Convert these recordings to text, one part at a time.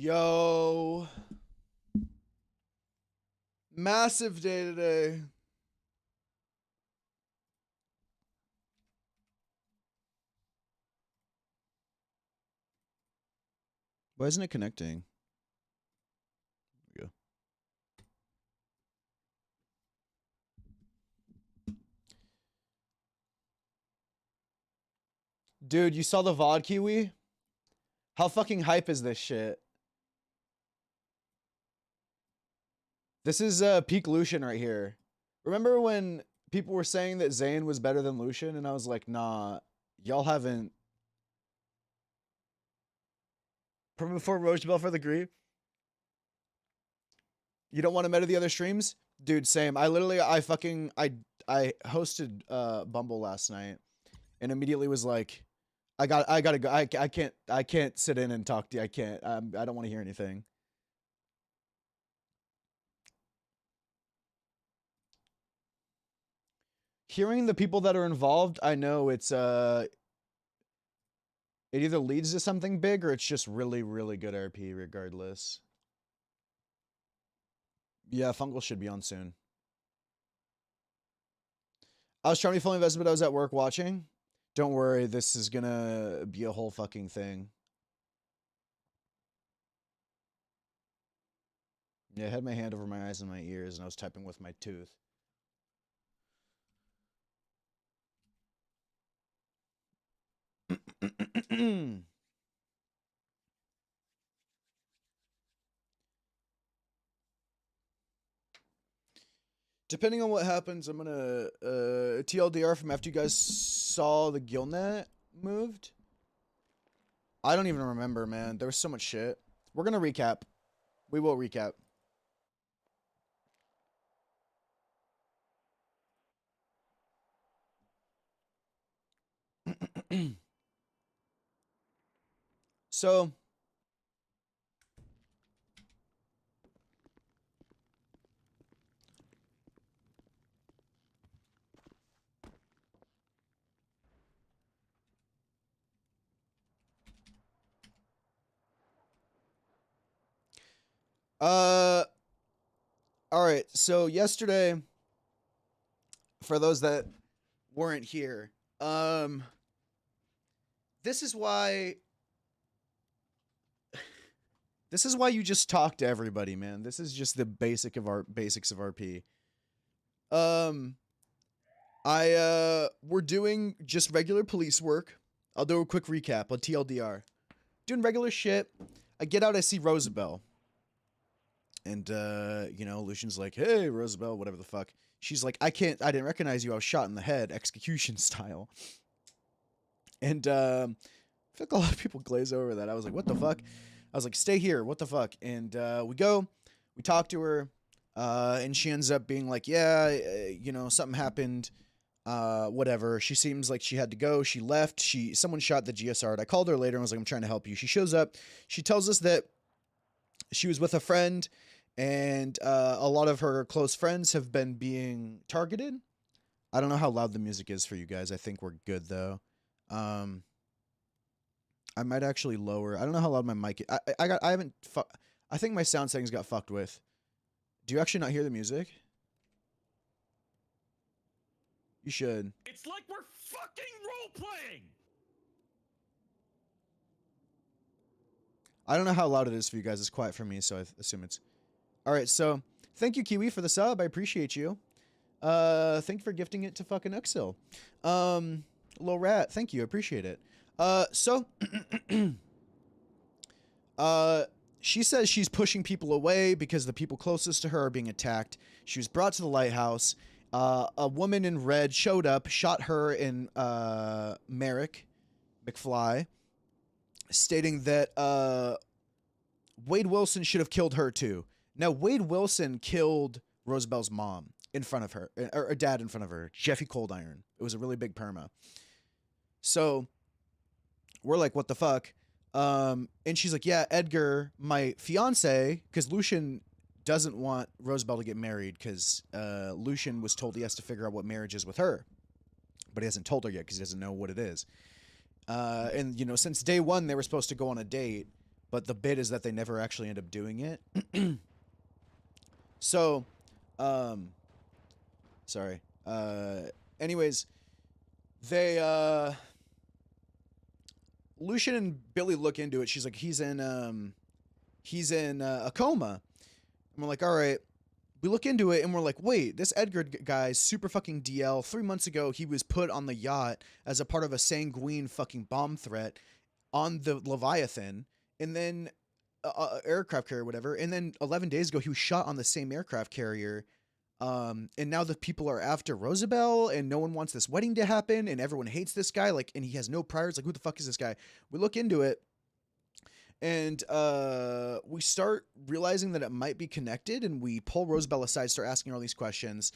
Yo, massive day today. Why isn't it connecting? There we go. Dude, you saw the VOD Kiwi? How fucking hype is this shit? This is peak Lucian right here. Remember when people were saying that Zayn was better than Lucian? And I was like, nah, y'all haven't. From before Rosabel for the grief? You don't want to meta the other streams? Dude, same. I hosted Bumble last night and immediately was like, I gotta go. I can't sit in and talk to you. I can't. I don't want to hear anything. Hearing the people that are involved, I know it either leads to something big or it's just really, really good RP regardless. Yeah, Fungal should be on soon. I was trying to be fully invested, but I was at work watching. Don't worry, this is gonna be a whole fucking thing. Yeah, I had my hand over my eyes and my ears, and I was typing with my tooth. Depending on what happens, I'm gonna TLDR from after you guys saw the Gilnet moved. I don't even remember, man. There was so much shit. We're gonna recap. We will recap. So, uh, all right. So yesterday, for those that weren't here, this is why. This is why you just talk to everybody, man. This is just the basics of RP. Um, we're doing just regular police work. I'll do a quick recap on TLDR. Doing regular shit. I get out, I see Rosabel. And Lucian's like, hey, Rosabel, whatever the fuck. She's like, I didn't recognize you. I was shot in the head, execution style. And I feel like a lot of people glaze over that. I was like, what the fuck? I was like, stay here. What the fuck? And we talk to her, and she ends up being like, yeah, something happened. Whatever. She seems like she had to go. She left. Someone shot the GSR. I called her later and was like, I'm trying to help you. She shows up. She tells us that she was with a friend, and a lot of her close friends have been being targeted. I don't know how loud the music is for you guys. I think we're good though. I might actually lower. I don't know how loud my mic is. I haven't. I think my sound settings got fucked with. Do you actually not hear the music? You should. It's like we're fucking role-playing! I don't know how loud it is for you guys. It's quiet for me, so I assume it's... Alright, so... Thank you, Kiwi, for the sub. I appreciate you. Thank you for gifting it to fucking Uxil. Low Rat, thank you. I appreciate it. So... she says she's pushing people away because the people closest to her are being attacked. She was brought to the lighthouse. A woman in red showed up, shot her in Merrick McFly, stating that Wade Wilson should have killed her too. Now, Wade Wilson killed Rosabel's mom in front of her, or dad in front of her, Jeffy Coldiron. It was a really big perma. So we're like, what the fuck? And she's like, yeah, Edgar, my fiance, because Lucian doesn't want Rosabel to get married because Lucian was told he has to figure out what marriage is with her, but he hasn't told her yet because he doesn't know what it is. And since day one they were supposed to go on a date, but the bit is that they never actually end up doing it. So, sorry. Anyways, they Lucian and Billy look into it. She's like, he's in a coma. And we're like, all right. We look into it and we're like, wait, this Edgar guy's super fucking DL. 3 months ago, he was put on the yacht as a part of a sanguine fucking bomb threat on the Leviathan, and then aircraft carrier, whatever. And then 11 days ago, he was shot on the same aircraft carrier. And now the people are after Rosabel, and no one wants this wedding to happen, and everyone hates this guy. Like, and he has no priors. Like, who the fuck is this guy? We look into it, and we start realizing that it might be connected, and we pull Rosabel aside, start asking her all these questions.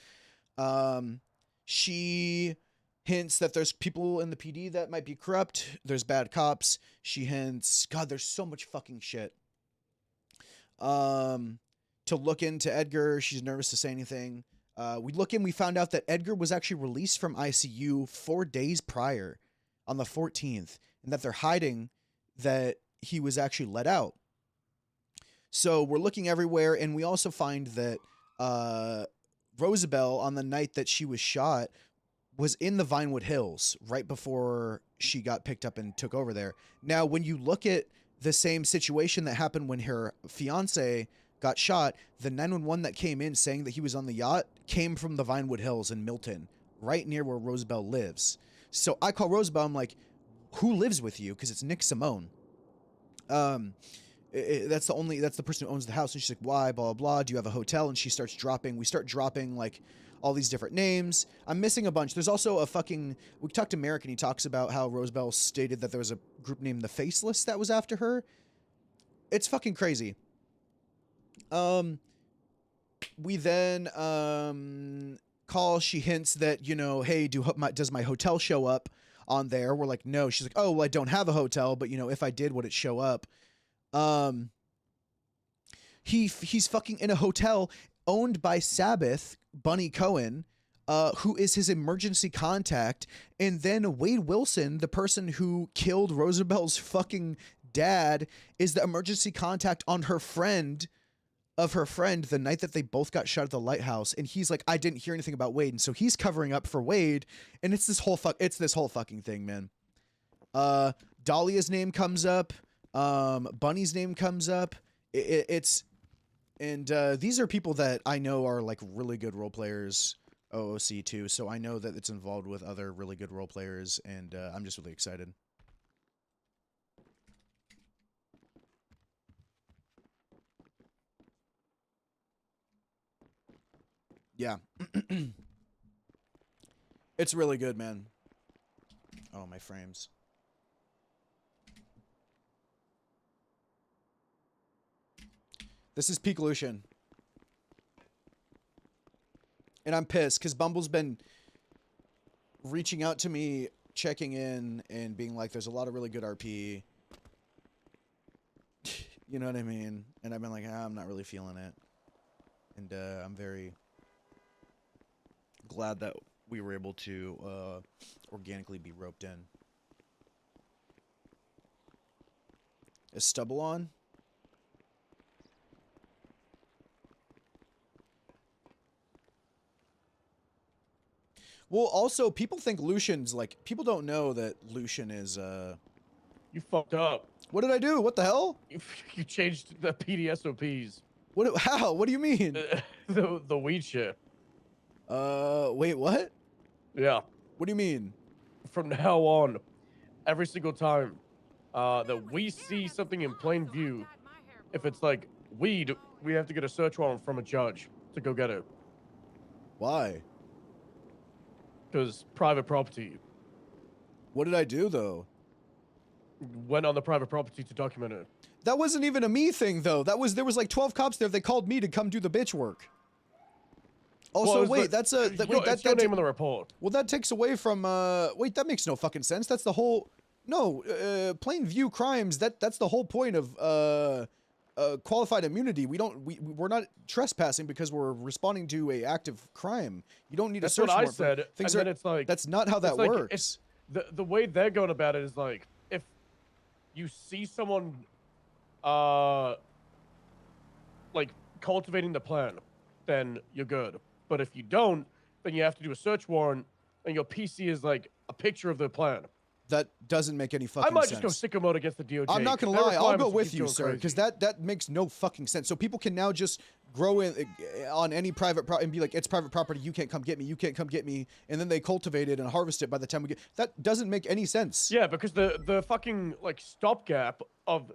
She hints that there's people in the PD that might be corrupt. There's bad cops. She hints, God, there's so much fucking shit. To look into Edgar. She's nervous to say anything. We look in, we found out that Edgar was actually released from ICU 4 days prior on the 14th, and that they're hiding that he was actually let out. So we're looking everywhere, and we also find that Rosabel, on the night that she was shot, was in the Vinewood Hills right before she got picked up and took over there. Now, when you look at the same situation that happened when her fiance got shot, the 911 that came in saying that he was on the yacht came from the Vinewood Hills in Milton, right near where Rosabel lives. So I call Rosabel, I'm like, who lives with you? Because it's Nick Simone. That's the person who owns the house. And she's like, why, blah, blah, blah. Do you have a hotel? And we start dropping like all these different names. I'm missing a bunch. There's also we talked to Merrick, and he talks about how Rosabel stated that there was a group named the Faceless that was after her. It's fucking crazy. We then, call, she hints that, hey, does my hotel show up on there? We're like, no. She's like, oh, well, I don't have a hotel, but if I did, would it show up? He's fucking in a hotel owned by Sabbath, Bunny Cohen, who is his emergency contact. And then Wade Wilson, the person who killed Rosabel's fucking dad, is the emergency contact on her friend the night that they both got shot at the lighthouse. And he's like, I didn't hear anything about Wade. And so he's covering up for Wade. And it's this whole fucking thing, man. Dahlia's name comes up. Bunny's name comes up. These are people that I know are like really good role players, OOC too. So I know that it's involved with other really good role players, and I'm just really excited. Yeah. It's really good, man. Oh, my frames. This is peak Lucian. And I'm pissed because Bumble's been reaching out to me, checking in, and being like, there's a lot of really good RP. You know what I mean? And I've been like, I'm not really feeling it. And I'm very glad that we were able to organically be roped in. Is Stubble on? Well, also, people think Lucian's like... People don't know that Lucian is... You fucked up. What did I do? What the hell? You changed the PDSOPs. What? How? What do you mean? The weed shit. Wait, what? Yeah. What do you mean? From now on, every single time that we see something in plain view, if it's like weed, we have to get a search warrant from a judge to go get it. Why? Because private property. What did I do, though? Went on the private property to document it. That wasn't even a me thing, though. There was like 12 cops there. They called me to come do the bitch work. Also, well, wait, that's a... That's your name on the report. Well, that takes away from... Wait, that makes no fucking sense. That's the whole... No, plain view crimes, that's the whole point of qualified immunity. We're not trespassing because we're responding to a active crime. You don't need a search warrant. That's what I said. Things and are, then it's like... That's not how that like, works. The way they're going about it is like, if you see someone like cultivating the plant, then you're good. But if you don't, then you have to do a search warrant, and your PC is like a picture of the plant. That doesn't make any I fucking might sense. just go sicko mode against the DOJ. I'm not 'cause gonna their lie, I'll go requirements will with keep you, going sir, because crazy. that makes no fucking sense. So people can now just grow in on any private and be like, it's private property, you can't come get me, you can't come get me, and then they cultivate it and harvest it by the time we get. That doesn't make any sense. Yeah, because the fucking like stopgap of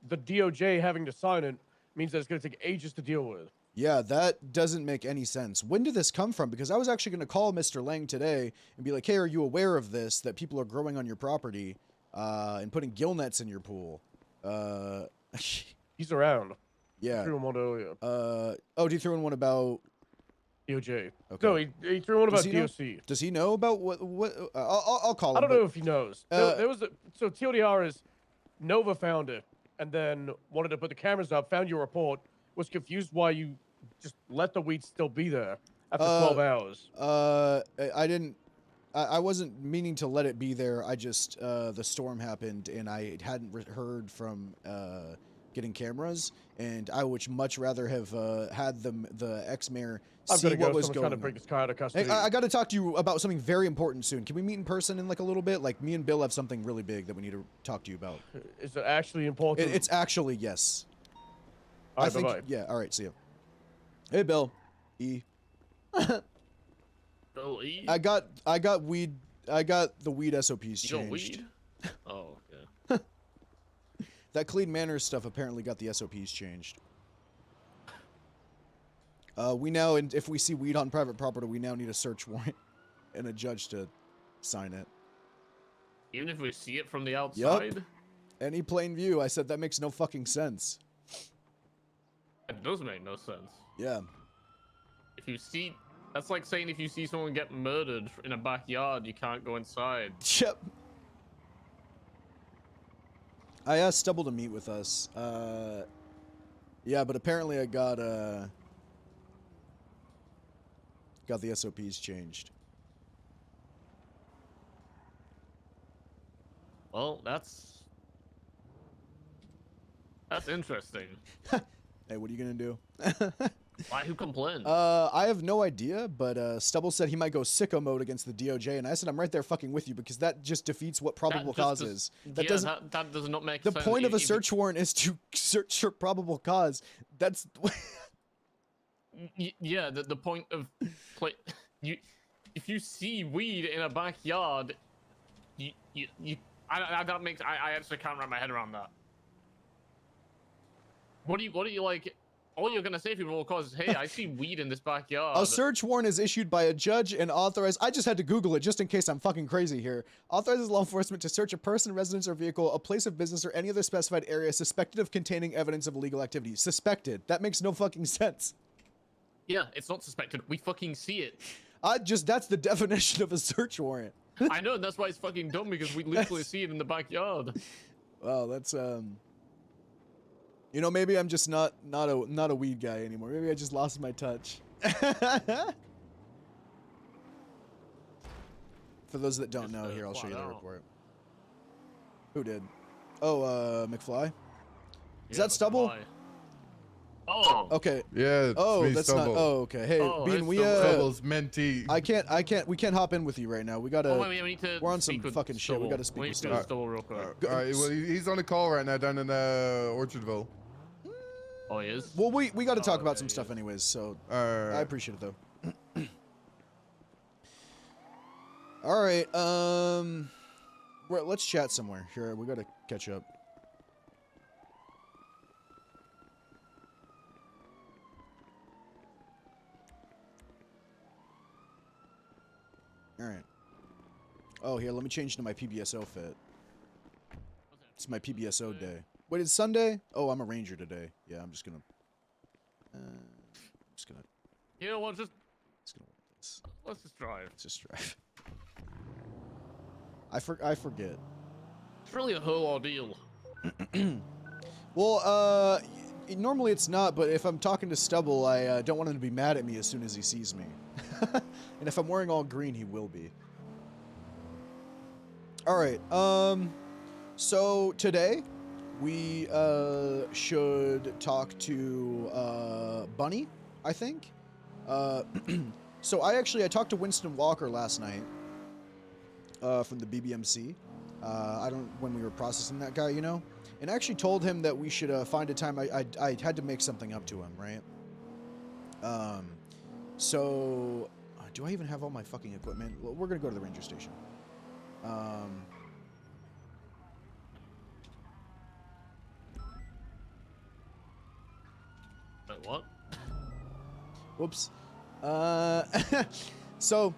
the DOJ having to sign it means that it's gonna take ages to deal with. Yeah, that doesn't make any sense. When did this come from? Because I was actually going to call Mr. Lang today and be like, hey, are you aware of this, that people are growing on your property and putting gill nets in your pool? He's around. Yeah. Threw him one earlier. Oh, did you throw in one about DOJ. Okay. No, he threw one Does about he know? DOC. Does he know about what I'll call him. I don't know if he knows. Uh, There was so TLDR is Nova found it and then wanted to put the cameras up, found your report, was confused why you just let the weed still be there after 12 hours. I wasn't meaning to let it be there. I just the storm happened and I hadn't heard from getting cameras, and I would much rather have had the ex-mayor see what was going trying to on. break this car out of custody. Hey, I got to talk to you about something very important soon. Can we meet in person in like a little bit? Like me and Bill have something really big that we need to talk to you about. Is it actually important? It's actually yes. All right, I think bye-bye. yeah. All right, see you. Hey, Bill. E. Bill E? I got weed. I got the weed SOPs changed. You got weed? Oh, okay. That clean manners stuff apparently got the SOPs changed. We now, and if we see weed on private property, we now need a search warrant and a judge to sign it. Even if we see it from the outside? Any plain view. I said that makes no fucking sense. It does make no sense. Yeah. If you see... That's like saying if you see someone get murdered in a backyard, you can't go inside. Yep. I asked Stubble to meet with us. Yeah, but apparently I got the SOPs changed. Well, that's interesting. Hey, what are you gonna do? Why? Who complained? I have no idea, but Stubble said he might go sicko mode against the DOJ, and I said I'm right there fucking with you because that just defeats what probable cause is. That doesn't. That does not make The sense. point of a search warrant is to search for probable cause. That's. Yeah, the point of if you see weed in a backyard, that makes I actually can't wrap my head around that. What do you like? All you're gonna say if you roll calls is, "Hey, I see weed in this backyard." A search warrant is issued by a judge and authorized. I just had to Google it just in case I'm fucking crazy here. Authorizes law enforcement to search a person, residence, or vehicle, a place of business, or any other specified area suspected of containing evidence of illegal activity. Suspected. That makes no fucking sense. Yeah, it's not suspected. We fucking see it. That's the definition of a search warrant. I know, and that's why it's fucking dumb because we literally see it in the backyard. Well, that's you know, maybe I'm just not a weed guy anymore. Maybe I just lost my touch. For those that don't know, here I'll show you the report. Who did? Oh, McFly. Is that Stubble? Oh. Okay. Yeah. Oh, me, that's Stubble. not. Oh, okay. Hey, Oh, Bean, it's we Stubble's mentee. we can't hop in with you right now. We gotta. Oh, wait, we need to we're on some speak with fucking shit. We Stubble. gotta speak We with need to Stubble. Stubble real quick. All right. Well, he's on a call right now down in Orchardville. Oh, he is? Well, we got to talk about okay, some stuff anyways. So All right. I appreciate it though. All right. Let's chat somewhere. Here, we gotta catch up. All right. Oh, here, let me change to my PBSO fit. It's my PBSO day. Wait, it's Sunday? Oh, I'm a ranger today. Yeah, I'm just gonna. You know what? Just gonna work this. Let's just drive. Let's just drive. I forget. It's really a whole ordeal. Well, normally it's not, but if I'm talking to Stubble, I don't want him to be mad at me as soon as he sees me. And if I'm wearing all green, he will be. All right. So today, we should talk to Bunny, I think. So I talked to Winston Walker last night from the BBMC. When we were processing that guy, and I actually told him that we should find a time. I had to make something up to him, right? So do I even have all my fucking equipment? Well, we're gonna go to the ranger station. Wait, what? Whoops. So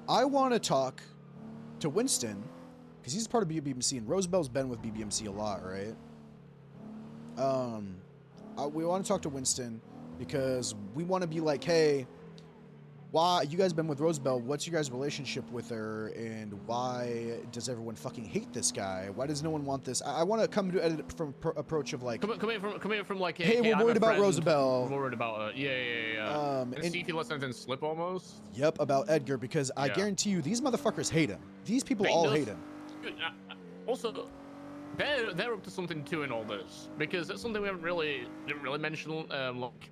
I want to talk to Winston because he's part of BBMC, and Rosabel's been with BBMC a lot, right? We want to talk to Winston because we want to be like, hey, why you guys been with Rosabel? What's your guys' relationship with her, and why does everyone fucking hate this guy? Why does no one want this? I want to come to it from approach of like, Come here from like, hey, we're I'm worried a about friend. Rosabel. We're worried about her. Yeah. And See if he lets anything slip almost. Yep, about Edgar, because I Yeah. guarantee you these motherfuckers hate him. These people They all know- hate him. Also, they're up to something too in all this, because that's something we didn't really mention. Like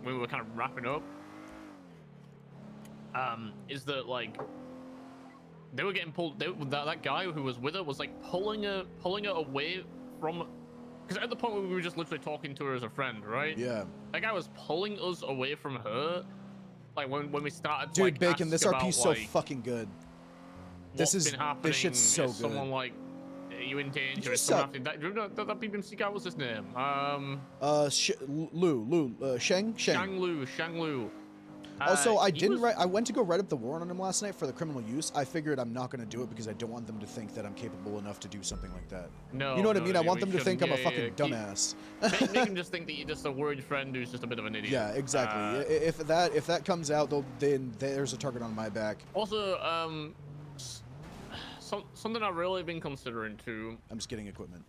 when we were kind of wrapping up. Is that like they were getting pulled? That guy who was with her was like pulling her away from. Because at the point where we were just literally talking to her as a friend, right? Yeah. That guy was pulling us away from her. Like when we started. Dude, like, Bacon, this ask RP's about, so like, fucking good. what's This been happening, this shit's so is good. Someone like, are you in danger? you Is someone suck? happening? That, do you know that BBMC guy, what's his name? Sheng. Shang Lu. Also, I he didn't was- write. I went to go write up the warrant on him last night for the criminal use. I figured I'm not going to do it because I don't want them to think that I'm capable enough to do something like that. No, You know what I no, mean? no, I want we them to think I'm a shouldn't. fucking dumbass. Make him just think that you're just a worried friend who's just a bit of an idiot. Yeah, exactly. If that comes out, then there's a target on my back. Also, something I've really been considering too. I'm just getting equipment.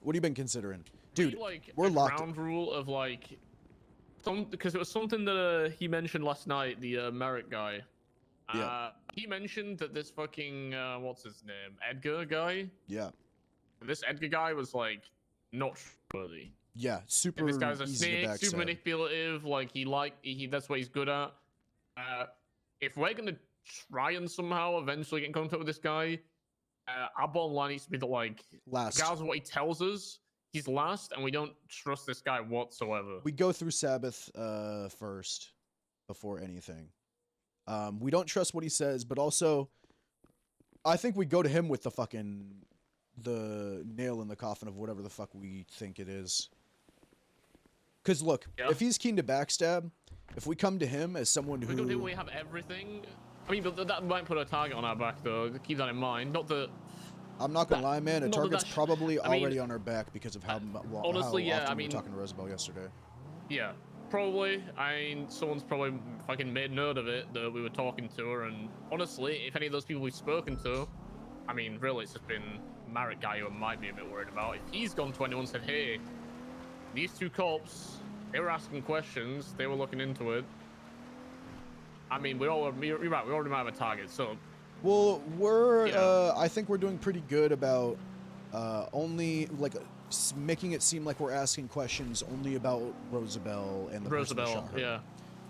What have you been considering, dude? Like we're a locked. ground rule of like, because it was something that he mentioned last night. The Merrick guy. Yeah. He mentioned that this fucking what's his name, Edgar guy. Yeah. This Edgar guy was like not trustworthy. Yeah. Super. And this guy's a easy to snake, super backstab. manipulative. Like he that's what he's good at. If we're gonna try and somehow eventually get in contact with this guy, our bottom line needs to be that like, Last. regardless of what he tells us, he's last, and we don't trust this guy whatsoever. We go through Sabbath first before anything. We don't trust what he says, but also I think we go to him with the nail in the coffin of whatever the fuck we think it is. Cause look, Yeah. if he's keen to backstab, if we come to him as someone We don't think who we have everything. I mean, but that might put a target on our back, though. Keep that in mind. Not that. I'm not gonna lie, man, a not that target's that sh- probably I mean, already on our back because of how honestly, how yeah, often I we mean- were talking to Rosabel yesterday. Yeah, probably. I mean, someone's probably fucking made note of it that we were talking to her, and honestly, if any of those people we've spoken to, I mean, really, it's just been Marek guy who I might be a bit worried about. If he's gone to anyone and said, hey, these two cops, they were asking questions, they were looking into it. I mean, you're right, we already might have a target, so. Well, we're Yeah. I think we're doing pretty good about only like making it seem like we're asking questions only about Rosabel and the person who shot Rosabel, her. yeah.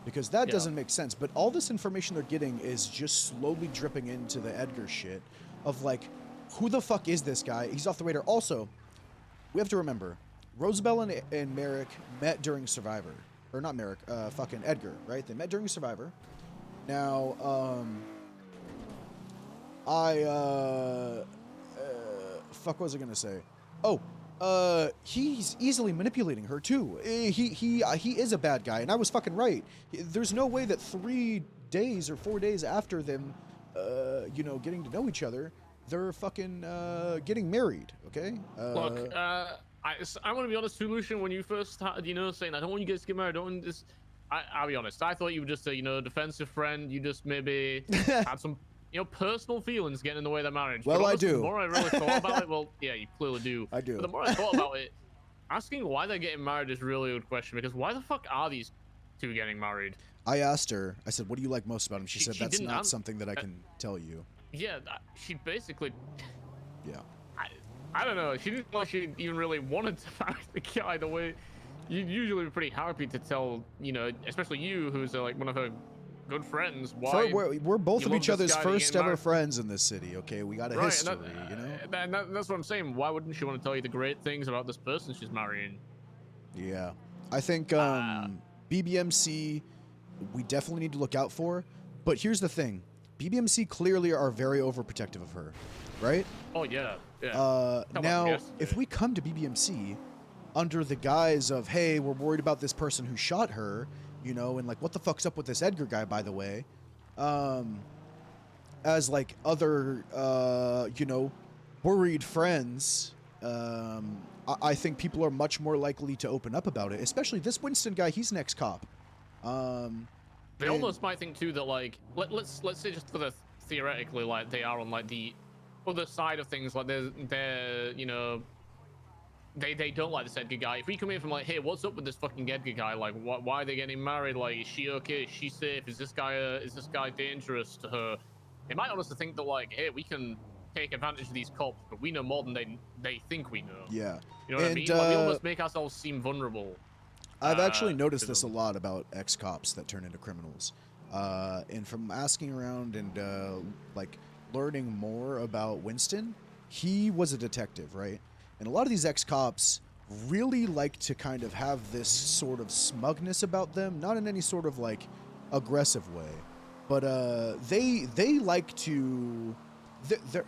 Because that Yeah. doesn't make sense. But all this information they're getting is just slowly dripping into the Edgar shit of like, who the fuck is this guy? He's off the radar. Also, we have to remember, Rosabel and Merrick met during Survivor. Or not Merrick, fucking Edgar, right? They met during Survivor. Now, fuck, what was I gonna say? Oh, he's easily manipulating her too. He is a bad guy, and I was fucking right. There's no way that 3 days or 4 days after them, getting to know each other, they're fucking getting married. Okay. Look, I'm gonna be honest too, Lucian. When you first started, saying I don't want you guys to get married, I don't want this. I'll be honest. I thought you were just a, defensive friend. You just maybe had some, personal feelings getting in the way of the marriage. Well, but I honestly, do. The more I really thought about it, well, yeah, you clearly do. I do. But the more I thought about it, asking why they're getting married is really a good question, because why the fuck are these two getting married? I asked her. I said, "What do you like most about him?" She said, She "That's didn't not answer. something that I can tell you." Yeah, she basically Yeah. I don't know. She didn't like she even really wanted to marry the guy the way you'd usually be pretty happy to tell, you know, especially you, who's like one of her good friends, why We're both you of love each this other's guy that you're first getting ever married. friends in this city. Okay, we got a Right, history, you know. that's what I'm saying. Why wouldn't she want to tell you the great things about this person she's marrying? Yeah, I think Uh, BBMC we definitely need to look out for. But here's the thing: BBMC clearly are very overprotective of her, right? Oh yeah, yeah. Tell them Now, yesterday. if we come to BBMC under the guise of, hey, we're worried about this person who shot her, you know, and like, what the fuck's up with this Edgar guy, by the way, as like other, you know, worried friends, I think people are much more likely to open up about it, especially this Winston guy. He's an ex-cop. They and- almost might think too that like let's say just for the theoretically like they are on like the other side of things, like they're you know they don't like this Edgar guy. If we come in from like, hey, what's up with this fucking Edgar guy? Like, why are they getting married? Like, is she okay? Is she safe? Is this guy dangerous to her? They might honestly think that like, hey, we can take advantage of these cops, but we know more than they think we know. Yeah. You know what I mean? Like, we almost make ourselves seem vulnerable. I've actually noticed to this a them. lot about ex-cops that turn into criminals. And from asking around and like learning more about Winston, he was a detective, right? And a lot of these ex-cops really like to kind of have this sort of smugness about them, not in any sort of like aggressive way, but they like to. They're,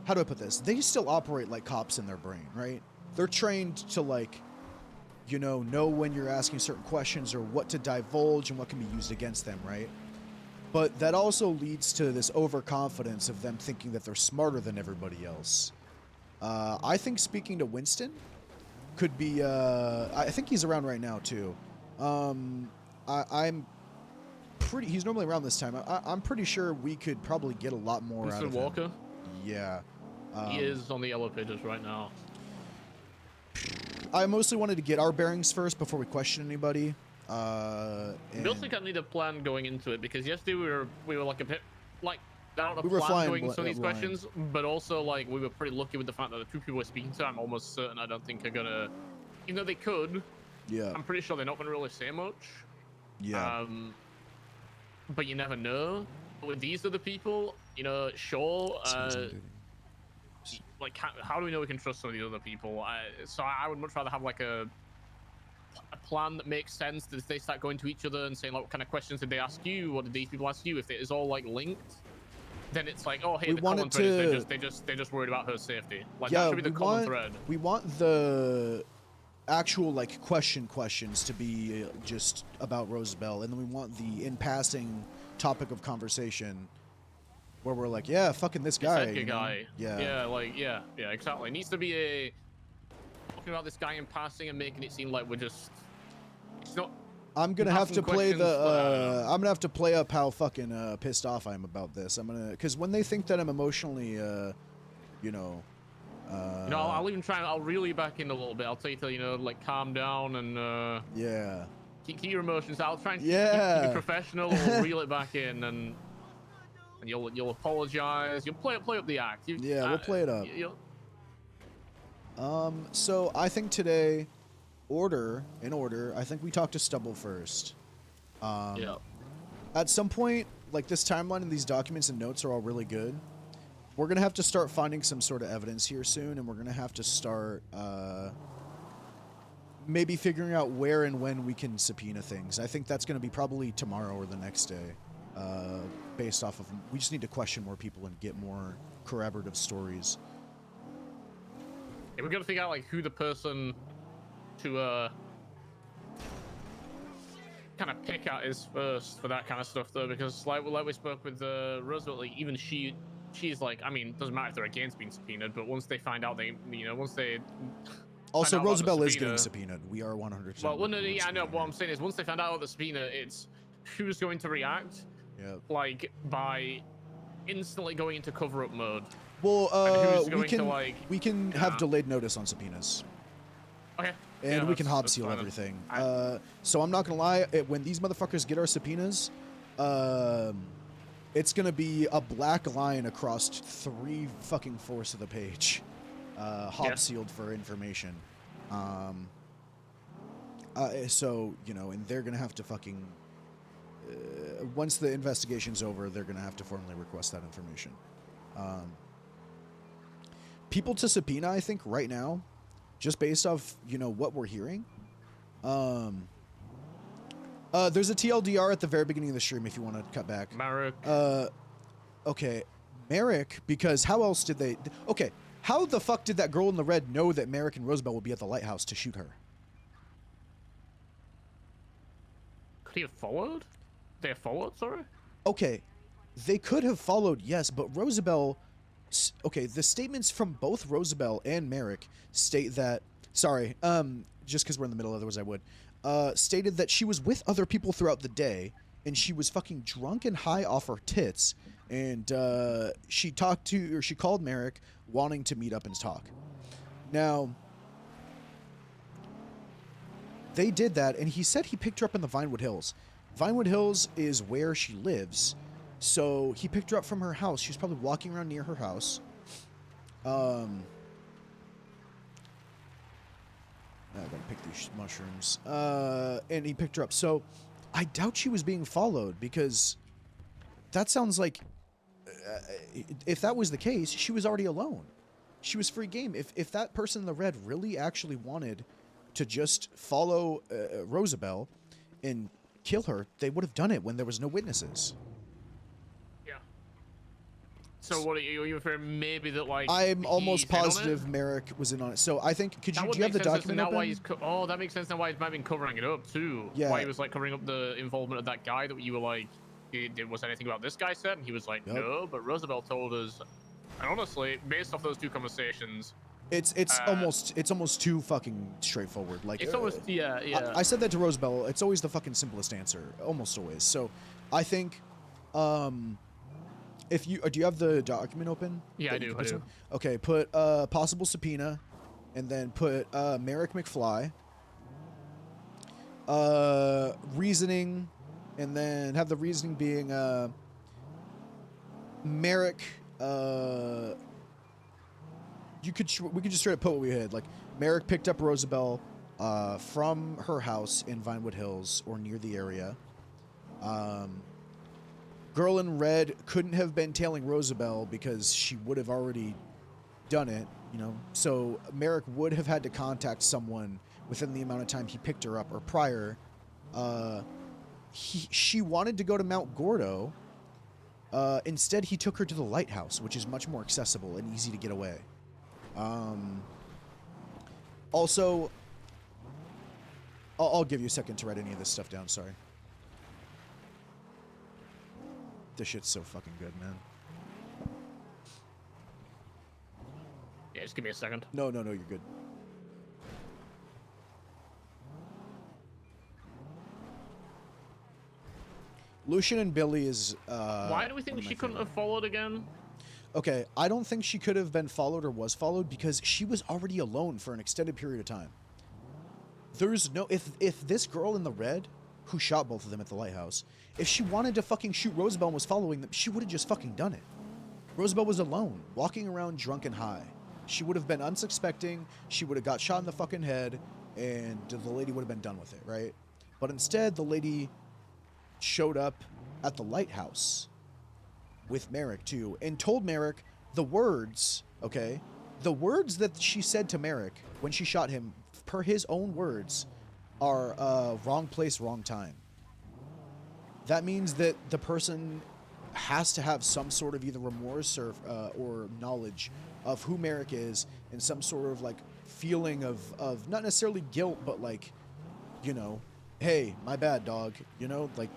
how do I put this? They still operate like cops in their brain, right? They're trained to like, you know when you're asking certain questions or what to divulge and what can be used against them, right? But that also leads to this overconfidence of them thinking that they're smarter than everybody else. I think speaking to Winston could be. I think he's around right now too. I'm pretty. He's normally around this time. I'm pretty sure we could probably get a lot more out Winston of him. Walker. Yeah. He is on the yellow pages right now. I mostly wanted to get our bearings first before we question anybody. We also And kind of need a plan going into it because yesterday we were like a bit like down a We were plan flying going into some of these blind. questions, but also like we were pretty lucky with the fact that the two people we're speaking to, I'm almost certain I don't think are gonna, even though they could, yeah, I'm pretty sure they're not gonna really say much. yeah. But you never know. With these other people, you know, sure. Like how do we know we can trust some of these other people? So I would much rather have like a plan that makes sense. That if they start going to each other and saying like, what kind of questions did they ask you? What did these people ask you? If it is all like linked, then it's like, oh hey, We the want common it thread is to- they're just worried about her safety. Like Yeah, that should be the common thread. we want the actual like questions to be just about Rosabel, and then we want the in passing topic of conversation where we're like, yeah, fucking this guy, Edgar you know? guy. Yeah, Yeah, exactly. It needs to be a talking about this guy in passing and making it seem like we're just. It's not. I'm gonna have to asking play questions, but, I'm gonna have to play up how fucking pissed off I am about this. I'm gonna, because when they think that I'm emotionally, you know. You know, I'll even try. I'll reel you back in a little bit. I'll tell you to, you know, like calm down and Yeah. keep your emotions. I'll try and keep Yeah. you professional. We'll reel it back in, and you'll apologize. You'll play up the act. Yeah, we'll play it up. You'll, So I think today, in order, I think we talked to Stubble first. yeah. At some point, like this timeline and these documents and notes are all really good. We're gonna have to start finding some sort of evidence here soon, and we're gonna have to start maybe figuring out where and when we can subpoena things. I think that's gonna be probably tomorrow or the next day, based off of. We just need to question more people and get more corroborative stories. Yeah, we gotta figure out like who the person to kind of pick at is first for that kind of stuff though, because like we spoke with Rosabel, like even she's like, I mean, it doesn't matter if they're against being subpoenaed, but once they find out once they Also, find out about the Rosabel is subpoena- getting subpoenaed. We are 100%. well, no, yeah, I know. What I'm saying is, once they find out about the subpoena, it's who's going to react, Yeah. like by instantly going into cover-up mode. Well, And who's we going to, can like, have yeah. delayed notice on subpoenas, Okay. and Yeah, we can that's hob seal fine then. everything. So I'm not gonna lie. When these motherfuckers get our subpoenas, It's gonna be a black line across 3 fucking 4 of the page, hop sealed for information. So you know, and they're gonna have to fucking once the investigation's over, they're gonna have to formally request that information. People to subpoena, I think, right now, just based off what we're hearing. There's a TLDR at the very beginning of the stream if you want to cut back. Merrick. Okay, Merrick, because how else did they? Okay, how the fuck did that girl in the red know that Merrick and Rosabel would be at the lighthouse to shoot her? Could he have followed? They have followed, sorry? Okay, they could have followed, yes, but Rosabel. Okay, the statements from both Rosabel and Merrick state that. Sorry, just because we're in the middle, otherwise I would. Stated that she was with other people throughout the day, and she was fucking drunk and high off her tits, and she called Merrick wanting to meet up and talk. Now, they did that, and he said he picked her up in the Vinewood Hills. Vinewood Hills is where she lives, so he picked her up from her house. She was probably walking around near her house. I gotta pick these mushrooms. And he picked her up. So I doubt she was being followed, because that sounds like if that was the case, she was already alone. She was free game. If that person in the red really actually wanted to just follow Rosabel and kill her, they would have done it when there was no witnesses. Yeah. So what are you referring maybe that like I'm almost he's in on it? positive Merrick was in on it. So I think do That would you have make the sense as to document now why open? he's that makes sense now why he's maybe been covering it up too. Yeah. Why he was like covering up the involvement of that guy that you were like, was anything about this guy said? And he was like, Yep. no, but Rosabel told us. And honestly, based off those two conversations, It's almost too fucking straightforward. Like it's almost yeah. I said that to Rosabel. It's always the fucking simplest answer, almost always. So, I think, if you do you have the document open? Yeah, I do. Okay, put possible subpoena, and then put Merrick McFly. Reasoning, and then have the reasoning being Merrick. We could just straight up put what we had. Like, Merrick picked up Rosabel from her house in Vinewood Hills or near the area. Girl in red couldn't have been tailing Rosabel because she would have already done it, So Merrick would have had to contact someone within the amount of time he picked her up or prior. She wanted to go to Mount Gordo. Instead, he took her to the lighthouse, which is much more accessible and easy to get away. Also, I'll give you a second to write any of this stuff down. Sorry. This shit's so fucking good, man. Yeah, just give me a second. No, you're good. Lucian and Billy is. Why do we think she couldn't have followed again? Okay, I don't think she could have been followed or was followed because she was already alone for an extended period of time. There's no if this girl in the red, who shot both of them at the lighthouse, if she wanted to fucking shoot Rosabel and was following them, she would have just fucking done it. Rosabel was alone, walking around drunk and high. She would have been unsuspecting, she would have got shot in the fucking head, and the lady would have been done with it, right? But instead, the lady showed up at the lighthouse with Merrick too, and told Merrick the words, okay? The words that she said to Merrick when she shot him, per his own words, are wrong place, wrong time. That means that the person has to have some sort of either remorse or knowledge of who Merrick is, and some sort of like feeling of not necessarily guilt, but like, hey, my bad, dog, like.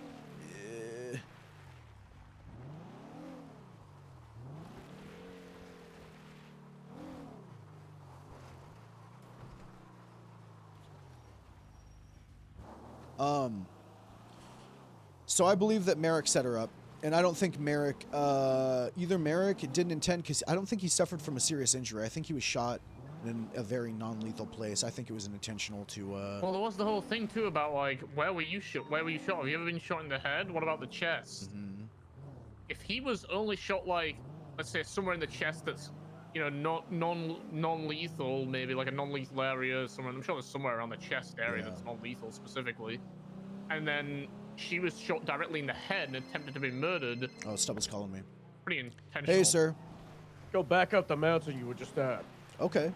So I believe that Merrick set her up, and I don't think Merrick, either Merrick didn't intend, because I don't think he suffered from a serious injury. I think he was shot in a very non-lethal place. I think it was an intentional to, Well, there was the whole thing too about like, where were you shot? Where were you shot? Have you ever been shot in the head? What about the chest? if he was only shot like, let's say somewhere in the chest that's, you know, not non-lethal, maybe like a non-lethal area somewhere. I'm sure there's somewhere around the chest area Yeah. that's non-lethal specifically. And then she was shot directly in the head and attempted to be murdered. Oh, Stubble's calling me. Pretty intentional. Hey, sir. Go back up the mountain you were just at. Okay.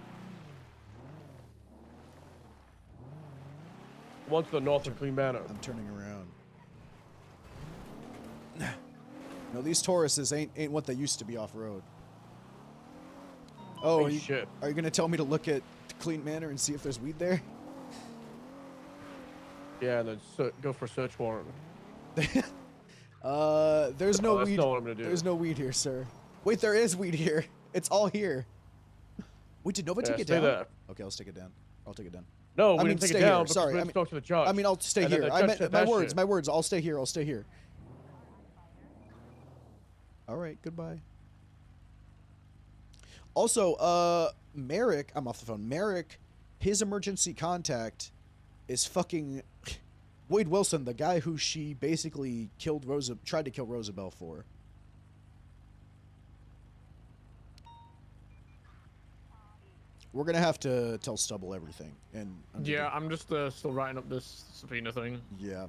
One to the north of Clean Manor. I'm turning around. No, these Tauruses ain't what they used to be off-road. Oh, Hey, shit. are you gonna tell me to look at Clean Manor and see if there's weed there? Yeah, and then go for a search warrant. There's No, no that's weed. not what I'm gonna do. There's no weed here, sir. Wait, there is weed here. It's all here. Wait, did Nova Yeah, take it stay down? there. Okay, I'll take it down. I'll take it down. No, I we mean, didn't take stay it down here. because Sorry, we I didn't mean- talk to the judge. I mean, I'll stay And then here. the I judge meant said my that words. shit. My words. I'll stay here. I'll stay here. All right. Goodbye. Also, Merrick. I'm off the phone. Merrick, his emergency contact is fucking Wade Wilson, the guy who she basically tried to kill Rosabel for. We're gonna have to tell Stubble everything. And Yeah, I'm just still writing up this subpoena thing. Yeah.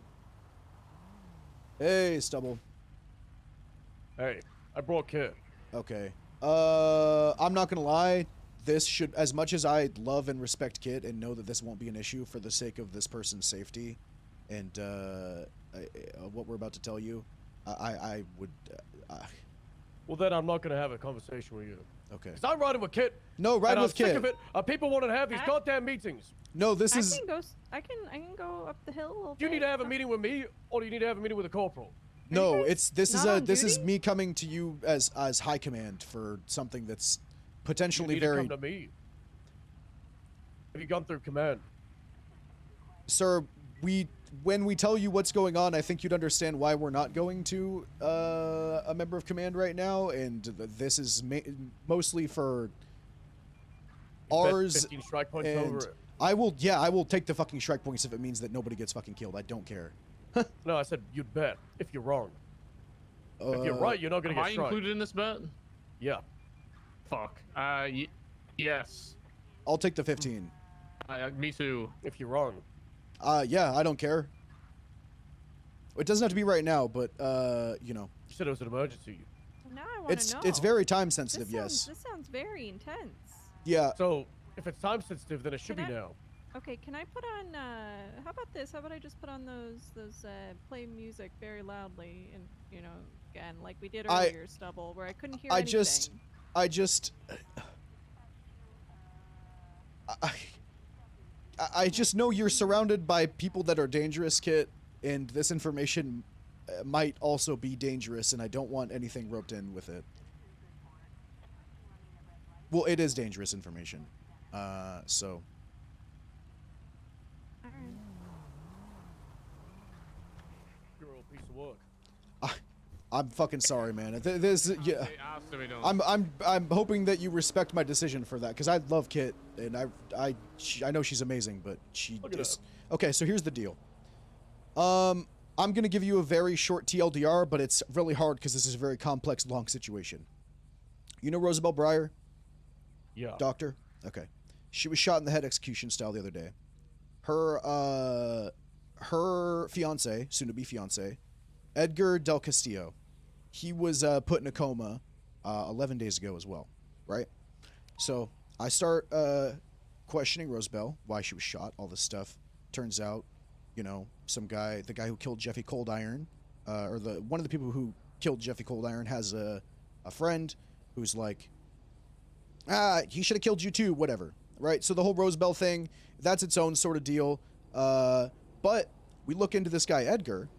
Hey, Stubble. Hey, I brought Kit. Okay. I'm not gonna lie. This should, as much as I love and respect Kit and know that this won't be an issue for the sake of this person's safety, and what we're about to tell you, I would. Well, then I'm not gonna have a conversation with you. Okay. Cause I'm riding with Kit. No, ride and with I'm sick Kit. of it. People want to have these I- goddamn meetings. No, this I is. can go. I can go up the hill a little Do you bit. need to have a meeting with me, or do you need to have a meeting with a corporal? No, guys this is not on this is duty? me coming to you as high command for something that's You potentially need very. to come to me. Have you gone through command? Sir, when we tell you what's going on, I think you'd understand why we're not going to a member of command right now, and this is mostly for Bet ours. 15 strike points And over it. I will take the fucking strike points if it means that nobody gets fucking killed. I don't care. No, I said you'd bet if you're wrong. If you're Uh, right, you're not gonna Am get I struck. included in this bet? Yeah. Fuck. Yes. I'll take the 15. Me too. If you're wrong. Yeah, I don't care. It doesn't have to be right now, but you know, You said it was an emergency. Now I want to know. it's very time This sensitive. sounds, Yes. This sounds very intense. Yeah. So if it's time sensitive, then it should be Can I- now. Okay, can I put on? How about this? How about I just put on those play music very loudly and again like we did I- earlier, Stubble, where I couldn't hear I anything. just- I just I just know you're surrounded by people that are dangerous, Kit, and this information might also be dangerous, and I don't want anything roped in with it. Well, it is dangerous information. So All right. You're a piece of work. I'm fucking sorry, man. This yeah. Hey, ask if we don't. I'm hoping that you respect my decision for that, because I love Kit and I know she's amazing, but she Look it just okay. So here's the deal. I'm gonna give you a very short TLDR, but it's really hard because this is a very complex, long situation. You know Rosabel Breyer, Yeah. doctor? Okay, she was shot in the head execution style the other day. Her fiance, soon to be fiance, Edgar Del Castillo, he was put in a coma 11 days ago as well, right? So I start questioning Rosabel, why she was shot, all this stuff. Turns out, you know, the guy who killed Jeffy Coldiron, or one of the people who killed Jeffy Coldiron has a friend who's like, he should have killed you too, whatever, right? So the whole Rosabel thing, that's its own sort of deal. But we look into this guy, Edgar,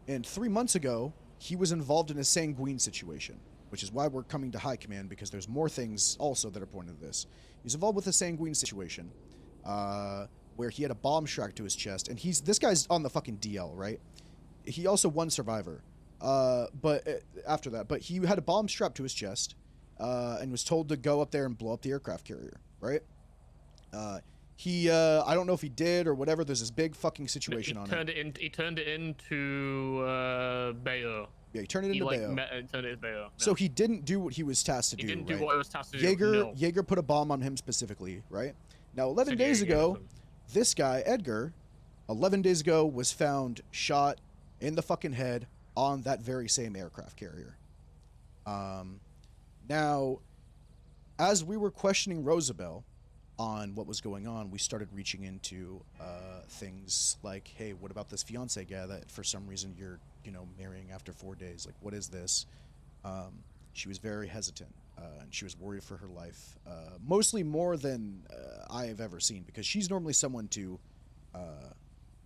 and 3 months ago, he was involved in a sanguine situation, which is why we're coming to high command, because there's more things also that are pointing to this. He's involved with a sanguine situation, where he had a bomb strapped to his chest, and this guy's on the fucking DL, right? He also won Survivor, after that, but he had a bomb strapped to his chest, and was told to go up there and blow up the aircraft carrier, right? He, I don't know if he did or whatever. There's this big fucking situation on it. He turned it into Bayo. Yeah, he turned it into Bayo. Turned it into Bayo. So he didn't do what he was tasked to do. He didn't do right? what he was tasked to do. Jaeger, No. Jaeger put a bomb on him specifically, right? Now, 11 Said days Jaeger ago, gave him. this guy, Edgar, 11 days ago was found shot in the fucking head on that very same aircraft carrier. Now, as we were questioning Rosabel on what was going on, we started reaching into things like, hey, what about this fiance guy that for some reason you're, marrying after 4 days? Like, what is this? She was very hesitant, and she was worried for her life, mostly more than I have ever seen, because she's normally someone to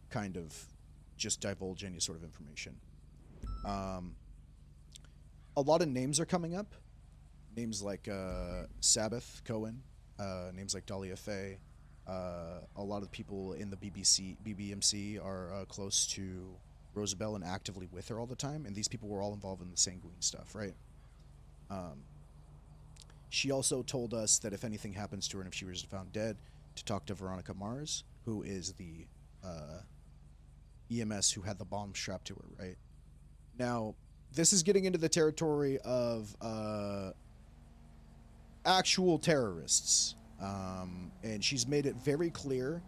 kind of just divulge any sort of information. A lot of names are coming up. Names like Sabbath Cohen, names like Dahlia Faye. A lot of people in the BBMC are close to Rosabel and actively with her all the time, and these people were all involved in the sanguine stuff, right? She also told us that if anything happens to her and if she was found dead, to talk to Veronica Mars, who is the EMS who had the bomb strapped to her, right? Now, this is getting into the territory of actual terrorists, and she's made it very clear.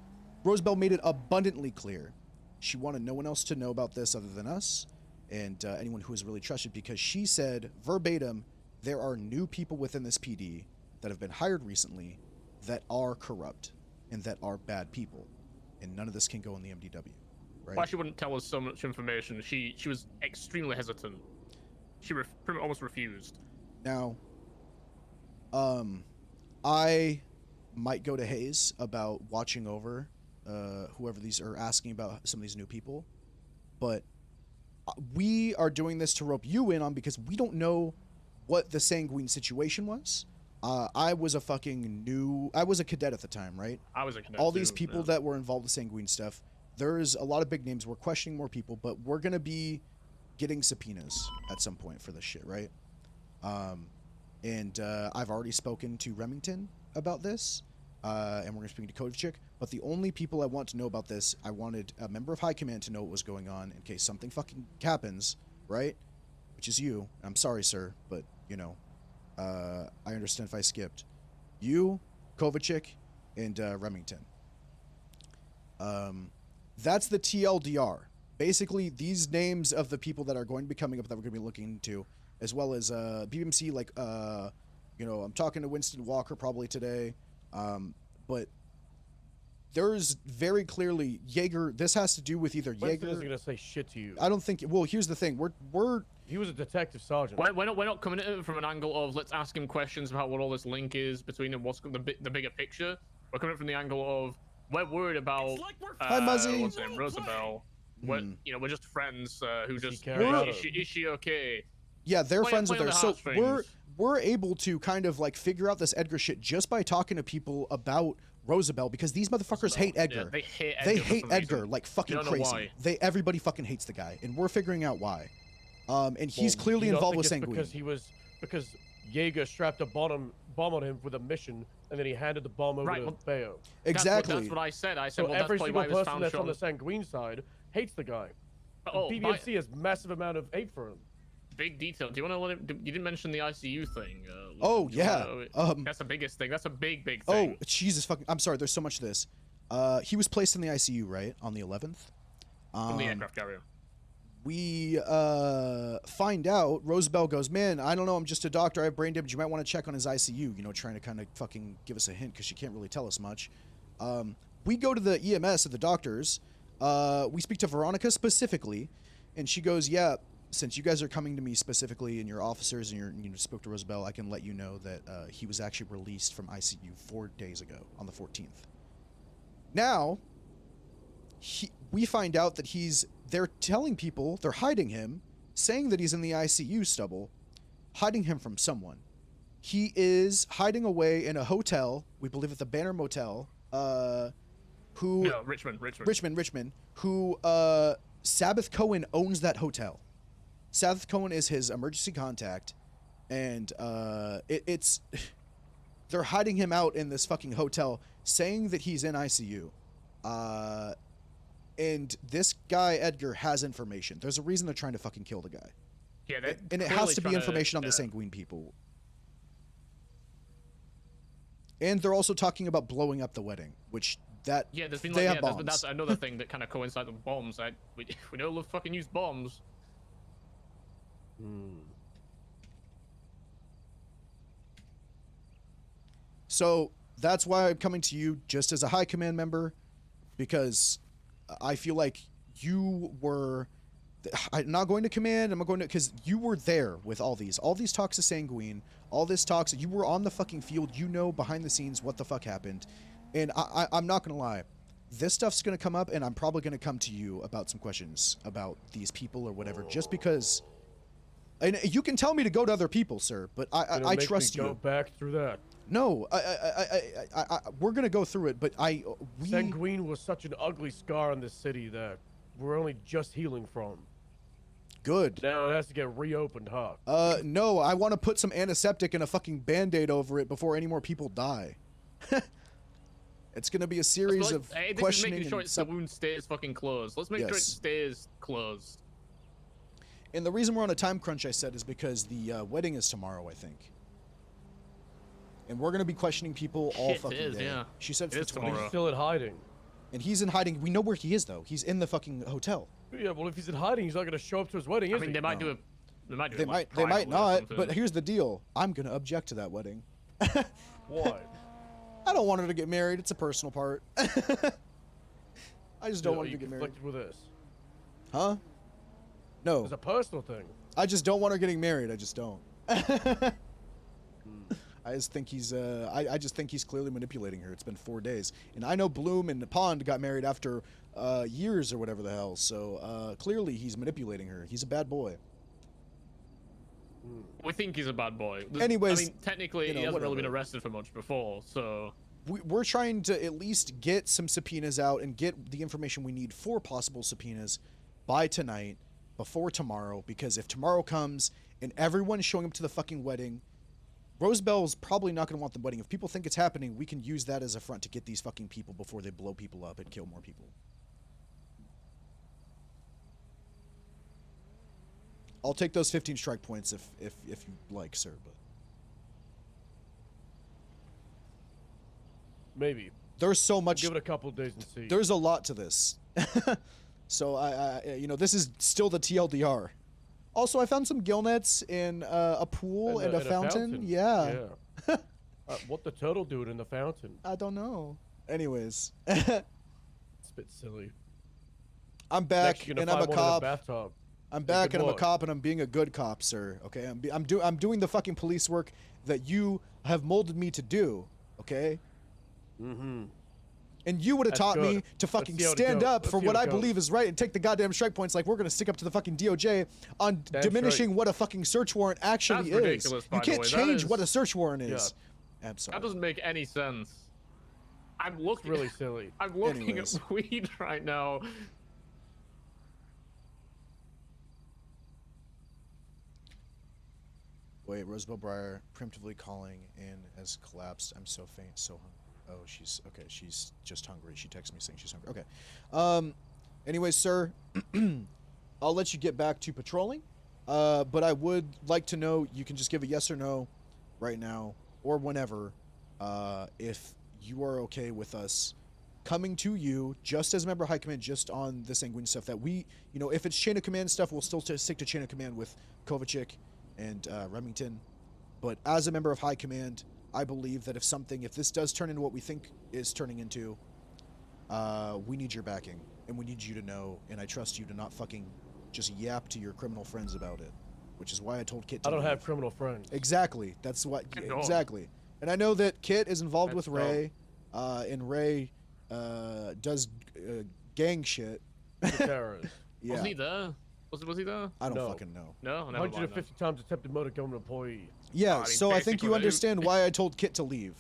Rosabel made it abundantly clear. She wanted no one else to know about this other than us and anyone who is really trusted, because she said verbatim, there are new people within this PD that have been hired recently that are corrupt and that are bad people, and none of this can go in the MDW. Right? Why she wouldn't tell us so much information? She was extremely hesitant. She almost refused. Now, I might go to Hayes about watching over whoever these are, asking about some of these new people, but we are doing this to rope you in on, because we don't know what the sanguine situation was. I was a cadet at the time, right? I was a cadet All these too, people yeah. that were involved with sanguine stuff, there's a lot of big names. We're questioning more people, but we're going to be getting subpoenas at some point for this shit, right? And I've already spoken to Remington about this, and we're going to speak to Kovacic, but the only people I want to know about this, I wanted a member of High Command to know what was going on in case something fucking happens, right? Which is you. I'm sorry, sir, but, I understand if I skipped. You, Kovacic, and Remington. That's the TLDR. Basically, these names of the people that are going to be coming up that we're going to be looking into, as well as BBMC, like, I'm talking to Winston Walker probably today, but there's very clearly Jaeger. This has to do with either Winston Jaeger. isn't gonna say shit to you. I don't think. Well, here's the thing. He was a detective sergeant. We're not coming at it from an angle of let's ask him questions about what all this link is between them, what's the bigger picture. We're coming from the angle of we're worried about Hi, Muzzy. what's her name, Rosabel. We're just friends who just care about her? is she okay? Yeah, they're Play- friends play with on her. the So heartstrings. we're able to kind of like figure out this Edgar shit just by talking to people about Rosabel, because these motherfuckers hate Yeah, Edgar. they hate Edgar. They for hate some Edgar reason. like fucking You don't know crazy. why. Everybody fucking hates the guy, and we're figuring out why. And he's Well, clearly you don't involved with think Sanguine. it's because Jaeger strapped a bomb on him with a mission, and then he handed the bomb over Right, to well, Bayo. Exactly. That's what I said. I said, So well, that's every probably single why he was person found that's on the shot. Sanguine side hates the guy. Oh, BBMC has massive amount of hate for him. big detail. Do you want to let him? You didn't mention the ICU thing. Oh, do you yeah. that's the biggest thing. That's a big thing. Oh, Jesus fucking! I'm sorry. There's so much of this. He was placed in the ICU, right, on the 11th. From the aircraft carrier. We find out. Rosabel goes, man, I don't know. I'm just a doctor. I have brain damage. You might want to check on his ICU. Trying to kind of fucking give us a hint because she can't really tell us much. We go to the EMS at the doctors. We speak to Veronica specifically, and she goes, yeah. Since you guys are coming to me specifically and your officers and you spoke to Rosabel, I can let you know that he was actually released from ICU 4 days ago on the 14th. Now, we find out that they're telling people, they're hiding him, saying that he's in the ICU stubble, hiding him from someone. He is hiding away in a hotel, we believe at the Banner Motel, No, Richmond. who, Sabbath Cohen owns that hotel. Sabbath Cohen is his emergency contact, and it's They're hiding him out in this fucking hotel, saying that he's in ICU. And this guy, Edgar, has information. There's a reason they're trying to fucking kill the guy. Yeah, they're And it has clearly to be trying information on the yeah. Sanguine people. And they're also talking about blowing up the wedding, which Yeah, there's been they like, have yeah, bombs. that's another thing that kind of coincides with bombs. We don't love fucking use bombs. So that's why I'm coming to you just as a high command member, because I feel like you were. I'm not going to command. I'm going to, because you were there with all these talks of Sanguine, all this talks. You were on the fucking field. You know behind the scenes what the fuck happened, and I'm not gonna lie. This stuff's gonna come up, and I'm probably gonna come to you about some questions about these people or whatever, just because. And you can tell me to go to other people, sir, but I trust you. Go back through that. No, we're gonna go through it, but Sanguine was such an ugly scar on this city that we're only just healing from. Good. Now it has to get reopened, huh? No, I want to put some antiseptic and a fucking band-aid over it before any more people die. It's gonna be a series of hey, this questioning. is making sure And the wound stays fucking closed. Let's make sure it Yes. stays closed. And the reason we're on a time crunch, I said, is because the wedding is tomorrow, I think. And we're gonna be questioning people all Shit, fucking it is, day. yeah. She said It for is 20. tomorrow. He's still in hiding. And he's in hiding. We know where he is though. He's in the fucking hotel. Yeah, well, if he's in hiding, he's not gonna show up to his wedding, I is mean, he? they might No. do it. They might do They it. might privately or not. something. But here's the deal. I'm gonna object to that wedding. Why? I don't want her to get married. It's a personal part. I just don't You know, want her you to get married. conflicted with this. Huh? No. It's a personal thing. I just don't want her getting married. I just don't. I just think he's I just think he's clearly manipulating her. It's been 4 days, and I know Bloom and Pond got married after years or whatever the hell. So clearly he's manipulating her. He's a bad boy. We think he's a bad boy. Anyways, I mean, technically, you know, he hasn't really been whatever. arrested for much before, so. We're trying to at least get some subpoenas out and get the information we need for possible subpoenas by tonight, before tomorrow, because if tomorrow comes and everyone's showing up to the fucking wedding, Rosabel's probably not going to want the wedding. If people think it's happening, we can use that as a front to get these fucking people before they blow people up and kill more people. I'll take those 15 strike points if you like, sir, but Maybe. there's so much. Give it a couple days and see. There's a lot to this. So I you know, this is still the TLDR. Also, I found some gill nets in a pool and a fountain. Yeah. Yeah. What the turtle doing in the fountain? I don't know. Anyways, It's a bit silly. I'm Next, back you're gonna and I'm a find one in a cop. bathtub. I'm Be a back good and I'm a boy. cop and I'm being a good cop, sir. Okay, I'm doing the fucking police work that you have molded me to do. Okay. Mm-hmm. And you would have That's taught me good. to fucking see how it stand goes. up Let's for see what how I it goes. believe is right and take the goddamn strike points like we're gonna stick up to the fucking DOJ on That's diminishing what a fucking search warrant actually That's is. ridiculous, by You the can't way. That change is- what a search warrant is. I'm sorry. That doesn't make any sense. I'm It's looking. really silly. I'm looking Anyways. at weed right now. Wait, Rosabel Breyer preemptively calling in has collapsed. I'm so faint, so hungry. Oh, she's okay. She's just hungry. She texted me saying she's hungry. Okay. Anyways, sir, I'll let you get back to patrolling. But I would like to know. You can just give a yes or no, right now or whenever, if you are okay with us coming to you just as a member of High Command, just on the Sanguine stuff that we, you know, if it's chain of command stuff, we'll still stick to chain of command with Kovacic and Remington. But as a member of High Command, I believe that if this does turn into what we think is turning into, we need your backing, and we need you to know, and I trust you to not fucking just yap to your criminal friends about it, which is why I told Kit to I don't leave. have criminal friends. Exactly. That's what. Good dog. Exactly. And I know that Kit is involved That's with Ray, and Ray does gang shit. The terrorist. Yeah. Was he there? Was he there? I don't No. fucking know. No, never mind. 150 times attempted murder government employee. Yeah. I mean, So I think you basically- understand why I told Kit to leave,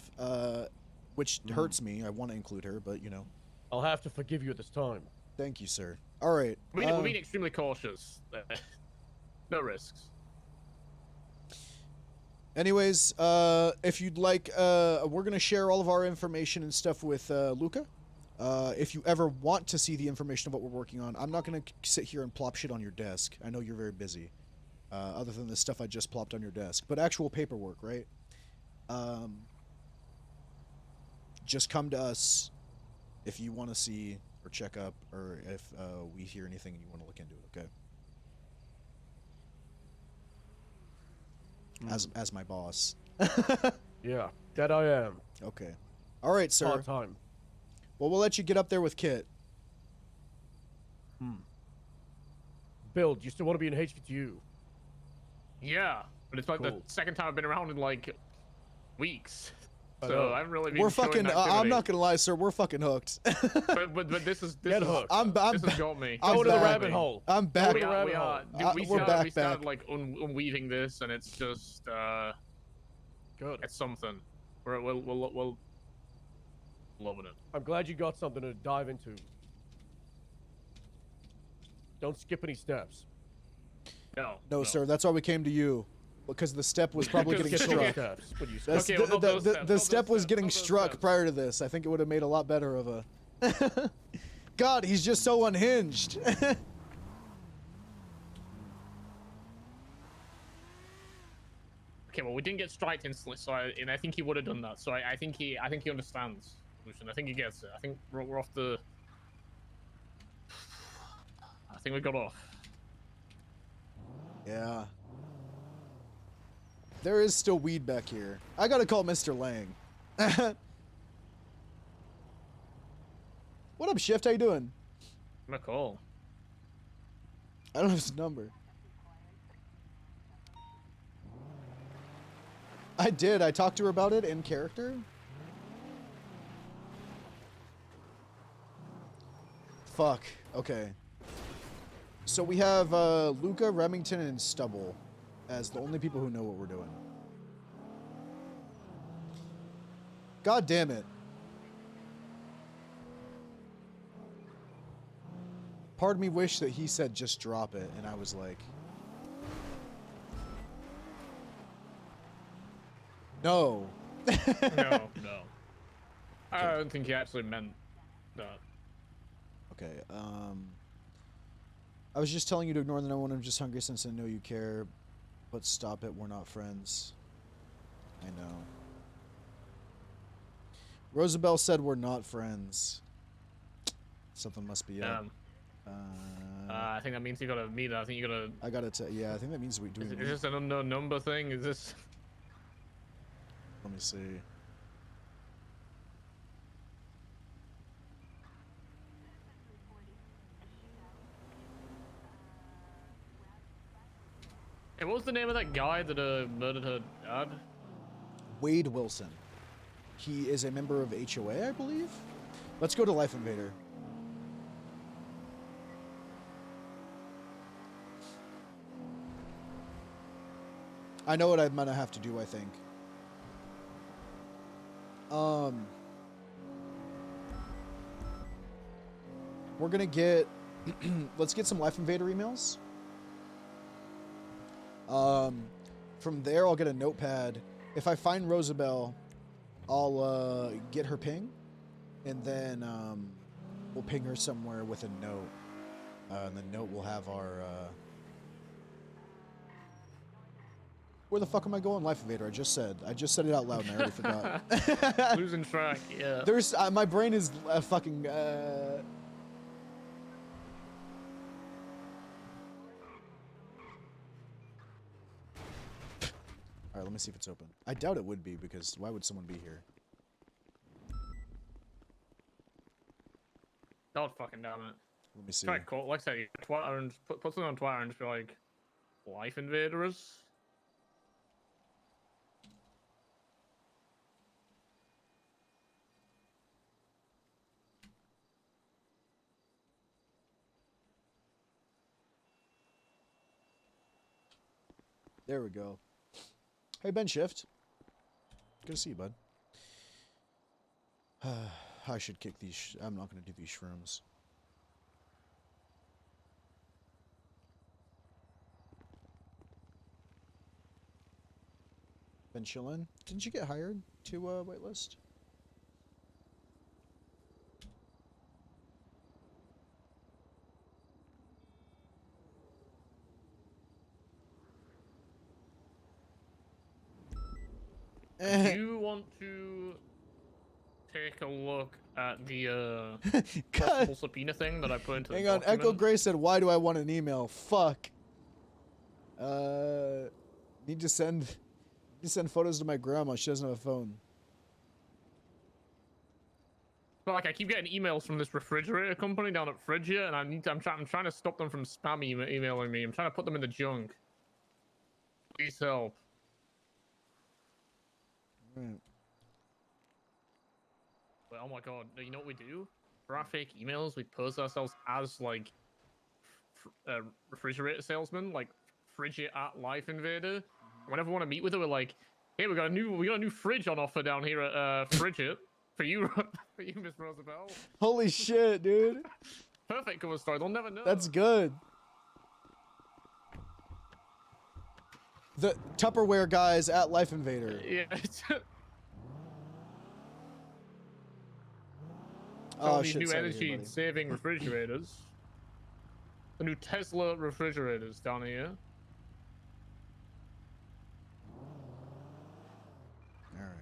which Mm-hmm. hurts me. I want to include her, but you know. I'll have to forgive you at this time. Thank you, sir. All right. We're being extremely cautious. No risks. Anyways, if you'd like, we're gonna share all of our information and stuff with Luca. If you ever want to see the information of what we're working on, I'm not gonna sit here and plop shit on your desk. I know you're very busy. Other than the stuff I just plopped on your desk, but actual paperwork, right? Just come to us if you want to see or check up, or if we hear anything and you want to look into it. Okay. As my boss. Yeah, that I am. Okay. All right, sir. Part time. Well, we'll let you get up there with Kit. Bill, do you still want to be in HVTU? Yeah, but it's like Cool. the second time I've been around in like weeks. I So know. I haven't really been We're showing fucking. activity. I'm not gonna lie, sir. We're fucking hooked. But this is Get hooked. I'm this has got me. I'm Go to the back. rabbit hole. I'm back. We the are, rabbit we hole. are. Dude, We're back, we started back. like unweaving this, and it's just Good. it's something. We're loving it. I'm glad you got something to dive into. Don't skip any steps. No, Sir. That's why we came to you, because the step was probably getting Skip any struck. steps. What do you That's Okay, well, not those steps, the not those step was steps, getting not those struck steps. prior to this. I think it would have made a lot better of a. God, he's just so unhinged. Okay, well, we didn't get striked instantly, so I think he would have done that. So I think he understands, Lucian. I think he gets it. I think we're off the. I think we got off. Yeah. There is still weed back here. I gotta call Mr. Lang. What up, Shift? How you doing? McCall. I don't have his number. I did. I talked to her about it in character. Fuck. Okay. So we have Luca, Remington, and Stubble as the only people who know what we're doing. God damn it. Part of me wished that he said just drop it, and I was like... No. No. I don't think he actually meant that. Okay, I was just telling you to ignore the no one. I'm just hungry since I know you care. But stop it, we're not friends. I know. Rosabel said we're not friends. Something must be up. I think that means you gotta meet her. I think you gotta. I gotta tell. Yeah, I think that means we do. Is this an unknown number thing? Is this? Let me see. Hey, what was the name of that guy that murdered her dad? Wade Wilson. He is a member of HOA, I believe. Let's go to Life Invader. I know what I'm gonna have to do, I think. We're gonna get... let's get some Life Invader emails. From there, I'll get a notepad. If I find Rosabel, I'll get her ping, and then we'll ping her somewhere with a note. And the note will have our... Where the fuck am I going? Life Invader. I just said it out loud and I already forgot. Losing track. Yeah. There's my brain is fucking. All right, let me see if it's open. I doubt it would be, because why would someone be here? God fucking damn it. Let me see. Try call, like I said, Twitter and put something on Twitter and just be like, Life Invaders. There we go. Hey, Ben Shift. Good to see you, bud. I should kick these. I'm not going to do these shrooms. Been chilling. Didn't you get hired to whitelist? Do you want to take a look at the God. possible subpoena thing that I put into Hang the on. document? Echo Gray said, "Why do I want an email? Fuck. Need to send photos to my grandma. She doesn't have a phone." But like, I keep getting emails from this refrigerator company down at Phrygia, and I'm trying to stop them from spam emailing me. I'm trying to put them in the junk. Please help. Right. Well, oh my god, you know what we do? For our fake emails, we pose ourselves as like refrigerator salesman, like Frigid at Life Invader. Whenever we want to meet with her, we're like, "Hey, we got a new fridge on offer down here at Frigid for you, for you, Miss Rosabel." Holy shit, dude. Perfect cover story. They'll never know. That's good. The Tupperware guys at Life Invader. Yeah. Oh These shit, new sorry to hear, buddy. energy-saving refrigerators. The new Tesla refrigerators down here. Alright.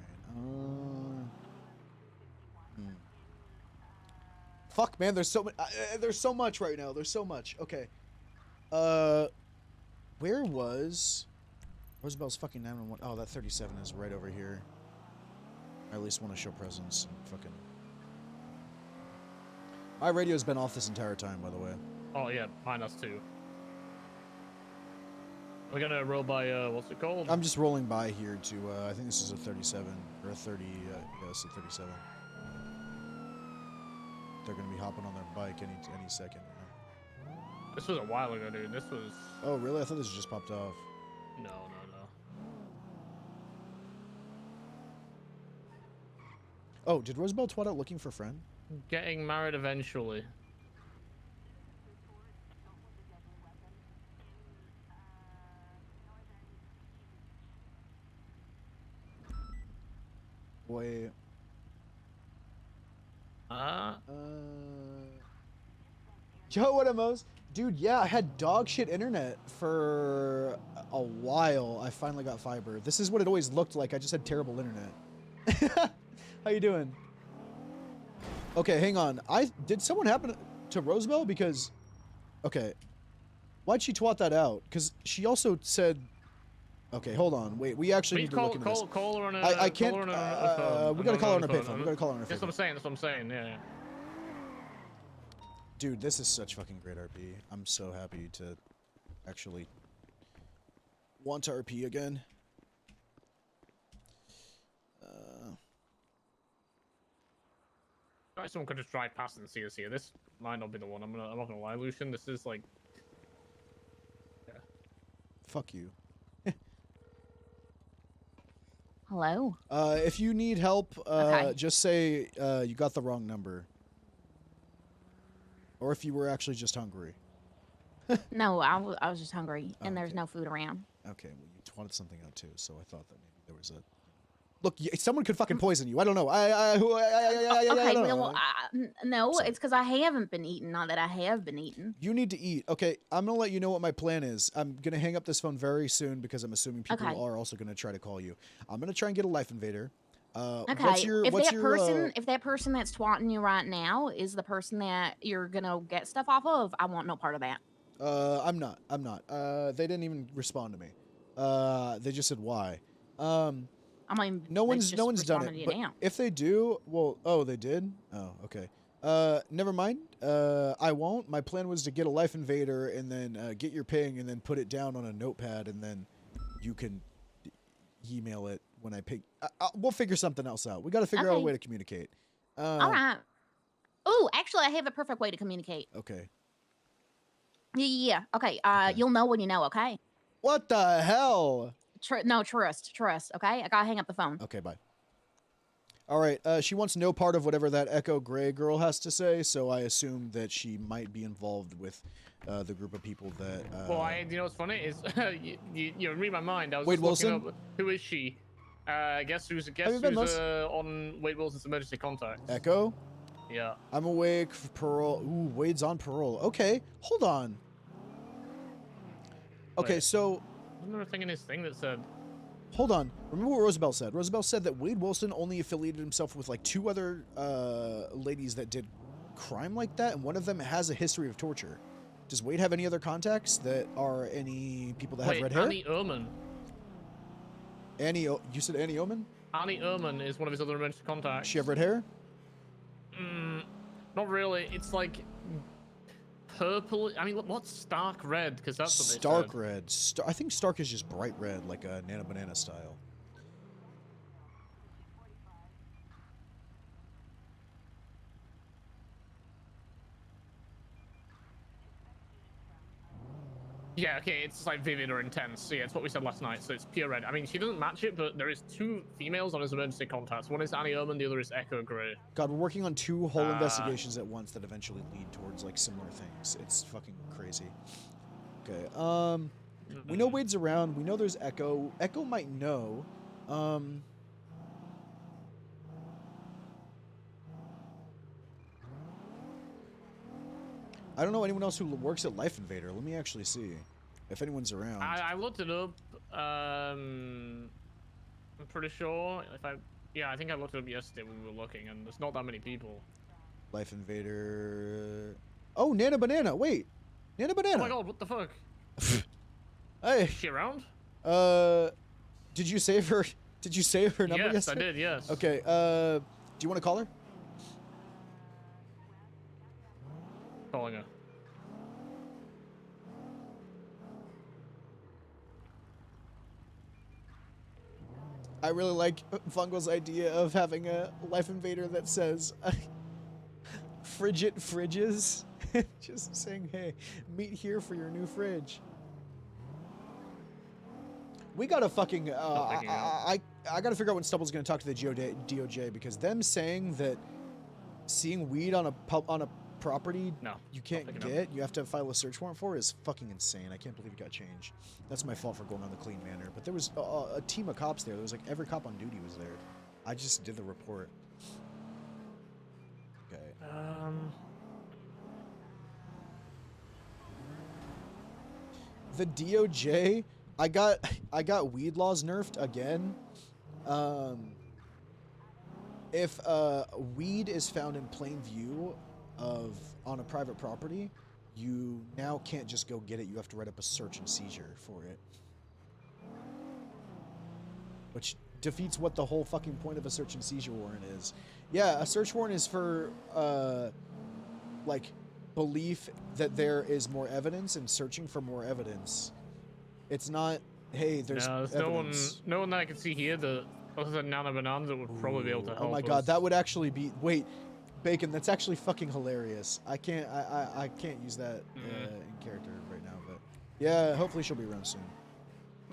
Fuck, man, there's so much. There's so much right now. There's so much. Okay. Where was Rosabel's fucking 911? Oh, that 37 is right over here. I at least want to show presence. And fucking. My radio's been off this entire time, by the way. Oh yeah, mine us too. We're gonna roll by what's it called? I'm just rolling by here to. I think this is a 37 or a 30. Yeah, it's a 37. They're gonna be hopping on their bike any second. You know? This was a while ago, dude. This was. Oh really? I thought this just popped off. No. Oh, did Rosabel twat out looking for friend? Getting married eventually. Wait. Yo, what am I? Dude, yeah, I had dog shit internet for a while. I finally got fiber. This is what it always looked like. I just had terrible internet. How you doing? Okay, hang on. Did someone happen to Rosabel? Because, okay, why'd she twat that out? Because she also said. Okay, hold on. Wait, we actually need to look into this. Call her on a. I can't. Call her on a phone. We gotta call her on a payphone. We gotta call her on a That's what I'm payphone. saying. That's what I'm saying. Yeah. Dude, this is such fucking great RP. I'm so happy to actually want to RP again. Someone could just drive past and see us here. This might not be the one. I'm not gonna lie, Lucian. This is like. Yeah. Fuck you. Hello? If you need help, Okay. just say you got the wrong number. Or if you were actually just hungry. No, I was just hungry, and there's Okay. no food around. Okay, well, you twatted something out too, so I thought that maybe there was a... Look, someone could fucking poison you. I don't know. I Okay, don't well, know. no, Sorry. it's because I haven't been eating, not that I have been eating. You need to eat. Okay, I'm going to let you know what my plan is. I'm going to hang up this phone very soon because I'm assuming people Okay. are also going to try to call you. I'm going to try and get a Life Invader. Okay, if that person that's twatting you right now is the person that you're gonna get stuff off of, I want no part of that. I'm not. They didn't even respond to me. They just said why. I mean, No one's done responded to it. you But now. if they do, well, oh, they did. Oh, okay. Never mind. I won't. My plan was to get a Life Invader and then get your ping and then put it down on a notepad and then you can email it when I ping. We'll figure something else out. We got to figure out a Okay. way to communicate. All right. Oh, actually, I have a perfect way to communicate. Okay. Yeah. Okay. Okay. You'll know when you know. Okay. What the hell? No, trust. Okay. I gotta hang up the phone. Okay, bye. All right. She wants no part of whatever that Echo Gray girl has to say, so I assume that she might be involved with the group of people that. Well, you know what's funny is you read my mind. I was Wade just looking Wilson? up who is she, Have you been, Los? on Wade Wilson's emergency contacts? Echo? Yeah. I'm awake for parole. Ooh, Wade's on parole. Okay, hold on. Okay, Wait. so... Wasn't there a thing in his thing that said... Hold on. Remember what Rosabel said? Rosabel said that Wade Wilson only affiliated himself with like 2 other ladies that did crime like that, and one of them has a history of torture. Does Wade have any other contacts that are any people that have red hair? Annie Ehrman. You said Annie Oman? Annie Ehrman is one of his other emergency contacts. She have red hair? Not really. It's like purple. I mean, what's stark red? Because that's what they Stark said. red. I think stark is just bright red, like a Nana Banana style. Yeah, okay, it's like vivid or intense. So yeah, it's what we said last night. So it's pure red. I mean, she doesn't match it, but there is 2 females on his emergency contacts. One is Annie Ehrman, the other is Echo Gray. God, we're working on 2 whole investigations at once that eventually lead towards like similar things. It's fucking crazy. Okay, we know Wade's around. We know there's Echo. Echo might know. I don't know anyone else who works at Life Invader. Let me actually see if anyone's around. I looked it up. I'm pretty sure. I think I looked it up yesterday when we were looking, and there's not that many people. Life Invader. Oh, Nana Banana. Wait, Nana Banana. Oh my god, what the fuck? Hey. Is she around? Did you save her? Did you save her number? Yes, yesterday? I did. Yes. Okay. Do you want to call her? Calling her. I really like Fungo's idea of having a Life Invader that says frigid fridges. Just saying, hey, meet here for your new fridge. We gotta fucking I gotta figure out when Stubble's gonna talk to the DOJ, because them saying that seeing weed on a property you can't get, you have to file a search warrant for, is fucking insane. I can't believe it got changed. That's my fault for going on the clean manner. But there was a team of cops there. There was like every cop on duty was there. I just did the report. Okay. The DOJ, I got weed laws nerfed again. If weed is found in plain view on a private property, you now can't just go get it. You have to write up a search and seizure for it, which defeats what the whole fucking point of a search and seizure warrant is. Yeah, a search warrant is for like belief that there is more evidence and searching for more evidence. It's not, hey, there's evidence. no one that I can see here that other than Nana Banana that would probably be able to help. Oh my god, that would actually be, wait, Bacon, that's actually fucking hilarious. I can't use that in character right now, but yeah, hopefully she'll be around soon.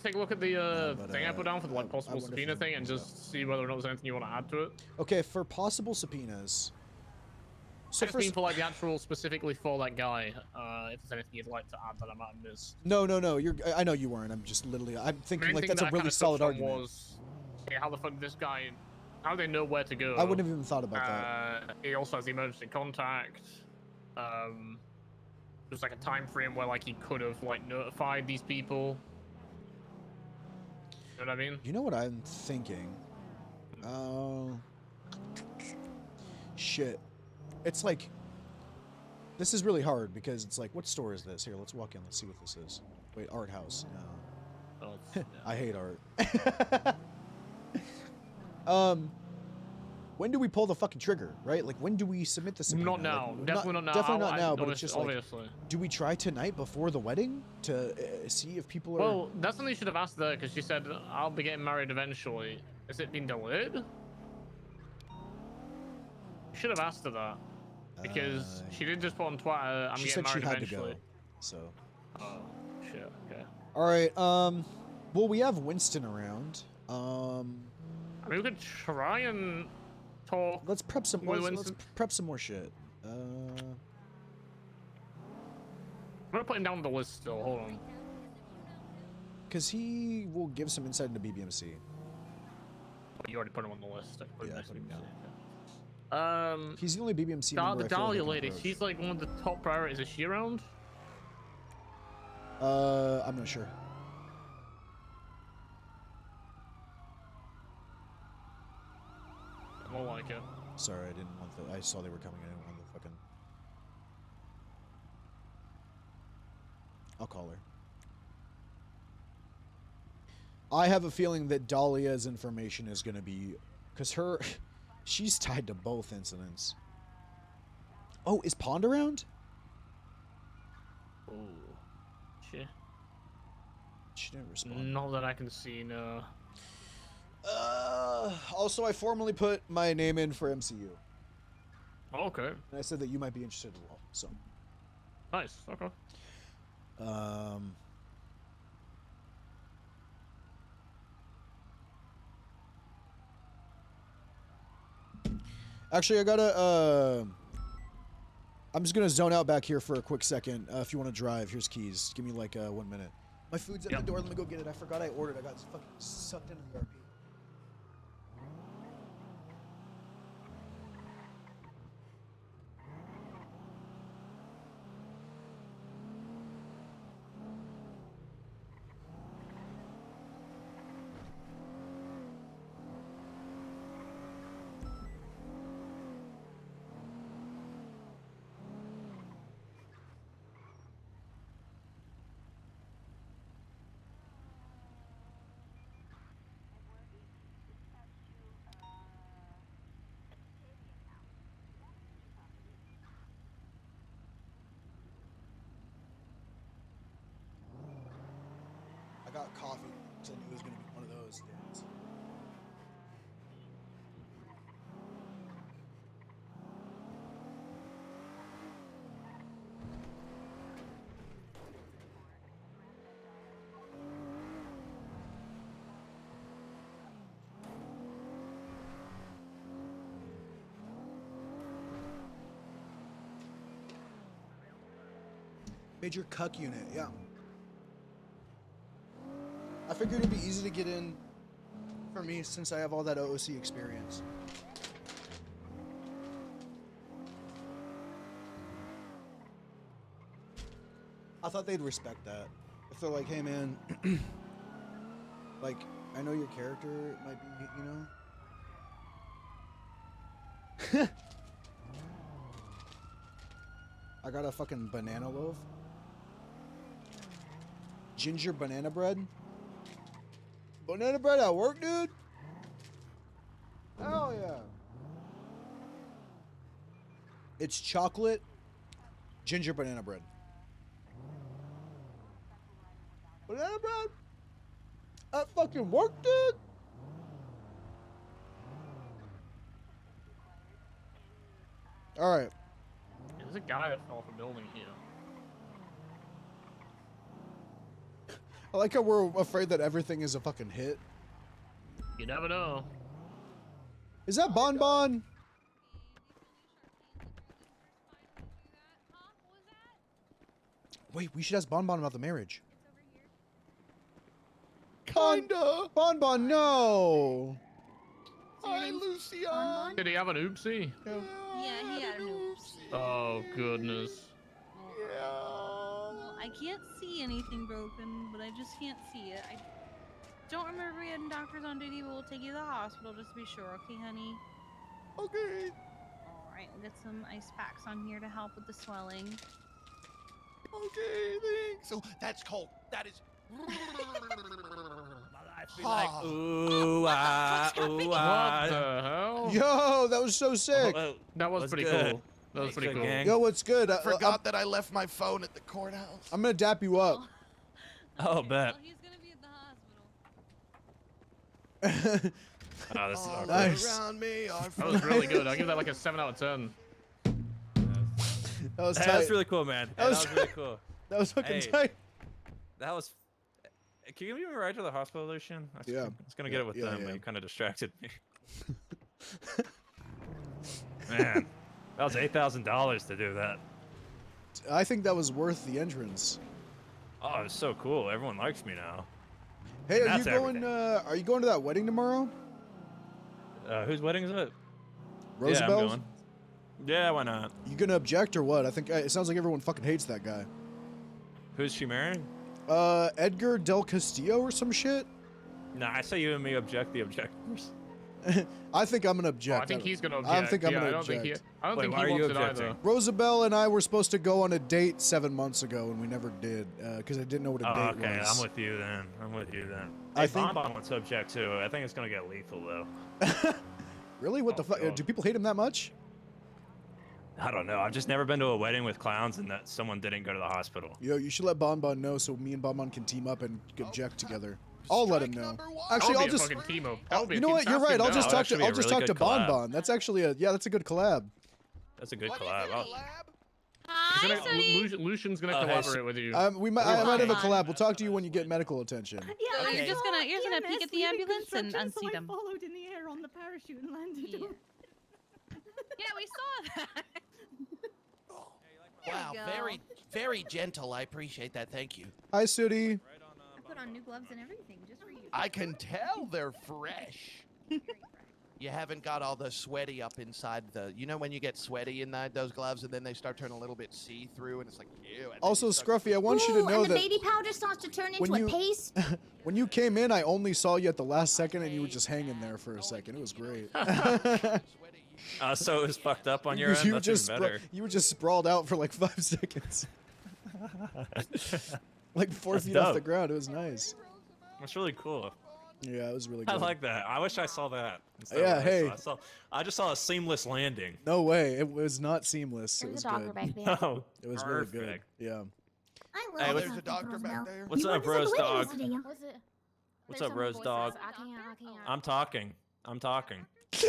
Take a look at the thing I put down for the like possible subpoena thing and just see whether or not there's anything you want to add to it. Okay, for possible subpoenas. So I just mean for like the actual specifically for that guy, if there's anything you'd like to add that I might have missed. No, I know you weren't. I'm just literally, I'm thinking like that's a really solid argument. Was, okay, how the fuck this guy, how do they know where to go? I wouldn't have even thought about that. He also has the emergency contact. There's like a time frame where like he could have like notified these people. You know what I mean? You know what I'm thinking? Shit. It's like, this is really hard because it's like, what store is this? Here, let's walk in. Let's see what this is. Wait, art house. No. Oh, yeah. I hate art. When do we pull the fucking trigger, right? Like, when do we submit the subpoena? Not now. Like, definitely not now. Definitely not now, but it's just obviously. like, do we try tonight before the wedding to see if people are... Well, that's something you should have asked her, because she said, I'll be getting married eventually. Has it been delayed? You should have asked her that. Because she did just put on Twitter, I'm getting married eventually. She said she had to go, so... Oh, shit, okay. Alright, well, we have Winston around. I mean, we could try and talk. Let's prep some. Let's prep some more shit. I'm gonna put him down on the list still. Hold on. Because he will give some insight into BBMC. You already put him on the list. I can put him Yeah, I next put him week. down. Okay. He's the only BBMC member The I feel like I Dahlia can lady, approach. she's like one of the top priorities. Is she around? I'm not sure. More like it. Sorry, I didn't want the. I saw they were coming. I didn't want the fucking. I'll call her. I have a feeling that Dahlia's information is going to be, because she's tied to both incidents. Oh, is Pond around? Ooh. Shit. She didn't respond. Not that I can see, no. Also, I formally put my name in for MCU. Okay. And I said that you might be interested as well. So. Nice. Okay. Actually, I gotta. I'm just gonna zone out back here for a quick second. If you want to drive, here's keys. Give me like 1 minute. My food's at the door. Let me go get it. I forgot I ordered. I got fucking sucked into the RP. I got coffee because I knew it was gonna be one of those days. Major cuck unit, yeah. I figured it'd be easy to get in for me since I have all that OOC experience. I thought they'd respect that. If they're like, hey man, like, I know your character might be, you know? I got a fucking banana loaf. Ginger banana bread. Banana bread at work, dude? Hell yeah. It's chocolate, ginger banana bread. Banana bread? At fucking work, dude? Alright. There's a guy that fell off a building here. I like how we're afraid that everything is a fucking hit. You never know. Is that Bon Bon? Wait, we should ask Bon Bon about the marriage. Kinda. Bon Bon, no. Hi, Lucian. Did he have an oopsie? Yeah, he had an oopsie. Oh, goodness. Well, I can't see anything broken, but I just can't see it. I don't remember we had doctors on duty, but we'll take you to the hospital just to be sure, okay, honey? Okay. Alright, we'll get some ice packs on here to help with the swelling. Okay, thanks. So that's called, that is. I feel like, ooh, ah, ooh, What ah. the hell? Yo, that was so sick. That was What's pretty good? cool. That was Thanks, pretty good cool. gang. Yo, what's good? I forgot that I left my phone at the courthouse. I'm gonna dap you up. Oh, bet. Well, he's gonna be at the hospital. Oh, this is All awkward. Nice. around me are That was really good. I'll give that like a 7 out of 10. That was Hey, tight. that was really cool, man. That Hey, was- that was really cool. That was fucking Hey. tight. That was. Can you give me a ride to the hospital, Lucian? I Yeah. was gonna get it with Yeah, them, yeah. but you kind of distracted me. Man, that was $8,000 to do that. I think that was worth the entrance. Oh, it's so cool. Everyone likes me now. Hey, And are you that's going? everything. Are you going to that wedding tomorrow? Whose wedding is it? Yeah, I'm Rosabel's? going. Yeah, why not? You gonna object or what? I think it sounds like everyone fucking hates that guy. Who's she marrying? Edgar Del Castillo or some shit? Nah, I say you and me object the objectors. I think I'm gonna Oh, object. I think he's gonna I object. think I'm yeah, gonna I don't think he. object. I don't Wait, think why he are you wants it objecting? either. Rosabel and I were supposed to go on a date 7 months ago, and we never did because I didn't know what a Oh, date okay, was. I'm with you then. I'm with you then. I Hey, think- Bonbon wants to object too. I think it's gonna get lethal though. Really? What Oh, the fuck? God. Do people hate him that much? I don't know. I've just never been to a wedding with clowns and that someone didn't go to the hospital. Yo, you should let Bonbon know so me and Bonbon can team up and object together. I'll let him Strike know. number one. That Actually, would I'll be a just. fucking team up. That would be You a know what? You're team-tastic right. I'll job. just that talk should to. be a I'll just really talk to good collab. Bonbon. That's actually a that's a good collab. That's a good What is collab. it, a I'll- lab? Hi, He's gonna- Sody. Lucian's gonna Hey, collaborate with you. I might have a Bonbon. collab. We'll talk to you when you get medical attention. So Yeah, you're just gonna peek at the ambulance and so unseat I him. followed in the air on the parachute and landed. Yeah. Yeah, we saw that. There Wow, we go. very gentle. I appreciate that. Thank you. Hi, Sudi. I put on new gloves and everything just for you. I can tell they're fresh. You haven't got all the sweaty up inside the. You know when you get sweaty in those gloves and then they start turning a little bit see-through and it's like ew. and then Also, you start- Scruffy, I want you to know and the that baby powder starts to turn when into you- a paste. when you came in, I only saw you at the last second, and you were just hanging there for a second. It was great. Sweaty, So it was fucked up on your end. you That's just even better. you were just sprawled out for like 5 seconds, like 4 That's feet off the dope. ground. It was nice. That's really cool. Yeah, it was really good. I like that. I wish I saw that. instead Yeah, of what I hey. saw. I just saw a seamless landing. No way. It was not seamless. It There's was a doctor good. back there. No. It was really good. Perfect. Yeah. I Hey, love what's- there's a doctor back there. What's You up, went to the Rose wedding Dog? yesterday, huh? What's it? What's There's up, some Rose voices. Dog? I can't. I'm talking. I'm talking. We do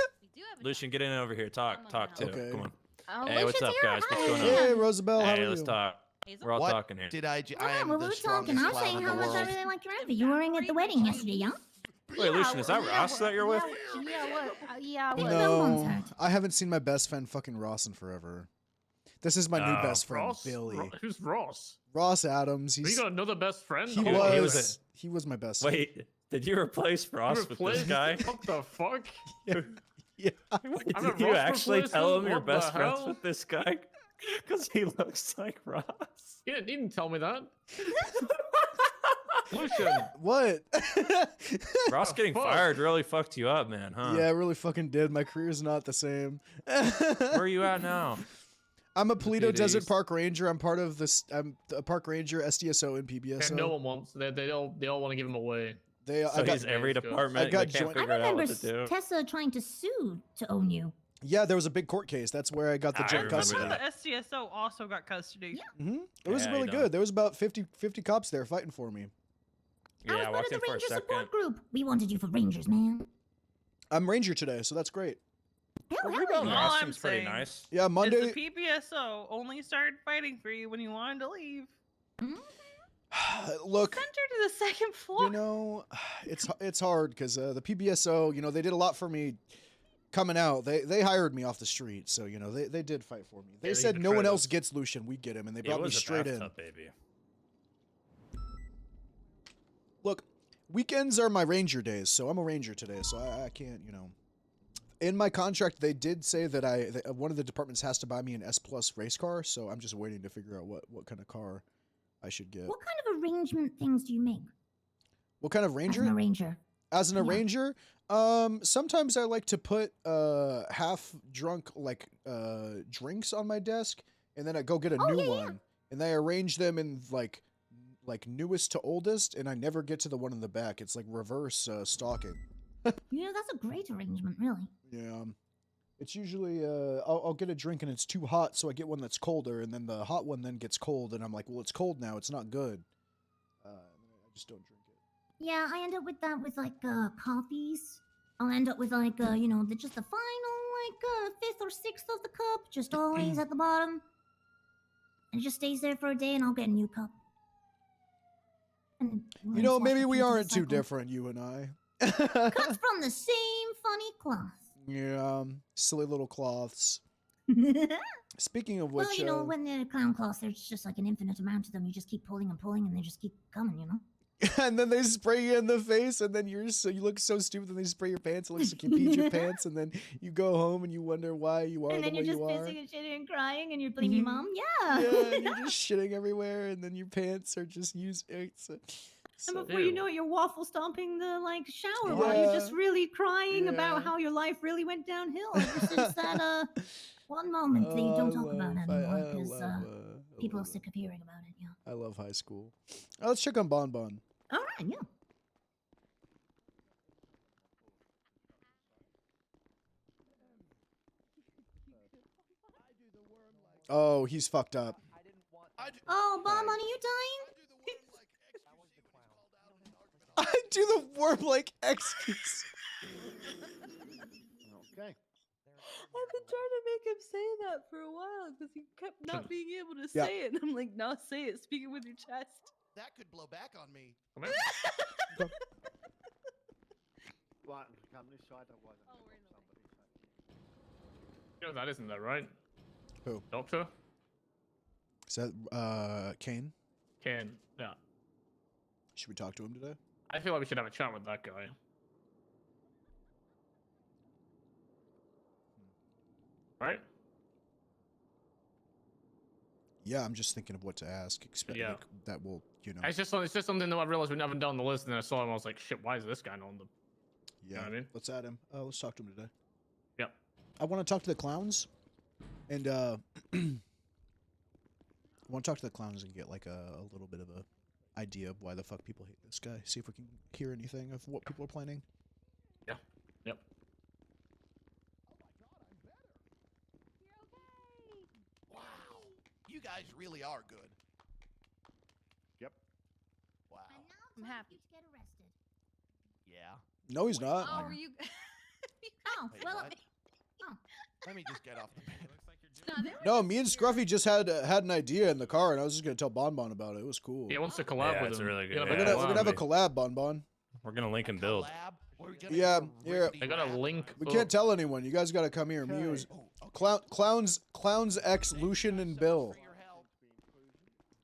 have a Lucian, get in over here. Talk. Talk too. Okay. Come on. Oh, Hey, what's up, Lucian's here. guys? What's Hi. going on? Hey, Rosabel, how Hey, are let's you? talk. Hazel. We're all What talking here. did I? I Yeah, am well, we the were talking. strongest I was clown saying in how the much I world. really like your outfit. You were wearing at the wedding yesterday, huh? Wait, Lucian, is that Ross that you're with? Yeah, what? Yeah, Big what? Bonbon's No, hurt. I haven't seen my best friend fucking Ross in forever. This is my new Oh, best friend, Ross? Billy. Who's Ross? Ross Adams. You He's got another best friend? he Holy he was was he was my best. friend. Wait, did you replace You Ross with this replaced- guy? What the fuck? Yeah. Wait, I'm a did you Ross actually tell him replacement? you're What the best friends hell? with this guy? Because he looks like Ross. He didn't tell me that. Lucian, What? Ross getting fuck? fired really fucked you up, man, huh? Yeah, it really fucking did. My career's not the same. Where are you at now? I'm a Polito Desert PDs. Park Ranger. I'm part of this. I'm a Park Ranger, SDSO, and PBSO. and no one wants. They all want to give him away. They, So I got, he's every Let's go. department. I got they can't joint- I figure out remember what to do. Tessa trying to sue to own you. yeah, there was a big court case. That's where I got the I joint remember custody. that. The SCSO also got custody. Hmm. It was Yeah, really you know. good. There was about 50 cops there fighting for me. Yeah, I I was part walked of the in for a Ranger second. support group. We wanted you for Rangers, man. I'm Ranger today, so that's great. Hell, Well, hell Rebel yeah. All Ross I'm seems pretty saying nice. Yeah, Is Monday. the PBSO only started fighting for you when you wanted to leave. Look, Sent her to the second floor. you know, it's hard because the PBSO, you know, they did a lot for me coming out. They hired me off the street, so you know they did fight for me. They Yeah, they said no one betrayed else us. gets Lucian, we get him, and they It brought me was a straight in. bathtub, baby. Look, weekends are my Ranger days, so I'm a Ranger today, so I can't, you know. In my contract, they did say that one of the departments has to buy me an S Plus race car, so I'm just waiting to figure out what kind of car I should get. What kind of arrangement things do you make What kind of as an Ranger? arranger? As an Yeah. arranger, sometimes I like to put half drunk drinks on my desk, and then I go get a Oh, new yeah, yeah. one, and I arrange them in like newest to oldest, and I never get to the one in the back. It's like reverse stalking. You know, that's a great arrangement, really. Yeah. It's usually I'll get a drink and it's too hot, so I get one that's colder, and then the hot one then gets cold, and I'm like, well, it's cold now, it's not good. And then I just don't drink it. Yeah, I end up with that with like coffees. I'll end up with like you know, just the final like fifth or sixth of the cup, just always at the bottom. And it just stays there for a day, and I'll get a new cup. And You know, rinse, wash, maybe we repeat, aren't too recycle. different, you and I. Cut from the same funny cloth. Yeah, silly little cloths. Speaking of which, Well, you know, when they're clown cloths, there's just like an infinite amount of them. You just keep pulling and pulling, and they just keep coming, you know? And then they spray you in the face, and then you look so stupid. And they spray your pants. It looks like you peed your pants, and then you go home and you wonder why you are And the then way you're just you are. pissing and shitting and crying, and you're blaming your mom. Yeah. Yeah, and you're just shitting everywhere, and then your pants are just used. And before you know it, you're waffle stomping the shower while Yeah. you're just really crying Yeah. about how your life really went downhill ever since that one moment that you don't talk about anymore because people are sick of hearing about it. Yeah. I love high school. Let's check on Bon Bon. All right. Yeah. Oh, he's fucked up. Oh, Bomb, are you dying? I do the worm like excuse. Okay. I've been trying to make him say that for a while because he kept not being able to Yeah. say it. And I'm like, no, say it. Speak it with your chest. That could blow back on me. Come here. Right, come this side, otherwise I'm Oh, we're in the somebody's side. You know that isn't that right? Who? Doctor? Is that Kane? Can. Yeah. Should we talk to him today? I feel like we should have a chat with that guy. Right? Yeah, I'm just thinking of what to ask. Yeah. Like, that will, you know. It's just something that I realized we haven't done on the list, and then I saw him. I was like, shit, why is this guy not on the? Yeah. know what I mean? Let's add him. Let's talk to him today. Yep. I want to talk to the clowns, and I want to talk to the clowns and get like a little bit of a idea of why the fuck people hate this guy. See if we can hear anything of what people are planning. Yeah. Yep. Wow. You guys really are good. Yep. Wow. I'm happy. Get arrested. Yeah. No, he's not. Oh, were you? Oh, Wait, well. what? Let me just get off the bed. No, me and Scruffy just had an idea in the car, and I was just gonna tell Bon Bon about it. It was cool. He wants to collab Yeah, with it's him. really good. You know, We're Yeah, gonna have a collab, Bon Bon. We're gonna link and build. Collab? We're gonna Yeah, do a yeah. ribbity They got a rap. link. We can't tell anyone. You guys gotta come here. Me, it was clowns X, Lucian and Bill. For your help.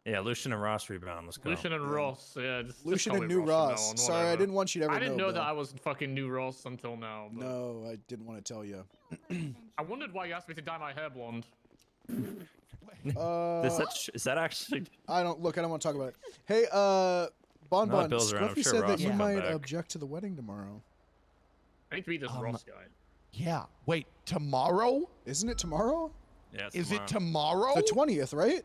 Yeah, Lucian and Ross rebound. Let's go. Lucian and Ross. Yeah. Just Lucian call and me New from now Ross. on, Sorry, I whatever. didn't want you to ever I didn't know Bill. that I was fucking New Ross until now. But No, I didn't want to tell you. I wondered why you asked me to dye my hair blonde. Is that actually? I don't want to talk about it. Hey, Bon Now that Bon, Bill's around, I'm Scruffy sure said Ross that you will come might back. object to the wedding tomorrow. I need to be this Ross guy. Yeah. Wait, tomorrow? Isn't it tomorrow? Yeah. it's Is it tomorrow. tomorrow? The 20th, right?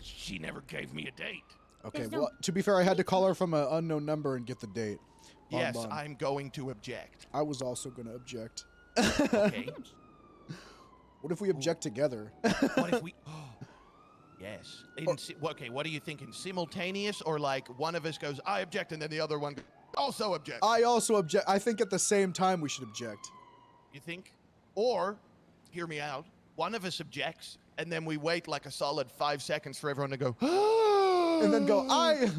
She never gave me a date. Okay, There's no- well, to be fair, I had to call her from an unknown number and get the date. Bon Yes, Bon. I'm going to object. I was also going to object. Okay. What if we object together? What if we? Yes. Okay. What are you thinking? Simultaneous, or like one of us goes, "I object," and then the other one also objects? I also object. I think at the same time we should object. You think? Or, hear me out. One of us objects, and then we wait like a solid 5 seconds for everyone to go, And then go, I.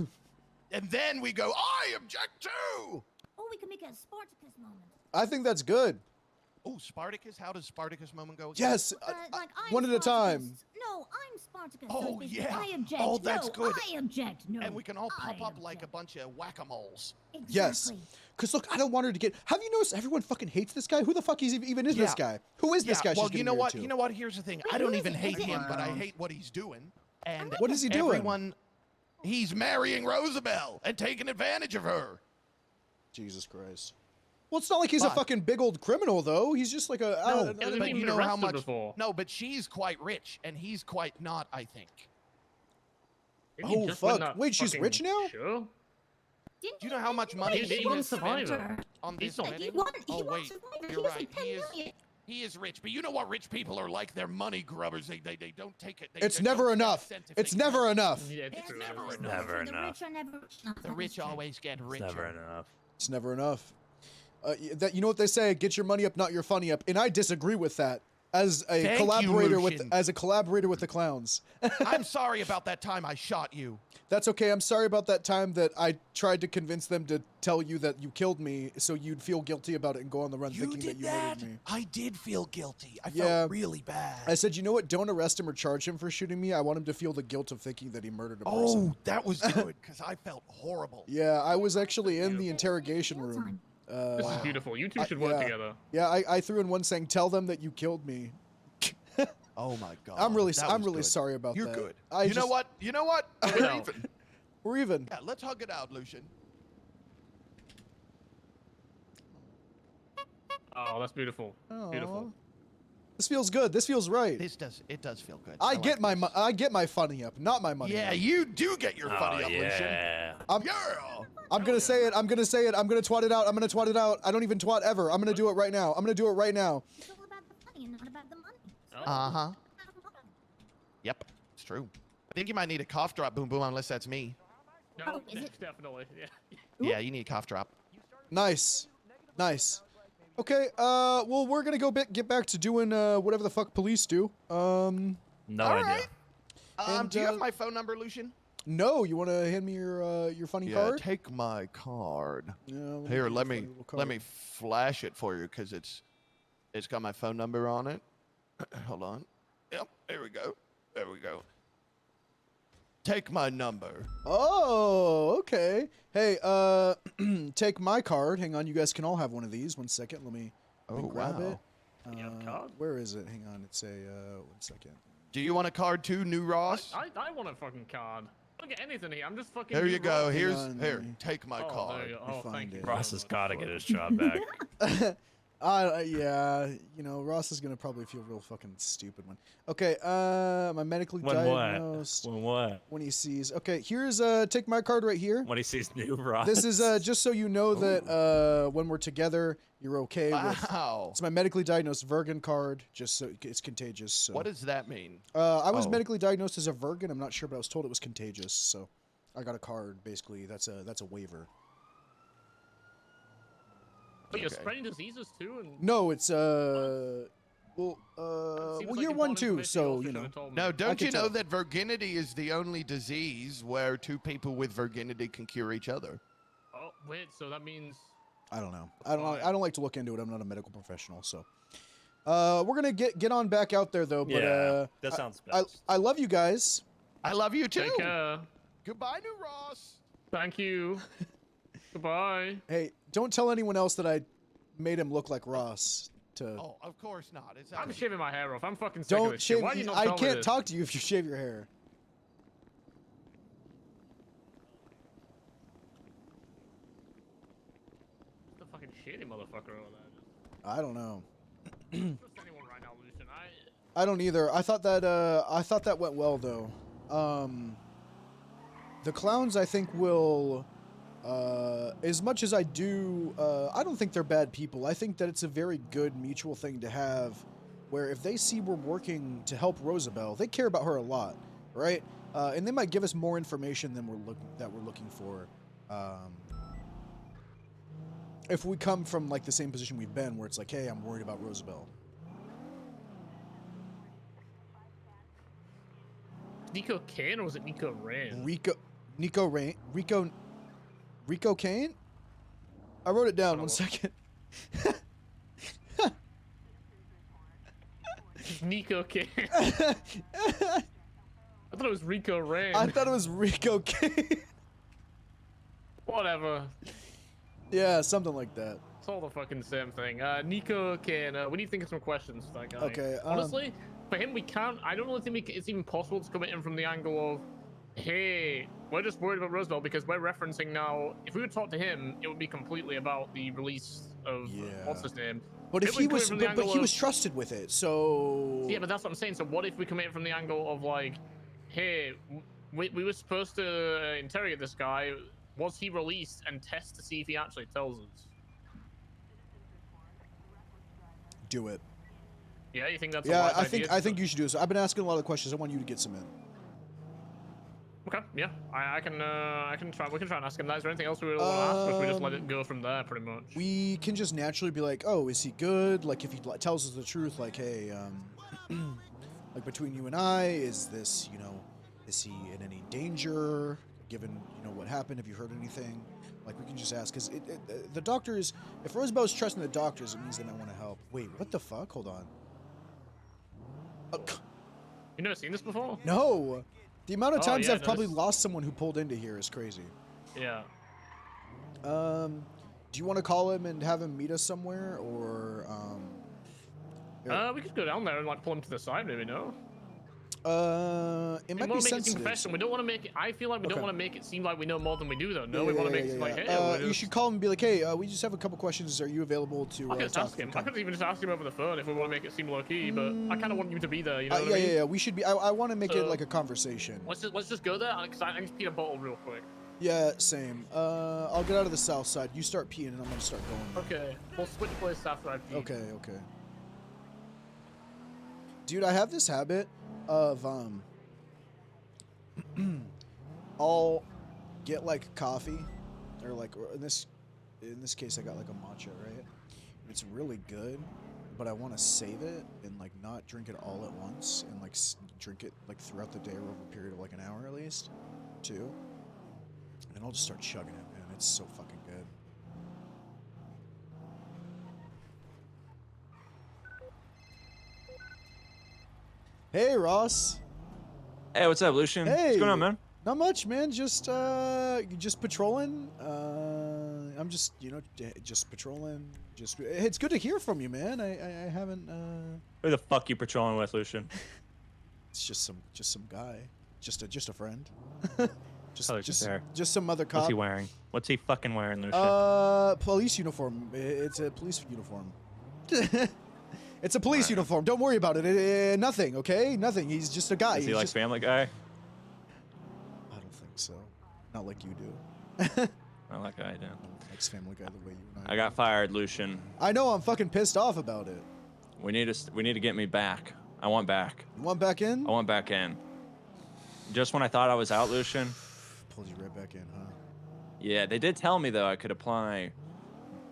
and then we go, "I object too." Oh, we can make it a Spartacus moment. I think that's good. Oh, Spartacus. How does Spartacus moment go again? Yes, Like I'm one at a time. Spartacus. No, I'm Spartacus. Oh, so it's, yeah. I object. Oh, that's no, good. I object. No. And we can all pop I up like a object. bunch of whack-a-moles. Yes. Exactly. Because look, I don't want her to get. Have you noticed everyone fucking hates this guy? Who the fuck even is this Yeah. guy? Who is this guy? Well, she's you getting know married what? to? You know what? Here's the thing. Wait, I don't who is even it? hate Is it- him, but I hate what he's doing. And What is he doing? Everyone, he's marrying Rosabel and taking advantage of her. Jesus Christ. Well, it's not like he's a But- fucking big old criminal, though. He's just like a. No, hasn't but even you been know how arrested much? before. No, but she's quite rich, and he's quite not. I think. Didn't he Oh, just win fuck. that Wait, she's fucking rich now? show? Didn't Do you know how much money He she won has spent Survivor. on He's this not- wedding? He won Oh wait, Survivor. you're He was right. like 10 million. He is rich, but you know what rich people are like? They're money grubbers. They don't take it. It's they never don't spend a enough. cent if It's they never can. enough. Yeah, it's It's true. never It's enough. Never The enough. rich are never rich enough. The That is rich true. always get It's richer. never enough. It's never enough. That you know what they say? Get your money up, not your funny up. And I disagree with that. as a Thank you, collaborator with Lucian. the clowns. I'm sorry about that time I shot you. That's okay. I'm sorry about that time that I tried to convince them to tell you that you killed me, so you'd feel guilty about it and go on the run You thinking did that you that? murdered me. I did feel guilty. I Yeah. felt really bad. I said, you know what? Don't arrest him or charge him for shooting me. I want him to feel the guilt of thinking that he murdered a person. Oh, that was good because I felt horrible. Yeah, I was actually in the interrogation room. This is beautiful. You two should work yeah. together. Yeah, I threw in one saying, "Tell them that you killed me." Oh my god. I'm really that was good. sorry about You're that. good. I You know just- what? You know what? We're even. We're even. Yeah, let's hug it out, Lucian. Oh, that's beautiful. Beautiful. This feels good. This feels right. It does feel good. I get my funny up, not my money. Yeah, up. you do get your funny up, yeah. Lucian. I'm gonna say it. I'm gonna say it. I'm gonna twat it out. I'm gonna twat it out. I don't even twat ever. I'm gonna do it right now. I'm gonna do it right now. It's all about the money and not about the money. Uh-huh. Yep, it's true. I think you might need a cough drop, Boom Boom, unless that's me. No, Oh, is it? definitely. Yeah. Yeah, you need a cough drop. Nice, nice. Okay. Well, we're gonna go get back to doing whatever the fuck police do. No All idea. right. And, Do you have my phone number, Lucian? No, you want to hand me your funny card? take my card. Yeah, Here, give you let a funny me little let card. me flash it for you because it's got my phone number on it. Hold on. Yep, there we go. There we go. Take my number. Oh, okay. Hey, take my card. Hang on, you guys can all have one of these. 1 second, let me grab it. You have a card? Where is it? Hang on, it's a 1 second. Do you want a card too, New Ross? I want a fucking card. I don't get anything here. I'm just fucking. Here new you go. Ross. Here, on, take my Oh, there card. you go. Oh, thank you. Ross has got to get his job back. Yeah, you know, Ross is gonna probably feel real fucking stupid when. Okay, my medically When diagnosed. what? When what? When he sees. Okay, here's take my card right here. When he sees new Ross. This is just so you know that when we're together, you're okay with. Wow. It's my medically diagnosed Virgin card. Just so it's contagious. So. What does that mean? I was Oh. medically diagnosed as a Virgin. I'm not sure, but I was told it was contagious. So, I got a card. Basically, that's a waiver. But you're Okay. spreading diseases too, and No, it's Seems well, like year important 1 too. information So also you know. should've told me. Now, don't can you know tell. that virginity is the only disease where two people with virginity can cure each other? Oh wait, so that means. I don't know. Fine. I don't like to look into it. I'm not a medical professional, so. We're gonna get on back out there though. But Yeah, that sounds best. I love you guys. I love you too. Take care. Goodbye, New Ross. Thank you. Goodbye. Hey, don't tell anyone else that I made him look like Ross. To Oh, of course not. It's I'm shaving my hair off. I'm fucking sick of don't this shit. shave. Why do you not I tell me can't this? talk to you if you shave your hair. The fucking shitty motherfucker over there. I don't know. Just anyone right now, Lucian. I don't either. I thought that went well though. The clowns I think will as much as I do I don't think they're bad people. I think that it's a very good mutual thing to have where if they see we're working to help Rosabel, they care about her a lot, right? And they might give us more information than we're looking for. If we come from like the same position we've been where it's like, hey, I'm worried about Rosabel. Nico Kane or was it Nico Rain? Rico Kane? I wrote it down. 1 second. Nico Kane. I thought it was Rico Rain. I thought it was Rico Kane. Whatever. Yeah, something like that. It's all the fucking same thing. Nico Kane, we need to think of some questions for that guy. Okay, Honestly, for him, we can't. I don't really think it's even possible to come at him from the angle of, hey, we're just worried about Rosabel because we're referencing now. If we would talk to him, it would be completely about the release of what's his name. But if we he come in was, from the but angle he was of- trusted with it, so. Yeah, but that's what I'm saying. So what if we come in from the angle of like, hey, we were supposed to interrogate this guy. Was he released and test to see if he actually tells us? Do it. Yeah, you think that's a Yeah, wise I idea? think you should do this. I've been asking a lot of questions. I want you to get some in. Okay, yeah, I can try. We can try and ask him that. Is there anything else we want to ask, or should we just let it go from there, pretty much? We can just naturally be like, oh, is he good? Like, if he tells us the truth, like, hey, like between you and I, is this, is he in any danger? Given, what happened, have you heard anything? Like, we can just ask, because the doctors, if Rosabel's trusting the doctors, it means they might want to help. Wait, what the fuck? Hold on. You never seen this before? No! The amount of times yeah, I've probably lost someone who pulled into here is crazy. Yeah. Do you want to call him and have him meet us somewhere, or, We could go down there and, like, pull him to the side, maybe, no? It might be make it seem sensitive. professional. We don't want to make it. I feel like we don't want to make it seem like we know more than we do, though. No, Yeah, we want to yeah, make it seem like, hey, you just... should call him and be like, hey, we just have a couple questions. Are you available to I could just talk ask him. to I could even just ask him over the phone if we want to make it seem low key. But I kind of want you to be there. You know what I mean? Yeah. We should be. I want to make it like a conversation. Let's just go there because I need to pee a bottle real quick. Yeah, same. I'll get out of the south side. You start peeing, and I'm gonna start going. Okay, we'll switch places after I pee. Okay. Dude, I have this habit of I'll get like coffee, or like in this case I got like a matcha, right? It's really good, but I want to save it and like not drink it all at once, and like drink it like throughout the day or over a period of like an hour at least, too. And I'll just start chugging it, man. It's so fucking good. Hey, Ross. Hey, what's up, Lucian? Hey. What's going on, man? Not much, man. Just patrolling. I'm just, just patrolling. It's good to hear from you, man. I haven't. Who the fuck you patrolling with, Lucian? It's just some guy. Just a friend. just some other cop. What's he wearing? What's he fucking wearing, Lucian? Police uniform. It's a police uniform. It's a police uniform. Don't worry about it. Nothing, okay? Nothing. He's just a guy. Is he like Family Guy? I don't think so. Not like you do. Not like I do. Likes Family Guy the way you and I got fired, Lucian. I know. I'm fucking pissed off about it. We need to get me back. I want back. You want back in? I want back in. Just when I thought I was out, Lucian. Pulled you right back in, huh? Yeah, they did tell me though I could apply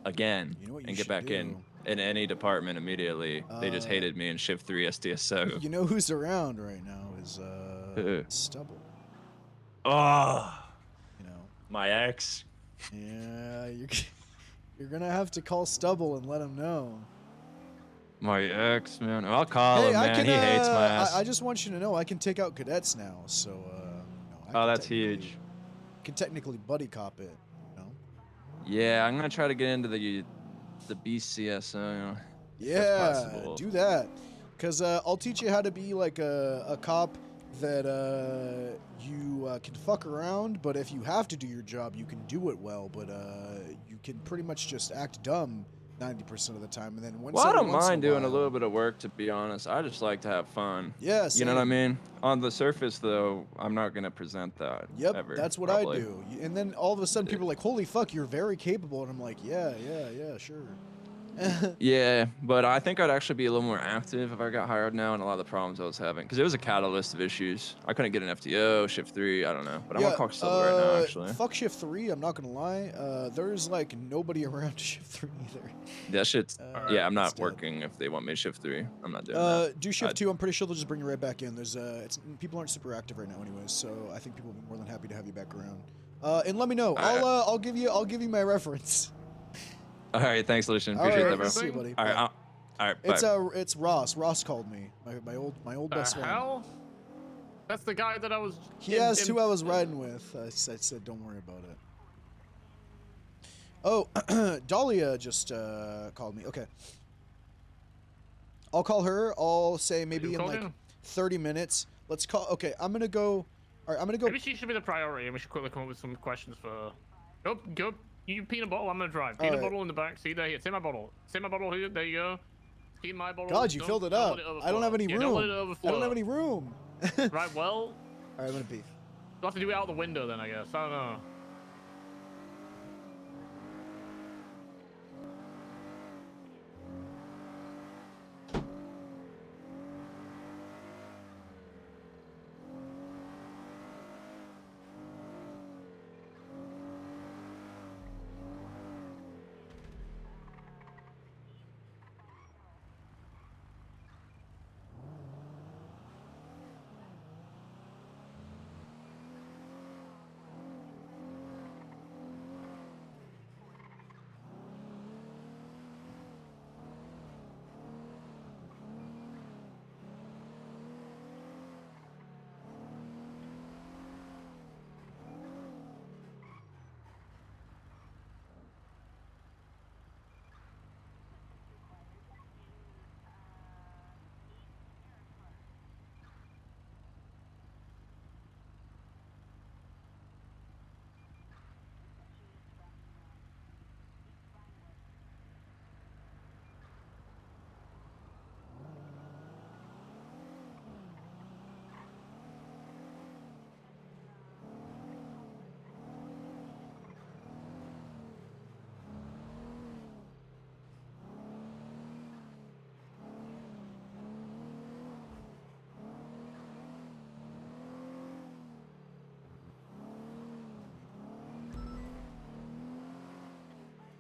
again and get back in any department immediately. They just hated me in Shift 3 SDSO. You know who's around right now is Stubble. Oh. My ex. Yeah, you're gonna have to call Stubble and let him know. My ex, man. I'll call him, man. He hates my ass. I just want you to know I can take out cadets now, so that's huge. Can technically buddy cop it, Yeah, I'm gonna try to get into the BCSO. Yeah, do that, cause I'll teach you how to be like a cop that you can fuck around, but if you have to do your job, you can do it well. But you can pretty much just act dumb 90% of the time, and then I don't mind doing a little bit of work, to be honest. I just like to have fun. Yeah, you know what I mean? On the surface, though, I'm not gonna present that. Yep, ever, that's what probably. I do. And then all of a sudden, people are like, "Holy fuck, you're very capable," and I'm like, "Yeah, sure." Yeah, but I think I'd actually be a little more active if I got hired now, and a lot of the problems I was having, because it was a catalyst of issues. I couldn't get an FTO, Shift 3, I don't know, but I'm on Cox Silver right now, actually. Fuck Shift 3, I'm not gonna lie. There's like nobody around Shift 3 either. That shit's, yeah, I'm not working if they want me to Shift 3. I'm not doing that. Do Shift 2, I'm pretty sure they'll just bring you right back in. There's people aren't super active right now anyways, so I think people will be more than happy to have you back around. And let me know. I'll give you my reference. All right, thanks, Lucian. Appreciate that, bro. See you, buddy. All right, all right. Bye. It's Ross. Ross called me. My old best friend. Hell? That's the guy that I was. He asked who I was riding with. I said, don't worry about it. Oh, Dahlia just called me. Okay. I'll call her. I'll say maybe in like 30 minutes. Let's call. Okay, I'm gonna go. All right, I'm gonna go. Maybe she should be the priority, and we should quickly come up with some questions for. Go. You peanut bottle. I'm gonna drive. Peanut bottle in the back. See there. Here. Take my bottle. Take my bottle here. There you go. Keep my bottle. God, you filled it up. I don't have any room. Don't let it overflow. I don't have any room. Right. Well. All right, I'm gonna pee. We'll have to do it out the window then, I guess. I don't know.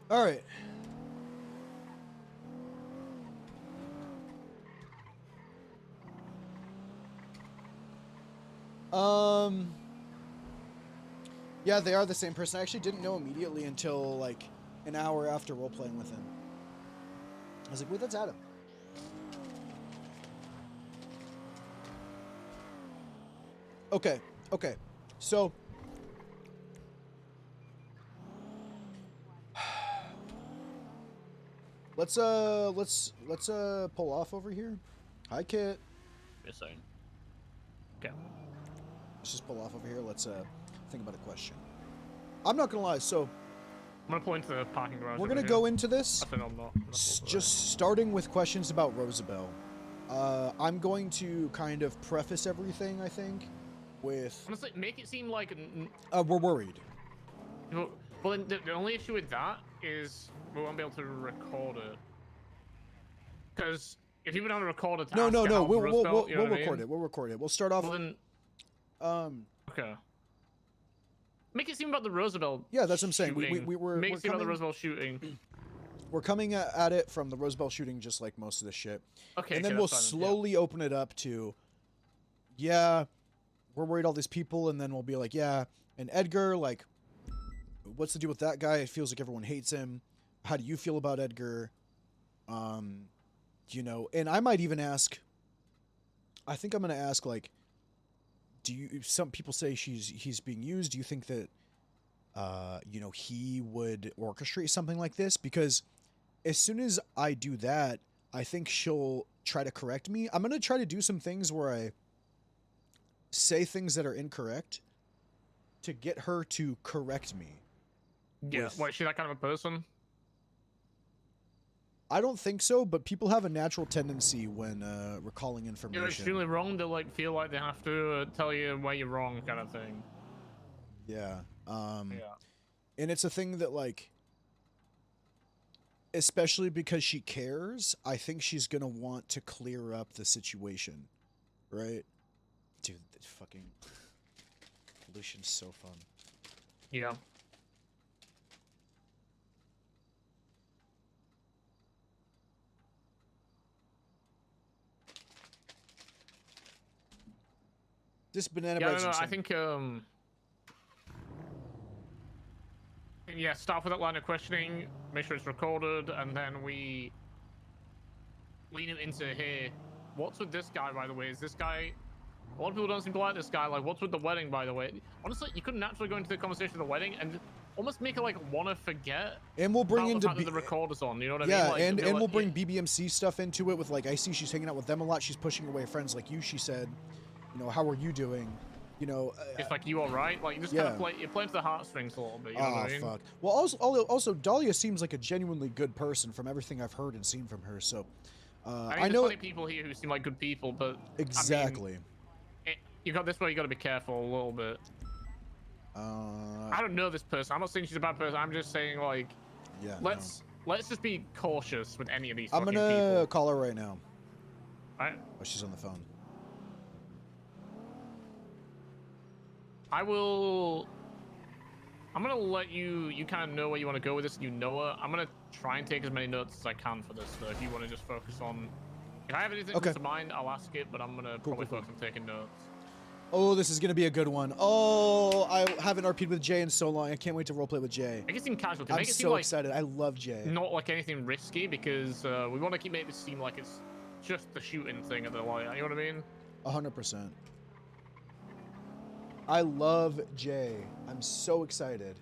All right. Yeah, they are the same person. I actually didn't know immediately until like an hour after role playing with him. I was like, wait, that's Adam. Okay, okay. So let's pull off over here. Hi, Kit. Just saying. Okay. Let's just pull off over here. Let's think about a question. I'm not gonna lie. So I'm gonna pull into the parking garage. we're gonna go into this I think I'm not just starting with questions about Rosabel. I'm going to kind of preface everything, I think, with honestly make it seem like we're worried. well then the only issue with that is we won't be able to record it. Because if you were on a record it, No, we'll record it. We'll record it. We'll start off. Well, then, okay. Make it seem about the Rosabel. Yeah, that's what I'm saying. Shooting. We're Make it seem about the coming, Rosabel shooting. We're coming at it from the Rosabel shooting, just like most of this shit. Okay. And then we'll slowly open it up to, yeah, we're worried all these people, and then we'll be like, yeah, and Edgar, like, what's the deal with that guy? It feels like everyone hates him. How do you feel about Edgar? You know, and I might even ask. I think I'm gonna ask, like, some people say he's being used. Do you think that, you know, he would orchestrate something like this? Because as soon as I do that, I think she'll try to correct me. I'm gonna try to do some things where I say things that are incorrect to get her to correct me. Yeah, what, is she that kind of a person? I don't think so, but people have a natural tendency when recalling information. You're extremely wrong to like feel like they have to tell you why you're wrong, kind of thing. Yeah. Yeah. And it's a thing that, like, especially because she cares, I think she's gonna want to clear up the situation, right? Dude, that fucking Lucian's so fun. Yeah. This banana Yeah, bread's no, I insane. think yeah, start with that line of questioning, make sure it's recorded, and then we lean it into here. What's with this guy, by the way? Is this guy... A lot of people don't seem to like this guy. Like, what's with the wedding, by the way? Honestly, you couldn't naturally go into the conversation of the wedding and almost make it, like, want to forget. And we'll bring into... the recorder's on, you know what I yeah, mean? Like, and like, we'll bring BBMC stuff into it with, like, I see she's hanging out with them a lot. She's pushing away friends like you, she said. You know, how are you doing? You know... it's like, you all right? Like, you just kind of play... You're playing to the heartstrings a little bit, you know what I mean? Fuck. Well, also, Dahlia seems like a genuinely good person from everything I've heard and seen from her, so... I mean, there's plenty of people here who seem like good people, but... Exactly. I mean, you got this way, you got to be careful a little bit. I don't know this person. I'm not saying she's a bad person. I'm just saying, like, yeah. Let's just be cautious with any of these. I'm gonna people. call her right now. Alright. Oh, she's on the phone. I'm gonna let you kind of know where you want to go with this, and you know her. I'm gonna try and take as many notes as I can for this, though. If you want to just focus on, if I have anything to mind, I'll ask it, but I'm gonna probably focus on taking notes. Oh, this is gonna be a good one. Oh, I haven't RP'd with Jay in so long. I can't wait to roleplay with Jay. Make it seem casual. I'm make it so seem like excited. I love Jay. Not like anything risky, because we want to keep making it seem like it's just the shooting thing at the light. You know what I mean? 100%. I love Jay. I'm so excited.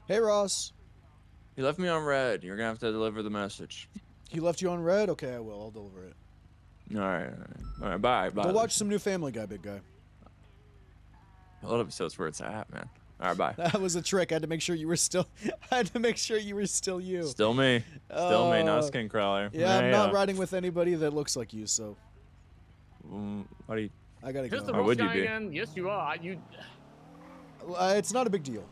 Hey, Ross. He left me on red. You're gonna have to deliver the message. He left you on red? Okay, I will. I'll deliver it. All right. All right. Bye. Bye. Go watch some new Family Guy, big guy. A lot of episodes where it's at, man. All right, bye. That was a trick. I had to make sure you were still. I had to make sure you were still you. Still me. Still me, not a Uh, skin crawler. Yeah, I'm not Yeah. riding with anybody that looks like you, so What do you? I gotta Just go. the Or Ross would you guy be? again? Yes, you are. You. It's not a big deal.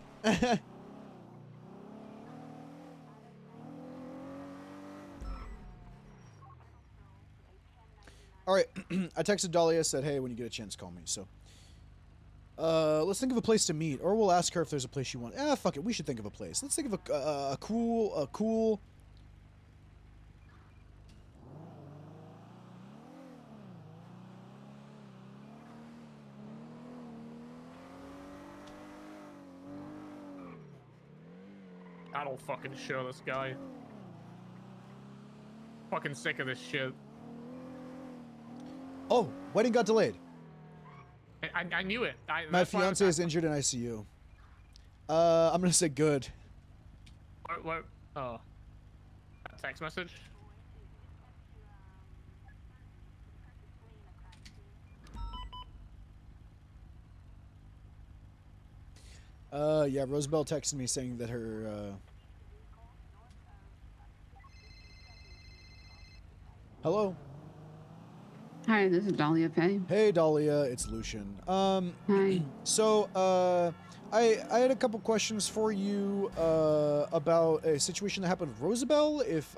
All right, I texted Dahlia, said, "Hey, when you get a chance, call me." So, let's think of a place to meet, or we'll ask her if there's a place she wants. Fuck it, we should think of a place. Let's think of a cool. I don't fucking show this guy. Fucking sick of this shit. Oh, wedding got delayed. I knew it. My fiance is injured in ICU. I'm gonna say good. What? Oh. A text message? Yeah, Rosabel texted me saying that her, Hello? Hi, this is Dahlia Faye. Hey, Dahlia, it's Lucian. Hi. So, I had a couple questions for you, about a situation that happened with Rosabel. If,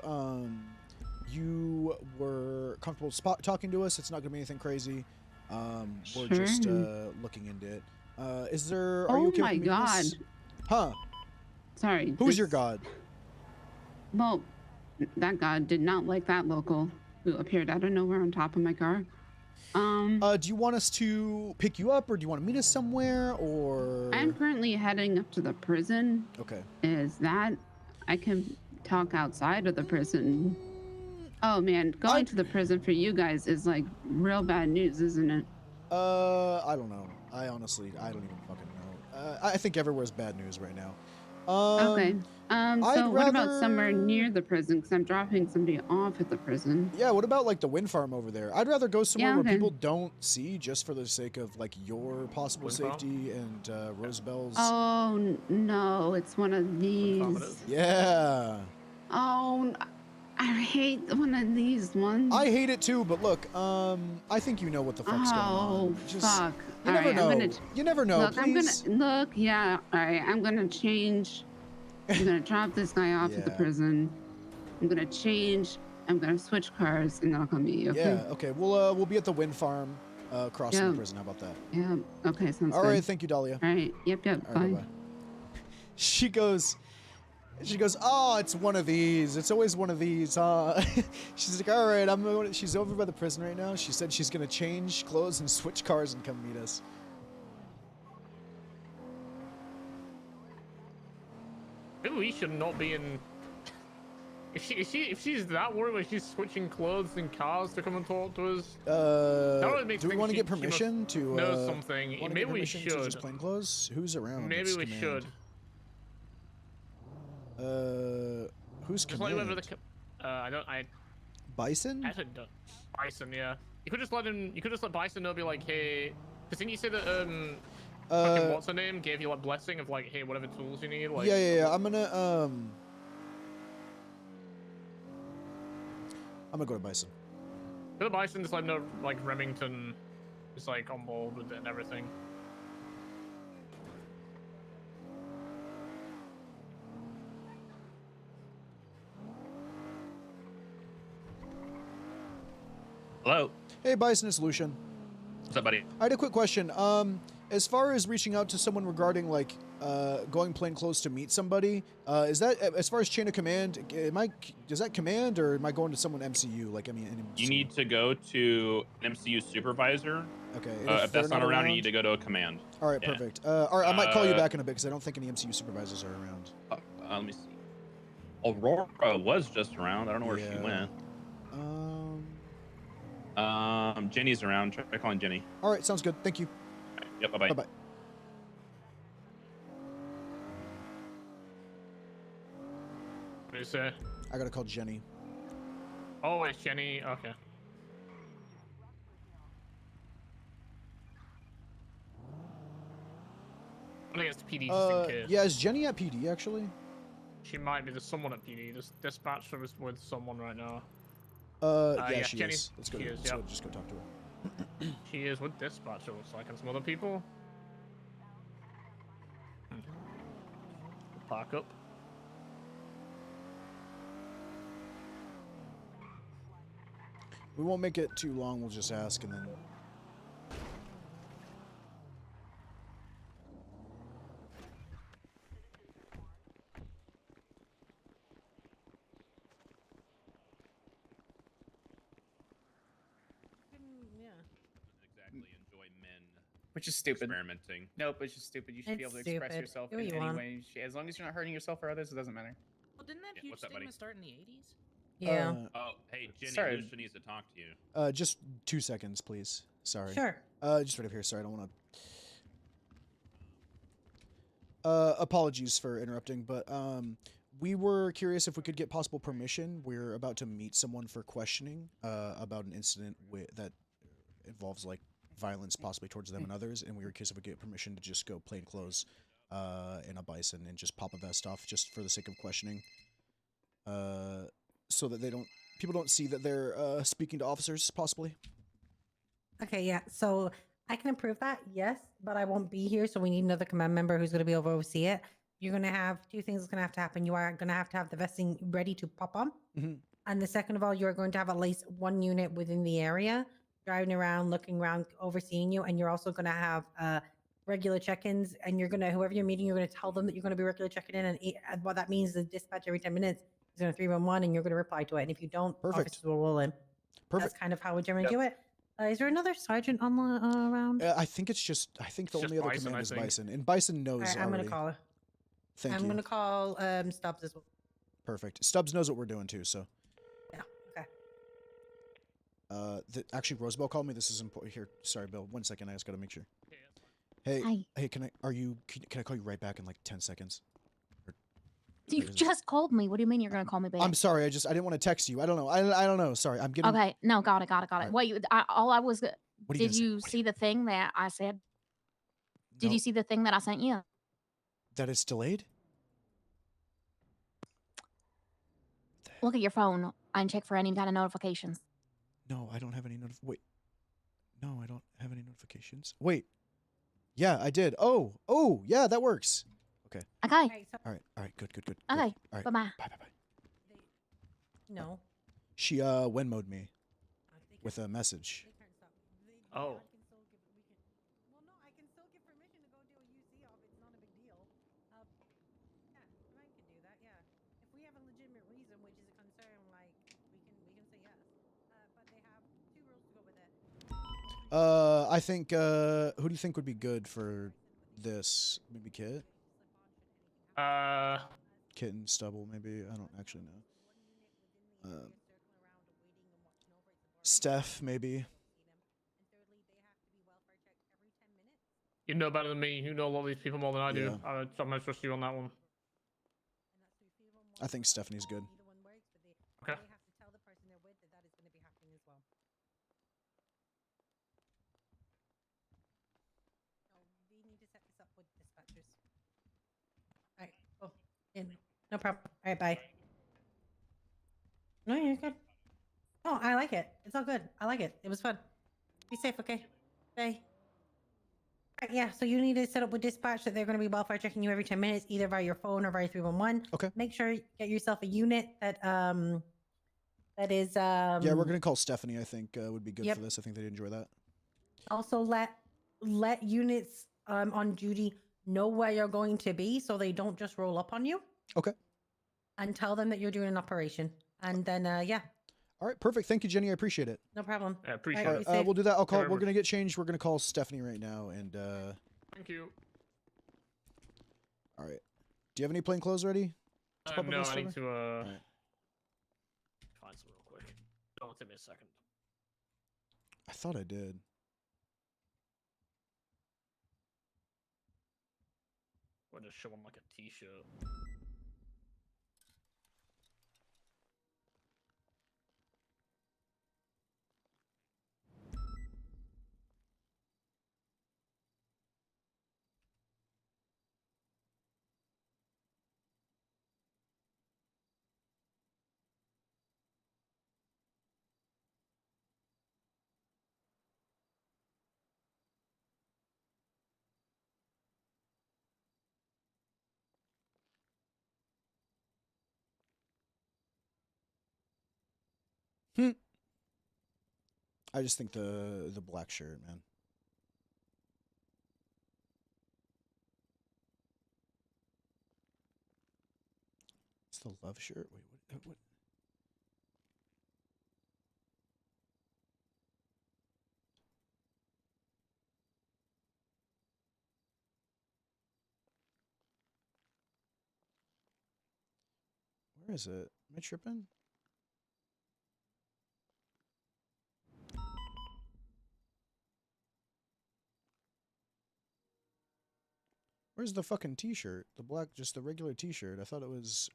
you were comfortable talking to us, it's not gonna be anything crazy. We're just, looking into it. Is there, are you okay my with meeting us? God. Huh? Sorry. Who's your god? Well, that god did not like that local who appeared out of nowhere on top of my car. Do you want us to pick you up, or do you want to meet us somewhere, or? I'm currently heading up to the prison. Okay. Is that I can talk outside of the prison? Oh man, going to the prison for you guys is like real bad news, isn't it? I don't know. I don't even fucking know. I think everywhere's bad news right now. Okay. So what about rather- somewhere near the prison? Because I'm dropping somebody off at the prison. Yeah, what about like the wind farm over there? I'd rather go somewhere where okay. people don't see, just for the sake of like your possible Wind farm? safety and Rosabel's. Oh no, it's one of these. Yeah. Oh, I hate one of these ones. I hate it too, but look, I think you know what the fuck's going on. Just, fuck. You never know. You never know. Look, Please. yeah. All right, I'm gonna change. I'm gonna drop this guy off at the Yeah. prison. I'm gonna change. I'm gonna switch cars, and then I'll come meet you. Okay? Yeah. Okay. We'll be at the wind farm, across from Yeah. the prison. How about that? Yeah. Okay. Sounds All good. right. Thank you, Dahlia. All right. Yep. All Bye. right, bye-bye. She goes, oh, it's one of these. It's always one of these, huh? She's like, all right, she's over by the prison right now. She said she's going to change clothes and switch cars and come meet us. Maybe we should not be in. If she's that worried when she's switching clothes and cars to come and talk to us. Do we want to get permission to know something? wanna Maybe get we permission to should. just plain clothes? Who's around? Maybe It's we command. should. Who's Just like whoever command? Bison? I don't know. Bison, yeah. You could just let him. You could just let Bison know, be like, hey. Because didn't you say that fucking what's her name gave you like blessing of like, hey, whatever tools you need. Like. Yeah. I'm gonna go to Bison. Go to Bison, just let him know like Remington is like on board with it and everything. Hello. Hey, Bison, it's Lucian. What's up, buddy? I had a quick question. As far as reaching out to someone regarding like going plain clothes to meet somebody, is that as far as chain of command? Does that command, or am I going to someone MCU? Like, I mean, You need to go to an MCU supervisor. Okay. If that's not around, you need to go to a command. All right, Yeah. perfect. All right, I might call you back in a bit because I don't think any MCU supervisors are around. Let me see. Aurora was just around. I don't know where she Yeah. went. Jenny's around. Try calling Jenny. All right, sounds good. Thank you. All right, yep. Bye-bye. Bye-bye. What do you say? I gotta call Jenny. Oh, it's Jenny. Okay. I think it's PD just in case. Yeah, is Jenny at PD actually? She might be. There's someone at PD. This dispatcher is with someone right now. Yeah, she Jenny. is. Let's go. She is, Let's yep. go. Just go talk to her. She is with dispatcher, looks like, and some other people. Park up. We won't make it too long. We'll just ask and then. Exactly enjoy men. Which is stupid. Experimenting. Nope, it's just stupid. You should be It's able to express stupid. yourself Do what in you any want. way. As long as you're not hurting yourself or others, it doesn't matter. Well, didn't that huge what's up, buddy? stigma start in the 80s? Yeah. Oh, hey, Jenny, Sorry. Lucia needs to talk to you. Just 2 seconds, please. Sorry. Sure. Just right up here. Sorry, I don't want to. Apologies for interrupting, but we were curious if we could get possible permission. We're about to meet someone for questioning about an incident that involves like violence, possibly towards them and others, and we were curious if we could get permission to just go plain clothes in a bison and just pop a vest off just for the sake of questioning, so that people don't see that they're speaking to officers, possibly. Okay, yeah. So I can approve that, yes, but I won't be here, so we need another command member who's going to be able to oversee it. You're going to have two things that's going to have to happen. You are going to have the vesting ready to pop on. Mm-hmm. And the second of all, you're going to have at least one unit within the area driving around, looking around, overseeing you. And you're also going to have regular check-ins. And you're going to, whoever you're meeting, you're going to tell them that you're going to be regular checking in. And what that means is dispatch every 10 minutes is going to 311 and you're going to reply to it. And if you don't, officers will roll in. Perfect. That's kind of how we generally do it. Is there another sergeant on the around? I think the only other Bison, command I is think. Bison, and Bison knows All right, I'm already. going to call her. Thank you. I'm going to call Stubbs as well. Perfect. Stubbs knows what we're doing too, so. Yeah, okay. Actually, Rosabel called me. This is important. Here, sorry, Bill. 1 second. I just gotta make sure. Hey, Hi. hey, can I call you right back in like 10 seconds? You just called me. What do you mean you're gonna call me back? I'm sorry. I didn't want to text you. I don't know. I don't know. Sorry. I'm getting. Okay. No, got it. Right. Wait, all I was. What are you Did gonna say? you see the thing that I said? Did No. you see the thing that I sent you? That it's delayed? Look at your phone and check for any kind of notifications. No, I don't have any Wait. No, I don't have any notifications. Wait. Yeah, I did. Oh, yeah, that works. Okay. Okay. All right. Good. Okay. All right. Bye bye. Bye. No. She Wenmo'd me with a message. Oh. Well, no, I can still give permission to go do a UC off. It's not a big deal. Yeah, I can do that. Yeah, if we have a legitimate reason, which is a concern, like we can say yes. But they have two rules to go with it. I think who do you think would be good for this? Maybe Kit? Kitten, Stubble, maybe. I don't actually know. Steph, maybe. You know better than me. You know a lot of these people more than I do. Yeah. So I'm gonna trust you on that one. I think Stephanie's good. Okay. They have to tell the person they're with that is going to be happening as well. No, we need to set this up with dispatchers. All right. Oh, no problem. All right, bye. No, you're good. Oh, I like it. It's all good. I like it. It was fun. Be safe, okay? Bye. Alright, yeah, so you need to set up with dispatch that they're going to be welfare checking you every 10 minutes, either via your phone or via 311. Okay. Make sure you get yourself a unit that that is Yeah, we're gonna call Stephanie. I think would be good Yep. for this. I think they'd enjoy that. also let units on duty know where you're going to be so they don't just roll up on you. Okay. And tell them that you're doing an operation. And then yeah, All right, perfect. Thank you, Jenny. I appreciate it. no problem. I appreciate Alright, it. be safe. We'll do that. I'll call. Very We're much. gonna get changed. We're gonna call Stephanie right now. And Thank you. all right. Do you have any plain clothes ready? To pop a No, vest I need over? to Alright. find some real quick. Don't take me a second. I thought I did. Or just show them like a t-shirt. I just think the black shirt, man. It's the love shirt. Wait, what? Where is it? Am I tripping? Where's the fucking t-shirt? The black, just the regular t-shirt. I thought it was...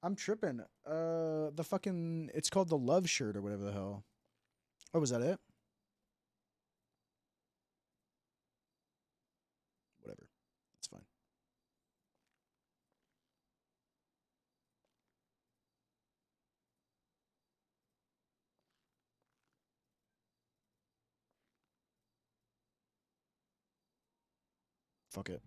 I'm tripping. The fucking... It's called the love shirt or whatever the hell. Oh, was that it? Whatever. It's fine. Fuck it.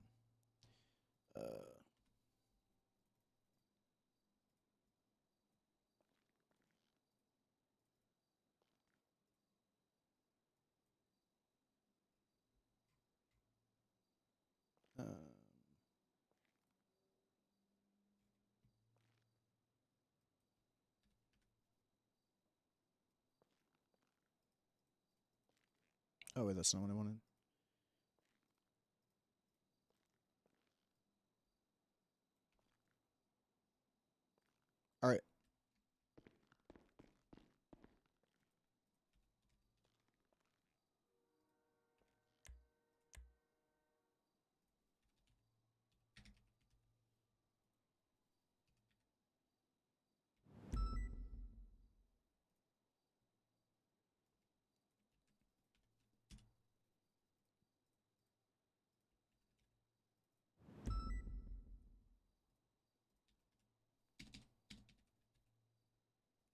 Oh, wait, that's not what I wanted. All right.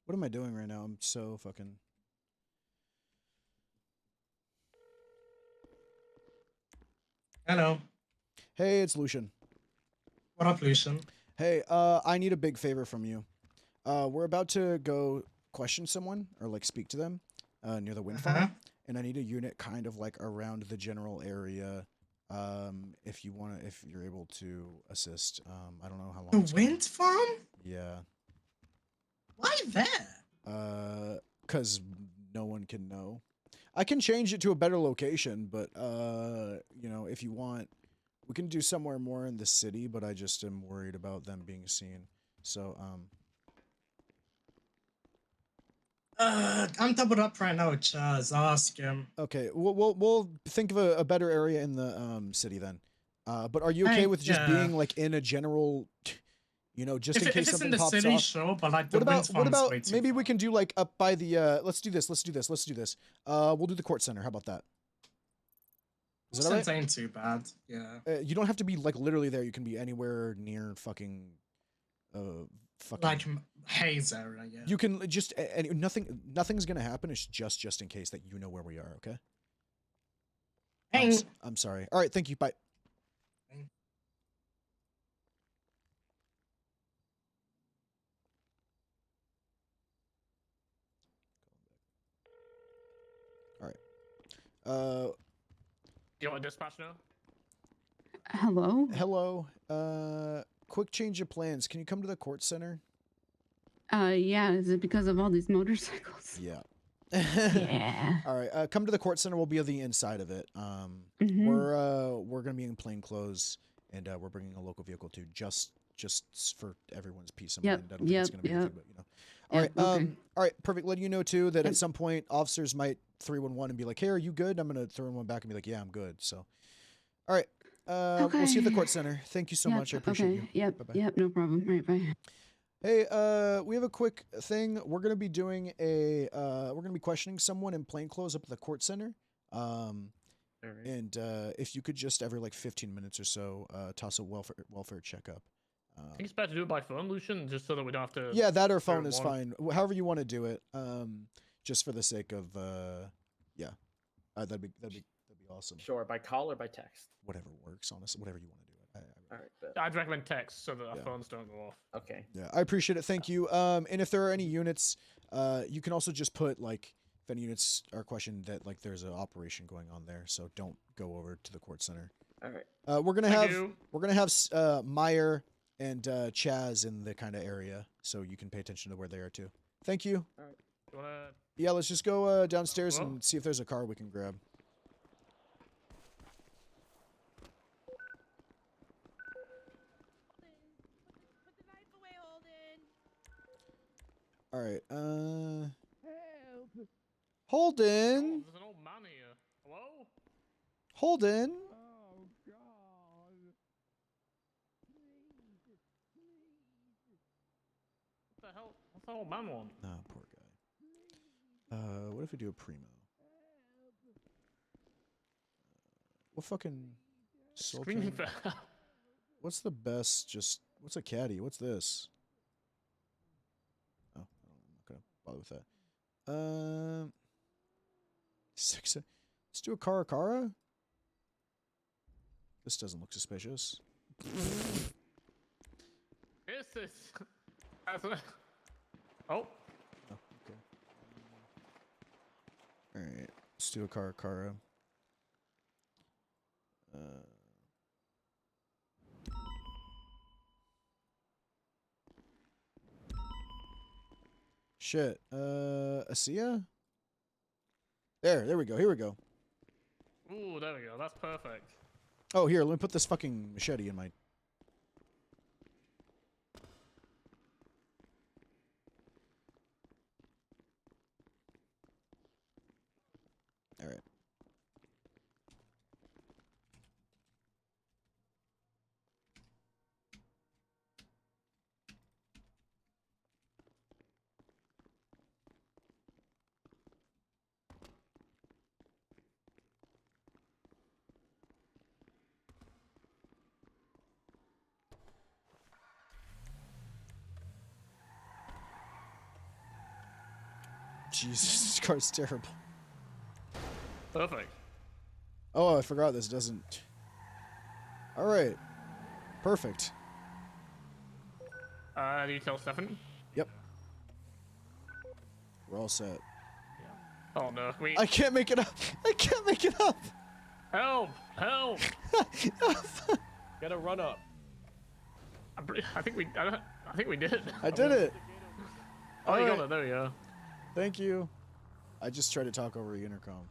What am I doing right now? I'm so fucking... Hello. Hey, it's Lucian. What up, Lucian? Hey, I need a big favor from you. We're about to go question someone or like speak to them near the wind farm, and I need a unit kind of like around the general area. If you're able to assist. I don't know how long. The wind farm? Yeah. Why that? Cause no one can know. I can change it to a better location, but you know, if you want, we can do somewhere more in the city. But I just am worried about them being seen. So I'm doubled up right now with Chaz. I'll ask him. Okay, we'll think of a better area in the city then. But are you okay with just being like in a general, you know, just in case something pops off? If it's in the city, sure, but like the wind farm is way too maybe far. we can do like up by the let's do this. We'll do the court center. How about that? Is that all right? Ain't too bad. Yeah. You don't have to be like literally there. You can be anywhere near fucking like Hayes area, yeah. You can just and nothing's gonna happen. It's just in case that you know where we are. Okay. I'm sorry. All right. Thank you. Bye. All right. You want a dispatch now? Hello? Hello. Quick change of plans. Can you come to the court center? Yeah, is it because of all these motorcycles? Yeah. Yeah. All right. Come to the court center. We'll be on the inside of it. Mhm. We're gonna be in plain clothes, and we're bringing a local vehicle too, just for everyone's peace of mind. I don't think it's gonna be anything, but you know. All right. Okay. All right. Perfect. Letting you know too that at some point officers might 311 and be like, "Hey, are you good?" I'm gonna 311 back and be like, "Yeah, I'm good." So, all right. We'll see you at the court center. Thank you so much. I appreciate you. Yep. Bye-bye. Yep. No problem. Right. Bye. Hey, we have a quick thing. We're gonna be doing we're gonna be questioning someone in plainclothes up at the court center. And if you could just every like 15 minutes or so, toss a welfare checkup. I think it's better to do it by phone, Lucian, just so that we don't have to. Yeah, that or phone is fine. However you want to do it. Just for the sake of yeah, that'd be awesome. Sure, by call or by text. Whatever works, honestly. Whatever you want to do it. All right. Bet. I'd recommend text so that our Yeah. phones don't go off. Okay. Yeah, I appreciate it. Thank you. And if there are any units, you can also just put like if any units are questioned that like there's an operation going on there, so don't go over to the court center. All right. We're gonna have Meyer and Chaz in the kind of area, so you can pay attention to where they are too. Thank you. All right. You wanna... Yeah, let's just go downstairs and see if there's a car we can grab. All right. Holden. There's an old man here. Hello? Holden. Oh God. What the hell? What's the old man want? Oh, poor guy. What if we do a primo? What fucking soul Screaming train? for What's the best? Just what's a caddy? What's this? Oh, I'm not gonna bother with that. Six. Let's do a Cara. This doesn't look suspicious. Is this? Oh. Okay. All right. Let's do a Cara. Shit. Asia? There we go. Here we go. Ooh, there we go. That's perfect. Oh, here, let me put this fucking machete in my... Alright. Jesus, this car's terrible. Perfect. Oh, I forgot this doesn't... Alright. Perfect. Do you tell Stefan? Yep. We're all set. Oh no, we... I can't make it up! I can't make it up! Help! Help! Get a run up. I think we did. I did it! Oh, you Alright. got it. There we go. Thank you. I just tried to talk over the intercom.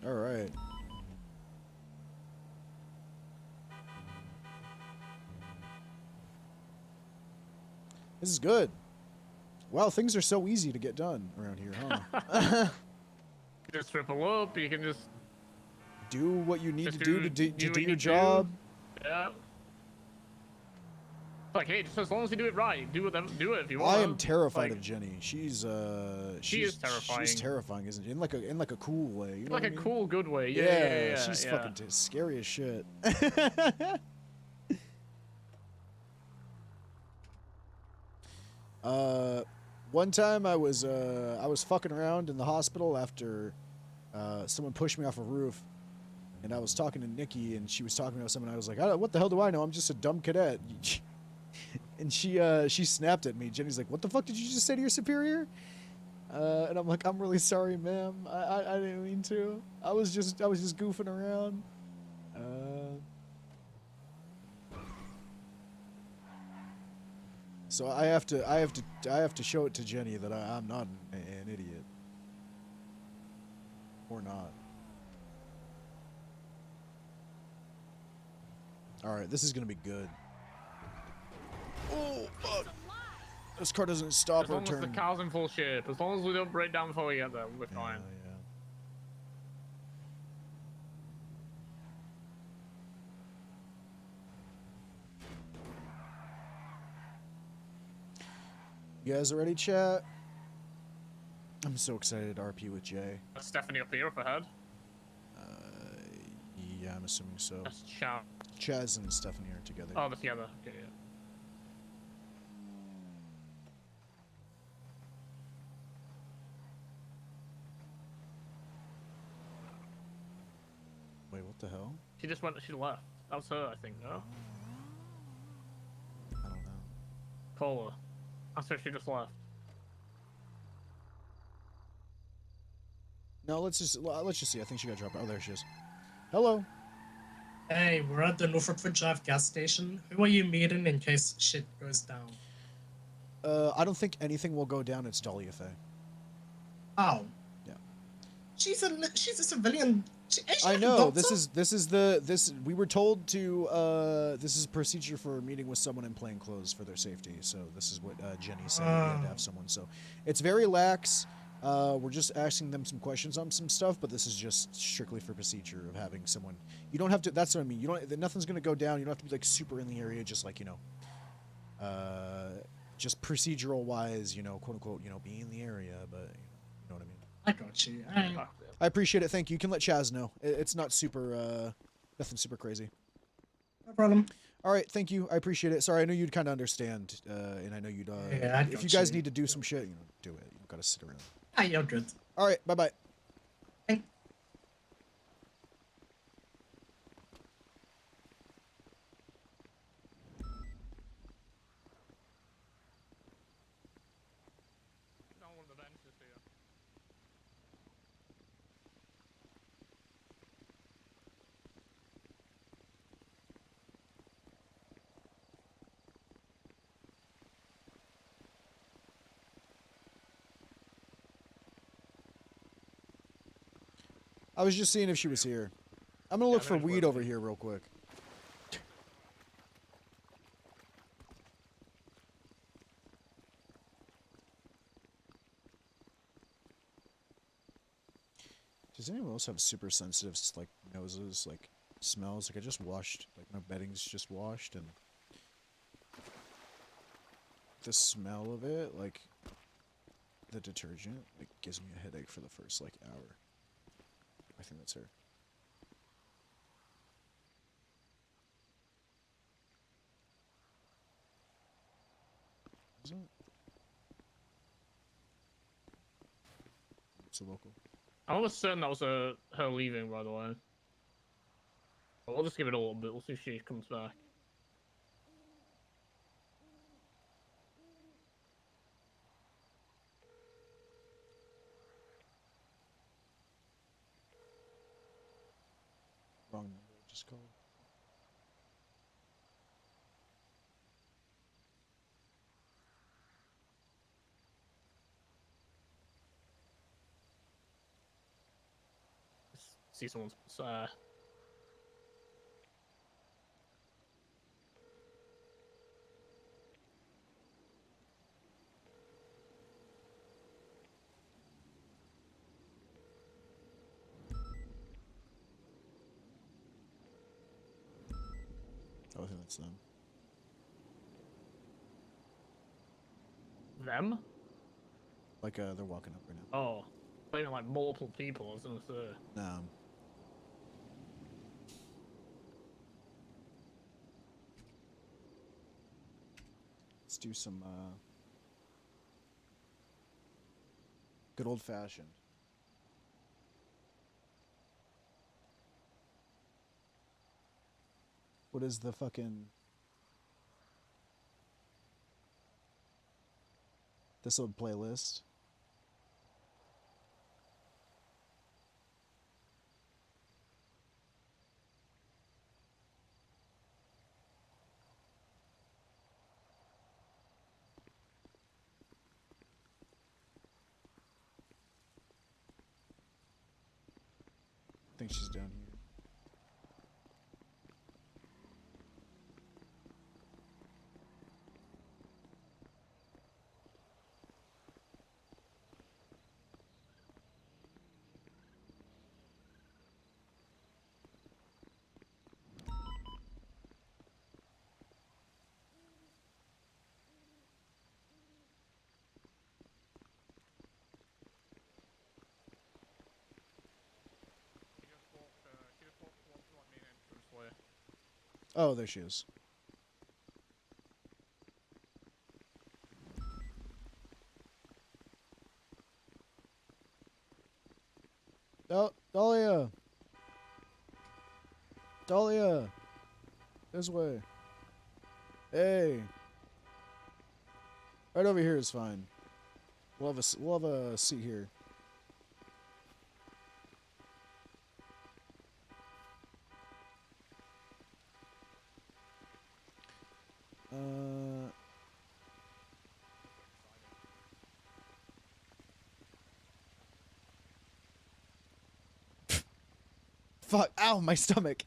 All right. This is good. Wow, things are so easy to get done around here, huh? Just triple up. You can just do what you need just to do to do what your you job. do. Yeah. Like, hey, just as long as you do it right, do it if you want. I am terrified like, of Jenny. She is terrifying. She's terrifying, isn't she? In like a cool way. You know like what a I mean? cool, good way. Yeah, yeah. She's fucking scary as shit. One time I was fucking around in the hospital after someone pushed me off a roof, and I was talking to Nikki, and she was talking about someone. I was like, "What the hell do I know? I'm just a dumb cadet." And she snapped at me. Jenny's like, "What the fuck did you just say to your superior?" And I'm like, "I'm really sorry, ma'am. I didn't mean to. I was just goofing around." So I have to show it to Jenny that I'm not an idiot. Or not. All right, this is gonna be good. Oh, fuck. This car doesn't stop as or long turn. as the car's in full shape, as long as we don't break down before we get there, we'll be fine. You guys ready, chat? I'm so excited to RP with Jay. That's Stephanie up here, up ahead. Yeah, I'm assuming so. That's Chaz. Chaz and Stephanie are together. Oh, they're together. Okay, yeah. the hell? She just went. She left. That was her, I think. No. I don't know. Call her. I said she just left. No, let's just see. I think she got dropped. Oh, there she is. Hello. Hey, we're at the Norfolkwood Drive gas station. Who are you meeting in case shit goes down? I don't think anything will go down. It's Dahlia Faye. Oh. Yeah. She's a civilian. I know. This we were told to this is procedure for meeting with someone in plain clothes for their safety. So this is what Jenny said. We had to have someone. So it's very lax. We're just asking them some questions on some stuff, but this is just strictly for procedure of having someone. You don't have to. That's what I mean. You don't. Nothing's gonna go down. You don't have to be like super in the area. Just like just procedural wise, quote unquote, be in the area. But you know what I mean. I got you. I appreciate it. Thank you. You can let Chaz know. It's not super, nothing super crazy. No problem. All right. Thank you. I appreciate it. Sorry, I know you'd kind of understand, and I know you'd. Yeah, I if you guys need to do some shit, do it. You don't gotta sit around. Ah, you're good. All right. Bye bye. I was just seeing if she was here. I'm gonna look for weed over here real quick. Does anyone else have super sensitive like noses, like smells? Like I just washed, like my bedding's just washed, and the smell of it, like the detergent, like gives me a headache for the first like hour. I think that's her. Is it? It's a local. I'm almost certain that was her leaving, by the way. But we'll just give it a little bit. We'll see if she comes back. Wrong number. I just called. See someone's Oh, I think that's them. them? Like they're walking up right now. Oh, playing like multiple people. I was gonna say. No. Let's do some good old fashioned. What is the fucking this old playlist? I think she's down here. She just walked towards the main entrance way. Oh, there she is. Oh, Dahlia. Dahlia! This way. Hey! Right over here is fine. We'll have a seat here. Fuck! Ow! My stomach.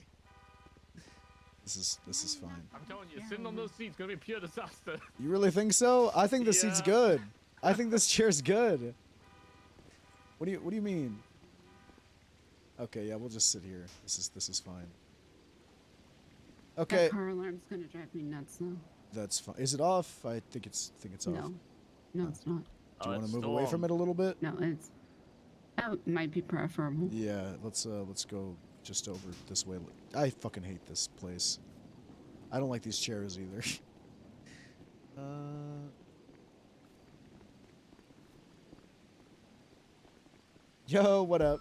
This is fine. I'm telling you, sitting on those seats gonna be pure disaster. You really think so? I think this seat's good. I think this chair's good. What do you mean? Okay, yeah, we'll just sit here. This is fine. Okay. That car alarm's gonna drive me nuts though. That's fine. Is it off? I think it's off. No, it's not. Do you want to move away from it a little bit? No, that might be preferable. Yeah, let's go just over this way. I fucking hate this place. I don't like these chairs either. Yo, what up?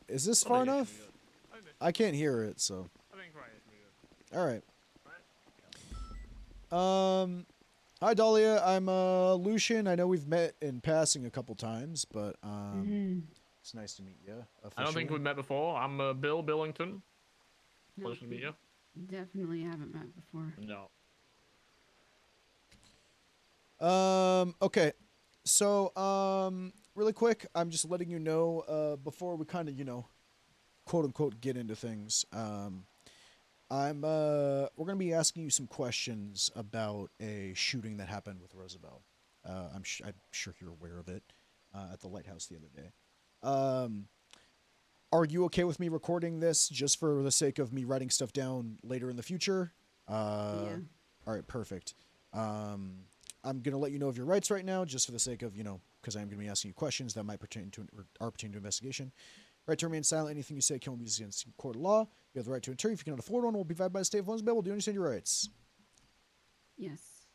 Is this far enough? I can't hear it, so. All right. Hi Dahlia, I'm Lucian. I know we've met in passing a couple times, but it's nice to meet you. I don't think we've met before. I'm Bill Billington. Pleasure to meet you. Definitely haven't met before. No. Okay. So, really quick, I'm just letting you know, before we kind of, quote unquote, get into things, we're gonna be asking you some questions about a shooting that happened with Rosabel. I'm sure you're aware of it, at the lighthouse the other day. Are you okay with me recording this just for the sake of me writing stuff down later in the future? Yeah. All right, perfect. I'm gonna let you know of your rights right now, just for the sake of, because I'm gonna be asking you questions that might pertain to investigation. Right to remain silent. Anything you say can be used against court of law. You have the right to an attorney. If you cannot afford one, will be provided by the state of Rosabel. Do you understand your rights? Yes.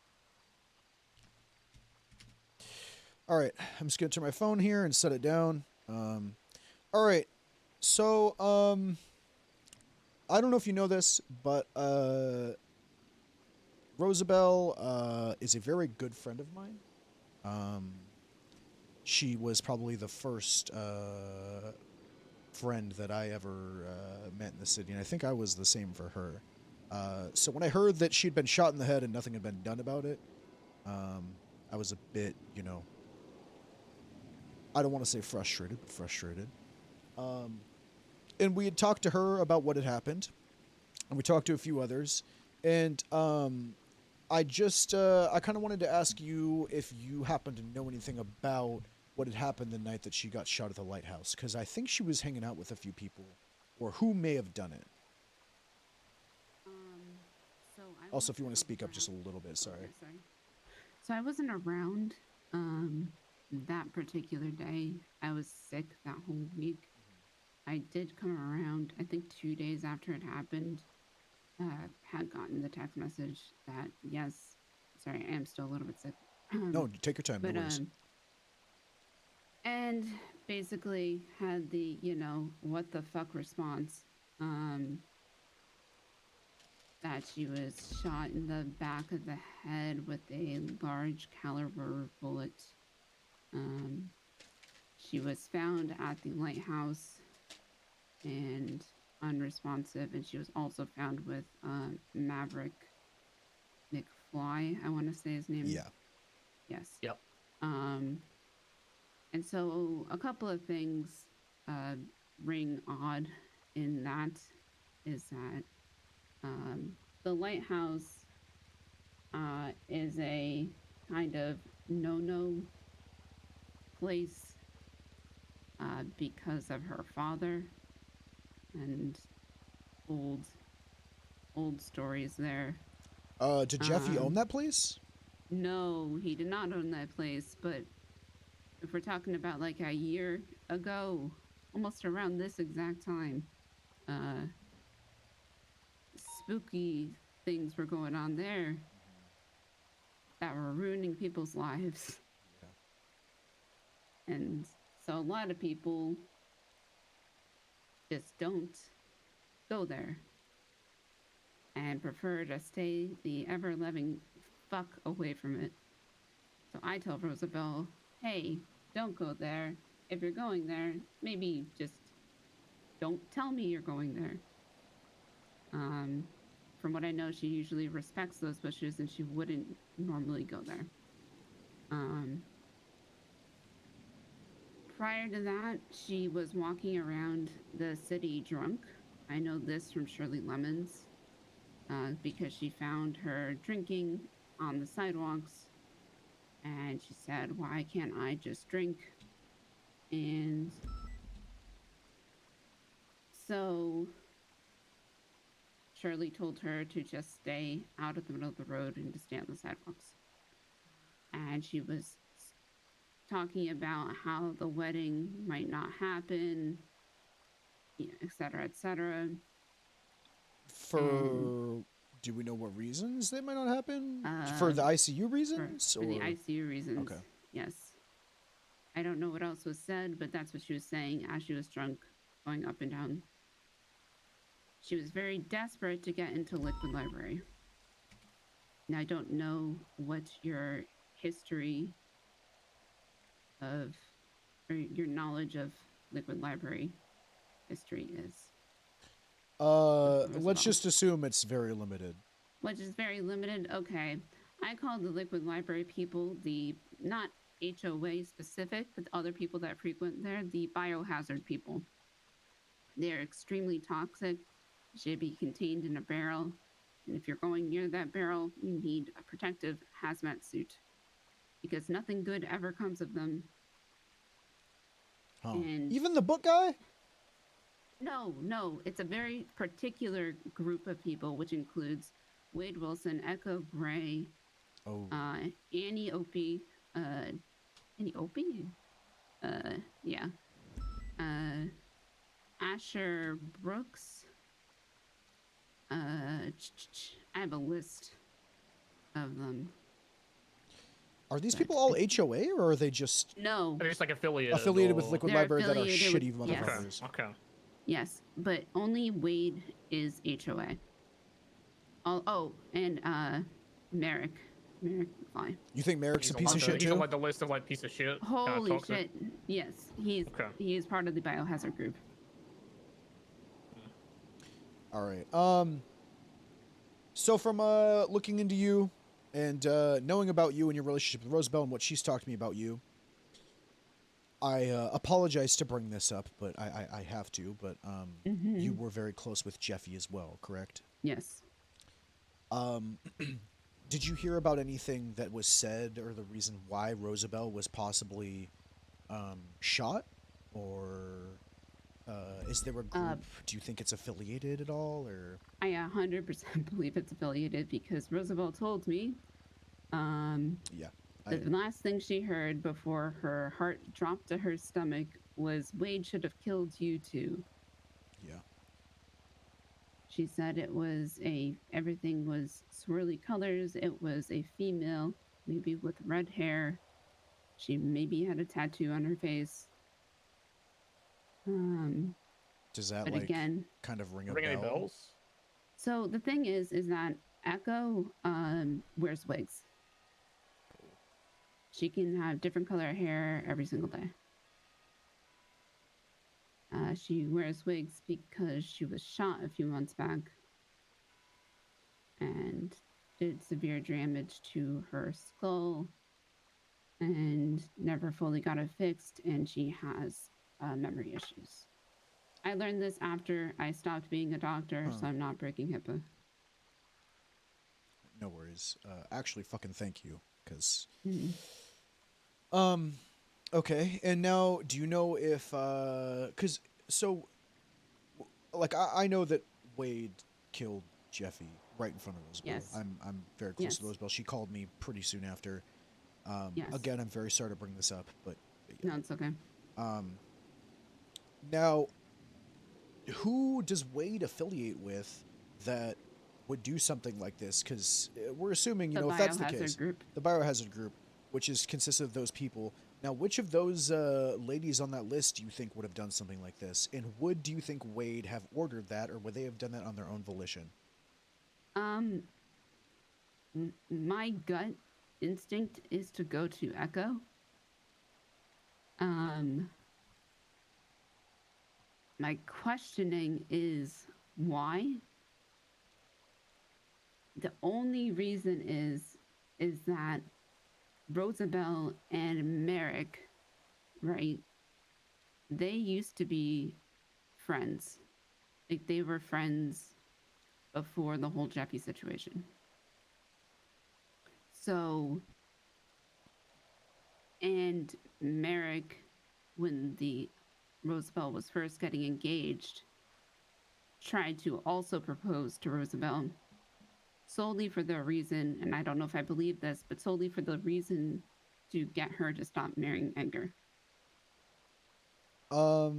All right. I'm just gonna turn my phone here and set it down. All right. So, I don't know if you know this, but Rosabel is a very good friend of mine. She was probably the first friend that I ever met in the city, and I think I was the same for her. So when I heard that she'd been shot in the head and nothing had been done about it, I was a bit, I don't want to say frustrated, but frustrated. And we had talked to her about what had happened, and we talked to a few others, and I kind of wanted to ask you if you happen to know anything about what had happened the night that she got shot at the lighthouse, because I think she was hanging out with a few people, or who may have done it. Also, if you want to speak up just a little bit, sorry. Okay, sorry. So I wasn't around that particular day. I was sick that whole week. I did come around, I think 2 days after it happened, had gotten the text message that, yes, sorry, I am still a little bit sick. No, take your time, no worries. And basically had the, what the fuck response, that she was shot in the back of the head with a large caliber bullet. She was found at the lighthouse and unresponsive, and she was also found with Maverick McFly, I want to say his name. Yeah. Yes. Yep. And so a couple of things ring odd in that is that the lighthouse is a kind of no-no place because of her father and old stories there. Did Jeffy own that place? No, he did not own that place, but if we're talking about like a year ago, almost around this exact time, spooky things were going on there that were ruining people's lives. And so a lot of people just don't go there and prefer to stay the ever-loving fuck away from it. So I tell Rosabel, hey, don't go there. If you're going there, maybe just don't tell me you're going there. From what I know, she usually respects those wishes and she wouldn't normally go there. Prior to that, she was walking around the city drunk. I know this from Shirley Lemons, because she found her drinking on the sidewalks, and she said, why can't I just drink? And so Shirley told her to just stay out of the middle of the road and to stay on the sidewalks. And she was talking about how the wedding might not happen, you know, et cetera, et cetera. Do we know what reasons they might not happen? For the ICU reasons? For the ICU reasons. Okay. Yes. I don't know what else was said, but that's what she was saying as she was drunk, going up and down. She was very desperate to get into Liquid Library. Now, I don't know what your history of, or your knowledge of Liquid Library history is. Let's just assume it's very limited. Which is very limited. Okay. I call the Liquid Library people the, not HOA specific, but the other people that frequent there, the biohazard people. They're extremely toxic. Should be contained in a barrel. And if you're going near that barrel, you need a protective hazmat suit. Because nothing good ever comes of them. Huh. And Even the book guy? No. It's a very particular group of people, which includes Wade Wilson, Echo Gray, Annie Opie, yeah. Asher Brooks. I have a list of them. Are these people all HOA, or are they just No? They're just like affiliated. affiliated with Liquid They're Library that are affiliated shitty with- yes. motherfuckers? Okay. Yes, but only Wade is HOA. And Merrick McFly. You think Merrick's a He's piece on of the- shit He's too? on like the list of like piece of shit. kinda Holy toxic. shit! Yes, he is part of the biohazard group. All right. So from looking into you and knowing about you and your relationship with Rosabel and what she's talked to me about you, I apologize to bring this up, but I have to. But you were very close with Jeffy as well, correct? Yes. Did you hear about anything that was said or the reason why Rosabel was possibly shot? Or is there a group? Do you think it's affiliated at all? Or I 100% believe it's affiliated because Rosabel told me the last thing she heard before her heart dropped to her stomach was Wade should have killed you too. Yeah. She said everything was swirly colors. It was a female, maybe with red hair. She maybe had a tattoo on her face. Does that but like again, kind of ring a Ring any bell? bells? So the thing is that Echo wears wigs. She can have different color hair every single day. She wears wigs because she was shot a few months back and did severe damage to her skull and never fully got it fixed, and she has memory issues. I learned this after I stopped being a doctor, so I'm not breaking HIPAA. No worries. Actually, fucking thank you, because. Mm-hmm. Okay, and now, do you know if like I know that Wade killed Jeffy right in front of Rosabel. Yes. I'm very close Yes. to Rosabel. She called me pretty soon after. Yes. Again, I'm very sorry to bring this up, but No, it's okay. now, who does Wade affiliate with that would do something like this? Because we're assuming, The if that's the biohazard case, group. the biohazard group, which consists of those people. Now, which of those ladies on that list do you think would have done something like this? And do you think Wade have ordered that, or would they have done that on their own volition? My gut instinct is to go to Echo. My questioning is why? The only reason is that Rosabel and Merrick, right? They used to be friends. Like they were friends before the whole Jeffy situation. So, and Merrick, when the Rosabel was first getting engaged, tried to also propose to Rosabel solely for the reason, and I don't know if I believe this, but solely for the reason to get her to stop marrying Edgar. Why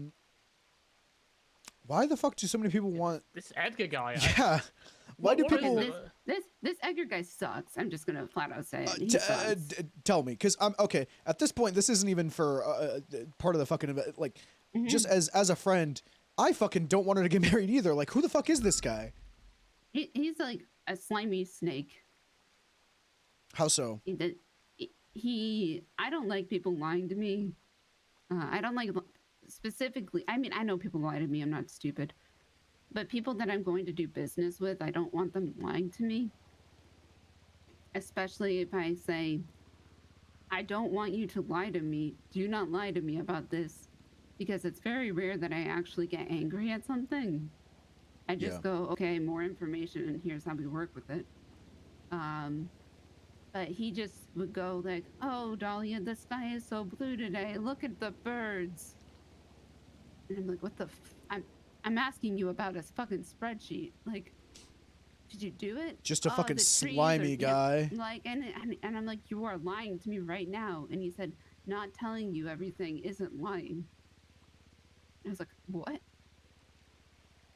the fuck do so many people want this Edgar guy? Yeah. Why do people This Edgar guy sucks. I'm just gonna flat out say it. He sucks. tell me, because I'm okay. At this point, this isn't even for part of the fucking event. Like, just as a friend, I fucking don't want her to get married either. Like, who the fuck is this guy? He's like a slimy snake. How so? I don't like people lying to me. I don't like specifically. I mean, I know people lie to me. I'm not stupid. But people that I'm going to do business with, I don't want them lying to me. Especially if I say, I don't want you to lie to me. Do not lie to me about this. Because it's very rare that I actually get angry at something. I just go, okay, more information, and here's how we work with it. But he just would go like, oh, Dahlia, the sky is so blue today. Look at the birds. And I'm like, what the I'm asking you about a fucking spreadsheet. Like, did you do it? Just a fucking slimy guy. Yeah, like, and I'm like, you are lying to me right now. And he said, not telling you everything isn't lying. I was like, what?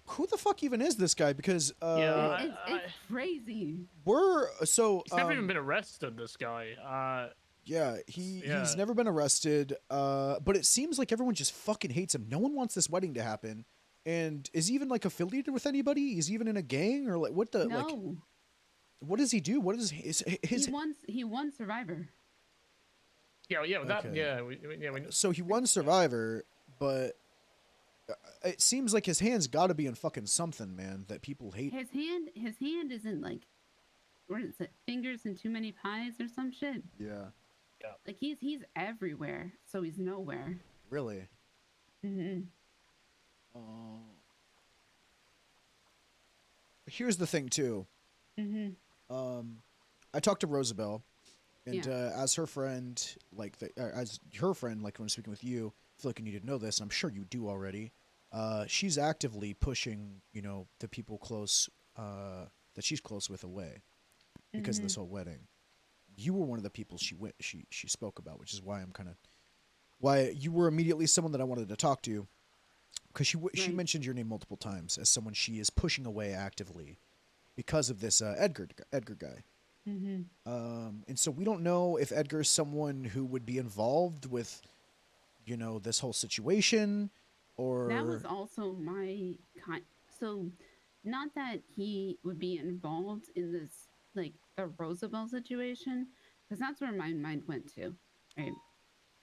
Who the fuck even is this guy? Because it's crazy. He's never even been arrested. This guy. Yeah, he's never been arrested. But it seems like everyone just fucking hates him. No one wants this wedding to happen. And is he even like affiliated with anybody? Is he even in a gang or like what the no. like? What does he do? What is his? He won Survivor. So he won Survivor, but it seems like his hand's got to be in fucking something, man. That people hate. His hand isn't like, what is it? Fingers in too many pies or some shit. Yeah. Like he's everywhere, so he's nowhere. Really. Here's the thing too. I talked to Rosabel, and as her friend, like as her friend, like when I'm speaking with you, I feel like you need to know this, and I'm sure you do already. She's actively pushing, the people close that she's close with away because of this whole wedding. You were one of the people she spoke about, which is why why you were immediately someone that I wanted to talk to, because she mentioned your name multiple times as someone she is pushing away actively because of this Edgar guy. And so we don't know if Edgar is someone who would be involved with, this whole situation, or that was also my so not that he would be involved in this, like the Rosabel situation, because that's where my mind went to, right?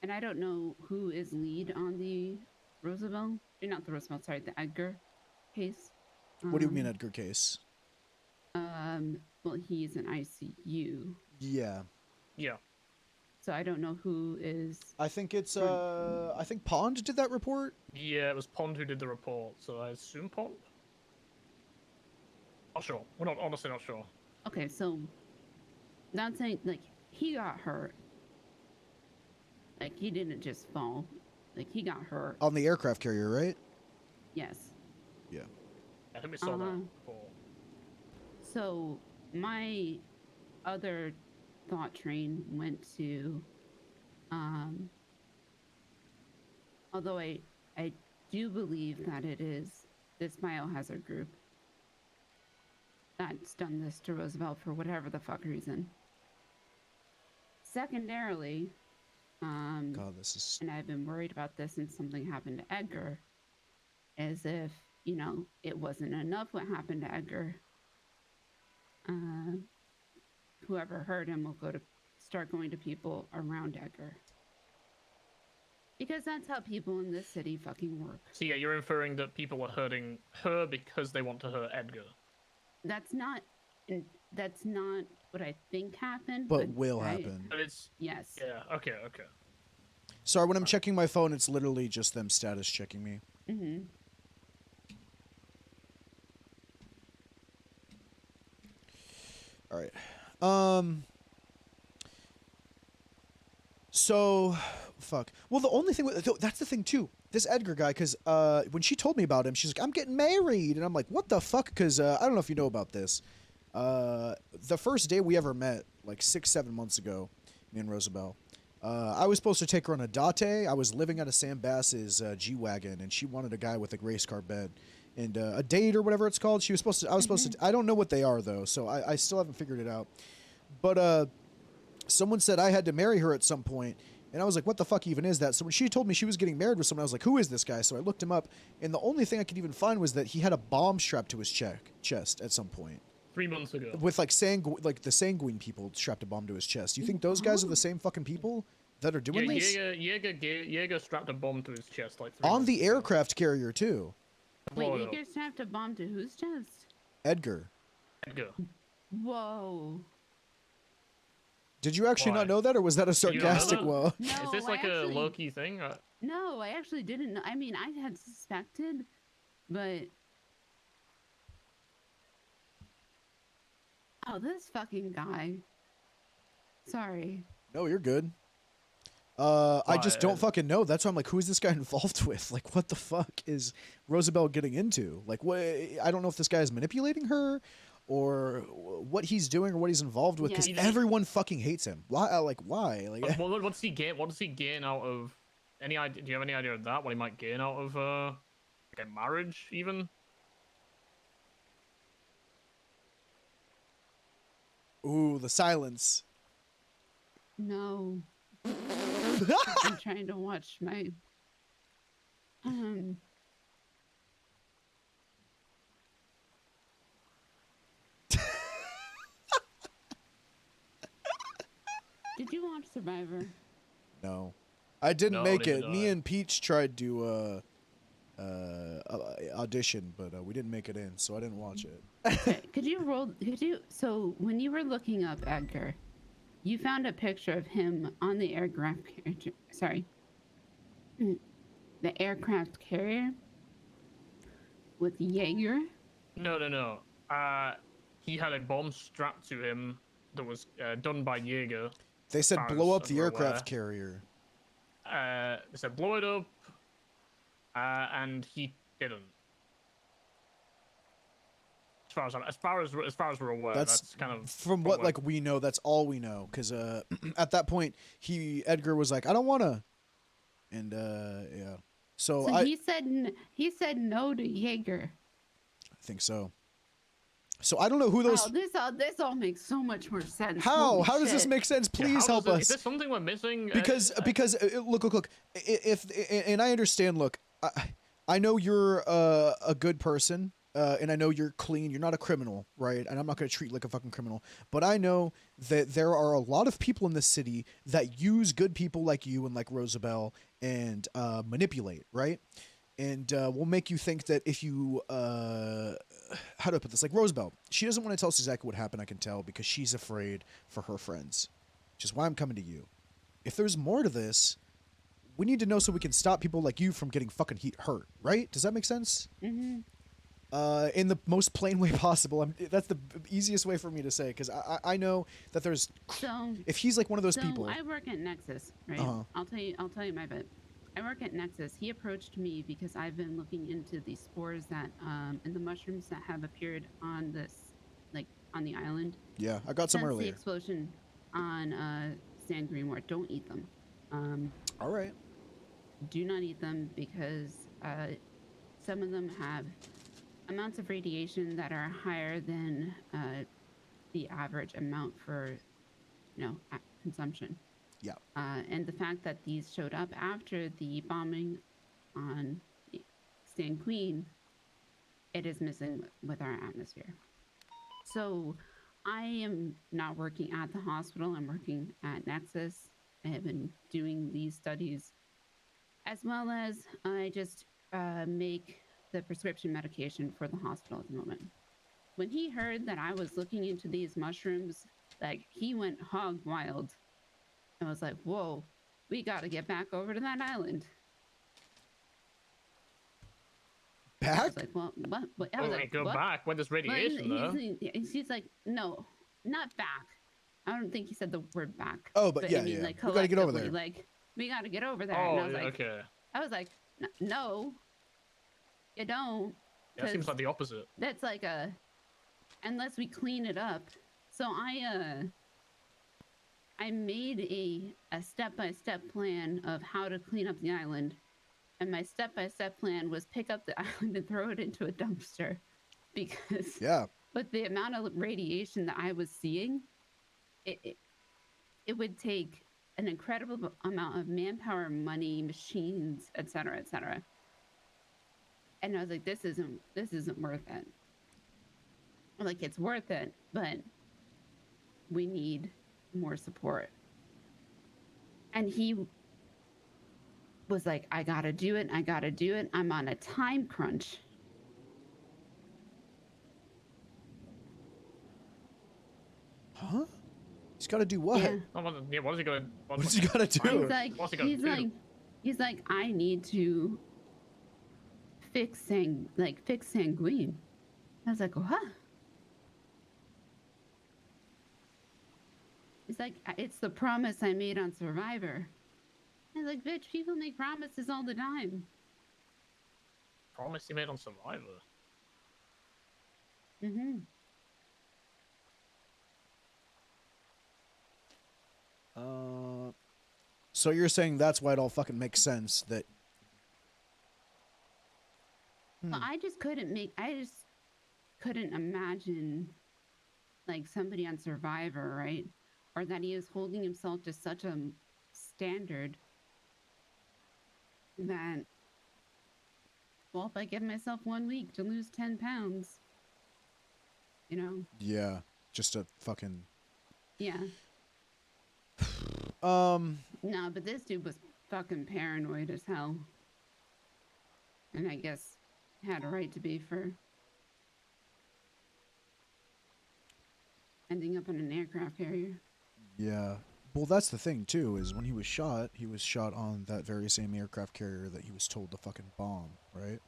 And I don't know who is lead on the Rosabel, not the Rosabel, sorry, the Edgar case. What do you mean Edgar case? Well, he's in ICU. Yeah. So I don't know who is. I think it's I think Pond did that report. Yeah, it was Pond who did the report, so I assume Pond. Not sure. We're not honestly not sure. Okay, so not saying like he got hurt. Like he didn't just fall. Like he got hurt. On the aircraft carrier, right? Yes. Yeah. I think we saw that before. So my other thought train went to, although I do believe that it is this biohazard group that's done this to Rosabel for whatever the fuck reason. Secondarily, God, this is. And I've been worried about this since something happened to Edgar, as if, you know, it wasn't enough what happened to Edgar. Whoever hurt him will start going to people around Edgar. Because that's how people in this city fucking work. So yeah, you're inferring that people are hurting her because they want to hurt Edgar. That's not what I think happened. But will happen. But it's yes. Yeah. Okay. Okay. Sorry, when I'm checking my phone, it's literally just them status checking me. Mm-hmm. All right. So, fuck. Well, the only thing that's the thing too. This Edgar guy, because when she told me about him, she's like, "I'm getting married," and I'm like, "What the fuck?" Because I don't know if you know about this. The first day we ever met, like 6-7 months ago, me and Rosabel. I was supposed to take her on a date. I was living out of Sam Bass's G-Wagon, and she wanted a guy with a race car bed. And a date or whatever it's called. I was supposed to. I don't know what they are though, so I still haven't figured it out. But someone said I had to marry her at some point, and I was like, "What the fuck even is that?" So when she told me she was getting married with someone, I was like, "Who is this guy?" So I looked him up, and the only thing I could even find was that he had a bomb strapped to his chest at some point. 3 months ago. With like the sanguine people strapped a bomb to his chest. You think those guys are the same fucking people that are doing this? Jaeger strapped a bomb to his chest like 3 On months the aircraft carrier too. Wait, Edgar strapped a bomb to whose chest? Edgar. Edgar. Whoa. Did you actually not know that, or was that a sarcastic whoa? No, Is this like a low-key thing? No, I actually didn't know. I mean, I had suspected, but... Oh, this fucking guy. Sorry. No, you're good. I just don't fucking know. That's why I'm like, who is this guy involved with? Like, what the fuck is Rosabel getting into? Like, what? I don't know if this guy is manipulating her, or what he's doing, or what he's involved with. Because everyone fucking hates him. Why? Like, why? Like, what does he gain? What does he gain out of? Any idea? Do you have any idea of that? What he might gain out of like a marriage, even? Ooh, the silence. No. I'm trying to watch my Did you watch Survivor? No, I didn't make neither it. did Me I. and Peach tried to audition, but we didn't make it in, so I didn't watch it. Could you so when you were looking up Edgar, you found a picture of him on the aircraft carrier, sorry, the aircraft carrier with Jaeger? No. He had a bomb strapped to him that was done by Jaeger. They said as blow far up as the we're aircraft aware. carrier. They said blow it up, and he didn't. As far as we're aware, that's kind of from what like we know. That's all we know. Because at that point, Edgar was like, "I don't wanna," and yeah. So he said no to Jaeger. I think so. So I don't know who those. Wow, this all makes so much more sense. How Holy does this shit. make sense? Please help us. Is there something we're missing? Because look. If and I understand. Look, I know you're a good person, and I know you're clean. You're not a criminal, right? And I'm not going to treat you like a fucking criminal. But I know that there are a lot of people in this city that use good people like you and like Rosabel and manipulate, right? And will make you think that if you, how do I put this? Like Rosabel, she doesn't want to tell us exactly what happened, I can tell, because she's afraid for her friends, which is why I'm coming to you. If there's more to this, we need to know so we can stop people like you from getting fucking hurt, right? Does that make sense? Mm-hmm. In the most plain way possible. That's the easiest way for me to say, because I know that there's... So, if he's like one of those people... I work at Nexus, right? I'll tell you my bit. I work at Nexus. He approached me because I've been looking into these spores that and the mushrooms that have appeared on this, like on the island. Yeah, I got some Since earlier. the explosion on San Greenmore. Don't eat them. All right. Do not eat them because some of them have amounts of radiation that are higher than the average amount for, consumption. Yeah. And the fact that these showed up after the bombing on Stan Queen, it is missing with our atmosphere. So I am not working at the hospital. I'm working at Nexus. I have been doing these studies, as well as I just make the prescription medication for the hospital at the moment. When he heard that I was looking into these mushrooms, like, he went hog wild. I was like, whoa, we got to get back over to that island. Back? I was like, well, what? I was like, go what? back when there's radiation, though. He's like, no, not back. I don't think he said the word back. Oh, but yeah, I mean, yeah. like, We gotta get over collectively, there. like, we got to get over there. Oh, and I was like, okay. I was like, no, you don't. That seems like the opposite. That's like unless we clean it up. So I made a step-by-step plan of how to clean up the island. And my step-by-step plan was pick up the island and throw it into a dumpster. Because with the amount of radiation that I was seeing, it would take an incredible amount of manpower, money, machines, etc., etc. And I was like, this isn't worth it. Like, it's worth it, but we need more support. And he was like, I gotta do it. I'm on a time crunch. Huh? He's got to do what? Yeah. What is he going to... What does he got to do? He's like, I need to fix Sanguine. I was like, what? He's like, it's the promise I made on Survivor. I was like, bitch, people make promises all the time. Promise he made on Survivor? Mm-hmm. So you're saying that's why it all fucking makes sense that... Well, I just couldn't imagine, like, somebody on Survivor, right? Or that he is holding himself to such a standard that, well, if I give myself 1 week to lose 10 pounds, you know? Yeah, just a fucking... Yeah. No, but this dude was fucking paranoid as hell. And I guess had a right to be for ending up on an aircraft carrier. Yeah. Well, that's the thing, too, is when he was shot on that very same aircraft carrier that he was told to fucking bomb, right?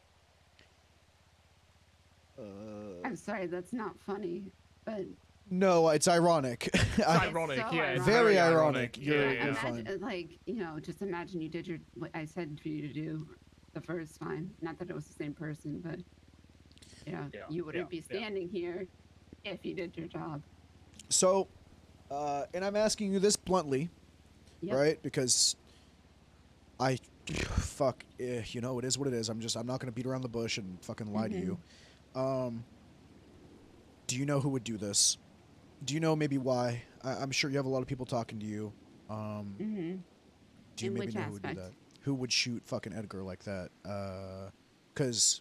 I'm sorry, that's not funny, but... No, it's ironic. It's ironic, so yeah. It's very ironic. You're yeah. fine. Like, you know, just imagine you did what I said for you to do the first time. Not that it was the same person, but, you know, you wouldn't be standing here if you did your job. So, and I'm asking you this bluntly, right? Because fuck, you know, it is what it is. I'm not going to beat around the bush and fucking lie to you. Do you know who would do this? Do you know maybe why? I'm sure you have a lot of people talking to you. Do you maybe know who would do that? Who would shoot fucking Edgar like that? Because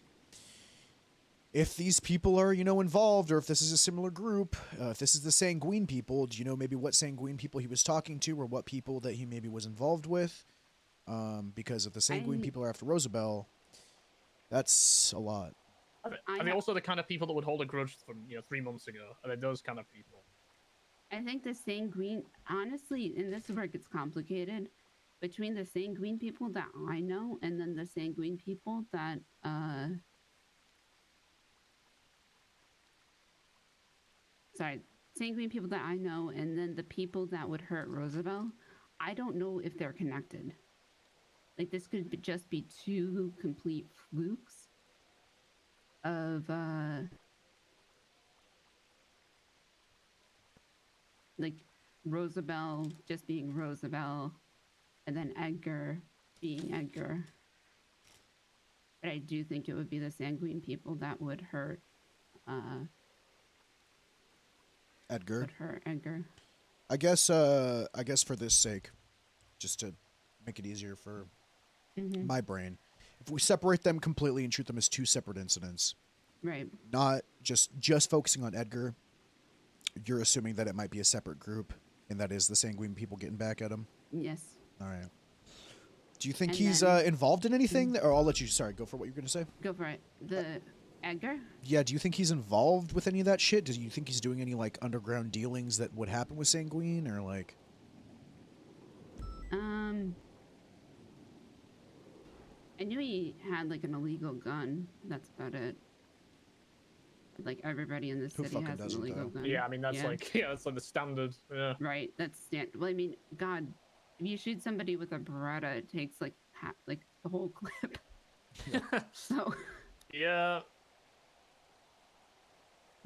if these people are, you know, involved, or if this is a similar group, if this is the Sanguine people, do you know maybe what Sanguine people he was talking to, or what people that he maybe was involved with? Because if the Sanguine people are after Rosabel, that's a lot. I mean, also the kind of people that would hold a grudge from, 3 months ago. I mean, those kind of people. I think the Sanguine, honestly, and this is where it gets complicated, between the Sanguine people that I know and then the Sanguine people that, Sanguine people that I know and then the people that would hurt Rosabel, I don't know if they're connected. Like, this could just be two complete flukes of, like, Rosabel just being Rosabel, and then Edgar being Edgar. But I do think it would be the Sanguine people that would hurt, Edgar. Would hurt Edgar. I guess for this sake, just to make it easier for Mhm. my brain. If we separate them completely and treat them as two separate incidents, Right. not just focusing on Edgar, you're assuming that it might be a separate group, and that is the Sanguine people getting back at him. Yes. All right. Do you think And he's then- involved in anything? Or I'll let you. Sorry, go for what you're gonna say. Go for it. The Edgar? Yeah. Do you think he's involved with any of that shit? Do you think he's doing any like underground dealings that would happen with Sanguine, or like? I knew he had like an illegal gun. That's about it. Like everybody in this Who city fucking has an doesn't, illegal though? gun. Yeah, I mean that's like that's like the standard. Yeah. Right. That's well, I mean, God, if you shoot somebody with a Beretta, it takes like like the whole clip. So. Yeah.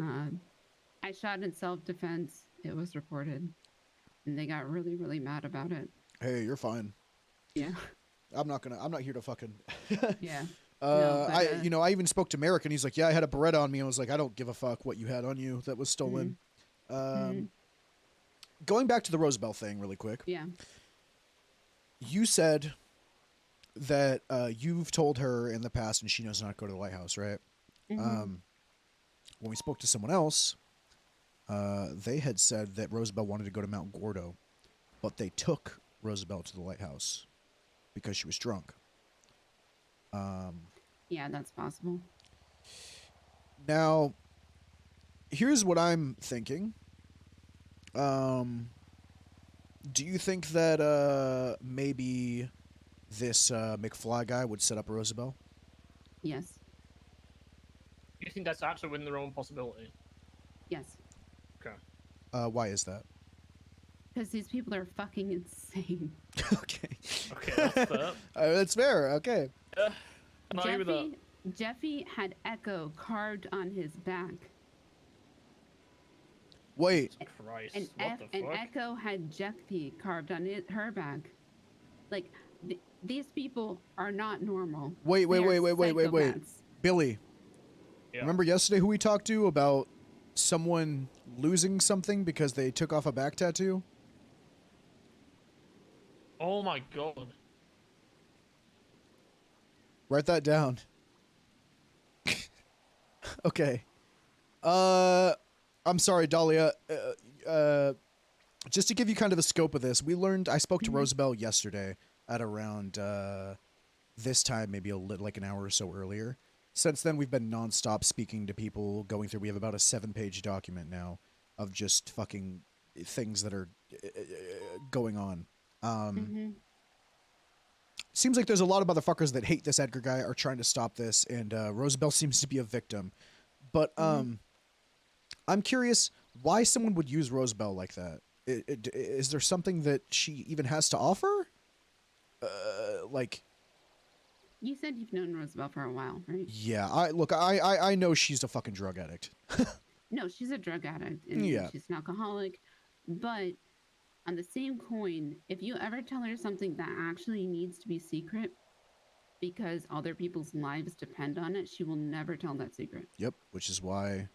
I shot in self-defense. It was reported, and they got really, really mad about it. Hey, you're fine. Yeah. I'm not here to fucking. Yeah. I even spoke to Merrick, and he's like, "Yeah, I had a Beretta on me." I was like, "I don't give a fuck what you had on you. That was stolen." Going back to the Rosabel thing, really quick. Yeah. You said that you've told her in the past, and she knows not to go to the lighthouse, right? Mhm. When we spoke to someone else, they had said that Rosabel wanted to go to Mount Gordo, but they took Rosabel to the lighthouse because she was drunk. Yeah, that's possible. Now, here's what I'm thinking. Do you think that maybe this McFly guy would set up Rosabel? Yes. You think that's actually within their own possibility? Yes. Okay. Why is that? Because these people are fucking insane. Okay. Okay, that's fair. That's fair. Okay. I'm not with that. Jeffy had Echo carved on his back. Wait. Christ, And, what the and fuck? Echo had Jeffy carved on her back. Like, these people are not normal. Wait. They are psychopaths. Billy. Yeah. Remember yesterday who we talked to about someone losing something because they took off a back tattoo? Oh my god. Write that down. Okay. I'm sorry, Dahlia. Just to give you kind of a scope of this, I spoke to Rosabel yesterday at around this time, maybe like an hour or so earlier. Since then, we've been nonstop speaking to people, going through. We have about a 7-page document now of just fucking things that are going on. Seems like there's a lot of motherfuckers that hate this Edgar guy, are trying to stop this, and Rosabel seems to be a victim. But I'm curious why someone would use Rosabel like that. Is there something that she even has to offer? Like... You said you've known Rosabel for a while, right? Yeah, I know she's a fucking drug addict. No, she's a drug addict and Yeah. she's an alcoholic. But on the same coin, if you ever tell her something that actually needs to be secret because other people's lives depend on it, she will never tell that secret. Yep, which is why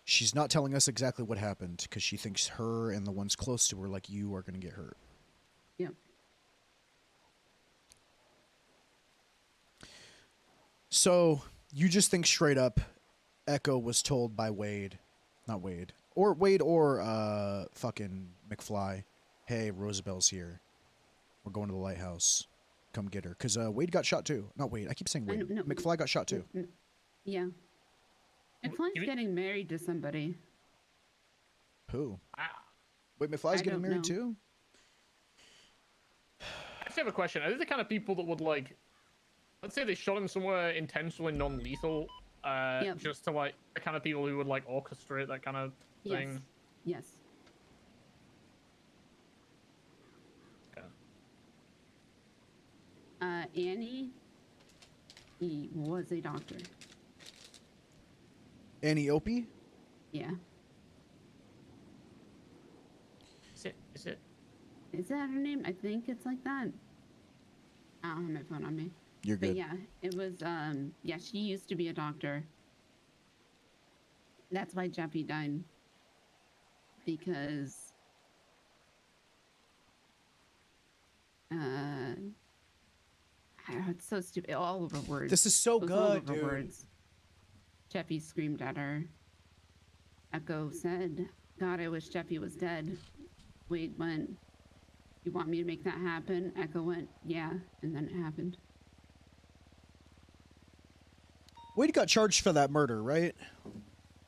she's not telling us exactly what happened, because she thinks her and the ones close to her, like you, are going to get hurt. Yep. So, you just think straight up Echo was told by Wade or fucking McFly, hey, Rosabel's here. We're going to the lighthouse. Come get her. Because Wade got shot too. Not Wade. I keep saying Wade. No. McFly got shot too. Yeah. McFly's getting married to somebody. Who? Wait, McFly's getting married too? I just have a question. Are they the kind of people that would like, let's say they shot him somewhere intentionally non-lethal, just to like the kind of people who would like orchestrate that kind of thing? Yes. Okay. Annie, he was a doctor. Annie Opie? Yeah. Is it? Is that her name? I think it's like that. I don't have my phone on me. You're good. But yeah, it was, yeah, she used to be a doctor. That's why Jeffy died. Because It's so stupid. All over words. This is so It was all good, over dude. words. Jeffy screamed at her. Echo said, God, I wish Jeffy was dead. Wade went, you want me to make that happen? Echo went, yeah, and then it happened. Wade got charged for that murder, right?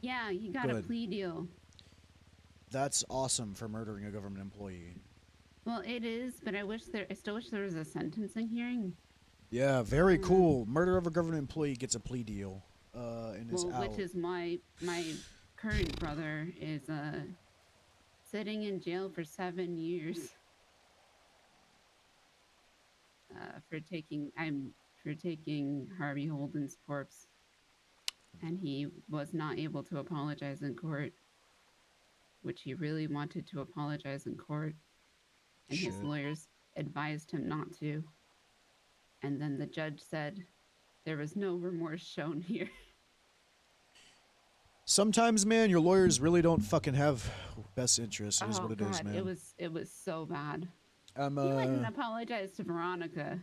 Yeah, he got a Good. plea deal. That's awesome for murdering a government employee. Well, it is, but I still wish there was a sentencing hearing. Yeah, very cool. Murder of a government employee gets a plea deal, and is out. Which is my current brother is sitting in jail for 7 years for taking Harvey Holden's corpse, and he was not able to apologize in court, which he really wanted to apologize in court, and his lawyers advised him not to. And then the judge said there was no remorse shown here. Sometimes, man, your lawyers really don't fucking have best interests. It is what it is, man. It was so bad. He went and apologized to Veronica.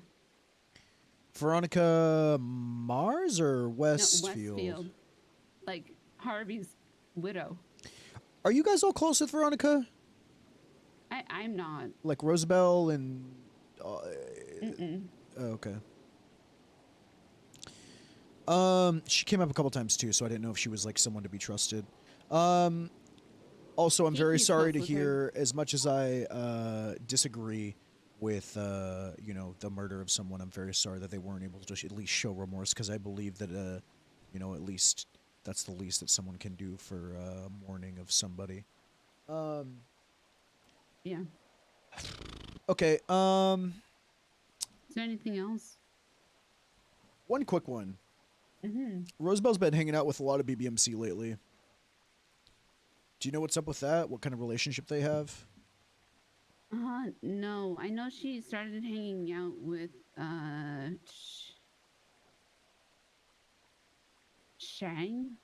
Veronica Mars or Westfield? No, Westfield. Like Harvey's widow. Are you guys all close with Veronica? I'm not. Like Rosabel and... Mm-mm. Oh, okay. She came up a couple times too, so I didn't know if she was like someone to be trusted. Also, I'm very sorry to hear, as much as I disagree with you know, the murder of someone, I'm very sorry that they weren't able to at least show remorse, because I believe that you know, at least that's the least that someone can do for mourning of somebody. Yeah. Okay. Is there anything else? One quick one. Mm-hmm. Rosabel's been hanging out with a lot of BBMC lately. Do you know what's up with that? What kind of relationship they have? No. I know she started hanging out with Shang,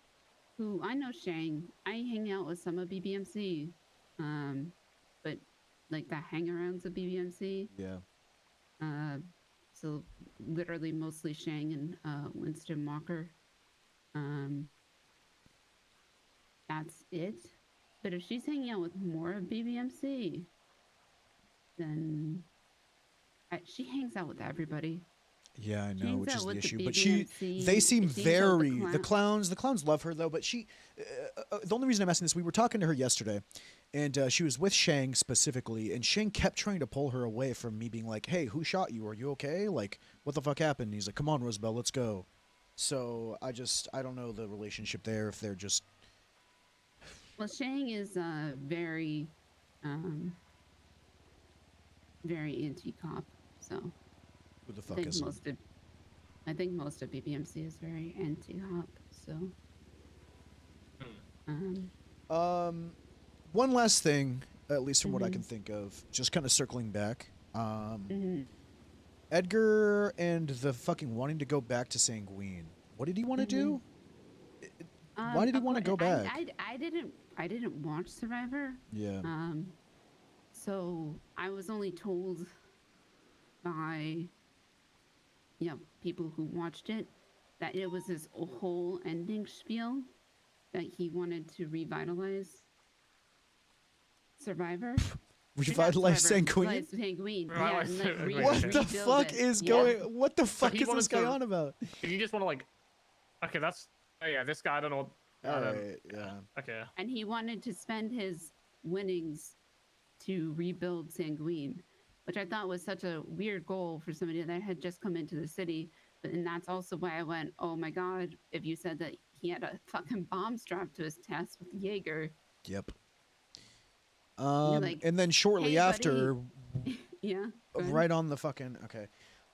who I know Shang. I hang out with some of BBMC, but like the hangarounds of BBMC. Yeah. So literally mostly Shang and Winston Walker. That's it. But if she's hanging out with more of BBMC, then she hangs out with everybody. Yeah, I know, which is the issue. But BBMC, they seem she hangs out very, with the clowns love her though. But she, the only reason I'm asking this, we were talking to her yesterday, and she was with Shang specifically, and Shang kept trying to pull her away from me, being like, "Hey, who shot you? Are you okay? Like, what the fuck happened?" And he's like, "Come on, Rosabel, let's go." So I don't know the relationship there, if they're just. Well, Shang is very anti-cop, so. Who the fuck is it? I think most of BBMC is very anti-hop, so. One last thing, at least from what I can think of, just kind of circling back. Edgar and the fucking wanting to go back to Sanguine. What did he want to do? Why did he want to go back? I didn't watch Survivor. Yeah. So I was only told by people who watched it that it was his whole ending spiel that he wanted to revitalize Survivor. Revitalize Sanguine? Sanguine. Yeah, and, like, what the fuck is going? What the fuck is this guy on about? You just want to like, okay, that's this guy. I don't know. All right, yeah. Okay. And he wanted to spend his winnings to rebuild Sanguine, which I thought was such a weird goal for somebody that had just come into the city. And that's also why I went, oh my god, if you said that he had a fucking bomb strapped to his chest with Jaeger. Yep. Like, and then shortly hey, after, yeah, right on the fucking okay.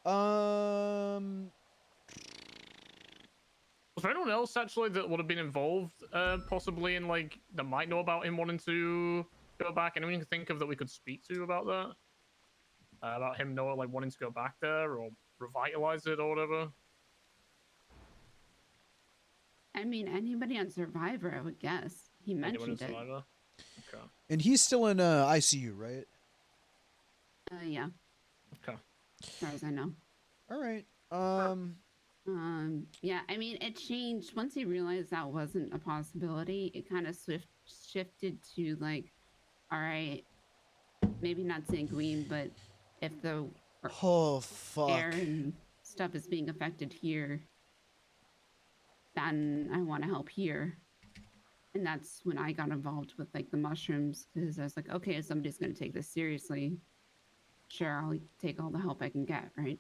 Was there anyone else actually that would have been involved, possibly in like that might know about him wanting to go back? Anyone you can think of that we could speak to about that? About him wanting to go back there or revitalize it or whatever? I mean, anybody on Survivor, I would guess. He mentioned it. Survivor? Okay. And he's still in ICU, right? Yeah. Okay. as far as I know. All right. Yeah, I mean, it changed once he realized that wasn't a possibility. It kind of shifted to like, all right, maybe not sanguine, but if the air and stuff is being affected here, then I want to help here. And that's when I got involved with like the mushrooms, because I was like, okay, if somebody's going to take this seriously, sure, I'll take all the help I can get, right?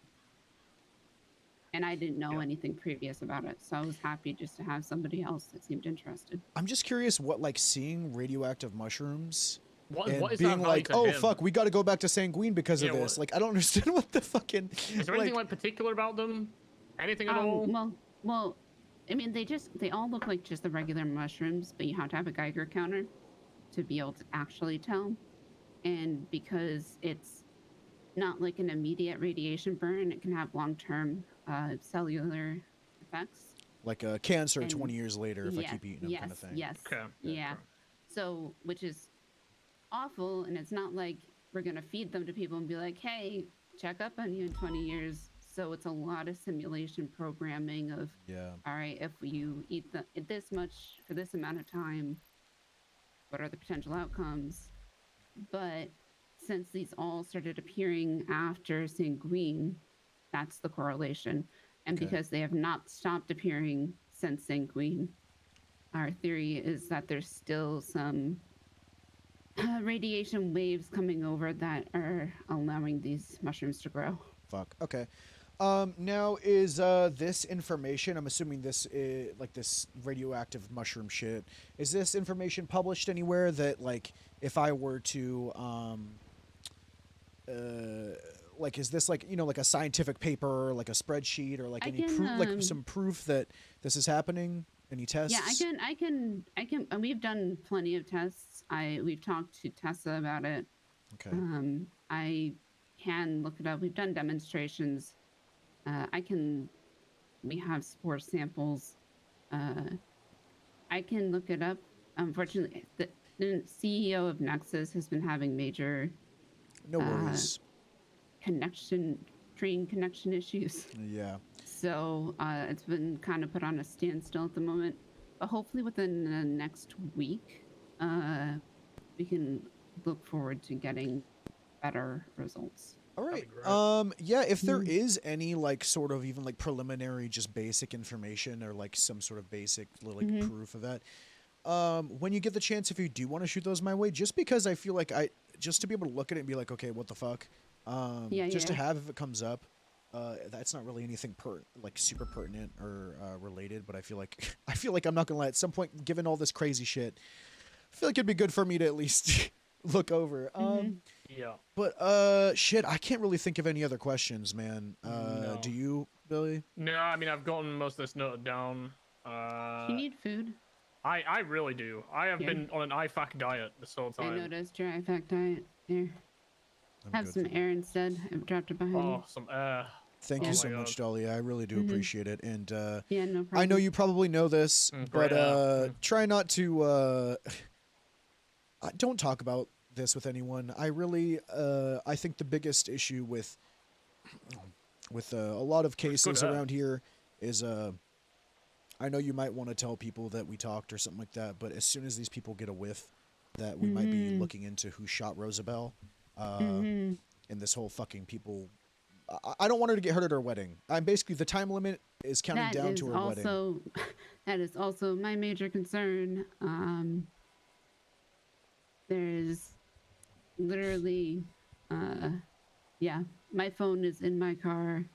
And I didn't know anything previous about it, so I was happy just to have somebody else that seemed interested. I'm just curious what like seeing radioactive mushrooms and what is being that like, value to oh him? fuck, we got to go back to sanguine because of this. Like, I don't understand what the fucking. Is there anything like particular about them? Anything at all? Well, I mean, they all look like just the regular mushrooms, but you have to have a Geiger counter to be able to actually tell. And because it's not like an immediate radiation burn, it can have long-term cellular effects. Like a cancer 20 years later if I keep eating them, kind of thing. Yes. Yeah. So, which is awful, and it's not like we're gonna feed them to people and be like, hey, check up on you in 20 years. So it's a lot of simulation programming of, all right, if you eat this much for this amount of time, what are the potential outcomes? But since these all started appearing after sanguine, that's the correlation. And because they have not stopped appearing since sanguine, our theory is that there's still some radiation waves coming over that are allowing these mushrooms to grow. Fuck. Okay. Now is this information? I'm assuming this is like this radioactive mushroom shit. Is this information published anywhere that like if I were to like is this like like a scientific paper or like a spreadsheet or like any proof, like some proof that this is happening? Any tests? Yeah, I can. We've done plenty of tests. We've talked to Tessa about it. Okay. I can look it up. We've done demonstrations. We have spore samples. I can look it up. Unfortunately, the CEO of Nexus has been having major train connection issues. Yeah. So it's been kind of put on a standstill at the moment. But hopefully within the next week, we can look forward to getting better results. All right. Yeah, if there is any like sort of even like preliminary just basic information or like some sort of basic like proof of that, when you get the chance, if you do want to shoot those my way, just because I feel like just to be able to look at it and be like, okay, what the fuck? Just to have if it comes up. That's not really anything like super pertinent or related, but I feel like I'm not gonna lie. At some point, given all this crazy shit, I feel like it'd be good for me to at least look over. Yeah. But shit, I can't really think of any other questions, man. No. Do you, Billy? No, I mean I've gotten most of this noted down. You need food. I really do. I have been on an IFAC diet this whole time. I noticed your IFAC diet. Here. Have some air instead. I've dropped it behind you. Oh, some air. Thank you so much, Dolly. I really do appreciate it. And yeah, no problem. I know you probably know this, but try not to don't talk about this with anyone. I really I think the biggest issue with a lot of cases around here is I know you might want to tell people that we talked or something like that, but as soon as these people get a whiff that we might be looking into who shot Rosabel, and this whole fucking people, I don't want her to get hurt at her wedding. I'm basically, the time limit is counting down to her wedding. That is also my major concern. There's literally, yeah, my phone is in my car.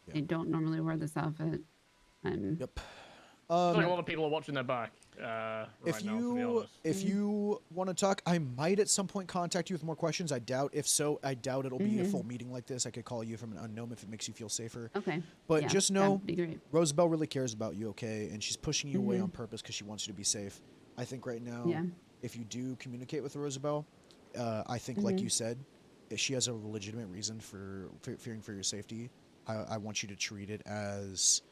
Yeah. I don't normally wear this outfit. Yep. I feel like a lot of people are watching their back if now, to be honest. If you want to talk, I might at some point contact you with more questions. I doubt it'll be a full meeting like this. I could call you from an unknown if it makes you feel safer. Okay. But just know, Rosabel really cares about you, okay? And she's pushing you away on purpose because she wants you to be safe. I think right now, if you do communicate with Rosabel, I think, like you said, if she has a legitimate reason for fearing for your safety. I want you to treat it as,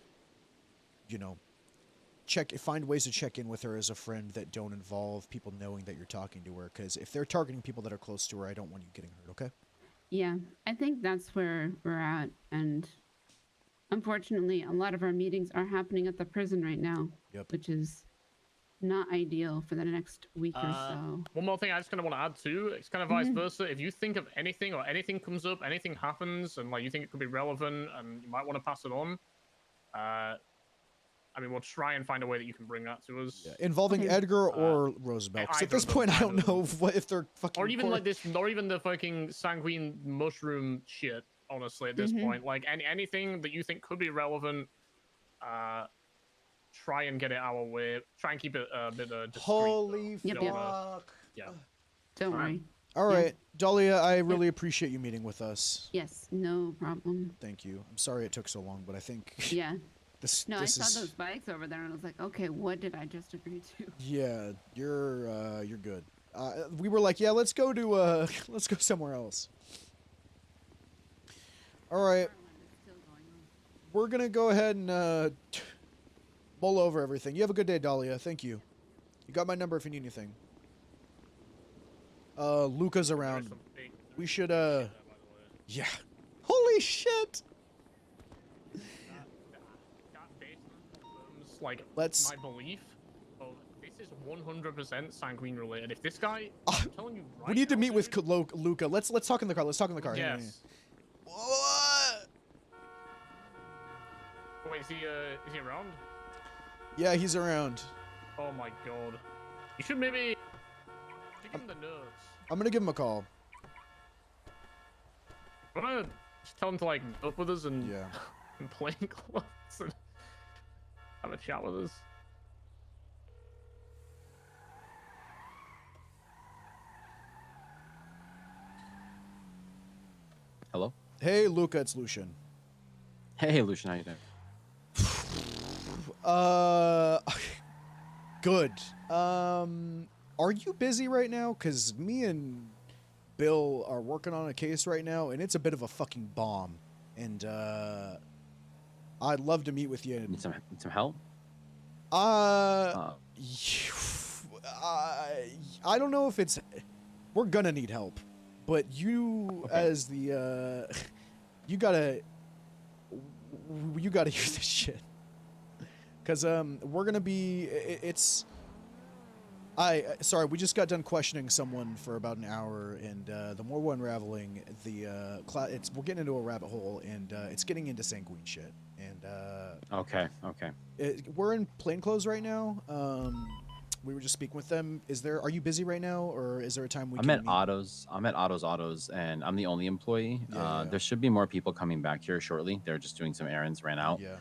find ways to check in with her as a friend that don't involve people knowing that you're talking to her. Because if they're targeting people that are close to her, I don't want you getting hurt. Okay? Yeah, I think that's where we're at, and unfortunately, a lot of our meetings are happening at the prison right now, which is not ideal for the next week or so. One more thing I just kind of want to add too. It's kind of vice versa. If you think of anything or anything comes up, anything happens, and like you think it could be relevant, and you might want to pass it on, I mean, we'll try and find a way that you can bring that to us. Involving Edgar or Rosabel. Because at this point, I don't know if they're fucking. Or even like this, or even the fucking sanguine mushroom shit. Honestly, at this point, like anything that you think could be relevant, try and get it our way. Try and keep it a bit discreet. Holy Don't wanna- fuck. Yeah. Don't worry. All right, Dahlia, I really appreciate you meeting with us. Yes, no problem. Thank you. I'm sorry it took so long, but I think. Yeah. This. No, this I saw is... those bikes over there, and I was like, okay, what did I just agree to? Yeah, you're good. We were like, yeah, let's go to let's go somewhere else. All right. We're gonna go ahead and mull over everything. You have a good day, Dahlia. Thank you. You got my number if you need anything. Luca's around. We should yeah. Holy shit. Like Let's- my belief. Oh, this is 100% sanguine related. If this guy, I'm telling you right We need to now, meet with Luca. Let's talk in the car. Let's talk in the car. Yeah, Yes. Wait, is he around? Yeah, he's around. Oh my god. You should maybe give him the nerves. I'm gonna give him a call. I'm gonna just tell him to like meet up with us and yeah, in plain clothes and have a chat with us. Hello? Hey, Luca, it's Lucian. Hey, Lucian, how you doing? Good. Are you busy right now? Cause me and Bill are working on a case right now, and it's a bit of a fucking bomb. And I'd love to meet with you. Need some help? I don't know if it's. We're gonna need help, but you as the you gotta hear this shit. Cause we're gonna be. It's. Sorry, we just got done questioning someone for about an hour, and the more we're unraveling, we're getting into a rabbit hole, and it's getting into sanguine shit. And Okay. we're in plainclothes right now. We were just speaking with them. Are you busy right now, or is there a time we I'm can at meet? Otto's, and I'm the only employee. Yeah. There should be more people coming back here shortly. They're just doing some errands, ran out. Yeah.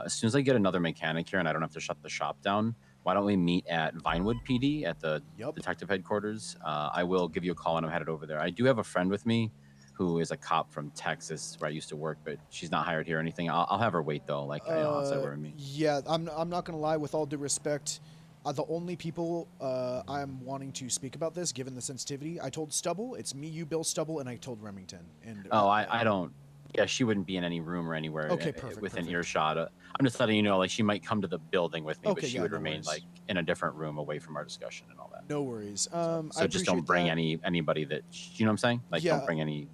As soon as I get another mechanic here and I don't have to shut the shop down, why don't we meet at Vinewood PD at the detective headquarters? I will give you a call when I'm headed over there. I do have a friend with me who is a cop from Texas where I used to work, but she's not hired here or anything. I'll have her wait though, like outside where we meet. Yeah, I'm not gonna lie. With all due respect, the only people I'm wanting to speak about this, given the sensitivity, I told Stubble. It's me, you, Bill, Stubble, and I told Remington. And I don't. Yeah, she wouldn't be in any room or anywhere within earshot. I'm just letting you know, like, she might come to the building with me, but she would remain like in a different room away from our discussion and all that. No worries. So just don't bring anybody that, you know what I'm saying? Like, don't bring any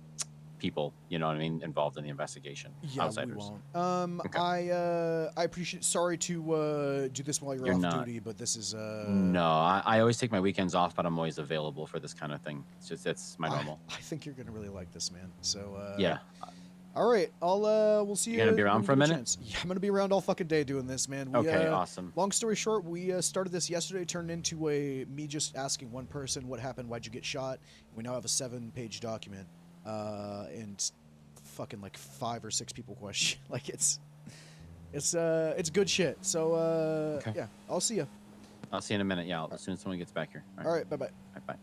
people, you know what I mean, involved in the investigation. Yeah, Outsiders. we won't. I appreciate. Sorry to do this while you're off not. duty, but this is. No, I always take my weekends off, but I'm always available for this kind of thing. It's just that's my normal. I think you're gonna really like this, man. So. Yeah. All right, we'll see you. You're gonna be around when for a you get minute? chance. Yeah, I'm gonna be around all fucking day doing this, man. Okay, awesome. Long story short, we started this yesterday, turned into me just asking one person what happened, why'd you get shot. We now have a 7-page document, and fucking like 5 or 6 people question. Like it's good shit. So yeah, I'll see you. I'll see you in a minute. Yeah, as soon as someone gets back here. All right, bye bye. Bye.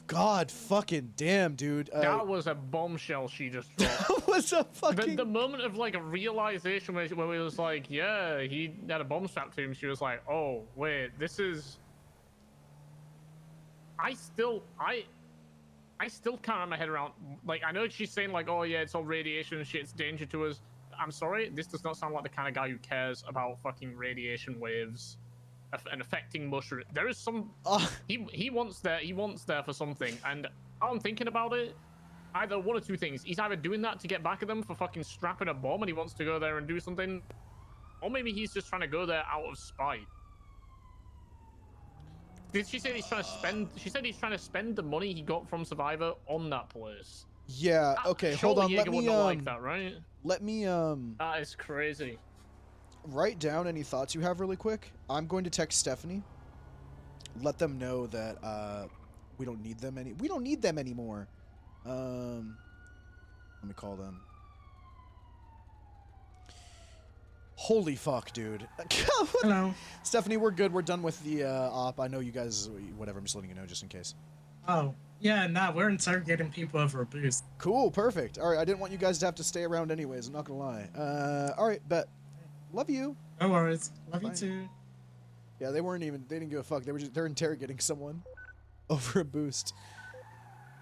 God fucking damn, dude. That was a bombshell she just dropped. That was a fucking... The moment of, like, a realization where it was like, yeah, he had a bomb strapped to him, she was like, oh, wait, this is... I still can't wrap my head around... Like, I know she's saying, like, oh, yeah, it's all radiation and shit, it's danger to us. I'm sorry, this does not sound like the kind of guy who cares about fucking radiation waves an affecting mushroom. There is some. Uh, he wants there for something, and how I'm thinking about it, either one or two things. He's either doing that to get back at them for fucking strapping a bomb, and he wants to go there and do something, or maybe he's just trying to go there out of spite. Did she say he's trying to spend? She said he's trying to spend the money he got from Survivor on that place. Yeah. Okay. Hold on. Let me like that, right? Let me That is crazy. Write down any thoughts you have really quick. I'm going to text Stephanie. Let them know that we don't need them anymore. Let me call them. Holy fuck, dude. Hello. Stephanie, we're good. We're done with the op. I know you guys, whatever. I'm just letting you know just in case. Oh, yeah, nah, we're interrogating people over a boost. Cool, perfect. All right, I didn't want you guys to have to stay around anyways. I'm not gonna lie. All right, bet. Love you. No worries. Love Bye. you too. Yeah, they didn't give a fuck. They're interrogating someone over a boost.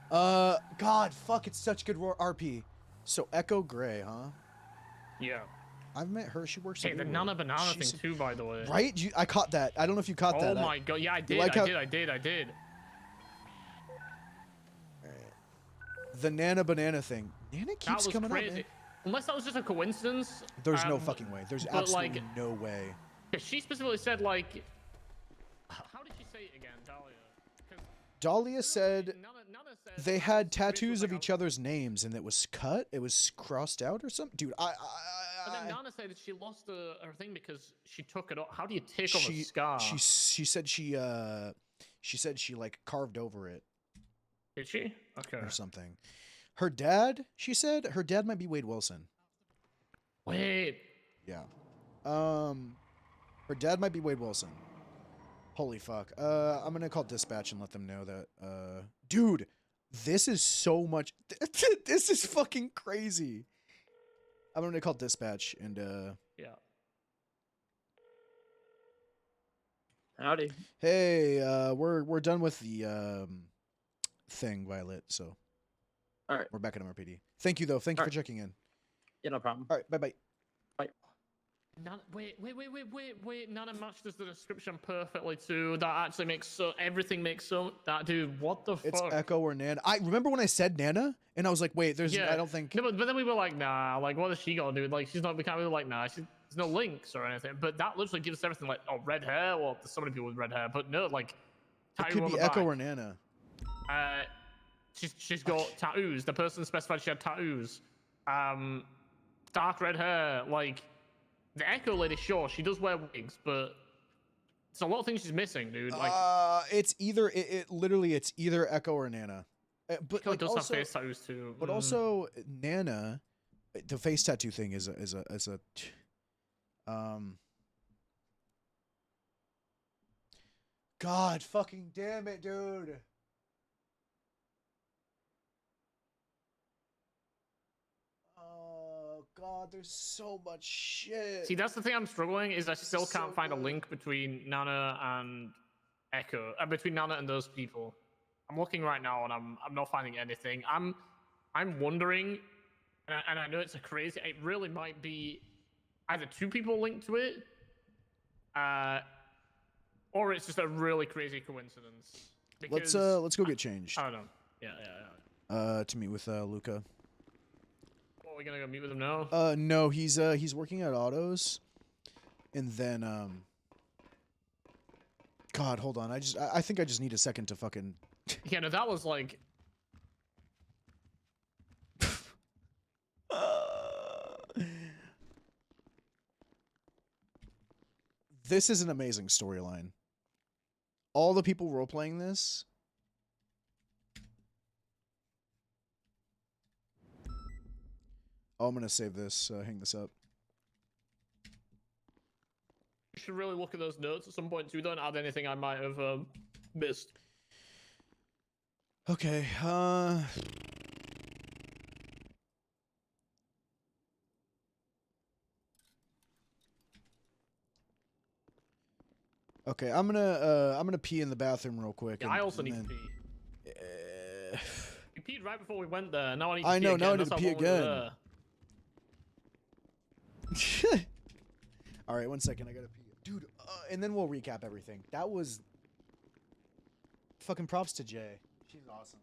God, fuck, it's such good RP. So Echo Gray, huh? Yeah. I've met her. She works. Hey, at the Uber. Nana Banana She's- thing too, by the way. Right? I caught that. I don't know if you caught that. Oh my god, yeah, I did. like I did. The Nana Banana thing. Nana That keeps was coming crazy. up, man. Unless that was just a coincidence. There's no fucking way. There's but, absolutely like, no way. She specifically said, like, how did she say it again, Dahlia? 'Cause Dahlia said Nana said they had tattoos of each other's names and it was cut. It was crossed out or something. Dude, But then Nana said that she lost her thing because she took it off. How do you take off a scar? She said she like carved over it. Did she? Okay. Or something. Her dad, she said, her dad might be Wade Wilson. Wait. Yeah. Her dad might be Wade Wilson. Holy fuck. I'm gonna call dispatch and let them know that. Dude, this is so much. This is fucking crazy. I'm gonna call dispatch and Yeah. Howdy. Hey, we're done with the thing, Violet. So. All right. We're back at MRPD. Thank you though. Thank you for checking in. Yeah, no problem. All right. Bye bye. Bye. Nana, wait. Nana matched the description perfectly too. That actually makes everything makes so. That dude, what the It's fuck? Echo or Nana. I remember when I said Nana, and I was like, wait, there's. Yeah. I don't think. No, but then we were like, nah. Like, what is she gonna do? Like, she's not. We can't really like, nah. There's no links or anything. But that literally gives us everything. Like, oh, red hair. Well, there's so many people with red hair. But no, like, It could be Echo or Nana. She's got tattoos. The person specified she had tattoos. Dark red hair. Like, the Echo lady, sure, she does wear wigs, but it's a lot of things she's missing, dude. Like, It's either it literally it's either Echo or Nana. But Echo like does also, have face tattoos too. But also Nana, the face tattoo thing is a God fucking damn it, dude. Oh God, there's so much shit. See, that's the thing I'm struggling is I still So can't find a good. link between Nana and Echo, between Nana and those people. I'm looking right now and I'm not finding anything. I'm wondering, and I know it's a crazy. It really might be either two people linked to it, or it's just a really crazy coincidence. Because, Let's go get changed. I don't know. Yeah. To meet with Luca. What, are we gonna go meet with him now? No, he's working at Autos, and then God, hold on. I think I just need a second to fucking. Yeah, no, that was like. This is an amazing storyline. All the people role-playing this. Oh, I'm gonna save this. Hang this up. You should really look at those notes at some point too. Don't add anything I might have missed. Okay. Okay, I'm gonna pee in the bathroom real quick. Yeah, I also need to pee. You peed right before we went there. Now I need to pee know. again. Now I need That's to how pee long we were again. there. All right, 1 second. I gotta pee. Dude, and then we'll recap everything. That was fucking props to Jay. She's awesome.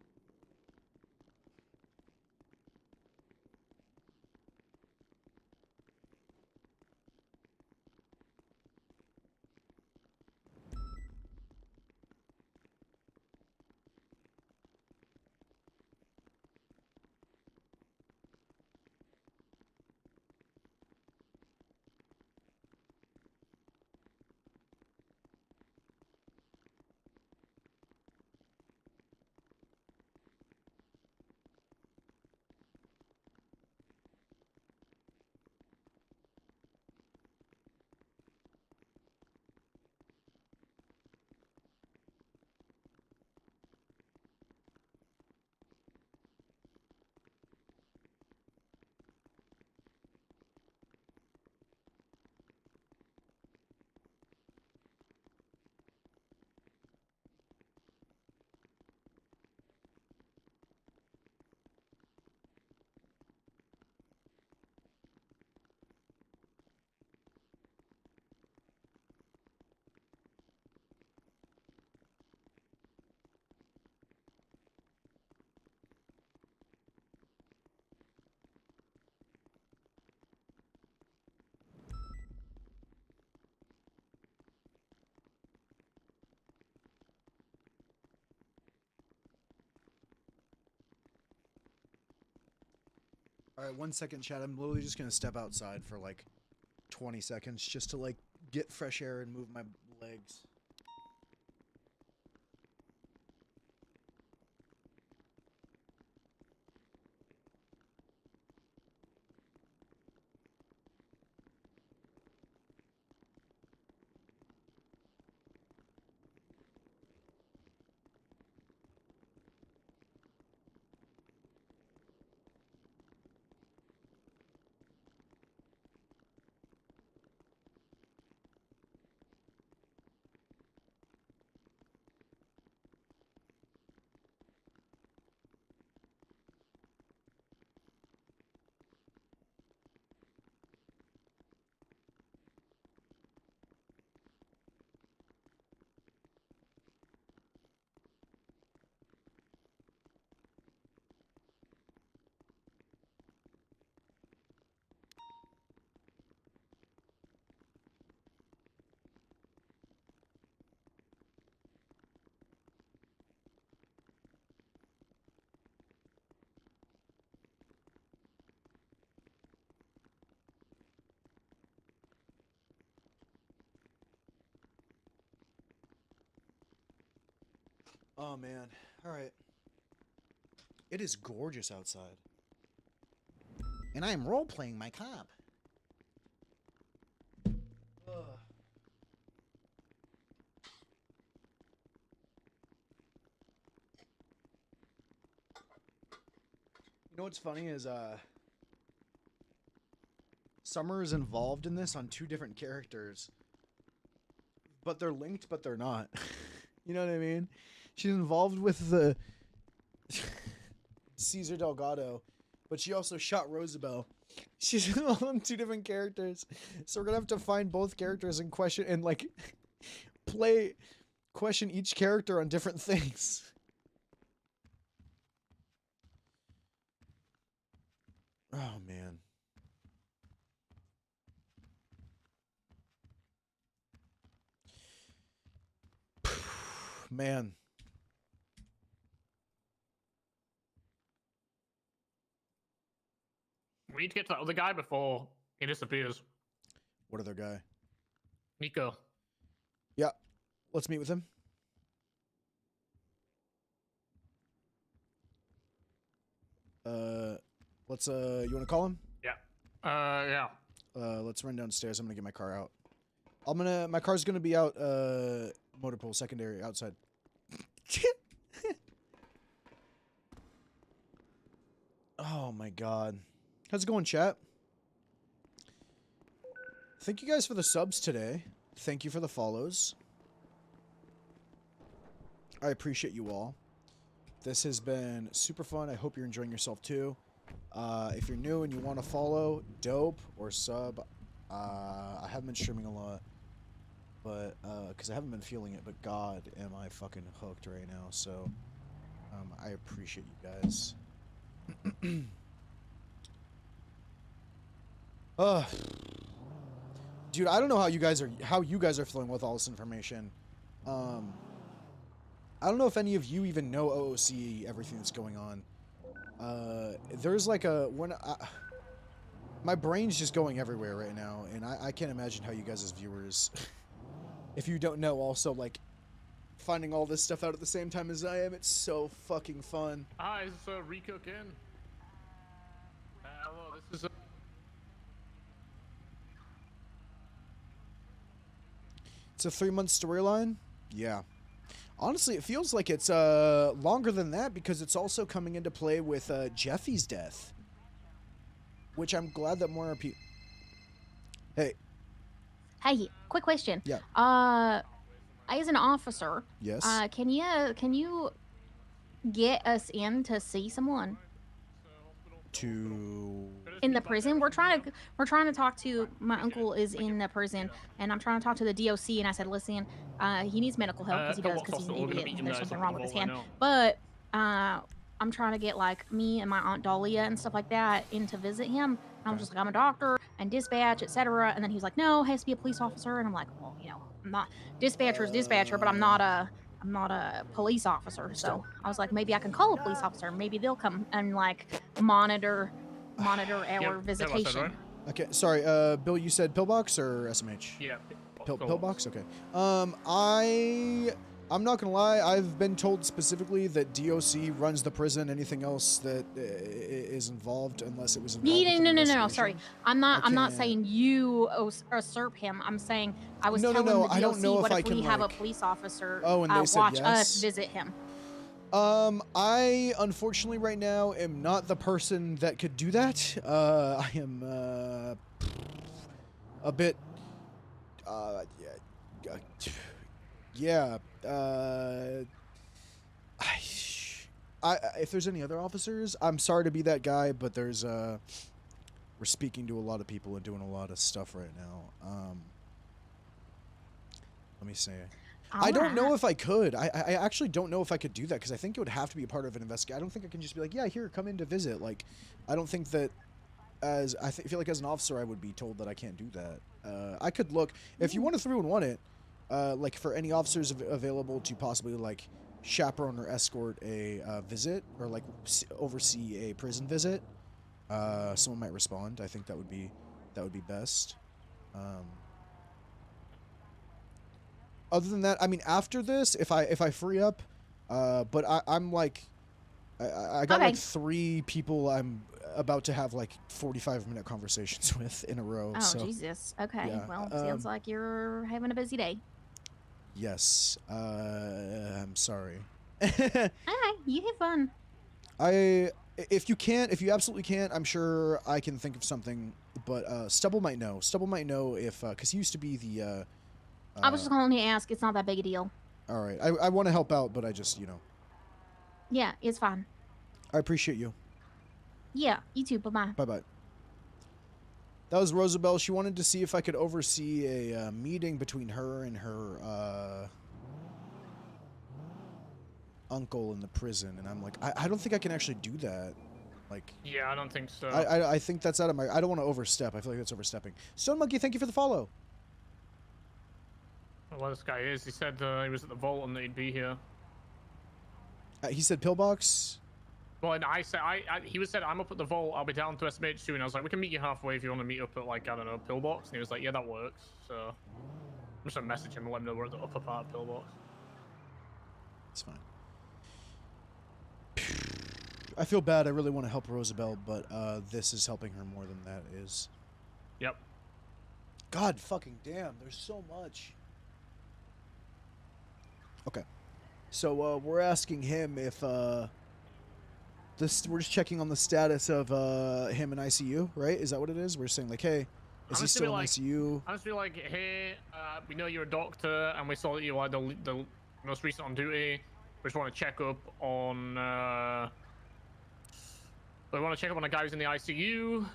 All right, 1 second, chat. I'm literally just gonna step outside for like 20 seconds just to like get fresh air and move my legs. Oh man. All right. It is gorgeous outside. And I am role-playing my cop. Ugh. You know what's funny is Summer is involved in this on 2 different characters. But they're linked, but they're not. You know what I mean? She's involved with the Caesar Delgado, but she also shot Rosabel. She's on 2 different characters. So we're gonna have to find both characters and question and like question each character on different things. Oh man. Man. We need to get to that other guy before he disappears. What other guy? Nico. Yeah. Let's meet with him. Let's you wanna call him? Yeah. Yeah. Let's run downstairs. I'm gonna get my car out. My car's gonna be out motor pool secondary outside. Oh my god. How's it going, chat? Thank you guys for the subs today. Thank you for the follows. I appreciate you all. This has been super fun. I hope you're enjoying yourself too. If you're new and you want to follow, dope, or sub. I haven't been streaming a lot. but because I haven't been feeling it, but God, am I fucking hooked right now? So, I appreciate you guys. Dude, I don't know how you guys are feeling with all this information. I don't know if any of you even know OOC, everything that's going on. There's like my brain's just going everywhere right now, and I can't imagine how you guys as viewers, if you don't know, also like finding all this stuff out at the same time as I am. It's so fucking fun. Hi, is this Rico Ken? Hello, this is It's a 3-month storyline? Yeah. Honestly, it feels like it's longer than that because it's also coming into play with Jeffy's death. Which I'm glad that more people... Hey. Hey, quick question. Yeah. As an officer, Yes. Can you get us in to see someone To... in the prison? We're trying to talk to, my uncle is in the prison, and I'm trying to talk to the DOC, and I said, listen, he needs medical help because he does, because he's an idiot and there's something wrong with his hand. But I'm trying to get like me and my Aunt Dahlia and stuff like that in to visit him. I was just like, I'm a doctor and dispatch, etc. And then he was like, no, it has to be a police officer. And I'm like, well, you know, I'm not dispatcher's dispatcher, but I'm not a police officer. So I was like, maybe I can call a police officer. Maybe they'll come and like monitor our visitation. Okay, sorry, Bill, you said pillbox or SMH? Yeah, pillbox. Okay. I'm not gonna lie. I've been told specifically that DOC runs the prison. Anything else that is involved, unless it was involved. No. Sorry, I'm not saying you usurp him. I'm saying I was telling the DOC, I don't know what if if I we can, have a like... police officer Oh, and they said watch yes? us visit him? I unfortunately right now am not the person that could do that. I am a bit yeah. If there's any other officers, I'm sorry to be that guy, but there's we're speaking to a lot of people and doing a lot of stuff right now. Let me see. I don't know if I could. I actually don't know if I could do that because I think it would have to be a part of an investigation. I don't think I can just be like, yeah, here, come in to visit. Like, I don't think that feel like as an officer I would be told that I can't do that. I could look if you want to 3-1 it, like for any officers available to possibly like chaperone or escort a visit or like oversee a prison visit. Someone might respond. I think that would be best. Other than that, I mean, after this, if I free up, but I'm like, I got like 3 people I'm about to have like 45-minute conversations with in a row. Oh, so, Jesus. Okay. yeah, Well, sounds like you're having a busy day. Yes. I'm sorry. Okay, you have fun. If you absolutely can't, I'm sure I can think of something. But Stubble might know. Stubble might know if because he used to be the. I was just calling to ask. It's not that big a deal. All right. I want to help out, but I just, Yeah, it's fine. I appreciate you. Yeah, you too. Bye-bye. Bye-bye. That was Rosabel. She wanted to see if I could oversee a meeting between her and her uncle in the prison, and I'm like, I don't think I can actually do that. Like, yeah, I don't think so. I think that's out of my... I don't want to overstep. I feel like that's overstepping. Stone Monkey, thank you for the follow. Well, this guy is. He said he was at the vault and that he'd be here. He said pillbox. Well, and I said he said I'm up at the vault. I'll be down to SMH soon. I was like, we can meet you halfway if you want to meet up at like I don't know pillbox. And he was like, yeah, that works. So I'm just gonna message him and let him know we're at the upper part of pillbox. It's fine. I feel bad. I really want to help Rosabel, but this is helping her more than that is. Yep. God fucking damn. There's so much. Okay. So we're asking him if we're just checking on the status of him in ICU, right? Is that what it is? We're saying like, hey, is he still in ICU? I just feel like, hey, we know you're a doctor, and we saw that you were the most recent on duty. We just want to check up on. We want to check up on a guy who's in the ICU.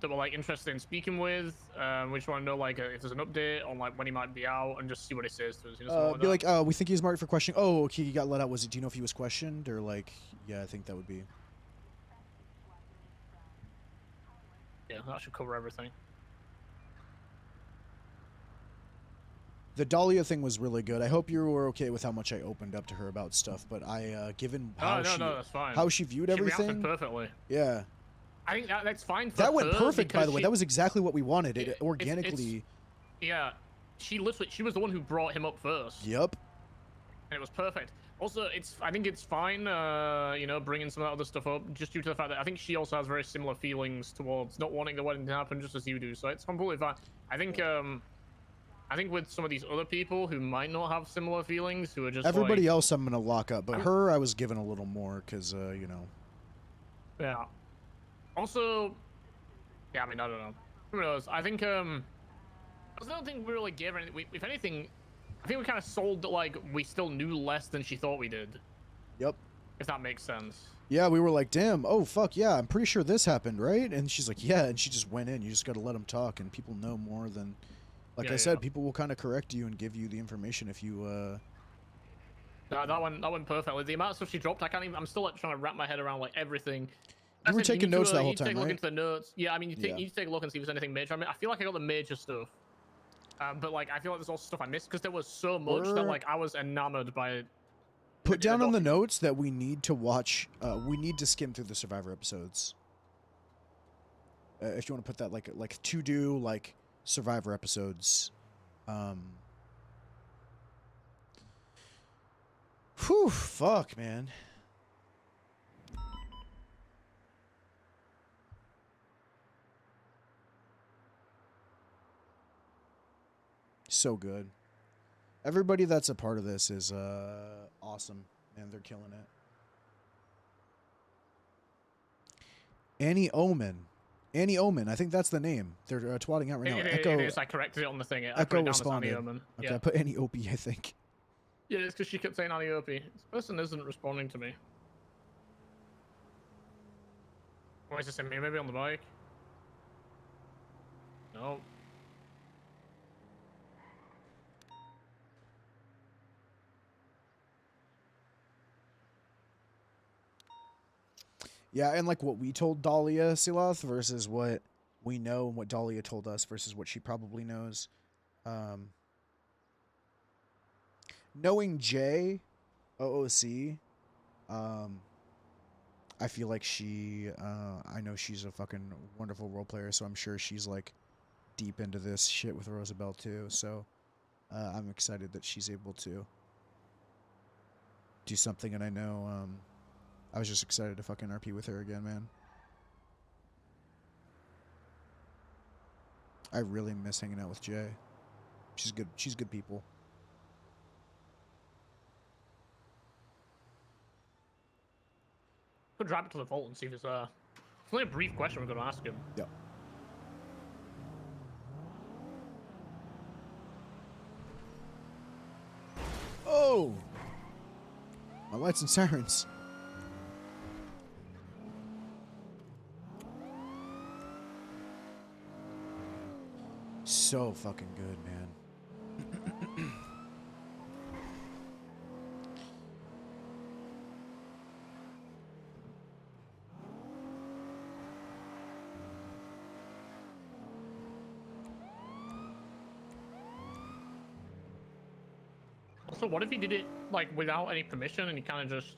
that we're like interested in speaking with. We just want to know like if there's an update on like when he might be out, and just see what he says to us. You know, something Be like like, we think he's marked for questioning. Oh, okay, he got let out. Was it? Do you know if he was questioned or like? Yeah, I think that would be. that. Yeah, that should cover everything. The Dahlia thing was really good. I hope you were okay with how much I opened up to her about stuff, but given how No, that's fine. how she viewed She everything, reacted perfectly. yeah, I think that's fine for that went her perfect. By because the way, she- that was exactly what we wanted. It it's- organically. Yeah, she was the one who brought him up first. Yep. And it was perfect. Also, I think it's fine, you know, bringing some of that other stuff up, just due to the fact that I think she also has very similar feelings towards not wanting the wedding to happen, just as you do. So it's completely fine. I think with some of these other people who might not have similar feelings, who are just Everybody like, else, I'm gonna lock up, but her, I was given a little more because, you know. Yeah. Also, yeah, I mean, I don't know. Who knows? I think, I don't think we really gave her anything. If anything, I think we kind of sold that, like, we still knew less than she thought we did. Yep. If that makes sense. Yeah, we were like, damn, oh, fuck, yeah, I'm pretty sure this happened, right? And she's like, yeah, and she just went in. You just got to let them talk, and people know more than... Like I said, people will kind of correct you and give you the information if you, No, that went perfectly. The amount of stuff she dropped, I'm still like, trying to wrap my head around, like, everything. You were taking notes that whole You need to time, take a look right? into the notes. Yeah, I mean, you Yeah. need to take a look and see if there's anything major. I mean, I feel like I got the major stuff. But, like, I feel like there's also stuff I missed because there was so much that, like, I was enamored by it. Put down on the notes that we need to watch, we need to skim through the Survivor episodes. If you want to put that, like to do, like, Survivor episodes. Whew, fuck, man. So good. Everybody that's a part of this is awesome, and they're killing it. Annie Omen. Annie Omen, I think that's the name. They're twatting out right now. It is. I corrected it on the thing. I put Echo it down as responded. Annie Omen. Okay, Yeah. I put Annie Opie, I think. Yeah, it's because she kept saying Annie Opie. This person isn't responding to me. Why is this in me? Maybe on the bike? No. Yeah, and like what we told Dahlia Siloth versus what we know and what Dahlia told us versus what she probably knows. Knowing Jay, OOC, I feel like I know she's a fucking wonderful role player, so I'm sure she's like deep into this shit with Rosabel too. So I'm excited that she's able to do something, and I know I was just excited to fucking RP with her again, man. I really miss hanging out with Jay. She's good. She's good people. Could drop it to the vault and see if it's it's only a brief question we're going to ask him. Yep. Oh! My lights and sirens. So fucking good, man. Also, what if he did it like without any permission and he kind of just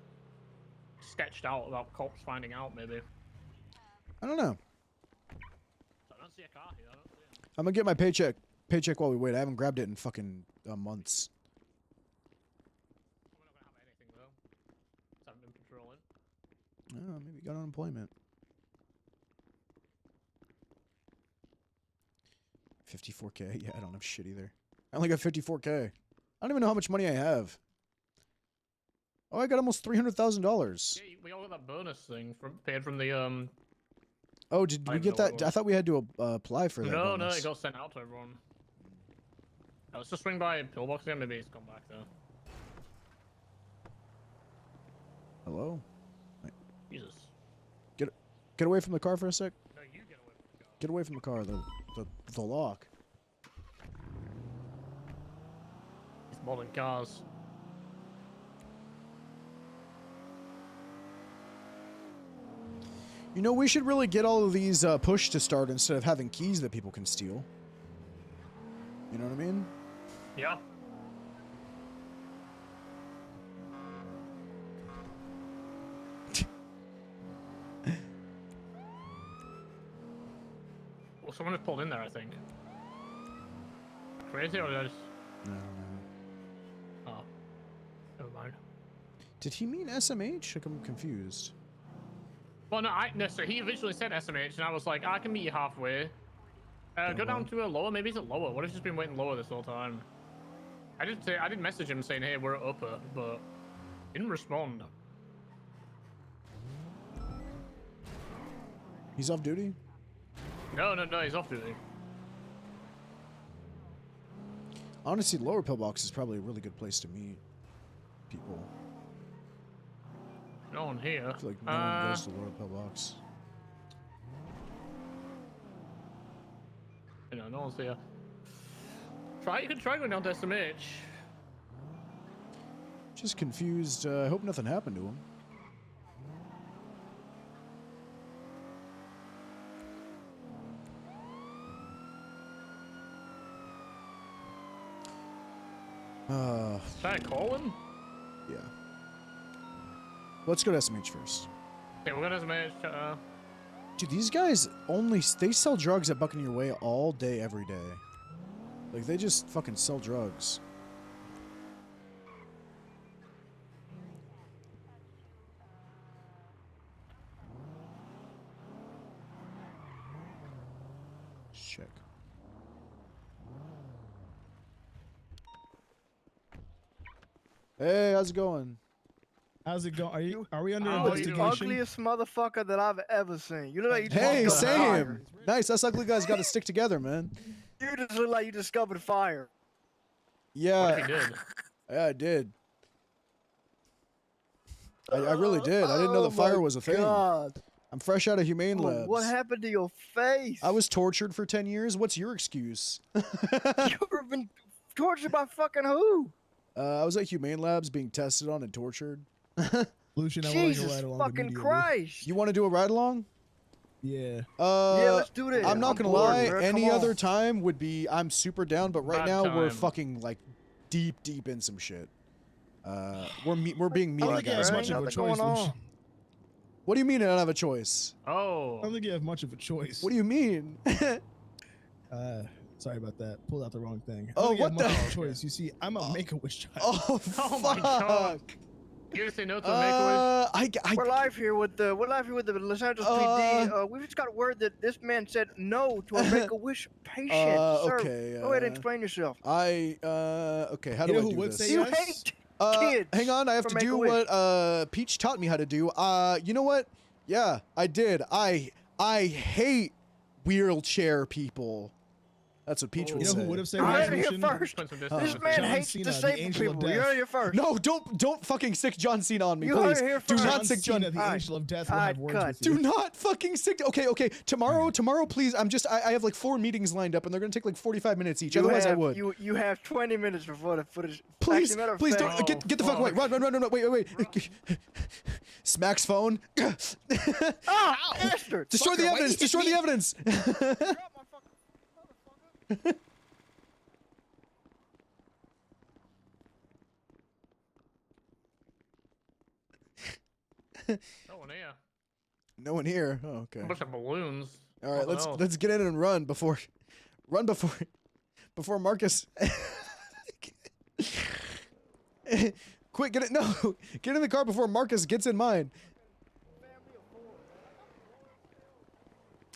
sketched out without cops finding out? Maybe. I don't know. I don't see a car here. I don't see him. I'm gonna get my paycheck while we wait. I haven't grabbed it in fucking months. We're not gonna have anything though. Just haven't been patrolling. Oh, maybe got unemployment. 54K. Yeah, I don't have shit either. I only got 54K. I don't even know how much money I have. Oh, I got almost $300,000. Yeah, we all got that bonus thing paid from the Oh, did we get that? I thought we had to apply for that. No, bonus. it got sent out to everyone. Let's just swing by pillbox again. Maybe it's gone back there. Hello? Jesus. Get away from the car for a sec. No, you get Get away from the car. The lock. These modern cars. You know, we should really get all of these push to start instead of having keys that people can steal. You know what I mean? Yeah. Well, someone just pulled in there, I think. Crazy or just... No. Oh. Never mind. Did he mean SMH? Like, I'm confused. Well, no, so he originally said SMH, and I was like, I can meet you halfway. Go down to a lower. Maybe it's a lower. What if he's been waiting lower this whole time? I did message him saying, hey, we're at upper, but he didn't respond. He's off duty? No, he's off duty. Honestly, lower pillbox is probably a really good place to meet people. No one here. I feel like no one goes to lower pillbox. You know, no one's here. You can try going down to SMH. Just confused. I hope nothing happened to him. Try to call him? Yeah. Let's go to SMH first. Okay, we're going to SMH. Dude, these guys they sell drugs at Buccaneer Way all day, every day. Like, they just fucking sell drugs. Check. Hey, how's it going? How's it going? Are we under You the investigation? ugliest motherfucker that I've ever seen. You look like you just Hey, discovered same. fire. Nice. Us ugly guys got to stick together, man. You just look like you discovered fire. Yeah. What if he did? Yeah, I did. I really did. I didn't know the fire was a thing. God. I'm fresh out of Humane Labs. What happened to your face? I was tortured for 10 years. What's your excuse? You've been tortured by fucking who? I was at Humane Labs being tested on and tortured. Lucian, I Jesus want to ride along fucking immediately. Christ. You want to do a ride along? Yeah. Yeah, let's do this. I'm not gonna bored, lie. bro. Any Come on. other time would be. I'm super down, but right Bad now we're time. fucking like deep in some shit. We're being I mean don't think you have guys. much right of now. a choice, Lucian. What do you mean I don't have a choice? Oh. I don't think you have much of a choice. What do you mean? Sorry about that. Pulled out the wrong thing. I Oh, don't think you what have much the- of a choice. You see, I'm a Make-A-Wish child. Oh, Oh my god. You gonna say no to a Make-A-Wish? We're live here with the Los Angeles PD. We've just got word that this man said no to a Make-A-Wish patient. Sir, okay, go ahead and explain yourself. Okay, how do You know I who do would this? say You yes? hate kids. Hang on, I have for to do Make-A-Wish. what Peach taught me how to do. You know what? Yeah, I did. I hate wheelchair people. That's what Peach would You know say. who would have said You yes, heard it here Lucian? first. This man John hates Cena, the disabled angel of people. You death. heard it here first. No, don't fucking sick John Cena on me, You heard please. it here Do first. not John sick John. Cena, the Alright. angel of death, will Alright, have words cut. with you. Do not fucking sick. Okay. Tomorrow, please. I have like 4 meetings lined up, and they're gonna take like 45 minutes each. Otherwise, I would. You have 20 minutes before the footage. Please, Actually, matter of please fact, don't get the fuck away. Run. Wait. Smacks phone. Ah, bastard! Destroy the evidence. Destroy the evidence. No one here. No one here. Oh, okay. A bunch of balloons. All right, Nothing else. let's get in and run before Marcus. Quick, get in the car before Marcus gets in mine.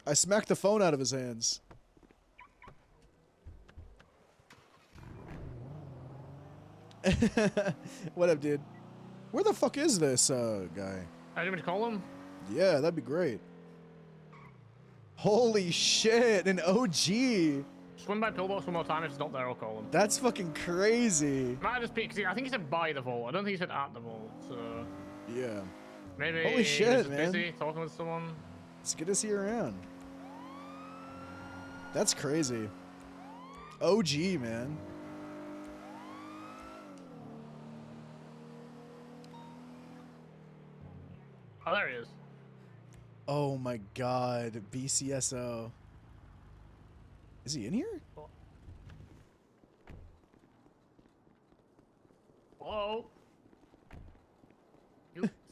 I smacked the phone out of his hands. What up, dude? Where the fuck is this guy? I didn't call him. Yeah, that'd be great. Holy shit, an OG. Swim by pillbox one more time. If it's not there, I'll call him. That's fucking crazy. Might just be because I think he said by the vault. I don't think he said at the vault. So Yeah. maybe Holy he shit, was man. busy talking with someone. It's good to see you around. That's crazy. OG, man. Oh, there he is. Oh my god, BCSO. Is he in here? Hello?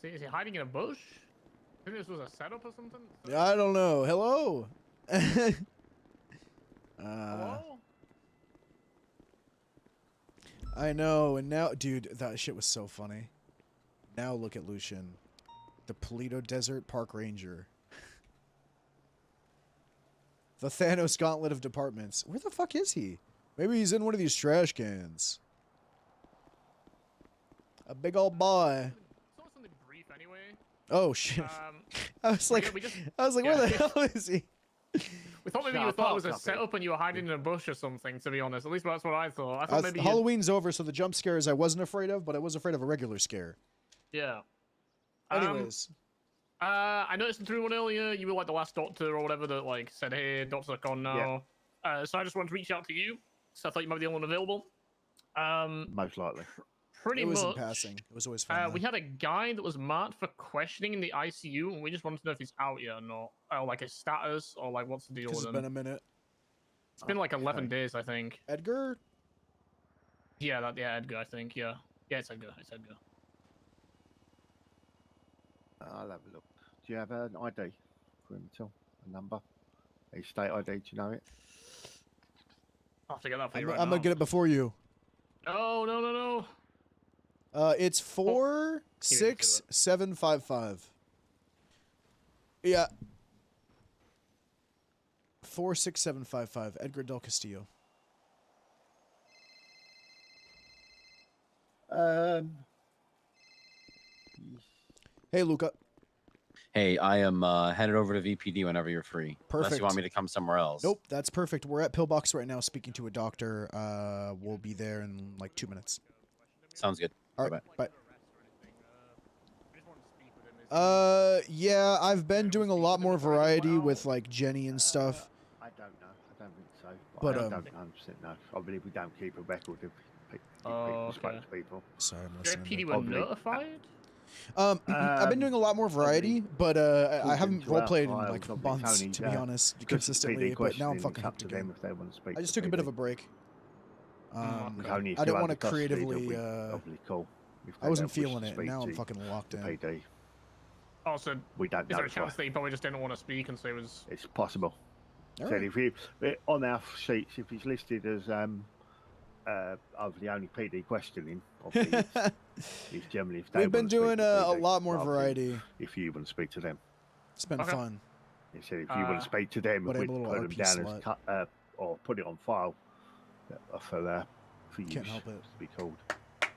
Is he hiding in a bush? I think this was a setup or something? I don't know. Hello? Hello? I know, and now, dude, that shit was so funny. Now look at Lucian. The Polito Desert Park Ranger. The Thanos Gauntlet of Departments. Where the fuck is he? Maybe he's in one of these trash cans. A big old boy. Saw something brief anyway. Oh shit. I was like, where the hell is he? We thought maybe you thought it was a setup and you were hiding in a bush or something, to be honest. At least that's what I thought. I thought maybe Halloween's over, so the jump scares I wasn't afraid of, but I was afraid of a regular scare. Yeah. Anyways. I noticed through one earlier, you were like the last doctor or whatever that like said, hey, doctors are gone now. So I just wanted to reach out to you. So I thought you might be the only one available. Most likely. Pretty it was much. in passing. It was always fun. We had a guy that was marked for questioning in the ICU, and we just wanted to know if he's out yet or not. Or like his status, or like what's the deal with It's him. been a minute. It's been like 11 days, I think. Edgar? Yeah, Edgar, I think, yeah. Yeah, it's Edgar, I'll have a look. Do you have an ID for him at all? A number? A state ID, do you know it? I'll have to get that for you I'm right gonna now. get it before you. No. It's 46755. Yeah. 46755. Edgar Del Castillo. Hey, Luca. Hey, I am headed over to VPD whenever you're free. Unless Perfect. you want me to come somewhere else. Nope, that's perfect. We're at Pillbox right now speaking to a doctor. We'll be there in like 2 minutes. Sounds good. All right, Bye-bye. bye. Yeah, I've been doing a lot more variety with like Jenny and stuff. I don't know. I don't think so. But, I don't 100% know. I believe we don't keep a record of Oh, people, okay. people. Sorry, I'm Your listening. PD were notified? I've been doing a lot more variety, but I haven't to our roleplayed in files, like obviously, months, Tony, to be honest, because consistently. PD But now I'm questioning, fucking it's up hooked to again. them if they want to speak I just to took a bit of PD. a break. There's only if I you're didn't want to under custody that creatively. we obviously call if I they wasn't don't wish feeling to it, and speak now I'm to fucking locked the in. PD. Also, We don't is there a notify. chance that he probably just didn't want to speak and say it was... It's possible. All So right. if he on our sheets, if he's listed as of the only PD questioning, obviously it's generally if they We've been want to speak doing to the a PD, lot more rather than variety. If you want to speak to them, It's been Okay. fun. he said if you want to speak to them, but if I'm we a little put them RP down slut. as cut or put it on file for use Can't help it. to be called.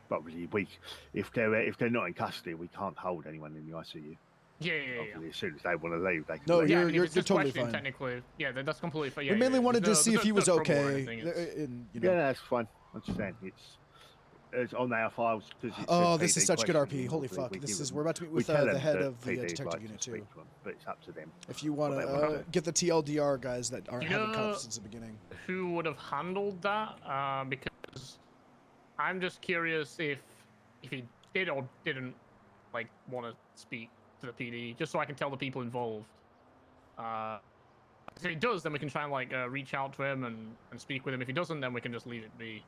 But obviously, if they're not in custody, we can't hold anyone in the ICU. Yeah. Obviously, as soon as they want to leave, they can No, leave. Yeah, I mean, you're if it's just totally questioning, fine. technically, yeah, that's completely fine. We Yeah, mainly yeah, wanted to there's see if he no was trouble or okay. anything, it's- And, you know. Yeah, that's fine. I understand. It's on our files because it's. Oh, said this is PD such good RP. questioning, Holy obviously, fuck! we This give is them- we're about to meet we with tell the them head that of the PD 'd detective like unit to too. speak to them, but it's up to them. If you want what they to wanna do. get the TLDR guys that aren't You having know- cups since the beginning. Who would have handled that? Because I'm just curious if he did or didn't like want to speak to the PD, just so I can tell the people involved. If he does, then we can try and like reach out to him and speak with him. If he doesn't, then we can just leave it be.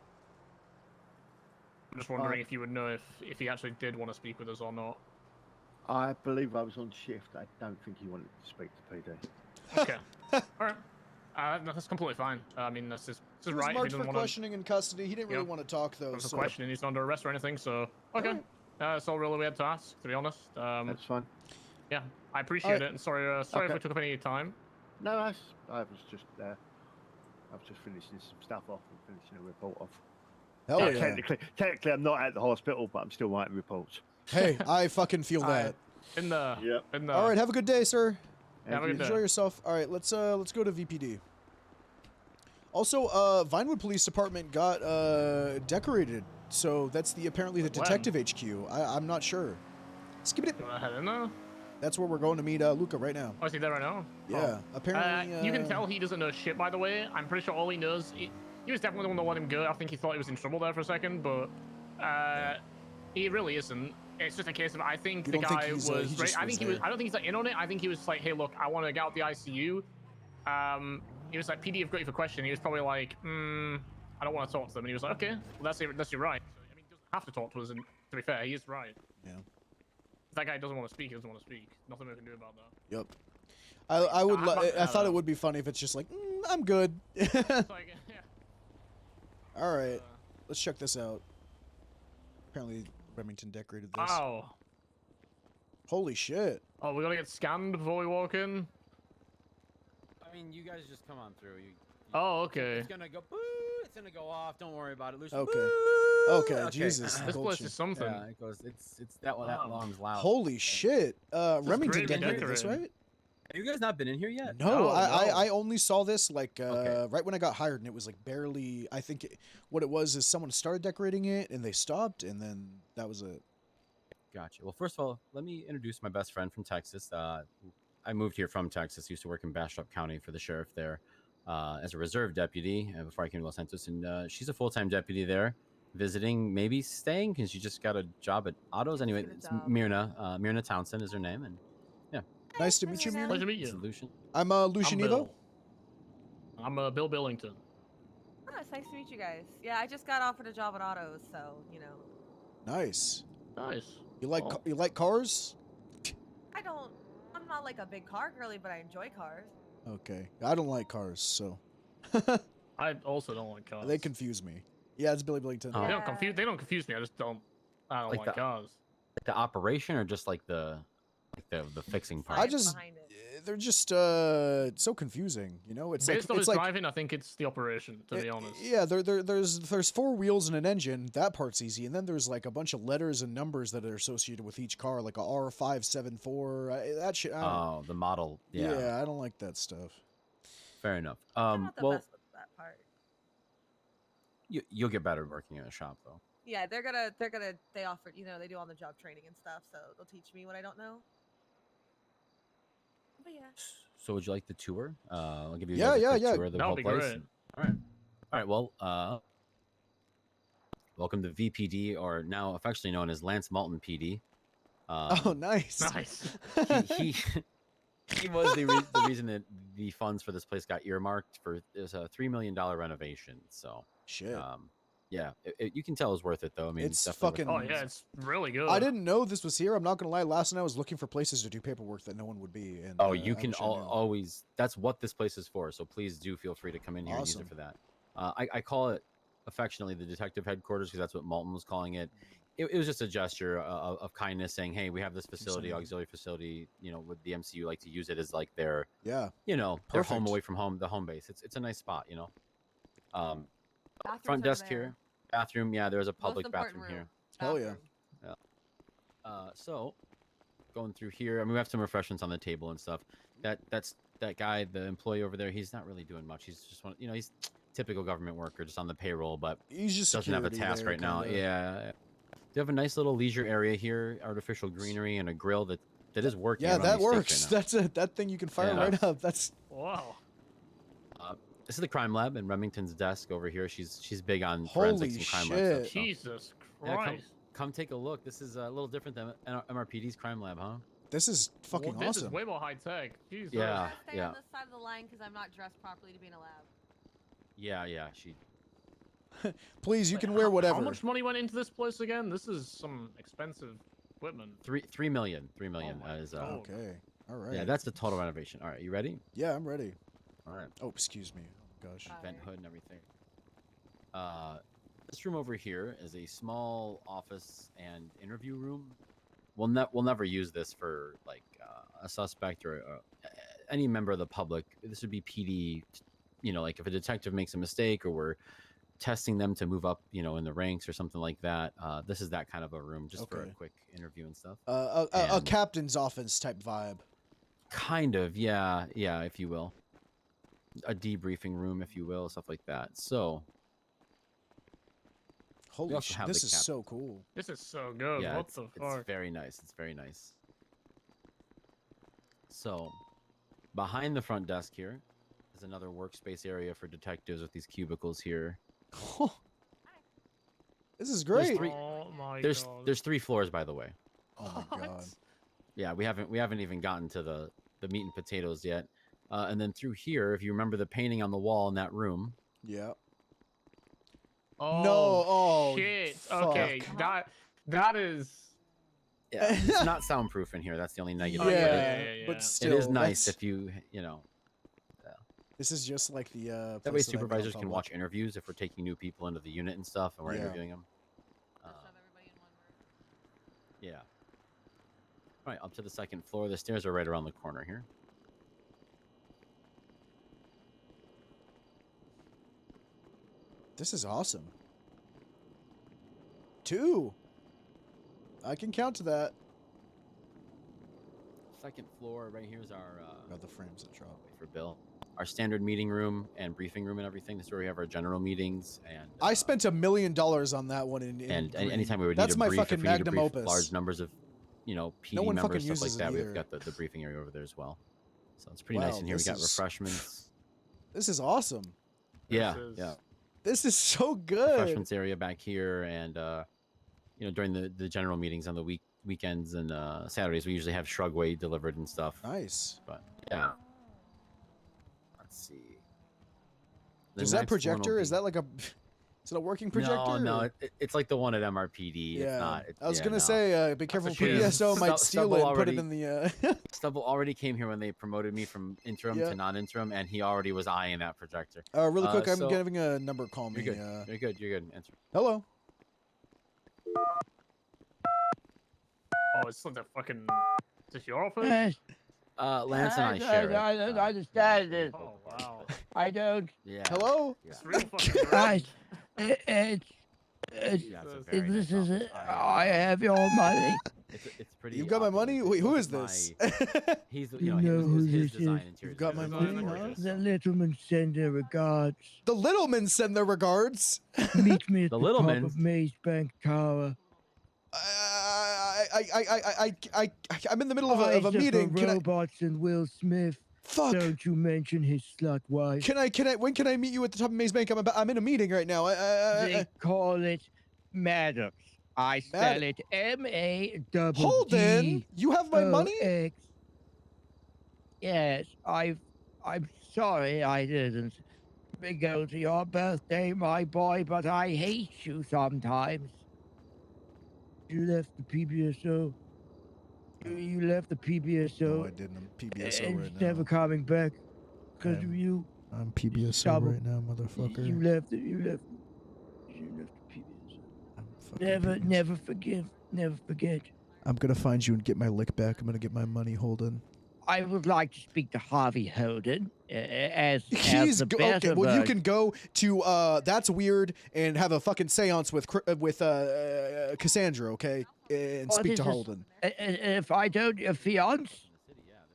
I'm just wondering if you would know if he actually did want to speak with us or not. I believe I was on shift. I don't think he wanted to speak to PD. Okay. All right. That's completely fine. I mean, this is He was right. If he marked for doesn't want to. questioning in custody. He didn't really Yeah. want to talk though. For So questioning, he's not under arrest or anything. So okay. That's all really we had to ask, to be honest. That's fine. Yeah, I appreciate Alright. it. And sorry if Okay. we took up any of your time. No, I was just finishing some stuff off and finishing a report off. Hell yeah. Technically, I'm not at the hospital, but I'm still writing reports. hey, I fucking feel that. In the. Yep. In the. All right, have a good day, sir. Have a good day. Enjoy yourself. All right, let's go to VPD. Also, Vinewood Police Department got decorated, so that's apparently the When? detective HQ. I'm not sure. Skip it. You wanna head in there? That's where we're going to meet Luca right now. Oh, is he there right now? Yeah, apparently. You can tell he doesn't know shit, by the way. I'm pretty sure all he knows... He was definitely the one that let him go. I think he thought he was in trouble there for a second, but... He really isn't. It's just a case of, I think the guy was... I think he was... I don't think he's like in on it. I think he was like, hey, look, I want to get out the ICU. He was like, PD have got you for question. He was probably like, I don't want to talk to them. And he was like, okay, well, that's your right. So, I mean, he doesn't have to talk to us, and to be fair, he is right. Yeah. If that guy doesn't want to speak, he doesn't want to speak. Nothing we can do about that. Yep. I thought it would be funny if it's just like, I'm good. All right, let's check this out. Apparently, Remington decorated this. Wow. Holy shit. Oh, we gotta get scanned before we walk in? I mean, you guys just come on through. Oh, okay. It's gonna go boo. It's gonna go off. Don't worry about it. Lucian. Okay. Boo! Okay, Jesus. This place is something. Yeah, it goes. It's that long's loud. Holy shit. Remington great decorated this, decorated. right? Have you guys not been in here yet? No, I only saw this like right when I got hired, and it was like barely. I think what it was is someone started decorating it, and they stopped, and then that was it. Gotcha. Well, first of all, let me introduce my best friend from Texas. I moved here from Texas. Used to work in Bastrop County for the sheriff there as a reserve deputy before I came to Los Santos, and she's a full-time deputy there, visiting, maybe staying, because she just got a job at Autos. Anyway, it's Myrna. Myrna Townsend is her name, and yeah. Nice to meet you, Myrna. Pleasure to meet you. Lucian. I'm Lucian I'm Evo. Bill. I'm Bill Billington. Oh, it's nice to meet you guys. Yeah, I just got offered a job at Autos, so you know. Nice. Nice. You like cars? I'm not like a big car girly, but I enjoy cars. Okay. I don't like cars, so. I also don't like cars. They confuse me. Yeah, it's Billy Billington. They don't confuse me. I don't like cars. Like the operation, or just like the fixing part. They're just so confusing, you know. It's Based like on it's his like driving, I think it's the operation. To be honest. yeah, there's 4 wheels and an engine. That part's easy, and then there's like a bunch of letters and numbers that are associated with each car, like a R574. That shit. Oh, the model. Yeah. Yeah, I don't like that stuff. Fair enough. I'm not the Well, best with that part. you'll get better working in a shop, though. Yeah, they offer, they do on the job training and stuff, so they'll teach me what I don't know. But yeah. So would you like the tour? I'll give you Yeah, guys a yeah, quick yeah. tour of the That whole would be place. great. All right. Well, welcome to VPD, or now affectionately known as Lance Malton PD. Oh, nice. Nice. He was the reason that the funds for this place got earmarked for. It was a $3 million renovation. So shit. Yeah, you can tell it's worth it though. I mean, It's definitely fucking. Oh yeah, it's really good. I didn't know this was here. I'm not gonna lie. Last night I was looking for places to do paperwork that no one would be. And, Oh, you I can wish I knew. always. That's what this place is for. So please do feel free to come in here and use Awesome. it for that. I call it affectionately the detective headquarters, because that's what Malton was calling it. It was just a gesture of kindness, saying, "Hey, we have this facility, auxiliary facility. Would the MCU like to use it as like their their home Perfect. away from home, the home base? It's a nice spot, Bathrooms front over desk there. here, bathroom. Yeah, there's a public important bathroom here. Hell yeah. Yeah. So, going through here, I mean, we have some refreshments on the table and stuff. That's that guy, the employee over there. He's not really doing much. He's just one, he's typical government worker, just on the payroll, but He's just doesn't have a security task there, right now. kinda. Yeah. They have a nice little leisure area here, artificial greenery, and a grill that is working. Yeah, around that these steaks works. right now. That's that thing you can fire Yeah. right up. That's Wow. This is the crime lab, and Remington's desk over here. She's big on Holy forensics and crime lab shit. stuff. so- Jesus Yeah, Christ. come take a look. This is a little different than MRPD's crime lab, huh? this is fucking This is awesome. way more high tech. Jesus. Yeah, Stay yeah. on this side of the line because I'm not dressed properly to be in a lab. Yeah. She. Please, you Wait, can wear whatever. How much money went into this place again? This is some expensive equipment. $3 million. $3 million my is. God. Okay. All right. Yeah, that's the total renovation. All right, you ready? Yeah, I'm ready. All right. Oh, excuse me. Oh gosh. Vent hood and everything. This room over here is a small office and interview room. We'll never use this for like a suspect or any member of the public. This would be PD. Like if a detective makes a mistake, or we're testing them to move up, in the ranks or something like that. This is that kind of a room, just for a Okay. quick interview and stuff. A And- captain's office type vibe. Kind of, yeah, if you will. A debriefing room, if you will, stuff like that. So, Holy also shit, have this the is cap- so cool. This is so good. yeah, What it's, the it's fuck? very nice. It's very nice. So, behind the front desk here is another workspace area for detectives with these cubicles here. This is There's great. three, Oh my there's god. there's 3 floors, by the way. Oh my god. Yeah, we haven't even gotten to the meat and potatoes yet. And then through here, if you remember the painting on the wall in that room. Yeah. Oh, No. Oh shit. fuck. Okay, that is. Yeah, it's not soundproof in here. That's the only negative. Yeah, but still, it is nice that's- if you This is just like the. That way place I met on supervisors can public. watch interviews if we're taking new people into the unit and stuff, and we're Yeah. interviewing them. Yeah. All right, up to the 2nd floor. The stairs are right around the corner here. This is awesome. 2. I can count to that. 2nd floor, right here is our. The frames that drop. Wait for Bill. Our standard meeting room and briefing room and everything. This is where we have our general meetings and. I spent $1 million on that one in And green. anytime we would That's need to my brief, fucking if we need to magnum brief opus. large numbers of, PD No one fucking members, stuff like uses it that, either. we've got the briefing area over there as well. So it's pretty Wow, nice in here. We this got is- refreshments. This is awesome. Yeah, yeah. This is so good. Refreshments area back here, and during the general meetings on the weekends and Saturdays, we usually have Shrugway delivered and stuff. Nice. But yeah. Let's see. The Is that next one will projector? Is be- that like a? Is it a working projector? No, or- it's like the one at MRPD. Yeah. It's not. I was yeah, gonna no. say, be careful. That's a shame. PDSO might steal Stubble it and put already- it in the. Stubble already came here when they promoted me from interim Yeah. to non-interim, and he already was eyeing that projector. Really quick, I'm so- giving a number. Call me. You're good. You're good. You're good. Answer. Hello. Oh, it's like that fucking. Is this your office? Lance and I share it. I don't understand it. Oh wow. I don't. Yeah. Hello. It's real fucking. Guys, this is it. I have your money. It's pretty. You got my money. Wait, who is This this? He's You know who his this design is? interior. You've got my design. money, huh? The Littlemen send their regards. The Littlemen send their regards. Meet me at The the, top Littlemans? of Maze Bank Tower. I'm in the middle of a Eyes meeting. For Can I? robots and Will Smith. Fuck. Don't you mention his slut wife. Can I? When can I meet you at the top of Maze Bank? I'm in a meeting right now. They call it Maddox. I spell it M-A-double-D. Holden, you have my money? O-X. Yes, I'm sorry I didn't go to your birthday, my boy, but I hate you sometimes. You left the PBSO. You left the PBSO. No, I didn't. I'm PBSO and right it's now. never coming back because of you. I'm PBSO Stubble. right now, motherfucker. You left it. You left the PBSO. Never forgive. Never forget. I'm gonna find you and get my lick back. I'm gonna get my money, Holden. I would like to speak to Harvey Holden as He's the go- better okay. Well, you version. can go to That's Weird and have a fucking séance with Cassandra, okay, and What speak is to this? Holden. If I don't, a fiance.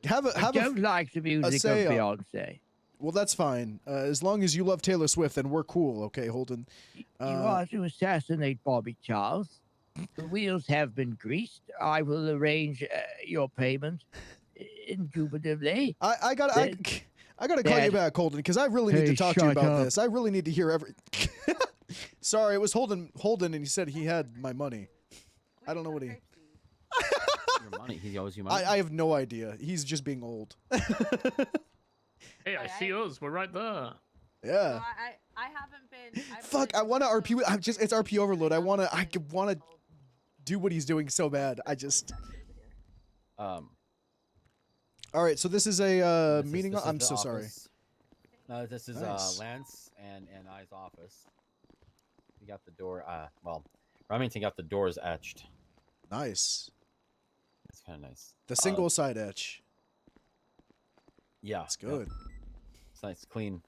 I don't like the music of séance. Beyonce. Well, that's fine. As long as you love Taylor Swift, then we're cool, okay, Holden. You are to assassinate Bobby Charles. The wheels have been greased. I will arrange your payment indubitably. I gotta call you back, Holden, because I really need to talk to you shut about up. this. I really need to hear every. Sorry, it was Holden, and he said he had my money. I don't know what he. Your money. He owes you money. I have no idea. He's just being old. Hey, I see us. We're right there. Yeah. I haven't been. Fuck! I want to RP. It's RP overload. I wanna do what he's doing so bad. All right. So this is a meeting. This is I'm the so sorry. office. No, this is Nice. Lance and I's office. We got the door. Well, Remington got the doors etched. Nice. It's kind of nice. The single side etch. Yeah, It's good. It's nice, clean.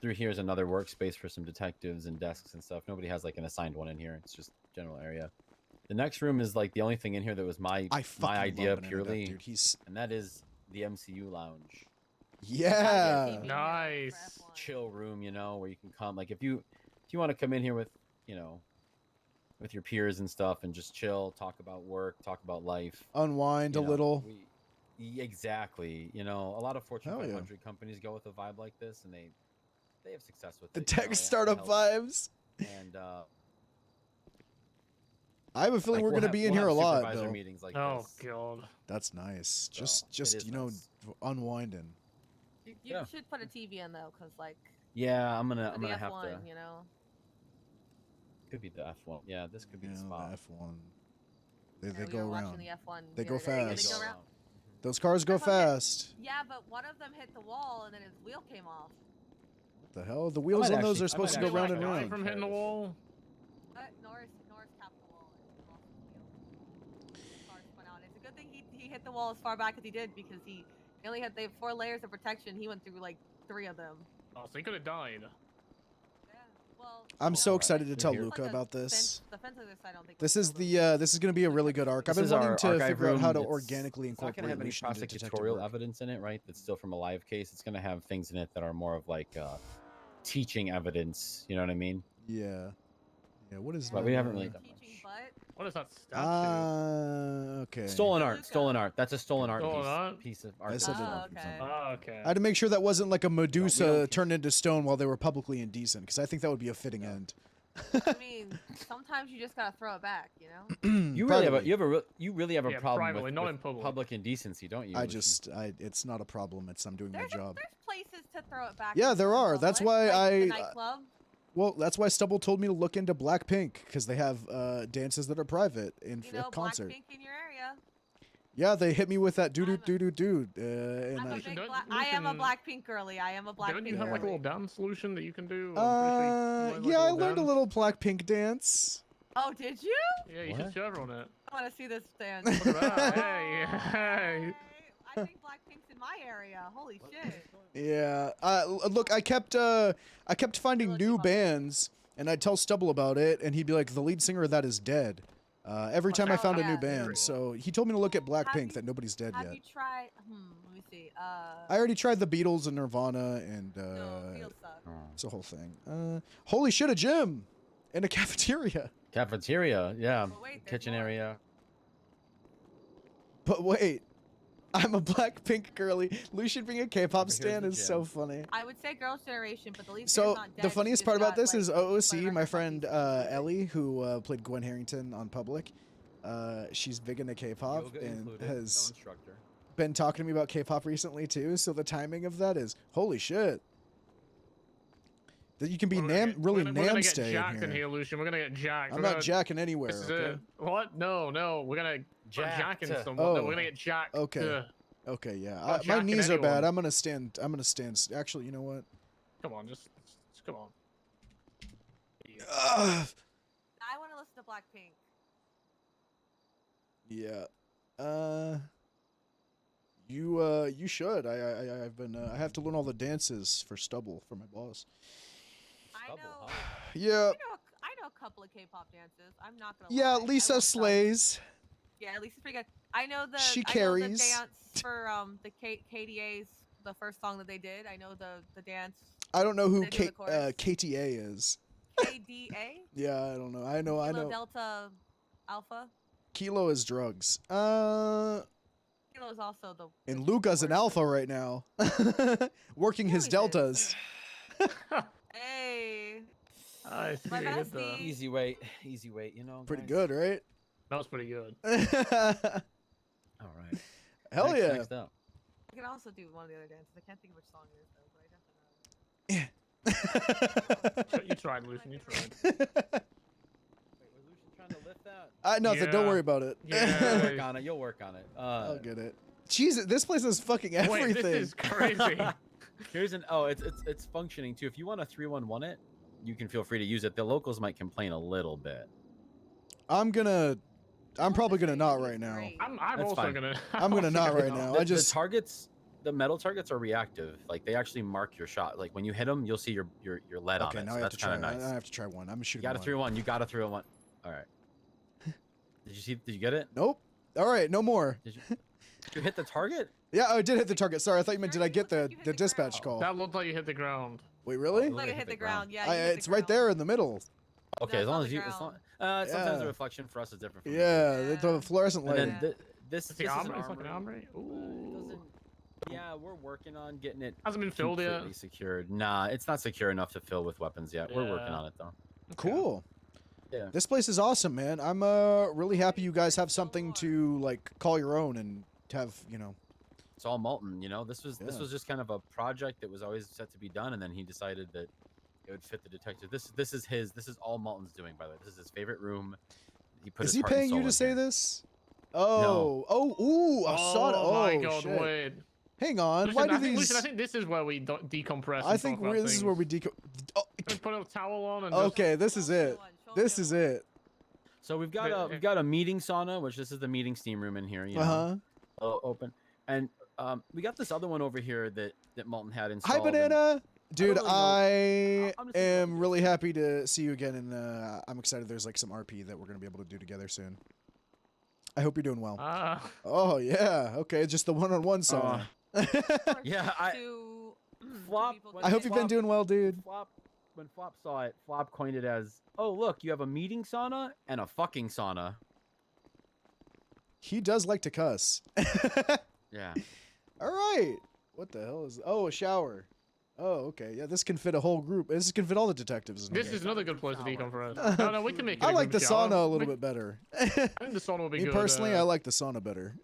Through here is another workspace for some detectives and desks and stuff. Nobody has like an assigned one in here. It's just general area. The next room is like the only thing in here that was my fucking idea love Banana Duck, purely, dude. and that is the MCU lounge. Yeah. Nice. Chill room, where you can come. Like if you want to come in here with, with your peers and stuff and just chill, talk about work, talk about life. Unwind a little. Exactly. You know, a lot of Fortune Hell yeah. 500 companies go with a vibe like this, and they have success with The it. you know, tech it startup helps. vibes. And I have a feeling like, we're we'll gonna have- be in we'll here a have lot, supervisor Bill. meetings like Oh this. god. That's nice. So, Just it is you know, nice. unwinding. You should put a TV in though, cause like. Yeah, I'm for gonna the have F1, to. You know. Could be the F1. Yeah, this could be the Yeah, spot. the F1. They we go were watching around. the F1 They the go other day. fast. They go around. Those cars go One of them hit- fast. Yeah, but one of them hit the wall and then his wheel came off. What the hell? The wheels on those are supposed to go round and round. From hitting the wall. Norris tapped the wall and lost his wheel. The car spun out. It's a good thing he hit the wall as far back as he did because they had 4 layers of protection. He went through like 3 of them. Oh, so he could have died. Well, I'm so excited to tell It's Luca like a about this. The fence on this side, I don't think. This is this is going to be a really good arc. I've This been is wanting our to archive figure out how to room. organically It's not incorporate gonna have any Lucian into detective prosecutorial work. evidence in it, right? That's still from a live case. It's gonna have things in it that are more of like teaching evidence. You know what I mean? Yeah. Yeah. What is? But we haven't really done much. What is that statue? Okay. Stolen art. Stolen art. That's a stolen art Stolen piece. art? Piece of I art. said that's it. stolen from somebody. Oh, okay. I had to make sure that wasn't like a Medusa turned into stone while they were publicly indecent, because I think that would be a fitting end. I mean, sometimes you just gotta throw it back, you know. You really have a Privately. you really have a Yeah, problem privately, with, not with in public. public indecency, don't you? I Lucian? it's not a problem. I'm doing my job. There's places to throw it back. Yeah, in there are. That's public, why like the I. nightclub. Well, that's why Stubble told me to look into Blackpink, because they have dances that are private in You know, concert. Blackpink in your area. Yeah, they hit me with that doo doo doo doo doo. And I'm a I, big I am a Blackpink girly. I am a Blackpink Don't you have like a girly. little dance solution that you can do? yeah, I learned a little Blackpink dance. Oh, did you? Yeah, you should show everyone it. I want to see this dance. Look at that. Hey, hey. I think Blackpink's in my area. Holy shit. Yeah. Look, I kept finding new bands, and I'd tell Stubble about it, and he'd be like, "The lead singer of that is dead." Every time I found a new band, so he told me to look at Blackpink. That nobody's dead Have yet. you tried? Let me see. I already tried the Beatles and Nirvana, and Beatles suck. it's a whole thing. Holy shit, a gym and a cafeteria. Cafeteria, yeah. Kitchen area. But wait, I'm a Blackpink girly. Lucian being a K-pop stan is so funny. I would say Girls' Generation, but the lead So singer's not dead. the funniest She part just about got, this like, is OOC, my friend Ellie, who played Gwen Harrington on Public. She's big into K-pop Yoga and included, has no instructor. been talking to me about K-pop recently too. So the timing of that is holy shit. That you can be really We're gonna get namstay jacked in here. Lucian. We're gonna get jacked. I'm We're not gonna- jacking anywhere. This is Okay. it. What? No. We're gonna jacking Jacked. someone. Oh. No, we're gonna get jacked. Okay. Okay. Yeah. Not My jacking knees are bad. anyone. I'm gonna stand. Actually, you know what? Come on, just come on. Ugh. I want to listen to Blackpink. Yeah. You should. I've been. I have to learn all the dances for Stubble for my boss. I know. Yeah. I know a couple of K-pop dances. I'm not gonna. Yeah. lie. Lisa slays. Yeah, Lisa's pretty good. I know the. She I know the carries. dance for the KDA's the first song that they did. I know the dance. I don't know who They do the chorus. KTA is. KDA. Yeah, I don't know. I know. Kilo Delta Alpha. Kilo is drugs. Kilo is also the. And Luca's an alpha right now, working his deltas. Hey. I see. My you hit the- bestie. Easy weight, you know. Pretty guys. good, right? That was pretty good. All right. Hell Next- yeah. Next up. I can also do one of the other dances. I can't think of which song it is though, but I definitely know. You tried, Lucian. You tried. Wait, was Lucian trying to lift that? Nothing. Don't Yeah. worry about it. You'll work on it. You'll work on it. I'll get it. Jesus, this place is fucking everything. Wait, this is crazy. Here's an it's functioning too. If you want to 311 it, you can feel free to use it. The locals might complain a little bit. I'm probably gonna not right now. I'm That's also fine. gonna. I'm gonna not right now. I just the targets, the metal targets are reactive. Like they actually mark your shot. Like when you hit them, you'll see your lead okay. on it. Now So I have that's to try. kind of nice. I have to try one. I'm You shooting. got to 3-1. You got to 3-1. All right. Did you get it? Nope. All right. No more. Did you hit the target? Yeah, I did hit the target. Sorry, I thought you meant did I get the dispatch call? That looked like you hit the ground. Wait, really? Like it hit the ground. Yeah. It's right there in the middle. Okay, as long as you. Sometimes Yeah. the reflection for us is different. From Yeah, the fluorescent And lighting. then this Is the is an ombre? It's like an armory. ombre. Ooh. Yeah, we're working on getting it Hasn't been filled yet? completely secured. Nah, it's not secure enough to fill with weapons yet. We're working Yeah. on it though. Cool. Yeah. This place is awesome, man. I'm really happy you guys have something to like call your own and have, you know. It's all Malton, you know. This was Yeah. just kind of a project that was always set to be done, and then he decided that it would fit the detective. This is all Malton's doing, by the way. This is his favorite room. He put Is his he heart and paying you soul to in say here. this? Oh, ooh, a sauna. Oh my Oh, god, shit. wait. Hang on. Listen, Why do Listen, these? I think this is where we decompress. I think this is where we Oh, put a towel on and okay, this is it. This is it. So we've got a meeting sauna, which this is the meeting steam room in here. You know, open, and we got this other one over here that Malton had installed. Hi, Banana. Dude, really know- I am really happy to see you again, and I'm excited. There's like some RP that we're gonna be able to do together soon. I hope you're doing well. Oh yeah, okay, just the one-on-one sauna. Yeah, Flop. I hope you've been doing well, dude. When Flop saw it, Flop coined it as, "Oh look, you have a meeting sauna and a fucking sauna." He does like to cuss. Yeah. All right. What the hell is? Oh, a shower. Oh, okay. Yeah, this can fit a whole group. This can fit all the detectives. In This here. is another good place to decompress. No, we can make it. I a like the group shower. sauna a little bit better. I think the sauna will be Me good. personally, I like the sauna better.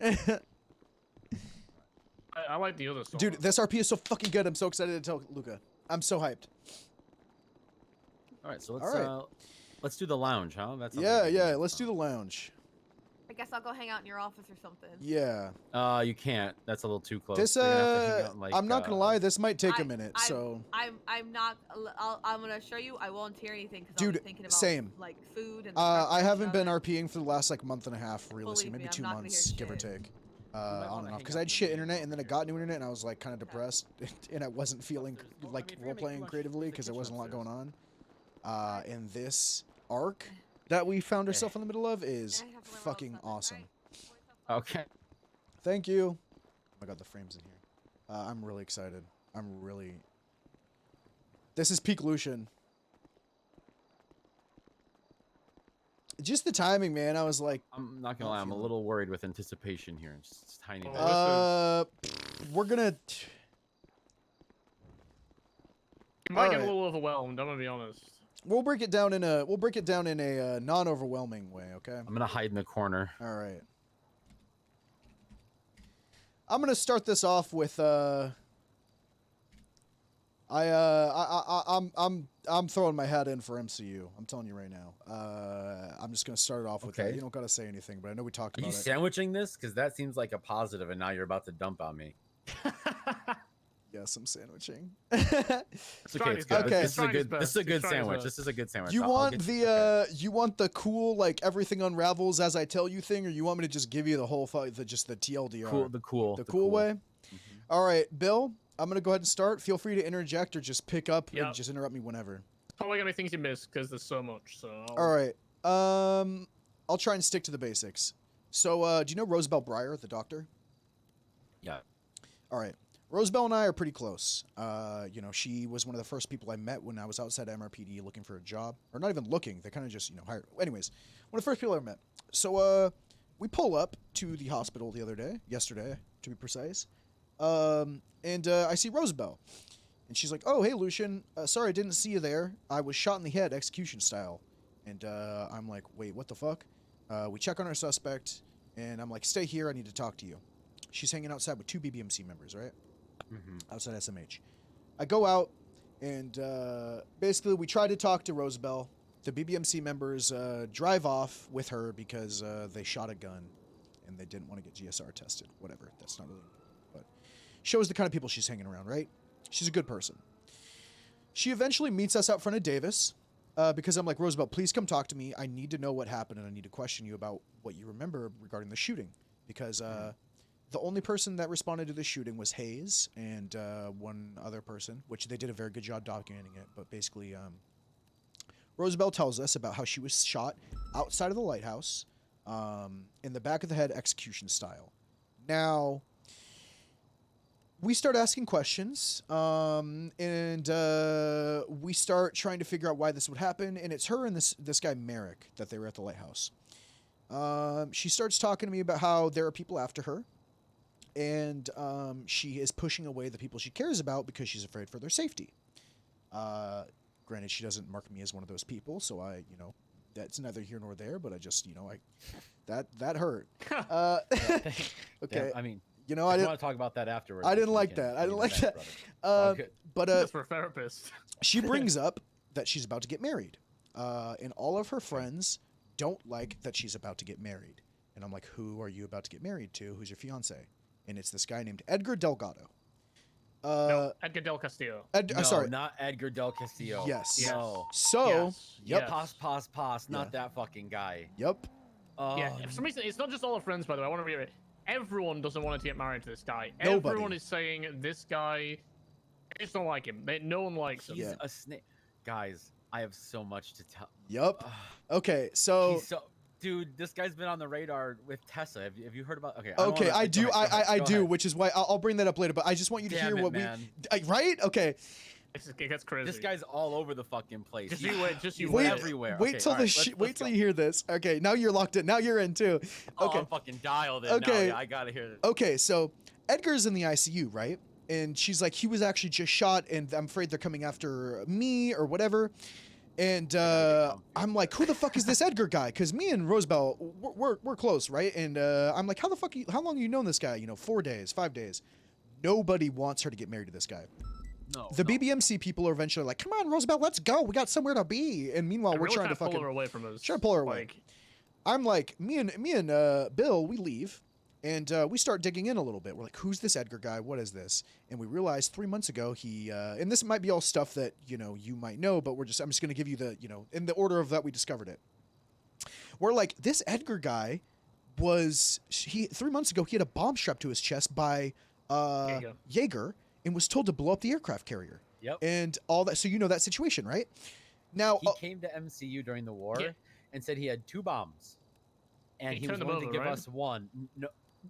I like the other sauna. Dude, this RP is so fucking good. I'm so excited to tell Luca. I'm so hyped. All right, so All let's do the lounge, huh? That's Yeah. Let's do the lounge. I guess I'll go hang out in your office or something. Yeah. You can't. That's a little too close. This We're gonna have to hang out in, like, I'm not gonna lie. This might take a I'm- minute. I'm, So, I'm not. I'm gonna assure you, I won't hear anything because Dude, I'm thinking about same. like food and. I haven't been RPing for the last like month and a half, realistically, Believe me, maybe I'm 2 not gonna months, hear give or shit. take. On and off, because I had shit internet, and then I got new internet, and I was like kind of depressed, and I wasn't feeling like role playing creatively because there wasn't a lot going on. And this arc that we found ourselves in the middle of is fucking awesome. Okay. Thank you. Oh my god, the frames in here. I'm really excited. I'm really. This is peak Lucian. Just the timing, man. I was like, I'm not gonna lie, I'm a little worried with anticipation here. Just tiny. bit. We're gonna. You might get a Alright. little overwhelmed. I'm gonna be honest. We'll break it down in a non-overwhelming way, okay? I'm gonna hide in the corner. All right. I'm gonna start this off with I'm throwing my hat in for MCU. I'm telling you right now. I'm just gonna start it off with that. Okay. You don't gotta say anything, but I know we talked Are about you it. sandwiching this? Because that seems like a positive, and now you're about to dump on me. Yes, I'm sandwiching. It's okay. It's good. Okay. This is a good. This is a good sandwich. This is a good sandwich. I'll get You want the cool like everything unravels as I tell you thing, or you want me to just give you the whole just the TLDR? the cool way. All right, Bill. I'm gonna go ahead and start. Feel free to interject or just pick up Yep. and just interrupt me whenever. Probably gonna be things you miss because there's so much. So. All right. I'll try and stick to the basics. So, do you know Rosabel Breyer, the doctor? Yeah. All right. Rosabel and I are pretty close. You know, she was one of the first people I met when I was outside MRPD looking for a job, or not even looking. They kind of just, hired. Anyways, one of the first people I ever met. So, we pull up to the hospital the other day, yesterday to be precise, and I see Rosabel, and she's like, "Oh, hey, Lucian. Sorry, I didn't see you there. I was shot in the head, execution style." And I'm like, "Wait, what the fuck?" We check on our suspect, and I'm like, "Stay here. I need to talk to you." She's hanging outside with 2 BBMC members, right? Outside SMH. I go out, and basically we try to talk to Rosabel. The BBMC members drive off with her because they shot a gun, and they didn't want to get GSR tested. Whatever. That's not really important. But shows the kind of people she's hanging around, right? She's a good person. She eventually meets us out front of Davis because I'm like, Rosabel, please come talk to me. I need to know what happened, and I need to question you about what you remember regarding the shooting. Because the only person that responded to the shooting was Hayes and one other person, which they did a very good job documenting it. But basically, Rosabel tells us about how she was shot outside of the lighthouse in the back of the head, execution style. Now, we start asking questions, and we start trying to figure out why this would happen. And it's her and this guy Merrick that they were at the lighthouse. She starts talking to me about how there are people after her, and she is pushing away the people she cares about because she's afraid for their safety. Granted, she doesn't mark me as one of those people, so I, that's neither here nor there. But I just, that hurt. Okay. Damn, I mean, I if didn't you want to talk about that afterwards. I didn't we like can- that. we I can didn't do like that. All good. But That's for a therapist. she brings up that she's about to get married, and all of her friends don't like that she's about to get married. And I'm like, who are you about to get married to? Who's your fiance? And it's this guy named Edgar Delgado. No, Edgar Del Castillo. No, sorry, not Edgar Del Castillo. Yes. No. So, yep. Pause. Not Yeah. that fucking guy. Yep. Yeah, for some reason, it's not just all her friends, by the way. I want to reiterate. Everyone doesn't want to get married to this guy. Nobody. Everyone is saying this guy. I just don't like him. No one likes him. He's a snake. Guys, I have so much to tell. Yep. Okay, so He's so, dude, this guy's been on the radar with Tessa. Have you heard about? Okay. okay, I do, go ahead, I go do, ahead. which is why I'll bring that up later. But I just want you to Damn hear it, what man. right? Okay. It gets crazy. This guy's all over the fucking place. Just you wait. Just you He's wait. everywhere. Wait Okay, till all right, wait till you hear this. Okay, now you're locked in. Now you're in too. Oh, Okay. I'm fucking dialed in Okay. now. Yeah, I gotta hear this. Okay, so Edgar's in the ICU, right? And she's like, he was actually just shot, and I'm afraid they're coming after me or whatever. And I'm like, who the fuck is this Edgar guy? Because me and Rosabel, we're close, right? And I'm like, how long have you known this guy? 4 days, 5 days. Nobody wants her to get married to this guy. No. The BBMC people are eventually like, come on, Rosabel, let's go. We got somewhere to be. And meanwhile, They're we're really trying to pull fucking her away from us. try to pull her away. Like, I'm like, me and Bill, we leave. And we start digging in a little bit. We're like, who's this Edgar guy? What is this? And we realized 3 months ago he, and this might be all stuff that, you might know, but I'm just going to give you the, in the order of that we discovered it. We're like, this Edgar guy 3 months ago, he had a bomb strapped to his chest by Jaeger and was told to blow up the aircraft carrier. Yep. And all that. So you know that situation, right? Now, He came to MCU during the war and said he had 2 bombs. And He he was turned them willing to over, give right? us one.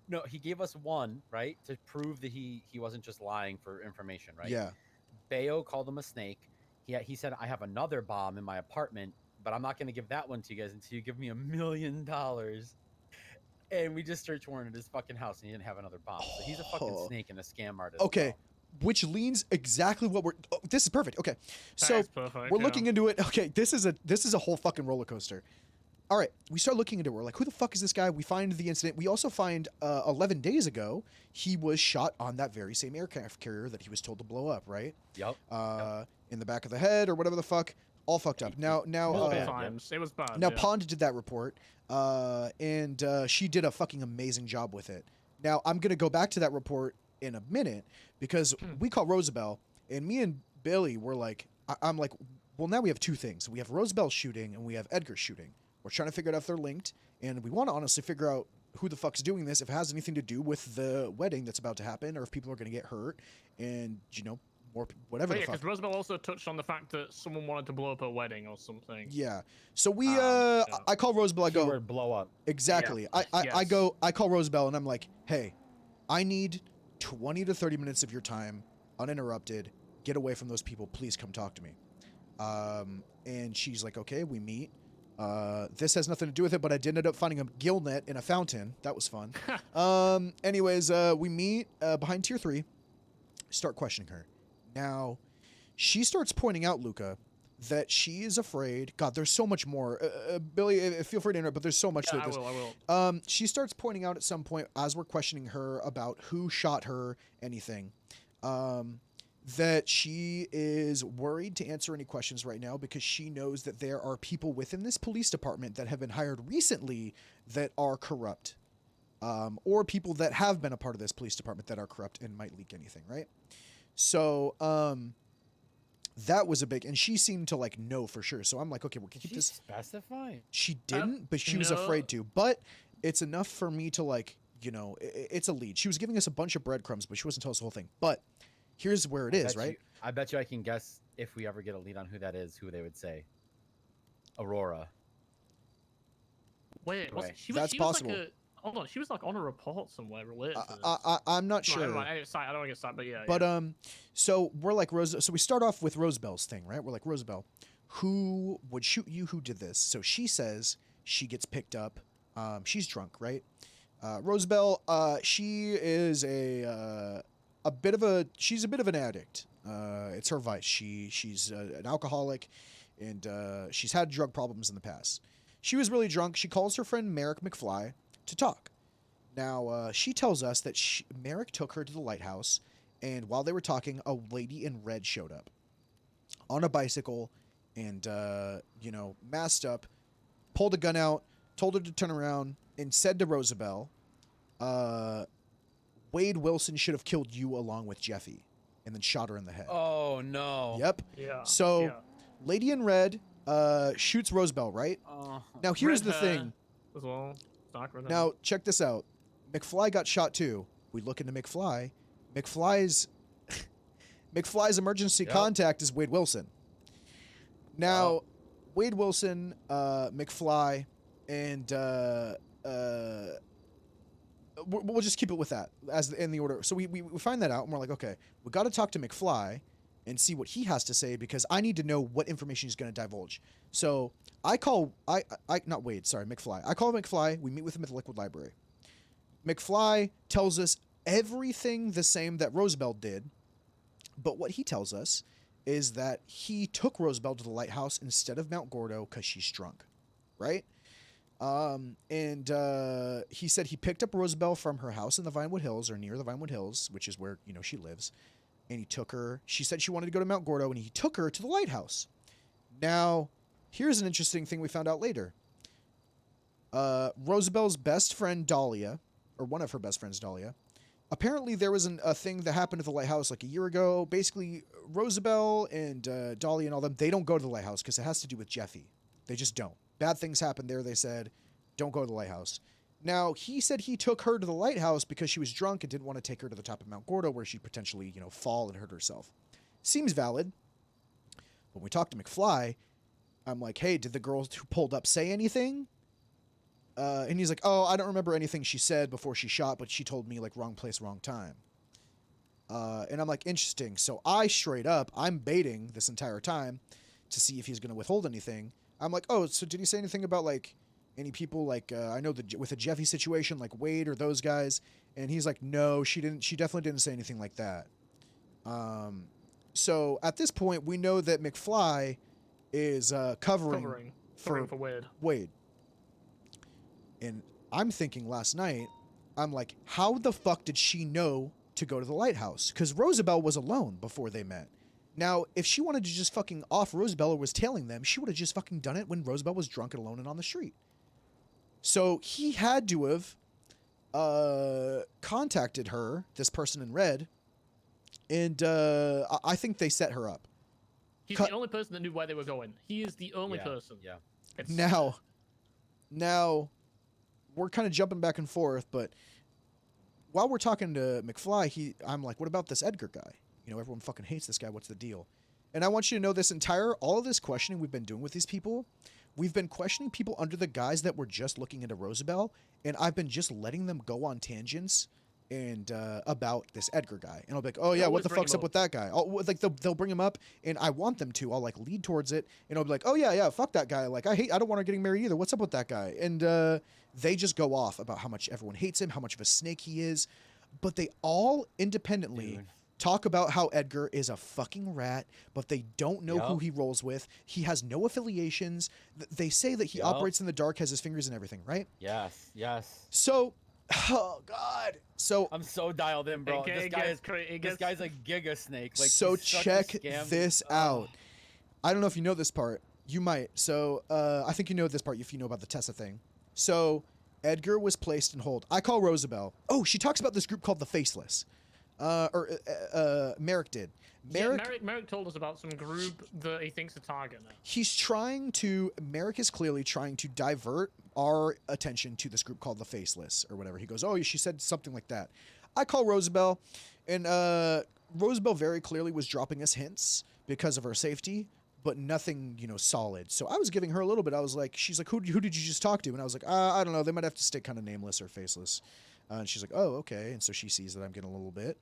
No, he gave us one, right? To prove that he wasn't just lying for information, right? Yeah. Bayo called him a snake. He said, I have another bomb in my apartment, but I'm not going to give that one to you guys until you give me $1 million. And we just search warranted his fucking house and he didn't have another bomb. So he's a fucking snake and a scam artist. Okay. Which leans exactly what this is perfect. Okay. So is perfect, we're yeah. looking into it. Okay. This is a whole fucking roller coaster. All right. We start looking into it. We're like, who the fuck is this guy? We find the incident. We also find 11 days ago, he was shot on that very same aircraft carrier that he was told to blow up, right? Yep. In the back of the head or whatever the fuck. All fucked up. Now, multiple times. It was bad. now yeah. Pond did that report, and she did a fucking amazing job with it. Now I'm gonna go back to that report in a minute because we call Rosabel, and me and Billy were like, I'm like, well, now we have 2 things. We have Rosabel shooting and we have Edgar shooting. We're trying to figure out if they're linked, and we want to honestly figure out who the fuck's doing this, if it has anything to do with the wedding that's about to happen, or if people are gonna get hurt, and more whatever But the yeah, fuck. because Rosabel also touched on the fact that someone wanted to blow up her wedding or something. Yeah. So we I call Rosabel, I go Keyword blow up. Exactly. Yeah. I call Rosabel and I'm like, "Hey, I need 20 to 30 minutes of your time uninterrupted. Get away from those people. Please come talk to me." And she's like, "Okay, we meet. This has nothing to do with it, but I did end up finding a gill net in a fountain. That was fun." Anyways, we meet behind tier 3. Start questioning her. Now, she starts pointing out, Luca, that she is afraid. God, there's so much more. Billy, feel free to interrupt, but there's so much to this. I will. She starts pointing out at some point, as we're questioning her about who shot her, anything, that she is worried to answer any questions right now because she knows that there are people within this police department that have been hired recently that are corrupt. Or people that have been a part of this police department that are corrupt and might leak anything, right? So, that was a big, and she seemed to know for sure. So I'm like, okay, we're gonna keep this. Specify. She didn't, but she was afraid to. But it's enough for me to it's a lead. She was giving us a bunch of breadcrumbs, but she wasn't telling us the whole thing. But here's where it is, right? I bet you I can guess if we ever get a lead on who that is, who they would say. Aurora. Wait, Right. That's possible. Hold on, she was on a report somewhere related to this. I'm not No, sure. never mind. I don't want to get started, but yeah. But yeah. so we're like so we start off with Rosabel's thing, right? We're like, Rosabel, who would shoot you? Who did this? So she says she gets picked up. She's drunk, right? Rosabel, she is she's a bit of an addict. It's her vice. She's an alcoholic, and she's had drug problems in the past. She was really drunk. She calls her friend Merrick McFly to talk. Now, she tells us that Merrick took her to the lighthouse, and while they were talking, a lady in red showed up on a bicycle and, masked up, pulled a gun out, told her to turn around, and said to Rosabel, Wade Wilson should have killed you along with Jeffy, and then shot her in the head. Oh no. Yep. Yeah. So, Lady in Red shoots Rosabel, right? Now, here's the thing. As well. Stock red hair. Now, check this out. McFly got shot too. We look into McFly. McFly's emergency contact is Wade Wilson. Now, Wade Wilson, McFly, and we'll just keep it with that as in the order. So we find that out, and we're like, okay, we got to talk to McFly and see what he has to say, because I need to know what information he's going to divulge. So I call not Wade, sorry, McFly. I call McFly. We meet with him at the Liquid Library. McFly tells us everything the same that Rosabel did, but what he tells us is that he took Rosabel to the lighthouse instead of Mount Gordo because she's drunk, right? And he said he picked up Rosabel from her house in the Vinewood Hills, or near the Vinewood Hills, which is where, she lives. And he took her. She said she wanted to go to Mount Gordo, and he took her to the lighthouse. Now, here's an interesting thing we found out later. Rosabel's best friend, Dahlia, or one of her best friends, Dahlia, apparently there was a thing that happened at the lighthouse like a year ago. Basically, Rosabel and Dahlia and all them, they don't go to the lighthouse because it has to do with Jeffy. They just don't. Bad things happen there, they said. Don't go to the lighthouse. Now, he said he took her to the lighthouse because she was drunk and didn't want to take her to the top of Mount Gordo where she'd potentially, fall and hurt herself. Seems valid. When we talked to McFly, I'm like, hey, did the girl who pulled up say anything? And he's like, oh, I don't remember anything she said before she shot, but she told me, wrong place, wrong time. And I'm like, interesting. So I'm baiting this entire time to see if he's going to withhold anything. I'm like, oh, so did he say anything about, any people, I know with the Jeffy situation, like Wade or those guys? And he's like, no, she didn't. She definitely didn't say anything like that. So at this point, we know that McFly is covering for Wade. And I'm thinking last night, I'm like, how the fuck did she know to go to the lighthouse? Because Rosabel was alone before they met. Now, if she wanted to just fucking off Rosabel or was tailing them, she would have just fucking done it when Rosabel was drunk and alone and on the street. So he had to have contacted her, this person in red, and I think they set her up. He's the only person that knew where they were going. He is the only person. Yeah. Now, we're kind of jumping back and forth, but while we're talking to McFly, I'm like, what about this Edgar guy? Everyone fucking hates this guy. What's the deal? And I want you to know all of this questioning we've been doing with these people, we've been questioning people under the guise that we're just looking into Rosabel, and I've been just letting them go on tangents and about this Edgar guy. And I'll be like, oh yeah, what the fuck's up with that guy? They'll bring him up, and I want them to. I'll lead towards it, and I'll be like, oh yeah, fuck that guy. I don't want her getting married either. What's up with that guy? And they just go off about how much everyone hates him, how much of a snake he is, but they all independently talk about how Edgar is a fucking rat, but they don't know who he rolls with. He has no affiliations. They say that he operates in the dark, has his fingers in everything, right? Yes. So, oh god. So I'm so dialed in, bro. This guy's a giga snake. So check this out. I don't know if you know this part. You might. So I think you know this part if you know about the Tessa thing. So Edgar was placed in hold. I call Rosabel. Oh, she talks about this group called the Faceless. Merrick did. Merrick told us about some group that he thinks a target now. Merrick is clearly trying to divert our attention to this group called the Faceless or whatever. He goes, oh, she said something like that. I call Rosabel, and Rosabel very clearly was dropping us hints because of her safety, but nothing, solid. So I was giving her a little bit. I was like, she's like, who did you just talk to? And I was like, I don't know. They might have to stay kind of nameless or faceless. And she's like, oh, okay. And so she sees that I'm getting a little bit.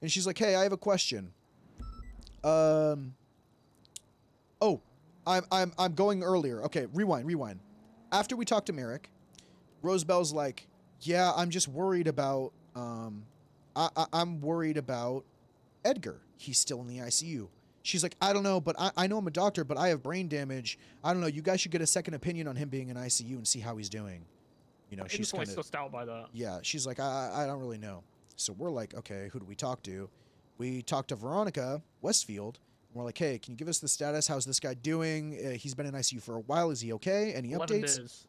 And she's like, hey, I have a question. I'm going earlier. Okay, rewind. After we talked to Merrick, Rosabel's like, Yeah, I'm just worried about I'm worried about Edgar. He's still in the ICU. She's like, I don't know, but I know I'm a doctor, but I have brain damage. I don't know. You guys should get a second opinion on him being in ICU and see how he's doing. You know, she's Instantly kind of sussed out by that. yeah. She's like, I don't really know. So we're like, okay, who do we talk to? We talked to Veronica Westfield. And we're like, hey, can you give us the status? How's this guy doing? He's been in ICU for a while. Is he okay? Any 11 updates? days.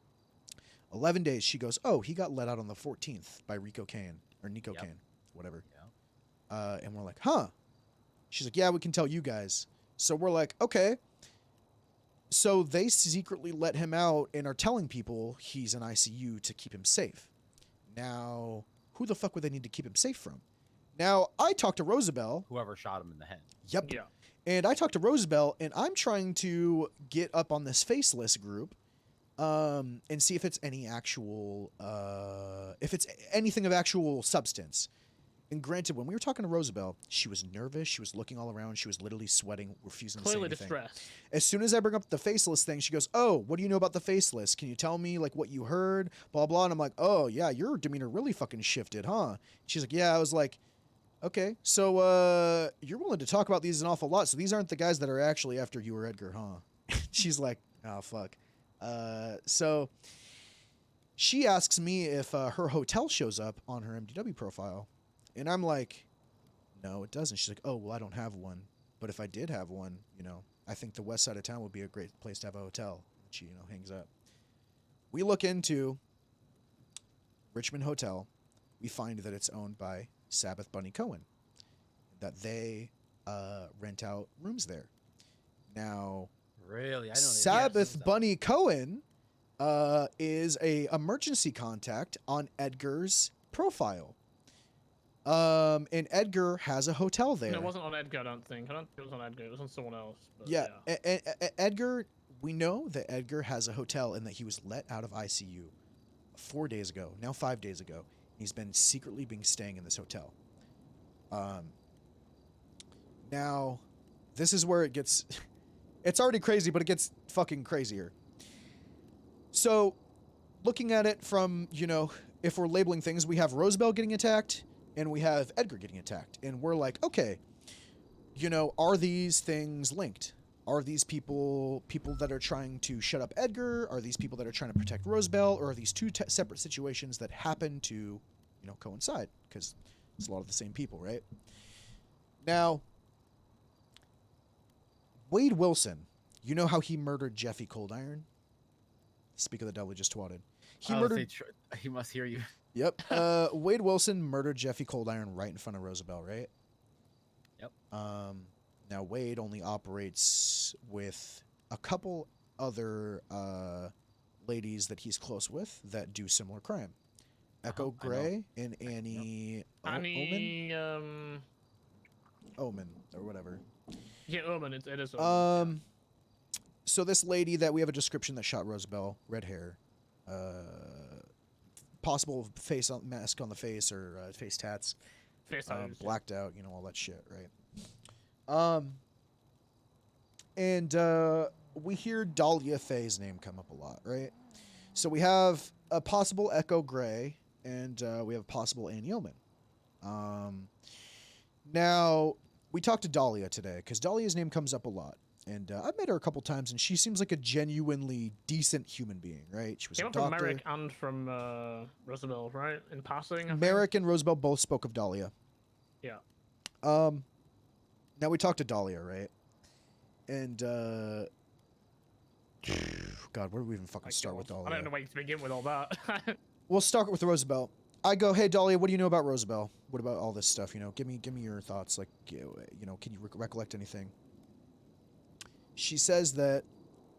11 days. She goes, oh, he got let out on the 14th by Rico Kane or Nico Kane, whatever. And we're like, huh? She's like, yeah, we can tell you guys. So we're like, okay. So they secretly let him out and are telling people he's in ICU to keep him safe. Now, who the fuck would they need to keep him safe from? Now, I talked to Rosabel. Whoever shot him in the head. Yep. Yeah. And I talked to Rosabel, and I'm trying to get up on this faceless group and see if it's any actual, if it's anything of actual substance. And granted, when we were talking to Rosabel, she was nervous. She was looking all around. She was literally sweating, refusing to say Clearly anything. distressed. As soon as I bring up the faceless thing, she goes, oh, what do you know about the faceless? Can you tell me, like, what you heard? Blah, blah. And I'm like, oh, yeah, your demeanor really fucking shifted, huh? She's like, yeah. I was like, okay, so you're willing to talk about these an awful lot. So these aren't the guys that are actually after you or Edgar, huh? She's like, oh, fuck. So she asks me if her hotel shows up on her MDW profile. And I'm like, no, it doesn't. She's like, oh, well, I don't have one. But if I did have one, you know, I think the west side of town would be a great place to have a hotel. And she, you know, hangs up. We look into Richmond Hotel. We find that it's owned by Sabbath Bunny Cohen. That they rent out rooms there. Now, Really? I know Sabbath Bunny Cohen is a emergency contact on Edgar's profile. And Edgar has a hotel there. No, it wasn't on Edgar, I don't think. I don't think it was on Edgar. It was on someone else. But Yeah, Edgar, we know that Edgar has a hotel and that he was let out of ICU 4 days ago, now 5 days ago. He's been secretly staying in this hotel. Now, this is where it gets, it's already crazy, but it gets fucking crazier. So, looking at it from, you know, if we're labeling things, we have Rosabel getting attacked, and we have Edgar getting attacked. And we're like, okay, you know, are these things linked? Are these people that are trying to shut up Edgar? Are these people that are trying to protect Rosabel? Or are these two separate situations that happen to, you know, coincide? Because it's a lot of the same people, right? Now, Wade Wilson, you know how he murdered Jeffy Cold Iron? Speak of the devil, just twatted. He murdered. He must hear you. Yep. Wade Wilson murdered Jeffy Cold Iron right in front of Rosabel, right? Yep. Now Wade only operates with a couple other ladies that he's close with that do similar crime. Echo Gray and Annie Annie, Omen or whatever. Yeah, Omen. It is Omen. So this lady that we have a description that shot Rosabel, red hair, possible face mask on the face or face tats, Face tattoos, blacked out, you know, all that shit, right? And we hear Dahlia Faye's name come up a lot, right? So we have a possible Echo Gray, and we have a possible Annie Omen. Now, we talked to Dahlia today, because Dahlia's name comes up a lot. And I've met her a couple times, and she seems like a genuinely decent human being, right? She was Came a up from doctor. Merrick and from Rosabel, right? In passing. I think. Merrick and Rosabel both spoke of Dahlia. Yeah. Now we talked to Dahlia, right? And God, where do we even fucking start with Dahlia? I don't know where to begin with all that. We'll start with Rosabel. I go, hey Dahlia, what do you know about Rosabel? What about all this stuff? You know, give me your thoughts. Like, you know, can you recollect anything? She says that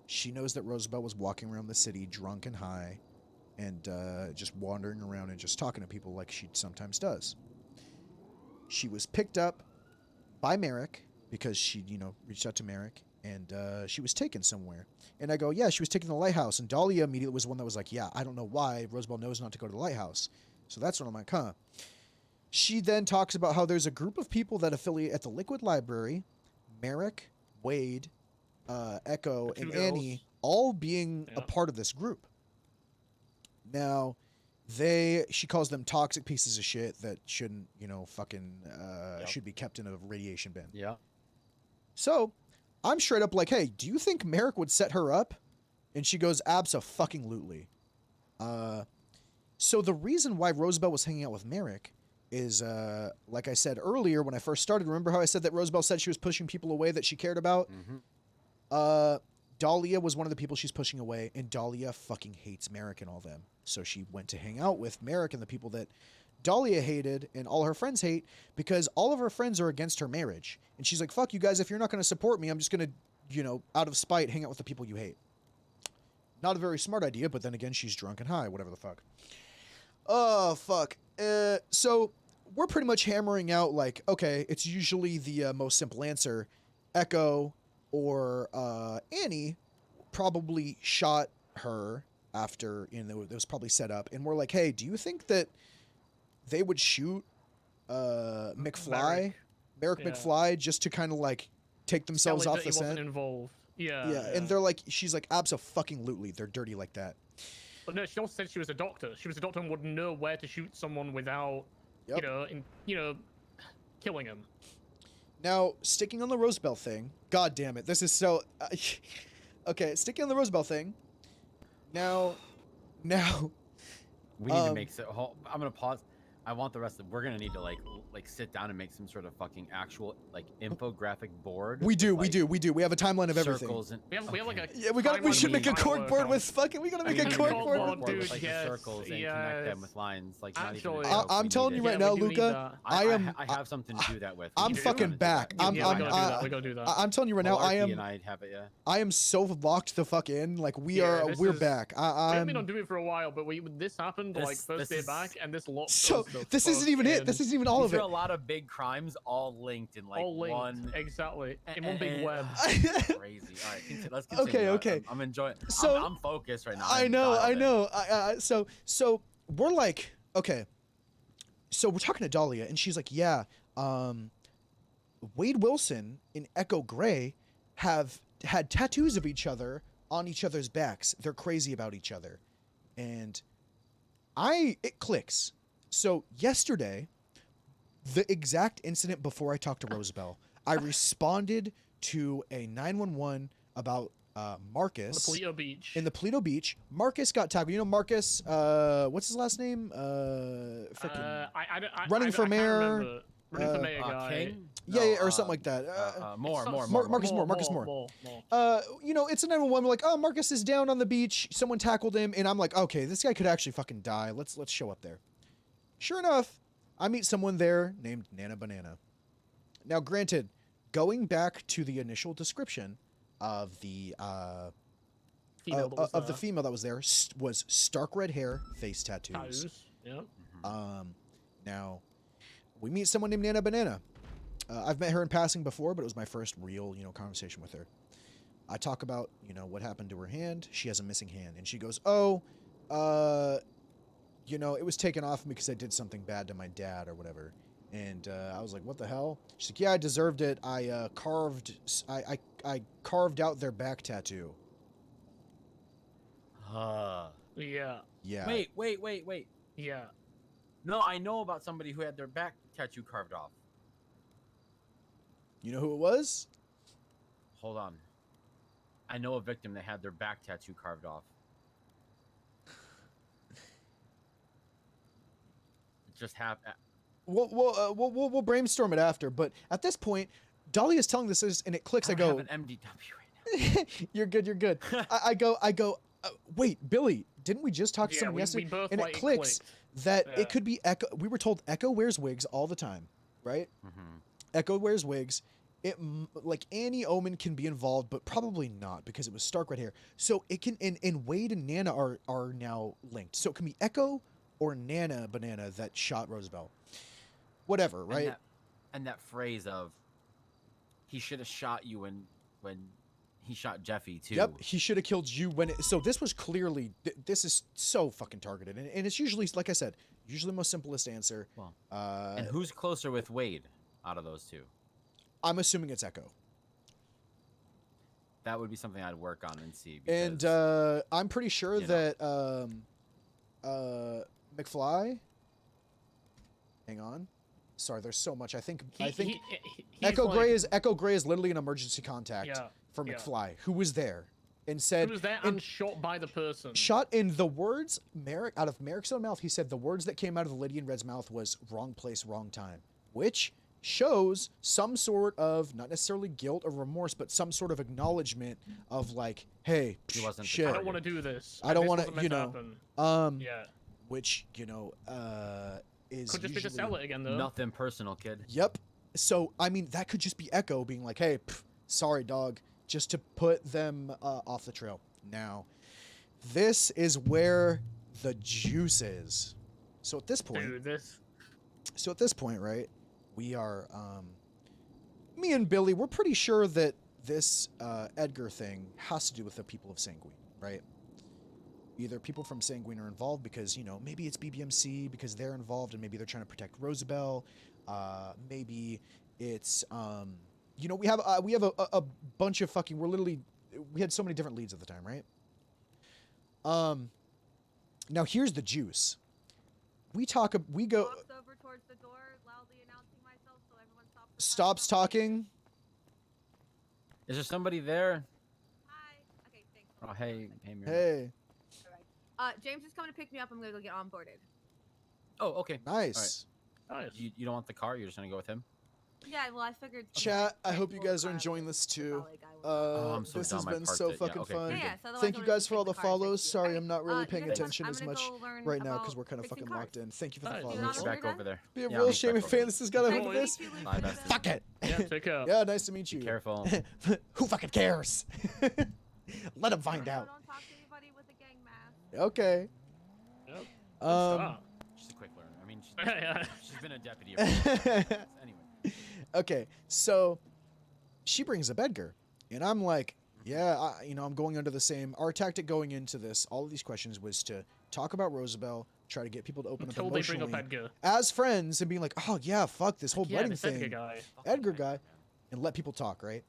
she knows that Rosabel was walking around the city drunk and high, and just wandering around and just talking to people like she sometimes does. She was picked up by Merrick because she, you know, reached out to Merrick, and she was taken somewhere. And I go, yeah, she was taken to the lighthouse. And Dahlia immediately was the one that was like, yeah, I don't know why Rosabel knows not to go to the lighthouse. So that's when I'm like, huh. She then talks about how there's a group of people that affiliate at the Liquid Library, Merrick, Wade, Echo, and Annie, all being a part of this group. Now, she calls them toxic pieces of shit that shouldn't, you know, fucking should be kept in a radiation bin. Yeah. So I'm straight up like, hey, do you think Merrick would set her up? And she goes, abso-fucking-lutely. So the reason why Rosabel was hanging out with Merrick is, like I said earlier when I first started, remember how I said that Rosabel said she was pushing people away that she cared about? Dahlia was one of the people she's pushing away, and Dahlia fucking hates Merrick and all them. So she went to hang out with Merrick and the people that Dahlia hated and all her friends hate, because all of her friends are against her marriage. And she's like, fuck you guys, if you're not going to support me, I'm just going to, you know, out of spite, hang out with the people you hate. Not a very smart idea, but then again, she's drunk and high, whatever the fuck. Oh, fuck. So we're pretty much hammering out, like, okay, it's usually the most simple answer. Echo or Annie probably shot her after, you know, it was probably set up. And we're like, hey, do you think that they would shoot Merrick McFly just to kind of, like, take themselves off the set? Involved. Yeah. Yeah, and they're like, she's like, abso-fucking-lutely, they're dirty like that. But no, she also said she was a doctor. She was a doctor and would know where to shoot someone without, you know, killing him. Now, sticking on the Rosabel thing, god damn it, this is so... okay, sticking on the Rosabel thing, now... We need to make... I'm going to pause. I want the rest of... We're going to need to, like sit down and make some sort of fucking actual, like, infographic board. We do. We have a timeline of everything. And, we have like a... Yeah, we should make a cork board with fucking... We gotta make a cork board with, like, the circles and connect them with lines. Like, actually, I'm telling you right now, Luca, I have something to do that with. I'm fucking back. We gotta do that. I'm telling you right now, I am so locked the fuck in. Like, we're back. We haven't been on doing it for a while, but this happened like first day back, and this lot. So this isn't even it. This isn't even all of it. A lot of big crimes all linked in like one in one big web. Crazy. All right, let's continue. Okay. I'm enjoying. So I'm focused right now. I know. So we're like, okay. So we're talking to Dahlia, and she's like, yeah, Wade Wilson and Echo Gray have had tattoos of each other on each other's backs. They're crazy about each other, and it clicks. So yesterday, the exact incident before I talked to Rosabel, I responded to a 911 about Marcus in the Paleto Beach. Marcus got tackled. You know Marcus? What's his last name? Running for mayor. Running for mayor guy. King? Yeah, or something like that. Marcus Moore. You know, it's a 911. We're like, oh, Marcus is down on the beach. Someone tackled him, and I'm like, okay, this guy could actually fucking die. Let's show up there. Sure enough, I meet someone there named Nana Banana. Now, granted, going back to the initial description of the female that was there was stark red hair, face tattoos. Yeah. Now, we meet someone named Nana Banana. I've met her in passing before, but it was my first real, conversation with her. I talk about, what happened to her hand. She has a missing hand, and she goes, "Oh, it was taken off me because I did something bad to my dad or whatever." And I was like, "What the hell?" She's like, "Yeah, I deserved it. I carved out their back tattoo." Yeah. Yeah. Wait. Yeah. No, I know about somebody who had their back tattoo carved off. You know who it was? Hold on. I know a victim that had their back tattoo carved off. It just happened. We'll brainstorm it after. But at this point, Dolly is telling this, and it clicks. I go, have an MDW right now. You're good. I go. Wait, Billy, didn't we just talk to someone yesterday? We both, and like, it clicks that Yeah. it could be Echo. We were told Echo wears wigs all the time, right? Mm-hmm. Echo wears wigs. Like Annie Omen can be involved, but probably not because it was stark red hair. So it can, and Wade and Nana are now linked. So it can be Echo or Nana Banana that shot Rosabel. Whatever, right? And that phrase of, he should have shot you when he shot Jeffy too. Yep, he should have killed you when so this was clearly, this is so fucking targeted. And it's usually, like I said, usually the most simplest answer. Well, and who's closer with Wade out of those two? I'm assuming it's Echo. That would be something I'd work on and see. And I'm pretty sure that McFly. Hang on. Sorry, there's so much. I think he's Echo like- Gray is literally an emergency contact Yeah, for yeah. McFly, who was there and said He was there and shot by the person. shot in the words out of Merrick's own mouth. He said the words that came out of the Lydian Red's mouth was "wrong place, wrong time," which shows some sort of not necessarily guilt or remorse, but some sort of acknowledgement of like, hey, He wasn't the shit. I don't want to do this. I don't This want wasn't to, meant happen. Yeah. which is Could just be to usually- sell it again though. Nothing personal, kid. Yep. So I mean, that could just be Echo being like, "Hey, sorry, dog," just to put them off the trail. Now, this is where the juice is. So at this point, right, we are, me and Billy, we're pretty sure that this Edgar thing has to do with the people of Sanguine, right? Either people from Sanguine are involved because, maybe it's BBMC because they're involved and maybe they're trying to protect Rosabel. Maybe it's, we have a bunch of fucking, we had so many different leads at the time, right? Now here's the juice. We go, Walks over towards the door, loudly announcing myself so everyone stops talking. Is there somebody there? Hi. Okay, thanks. Oh, hey, Miriam. Hey. James is coming to pick me up. I'm gonna go get onboarded. Oh, okay. Nice. All right. You don't want the car? You're just gonna go with him? Yeah, well, I figured. Chat, I hope you guys are enjoying this too. I'm so This dumb, has I been parked so it. Yeah, fucking okay, fun. pretty Yeah, so otherwise Thank I you would've guys for all the taken the car and follows. fixed it. Sorry, I'm not really paying you guys- attention I'm as gonna much go learn right now about because we're kind of fixing fucking cars. locked in. Thank you for the Alright, follows. I'll meet you back over there. Be a Yeah, real I'll shaming meet you back fan. over This has got to Nice end to this. meet you, Bye, Luke. bestie. Fuck it. Yeah, take care. Yeah, nice to meet you. Be careful. Who fucking cares? Let him find out. Don't talk to anybody with a gang mask. Okay. Yep. She's a quick learner. I mean, Yeah. she's been a deputy. Anyway. Okay, so she brings up Edgar, and I'm like, yeah, I'm going under the same. Our tactic going into this, all of these questions, was to talk about Rosabel, try to get people to open Until up they bring emotionally up Edgar. as friends, and being like, oh yeah, fuck this whole Yeah, wedding this thing, Edgar guy. and let people talk, right?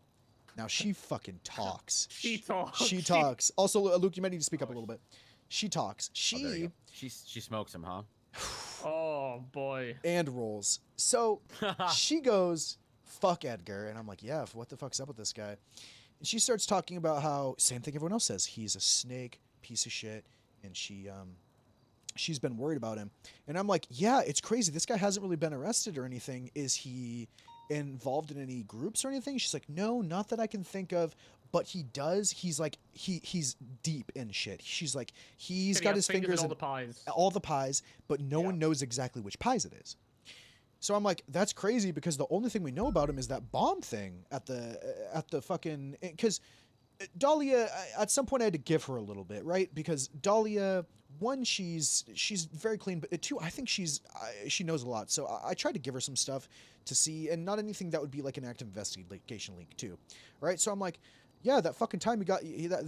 Now she fucking talks. She talks. She talks. Also, Luke, you might need to speak up a little bit. She talks. Oh, there you She go. She smokes him, huh? Oh boy. and rolls. So she goes, fuck Edgar. And I'm like, yeah, what the fuck's up with this guy? And she starts talking about how, same thing everyone else says, he's a snake, piece of shit. And she's been worried about him. And I'm like, yeah, it's crazy. This guy hasn't really been arrested or anything. Is he involved in any groups or anything? She's like, no, not that I can think of. But he does. He's like, he's deep in shit. She's like, he's He got has his fingers in in all the pies. but no one knows exactly which pies it is. So I'm like, that's crazy because the only thing we know about him is that bomb thing at the fucking, because Dahlia, at some point I had to give her a little bit, right? Because Dahlia, one, she's very clean, but two, I think she knows a lot. So I tried to give her some stuff to see, and not anything that would be like an active investigation leak too, right? So I'm like, yeah, that fucking time he got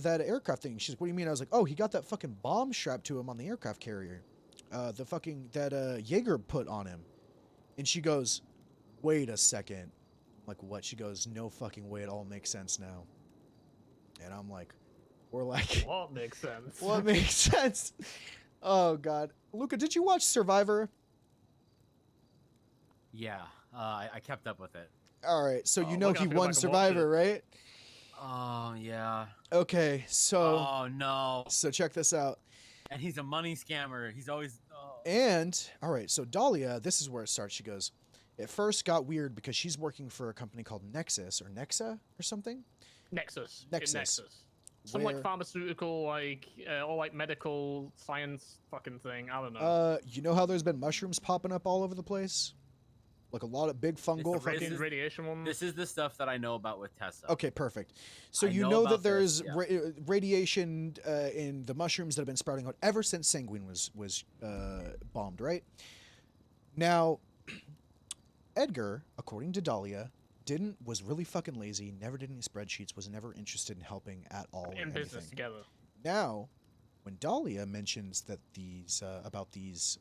that aircraft thing. She's like, what do you mean? I was like, oh, he got that fucking bomb strapped to him on the aircraft carrier, the fucking that Jaeger put on him. And she goes, wait a second. I'm like, what? She goes, no fucking way. It all makes sense now. And I'm like, we're like, What makes sense? what makes sense? Oh God, Luca, did you watch Survivor? Yeah, I kept up with it. All right, so you know we're gonna he have to go won back and watch Survivor, right? Oh yeah. Okay, so Oh no. so check this out. And he's a money scammer. He's always. Oh. And all right, so Dahlia, this is where it starts. She goes, it first got weird because she's working for a company called Nexus or Nexa or something. Nexus. Nexus. Nexus. Some Where- like pharmaceutical, or like medical science fucking thing. I don't know. You know how there's been mushrooms popping up all over the place? Like a lot of big fungal This fucking is- radiation one. This is the stuff that I know about with Tessa. Okay, perfect. So I you know know that about this, there's yeah. radiation in the mushrooms that have been sprouting out ever since Sanguine was bombed, right? Now, Edgar, according to Dahlia, was really fucking lazy, never did any spreadsheets, was never interested in helping at all. in or business anything. together. Now, when Dahlia mentions that about these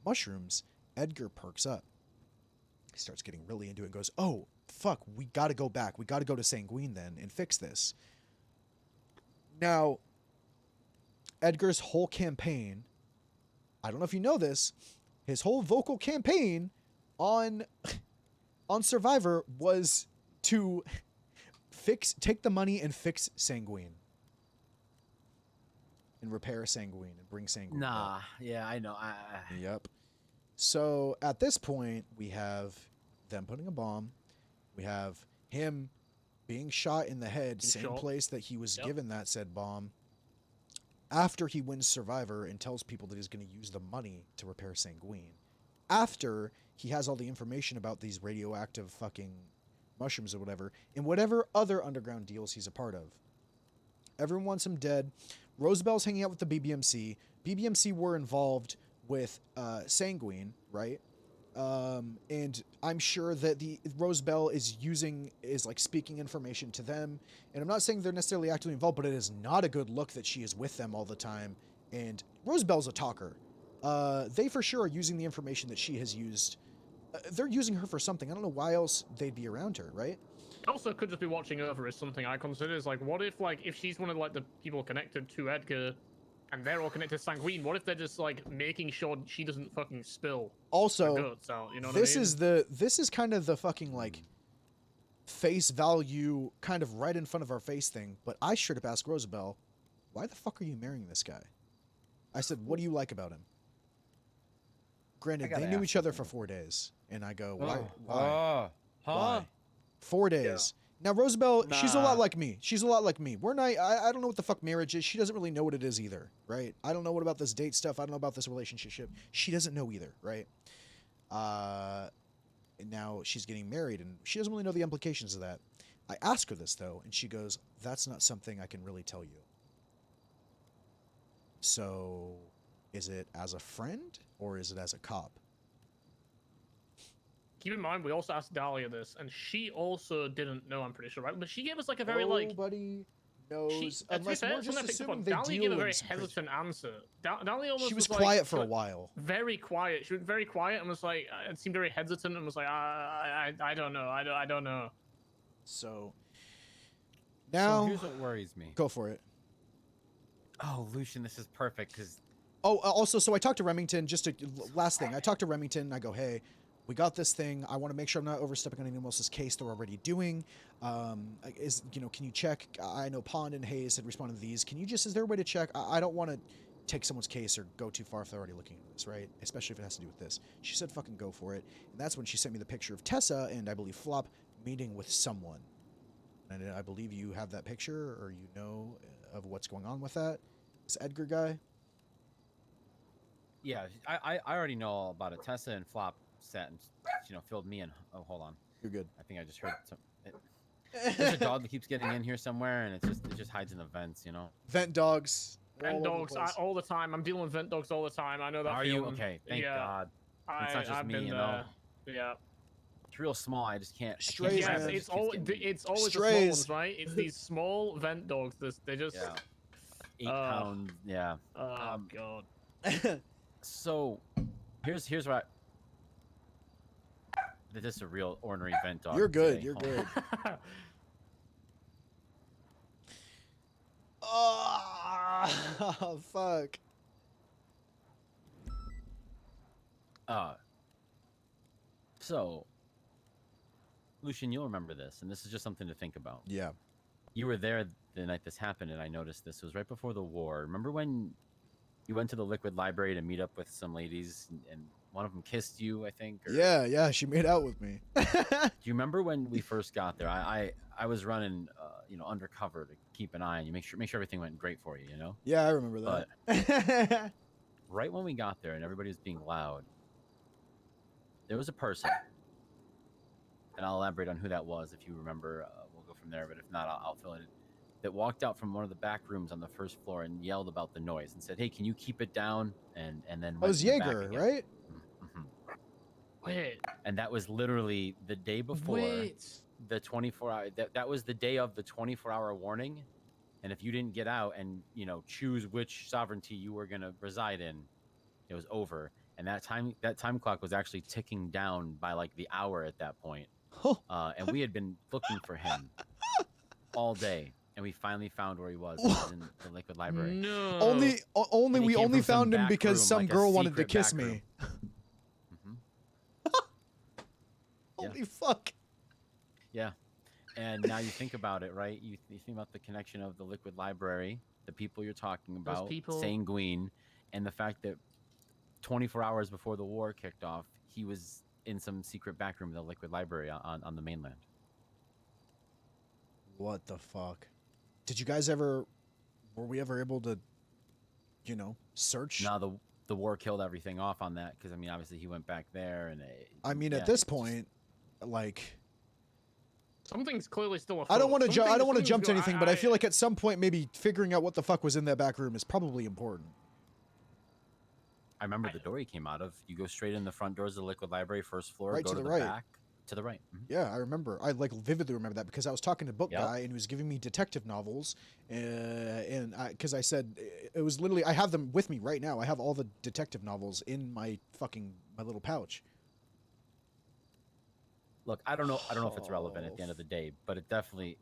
mushrooms, Edgar perks up. He starts getting really into it and goes, oh, fuck, we gotta go back. We gotta go to Sanguine then and fix this. Now, Edgar's whole campaign I don't know if you know this, his whole vocal campaign on Survivor was to take the money and fix Sanguine. And repair Sanguine and bring Sanguine back. Yeah, I know. Yep. So at this point, we have them putting a bomb. We have him being shot in the head, same place that he was given that said bomb. After he wins Survivor and tells people that he's going to use the money to repair Sanguine. After he has all the information about these radioactive fucking mushrooms or whatever, and whatever other underground deals he's a part of. Everyone wants him dead. Rosabel's hanging out with the BBMC. BBMC were involved with Sanguine, right? And I'm sure that the Rosabel is like speaking information to them. And I'm not saying they're necessarily actively involved, but it is not a good look that she is with them all the time. And Rosabel's a talker. They for sure are using the information that she has used. They're using her for something. I don't know why else they'd be around her, right? Also, could just be watching over is something I consider. Is like, what if she's one of like the people connected to Edgar, and they're all connected to Sanguine? What if they're just like making sure she doesn't fucking spill? Also, the guts out, you know this what I mean? this is kind of the fucking like face value, kind of right in front of our face thing. But I straight up asked Rosabel, "Why the fuck are you marrying this guy?" I said, "What do you like about him?" Granted, they knew each other for 4 days, and I go, "Why? Why? 4 days." Now, Rosabel, she's a lot like me. She's a lot like me. We're not, I don't know what the fuck marriage is. She doesn't really know what it is either, right? I don't know what about this date stuff. I don't know about this relationship. She doesn't know either, right? And now she's getting married, and she doesn't really know the implications of that. I ask her this, though, and she goes, "That's not something I can really tell you." So, is it as a friend, or is it as a cop? Keep in mind, we also asked Dahlia this, and she also didn't know, I'm pretty sure, right? But she gave us like a very Nobody knows, unless we're just assuming they Dahlia deal gave a very in some crazy- hesitant answer. Dahlia almost She was like, quiet for a while. Very quiet. She was very quiet and was like, it seemed very hesitant and was like, I don't know, I don't know. So now, here's what worries me. Go for it. Oh, Lucian, this is perfect because. Oh, also, so I talked to Remington. Last thing, I talked to Remington. I go, "Hey, we got this thing. I want to make sure I'm not overstepping on anyone else's case they're already doing. Can you check? I know Pond and Hayes had responded to these. Can you is there a way to check? I don't want to take someone's case or go too far if they're already looking at this, right? Especially if it has to do with this." She said, "Fucking go for it." And that's when she sent me the picture of Tessa and I believe Flop meeting with someone. And I believe you have that picture, or you know of what's going on with that. This Edgar guy. Yeah, I already know all about it. Tessa and Flop sat and filled me in. Oh, hold on. You're good. I think I just heard some. There's a dog that keeps getting in here somewhere, and it just hides in the vents, Vent dogs. Vent dogs all the time. I'm dealing with vent dogs all the time. I know that. Are you feeling. okay? Thank God. It's not just I've me, been, Yeah. It's real small. I just can't. Strays, yes, man. it's always the small ones, right? It's these small vent dogs. They just. Yeah. 8 pounds. Yeah. Oh God. So, here's what. This is a real ornery vent dog. You're good. today. You're Hold good. Oh, fuck. So, Lucian, you'll remember this, and this is just something to think about. Yeah. You were there the night this happened, and I noticed this. It was right before the war. Remember when you went to the Liquid Library to meet up with some ladies, and one of them kissed you, I think? Or... Yeah, she made out with me. Do you remember when we first got there? I was running, undercover to keep an eye on you, make sure everything went great for you, Yeah, I remember that. But right when we got there and everybody was being loud, there was a person, and I'll elaborate on who that was if you remember. We'll go from there, but if not, I'll fill it in. That walked out from one of the back rooms on the first floor and yelled about the noise and said, "Hey, can you keep it down?" And then that was Jaeger, right? Mm-hmm. Wait. And that was literally the day before the 24-hour. That was the day of the 24-hour warning. And if you didn't get out and choose which sovereignty you were going to reside in, it was over. And that time clock was actually ticking down by like the hour at that point. And we had been looking for him all day. and we finally found where he was. He was in the liquid library. No. Only And he we came only from some found him back because room, some like a girl wanted to secret kiss back me. room. Holy fuck. Yeah. And now you think about it, right? You think about the connection of the liquid library, the people you're talking about, people- Sanguine, and the fact that 24 hours before the war kicked off, he was in some secret back room of the liquid library on the mainland. What the fuck? Did you guys ever? Were we ever able to, search? No, the war killed everything off on that because I mean, obviously he went back there, and I mean, yeah, at this it's just- point, like, Something's clearly still I don't want to jump. I don't want to jump to anything, but I feel like at some point maybe figuring out what the fuck was in that back room is probably important. I remember the door he came out of. You go straight in the front doors of the liquid library, first floor, Right go to to the the right. back, to the right. Mhm. Yeah, I remember. I like vividly remember that because I was talking to Book Yep. Guy and he was giving me detective novels, and because I said it was literally I have them with me right now. I have all the detective novels in my little pouch. Look, I don't know if it's relevant at the end of the day, but it's definitely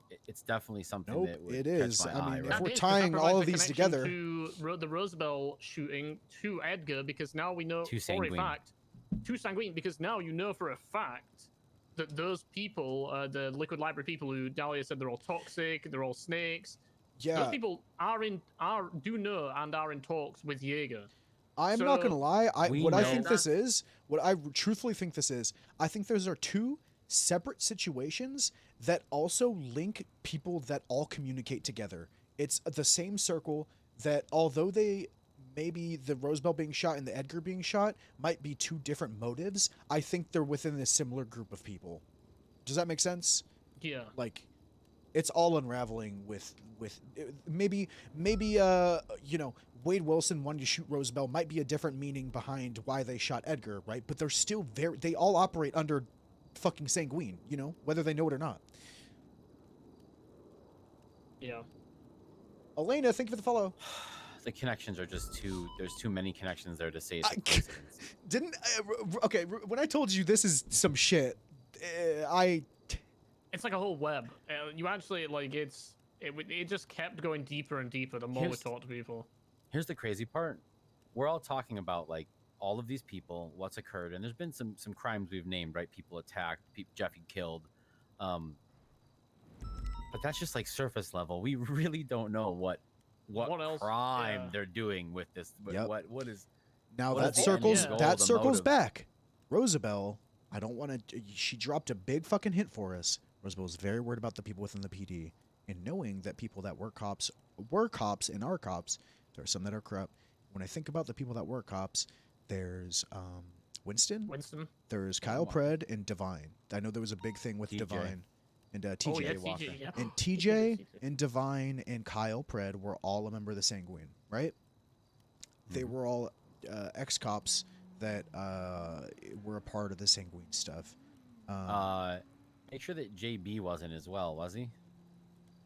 something Nope, that would it catch is. my I eye, mean, if right? we're That is, 'cause that tying all provides of the these connection together, to the Rosabel shooting to Edgar, because now we know To for a Sanguine. fact, to Sanguine, because now you know for a fact that those people, the liquid library people who Dahlia said they're all toxic, they're all snakes. Yeah. Those people do know and are in talks with Jaeger. I'm not gonna lie. What I think that's- this is, what I truthfully think this is, I think those are two separate situations that also link people that all communicate together. It's the same circle that, although they maybe the Rosabel being shot and the Edgar being shot might be two different motives, I think they're within a similar group of people. Does that make sense? Yeah. Like, it's all unraveling with maybe Wade Wilson wanting to shoot Rosabel might be a different meaning behind why they shot Edgar, right? But they're still they all operate under fucking Sanguine, whether they know it or not. Yeah. Elena, thank you for the follow. The connections are just there's too many connections there to say it's a coincidence. Okay, when I told you this is some shit, It's like a whole web. You actually it just kept going deeper and deeper the more we Here's- talked to people. Here's the crazy part. We're all talking about like all of these people, what's occurred, and there's been some crimes we've named, right? People attacked, Jeffy killed. But that's just like surface level. We really don't know what else? crime Yeah. they're doing with this. Yep. What is Now what that is the end circles goal, that the circles motive? back. Rosabel, I don't want to. She dropped a big fucking hint for us. Rosabel was very worried about the people within the PD, and knowing that people that were cops and are cops. There are some that are corrupt. When I think about the people that were cops, there's Winston. There's Kyle Pred and Divine. I know there was a big thing with TJ. Divine and TJ. yeah, Walker. TJ, yeah. And TJ and Divine and Kyle Pred were all a member of the Sanguine, right? They were all ex-cops that were a part of the Sanguine stuff. Make sure that JB wasn't as well, was he?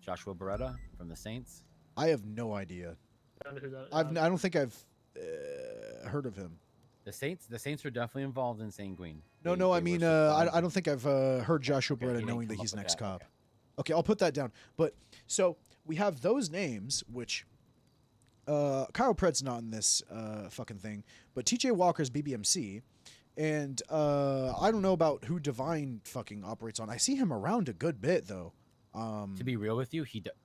Joshua Beretta from the Saints. I have no idea. I don't know who that is. I don't think I've heard of him. The Saints were definitely involved in Sanguine. No, They I were mean, supplying I don't think I've heard Joshua Okay, Beretta he didn't knowing that come he's up an with that, ex-cop. Okay, I'll put that down. But so we have those names, which Kyle Pred's not in this fucking thing, but TJ Walker's BBMC, and I don't know about who Divine fucking operates on. I see him around a good bit though. To be real with you,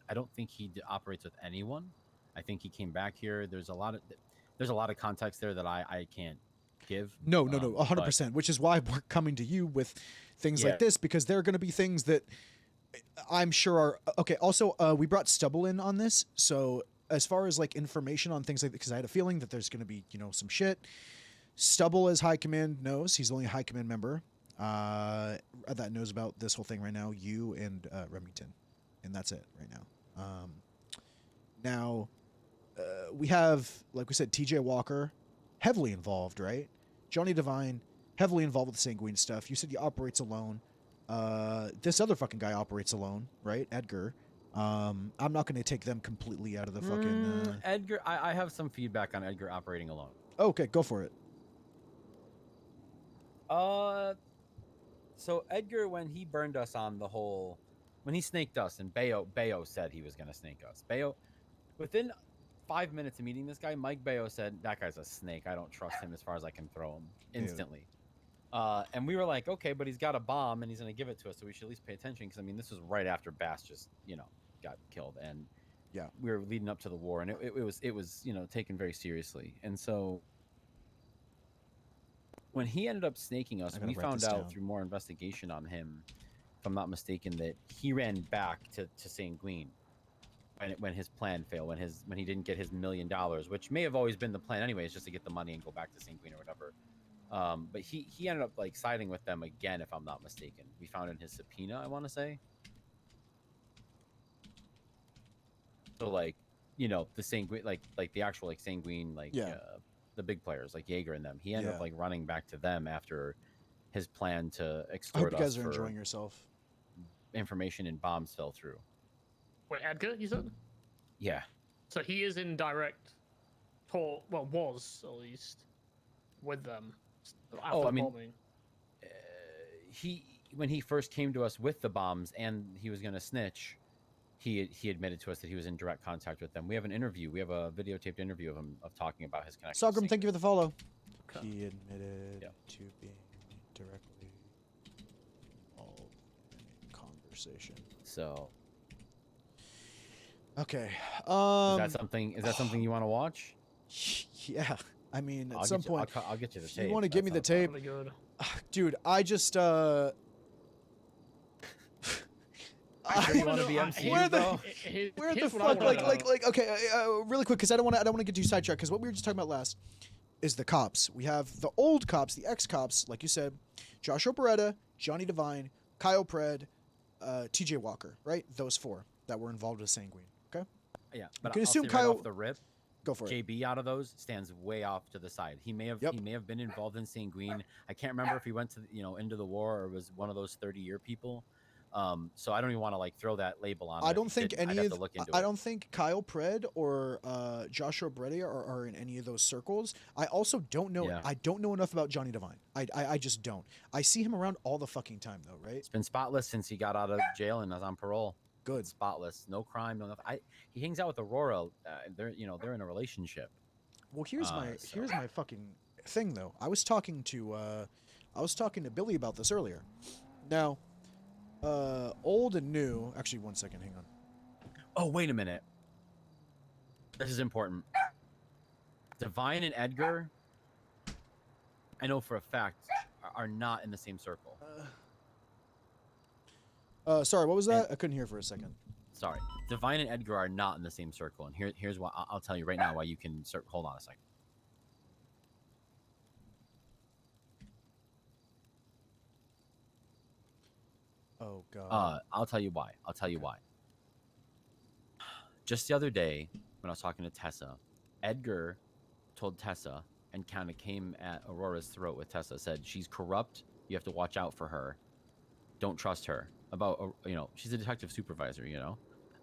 I don't think he operates with anyone. I think he came back here. There's a lot of context there that I can't give. No, 100%. Which is why we're coming to you with things Yeah. like this, because there are going to be things that I'm sure are okay. Also, we brought Stubble in on this, so as far as like information on things like, because I had a feeling that there's going to be some shit. Stubble, as High Command knows, he's the only High Command member that knows about this whole thing right now. You and Remington, and that's it right now. Now we have, like we said, TJ Walker, heavily involved, right? Johnny Divine, heavily involved with the Sanguine stuff. You said he operates alone. This other fucking guy operates alone, right? Edgar. I'm not going to take them completely out of the fucking. Edgar, I have some feedback on Edgar operating alone. Okay, go for it. So Edgar, when he burned us on the whole when he snaked us, and Bayo said he was going to snake us. Bayo, within 5 minutes of meeting this guy, Mike Bayo said, that guy's a snake. I don't trust him as far as I can throw him instantly. And we were like, okay, but he's got a bomb and he's going to give it to us. So we should at least pay attention. Cause I mean, this was right after Bass just, got killed, and we were leading up to the war, and it was, taken very seriously. And so when he ended up snaking us, we found out through more investigation on him, if I'm not mistaken, that he ran back to Sanguine when his plan failed, when he didn't get his $1 million, which may have always been the plan anyways, just to get the money and go back to Sanguine or whatever. But he ended up like siding with them again, if I'm not mistaken. We found in his subpoena, I want to say. So like, the Sanguine, like the actual like Sanguine, like the big players like Jaeger and them. He ended up like running back to them after his plan to extort I hope you guys us are for enjoying yourself. information and bombs fell through. Wait, Edgar, you said? Yeah. So he is in direct talk, well, was at least, with them after the bombing. When he first came to us with the bombs and he was going to snitch, he admitted to us that he was in direct contact with them. We have an interview. We have a videotaped interview of him talking about his connection. Sogrum, thank you for the follow. He admitted to being directly involved in a conversation. So. Okay. Is that something you want to watch? Yeah. I mean, at some point, I'll get you the if tape. you want to give me the tape, dude. I just Sure you want to be MCU, where the bro? fuck, like, okay, really quick, because I don't want to get too sidetracked, because what we were just talking about last is the cops. We have the old cops, the ex-cops, like you said, Joshua Beretta, Johnny Devine, Kyle Pred, TJ Walker, right? Those four that were involved with Sanguine. Okay. Yeah, but you can I'll assume say Kyle. right off the rip, go for it. JB out of those stands way off to the side. He may have been involved in Sanguine. I can't remember if he went to into the war or was one of those 30-year people. So I don't even want to like throw that label on. I don't think any of. I it. don't think Kyle Pred or Joshua Beretta are in any of those circles. I also don't know. Yeah. I don't know enough about Johnny Devine. I just don't. I see him around all the fucking time though, right? It's been spotless since he got out of jail and was on parole. Good. Spotless, no crime, no nothing. He hangs out with Aurora. They're in a relationship. Well, here's my fucking thing though. I was talking to Billy about this earlier. Now, old and new. Actually, one second. Hang on. Oh, wait a minute. This is important. Divine and Edgar, I know for a fact, are not in the same circle. Sorry, what was that? I couldn't hear for a second. Sorry. Divine and Edgar are not in the same circle, and here's why. I'll tell you right now why you can hold on a second. Oh God. I'll tell you why. Just the other day, when I was talking to Tessa, Edgar told Tessa and kind of came at Aurora's throat with Tessa, said she's corrupt. You have to watch out for her. Don't trust her. About she's a detective supervisor.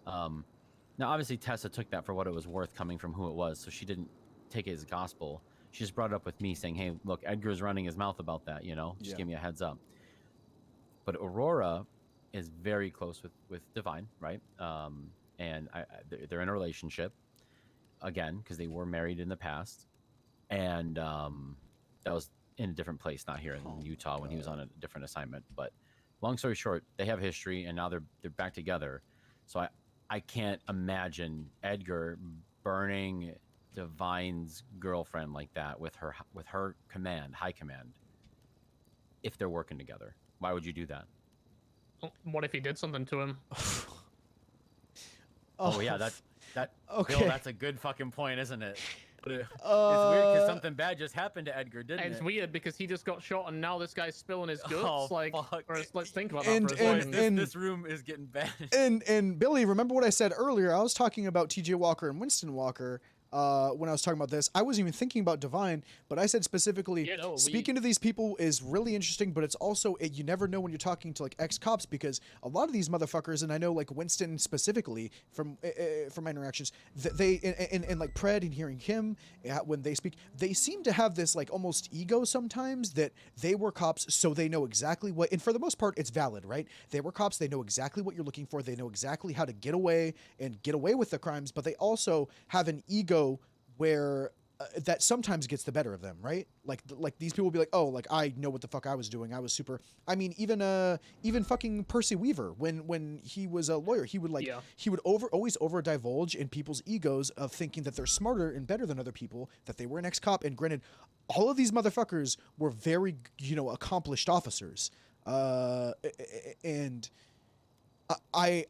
Now obviously Tessa took that for what it was worth, coming from who it was, so she didn't take it as gospel. She just brought it up with me, saying, "Hey, look, Edgar's running his mouth about that. Just give me a heads up." But Aurora is very close with Divine, right? And they're in a relationship again because they were married in the past, and that was in a different place, not here in Utah when he was on a different assignment. But long story short, they have history, and now they're back together. So I can't imagine Edgar burning Divine's girlfriend like that with her high command, if they're working together. Why would you do that? What if he did something to him? Oh yeah, that okay. Bill, that's a good fucking point, isn't it? It's weird because something bad just happened to Edgar, didn't it? It's weird because he just got shot and now this guy's spilling his guts. Oh, fuck. Let's think about And- that for a second. and- This room is getting bad. And Billy, remember what I said earlier? I was talking about T.J. Walker and Winston Walker. when I was talking about this. I wasn't even thinking about Divine, but I said specifically, speaking to these people is really interesting, but it's also, you never know when you're talking to like ex-cops, because a lot of these motherfuckers, and I know like Winston specifically from my interactions, they and like Pred and hearing him when they speak, they seem to have this like almost ego sometimes that they were cops, so they know exactly what, and for the most part, it's valid, right? They were cops, they know exactly what you're looking for, they know exactly how to get away with the crimes, but they also have an ego where that sometimes gets the better of them, right? Like these people will be like, oh, like I know what the fuck I was doing. I was super. I mean, even fucking Percy Weaver, when he was a lawyer, he would he would always over divulge in people's egos of thinking that they're smarter and better than other people, that they were an ex-cop. And granted, all of these motherfuckers were very accomplished officers, and I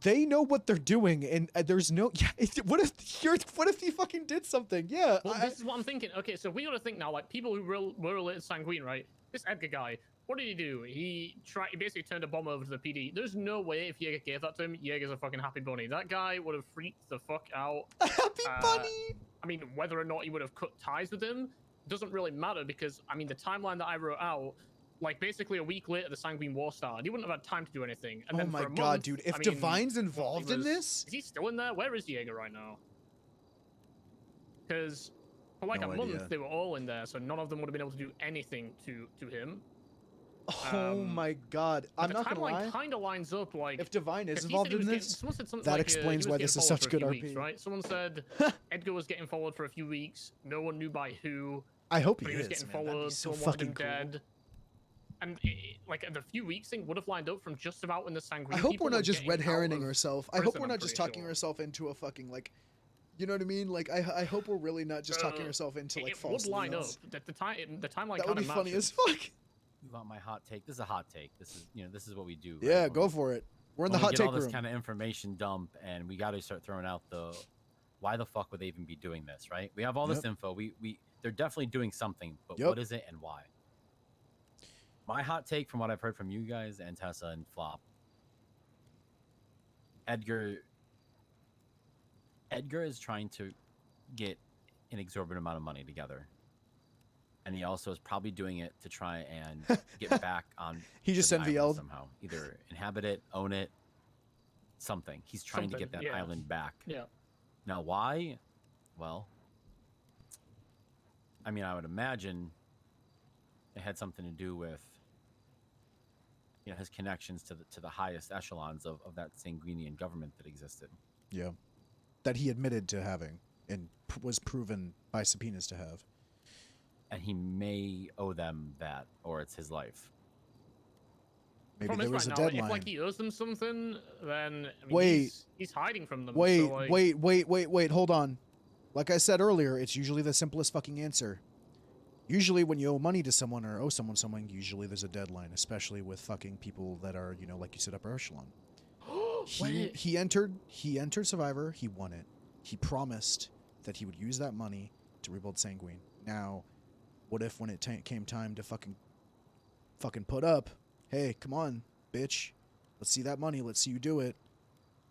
they know what they're doing, and there's no. Yeah, what if he fucking did something? Yeah. Well, this is what I'm thinking. Okay, so we got to think now, like people who were related to Sanguine, right? This Edgar guy, what did he do? He basically turned a bomb over to the PD. There's no way if Jaeger gave that to him, Jaeger's a fucking happy bunny. That guy would have freaked the fuck out. Happy bunny. I mean, whether or not he would have cut ties with him doesn't really matter, because I mean the timeline that I wrote out. Like basically a week later, the Sanguine War started. He wouldn't have had time to do anything. And oh then my for a god, month, dude! If I mean, Divine's involved in this, is he still in there? Where is Jaeger right now? Because for like No a month idea. they were all in there, so none of them would have been able to do anything to him. oh my god! I'm the not gonna lie. timeline kind of lines up. Like if Divine is 'cause he involved said he in was this, someone said something that like, explains he why was this getting is followed such for a good few RP. weeks, right? Someone said Edgar was getting followed for a few weeks. No one knew by who. I hope but he was is, getting man. That'd be followed. so Someone wanted him fucking cool. dead. And like the few weeks thing would have lined up from just about when the Sanguine. I hope people we're not were just getting red out herring of herself. I hope prison, we're I'm not just pretty talking sure. ourselves into a fucking like, you know what I mean? Like I hope we're really not just talking ourselves into like It false would line up. leads. The timeline That kind would of be funny matches. as fuck. You want my hot take? This is a hot take. This is this is what we do. Yeah, When go we- for it. We're in when the we hot get take all this room. kind of information dump, and we got to start throwing out the why the fuck would they even be doing this, right? We have all this Yep. info. We they're definitely doing something, but Yep. what is it and why? My hot take from what I've heard from you guys and Tessa and Flop. Edgar is trying to get an exorbitant amount of money together. And he also is probably doing it to try and get back on He just to the island NVL'd. somehow. Either inhabit it, own it, something. He's trying to get that yeah. island back. Yeah. Now, why? Well, I mean, I would imagine it had something to do with his connections to the highest echelons of that Sanguinian government that existed. Yeah, that he admitted to having and was proven by subpoenas to have. And he may owe them that, or it's his life. Maybe Problem there is was a right now, deadline. if like he owes them something, then I mean, Wait. he's hiding from them. Wait, so, like, wait, hold on. Like I said earlier, it's usually the simplest fucking answer. Usually when you owe money to someone or owe someone something, usually there's a deadline, especially with fucking people that are, like you said, upper echelon. he entered Survivor, he won it. He promised that he would use that money to rebuild Sanguine. Now, what if when it came time to fucking put up, hey, come on, bitch, let's see that money, let's see you do it.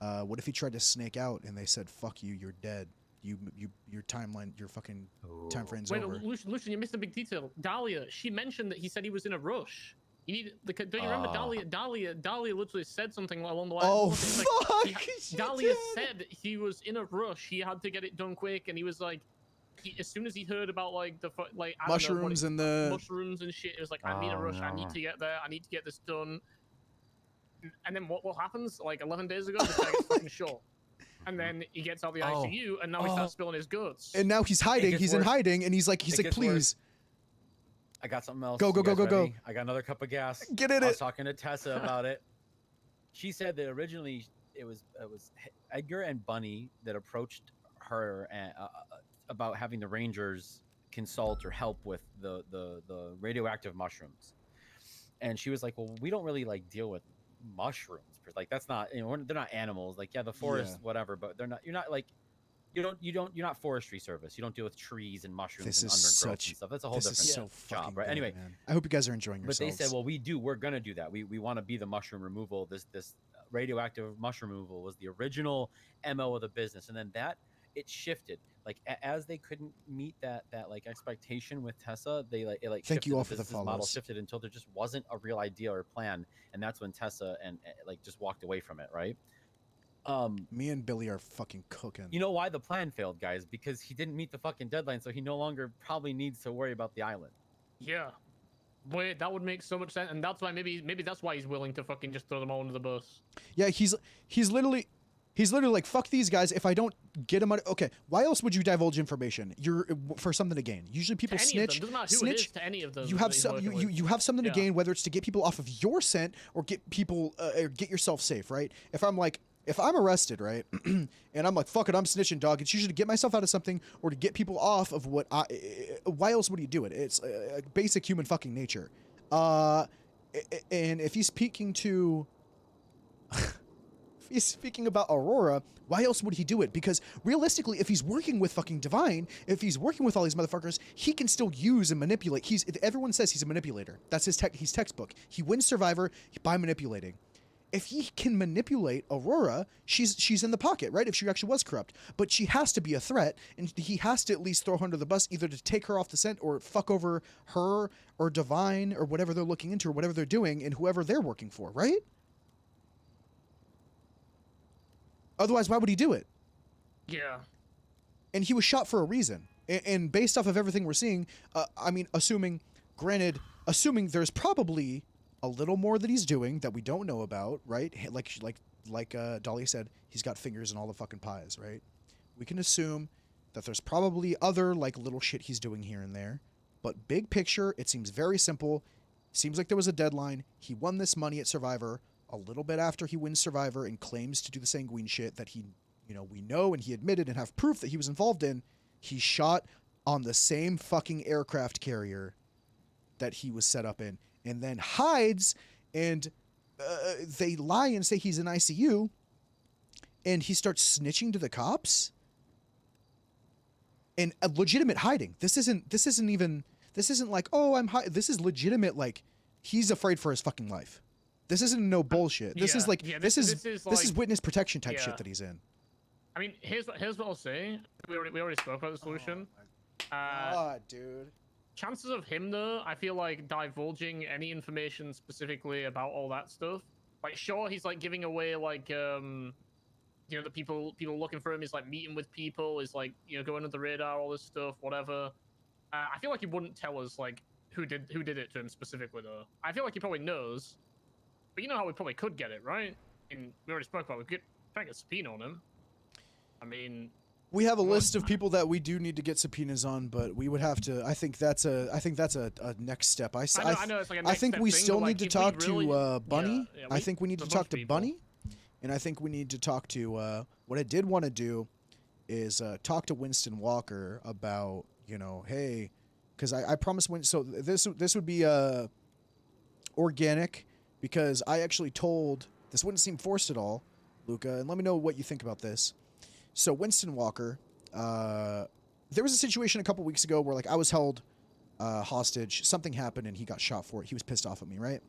What if he tried to snake out and they said, fuck you, you're dead. Your timeline, your fucking time frame's Wait, over. Lucian, you missed a big detail. Dahlia, she mentioned that he said he was in a rush. You need don't you remember Dahlia literally said something along the lines. Oh, fuck! Dahlia said he was in a rush. He had to get it done quick, and he was like, as soon as he heard about like the like I don't know, mushrooms and the mushrooms and shit, it was like, I'm in a rush. I need to get there. I need to get this done. And then what happens? Like 11 days ago, this guy gets fucking shot. And then he gets out of the ICU, and now he starts spilling his guts. And now he's hiding. He's in hiding, and he's like, please. I got something else. Go. I got another cup of gas. Get in I it. was talking to Tessa about it. She said that originally it was Edgar and Bunny that approached her about having the Rangers consult or help with the radioactive mushrooms. And she was like, well, we don't really like deal with mushrooms. Like that's not, they're not animals. Like, yeah, the forest, whatever, but you're not like, you're not forestry service. You don't deal with trees and mushrooms and undergrowth and stuff. That's a whole different job, right? Anyway, I hope you guys are enjoying but yourselves. they said, well, we're going to do that. We want to be the mushroom removal, this radioactive mushroom removal was the original MO of the business, and then that it shifted. Like as they couldn't meet that like expectation with Tessa, they like it like Thank shifted. you all The for the business model follows. shifted until there just wasn't a real idea or plan, and that's when Tessa and like just walked away from it, right? Me and Billy are fucking cooking. You know why the plan failed, guys? Because he didn't meet the fucking deadline, so he no longer probably needs to worry about the island. Yeah. Wait, that would make so much sense, and that's why maybe that's why he's willing to fucking just throw them all under the bus. Yeah, he's literally like, fuck these guys. If I don't get them, okay. Why else would you divulge information? You're for something to gain. Usually people To any snitch. of them. Doesn't matter who snitch. it is, to any of them You that have he's some. working You with. have something to Yeah. gain, whether it's to get people off of your scent or get people or get yourself safe, right? If I'm arrested, right, and I'm like, fuck it, I'm snitching, dog. It's usually to get myself out of something or to get people off of what I. Why else would you do it? It's basic human fucking nature. And if he's speaking to. If he's speaking about Aurora, why else would he do it? Because realistically, if he's working with fucking Divine, if he's working with all these motherfuckers, he can still use and manipulate. Everyone says he's a manipulator. That's his textbook. He wins Survivor by manipulating. If he can manipulate Aurora, she's in the pocket, right? If she actually was corrupt. But she has to be a threat, and he has to at least throw her under the bus, either to take her off the scent or fuck over her or Divine or whatever they're looking into or whatever they're doing and whoever they're working for, right? Otherwise, why would he do it? Yeah. And he was shot for a reason. And based off of everything we're seeing, I mean, assuming there's probably a little more that he's doing that we don't know about, right? Like Dolly said, he's got fingers in all the fucking pies, right? We can assume that there's probably other like little shit he's doing here and there. But big picture, it seems very simple. Seems like there was a deadline. He won this money at Survivor a little bit after he wins Survivor and claims to do the sanguine shit that he, we know and he admitted and have proof that he was involved in. He shot on the same fucking aircraft carrier that he was set up in and then hides, and they lie and say he's in ICU, and he starts snitching to the cops. And a legitimate hiding. This isn't like, oh, this is legitimate, like he's afraid for his fucking life. This isn't no bullshit. This is like this is witness protection type shit that he's in. I mean, here's what I'll say. We already spoke about the solution. God, dude. Chances of him though, I feel like divulging any information specifically about all that stuff. Like, sure, he's like giving away like the people looking for him. He's like meeting with people. Is like going under the radar, all this stuff, whatever. I feel like he wouldn't tell us like who did it to him specifically though. I feel like he probably knows. But you know how we probably could get it, right? And we already spoke about we could try and get a subpoena on him. I mean, we have a list of people that we do need to get subpoenas on, but we would have to. I think that's a next step. I know it's like a I next think step we thing, still but, need like, to if we talk really- to Bunny. Yeah, I think we need to talk to Bunny, and I think we need to talk to. What I did want to do is talk to Winston Walker about hey, because I promised so this would be organic. Because I actually told, this wouldn't seem forced at all, Luca, and let me know what you think about this. So Winston Walker, there was a situation a couple weeks ago where like I was held hostage, something happened and he got shot for it. He was pissed off at me, right?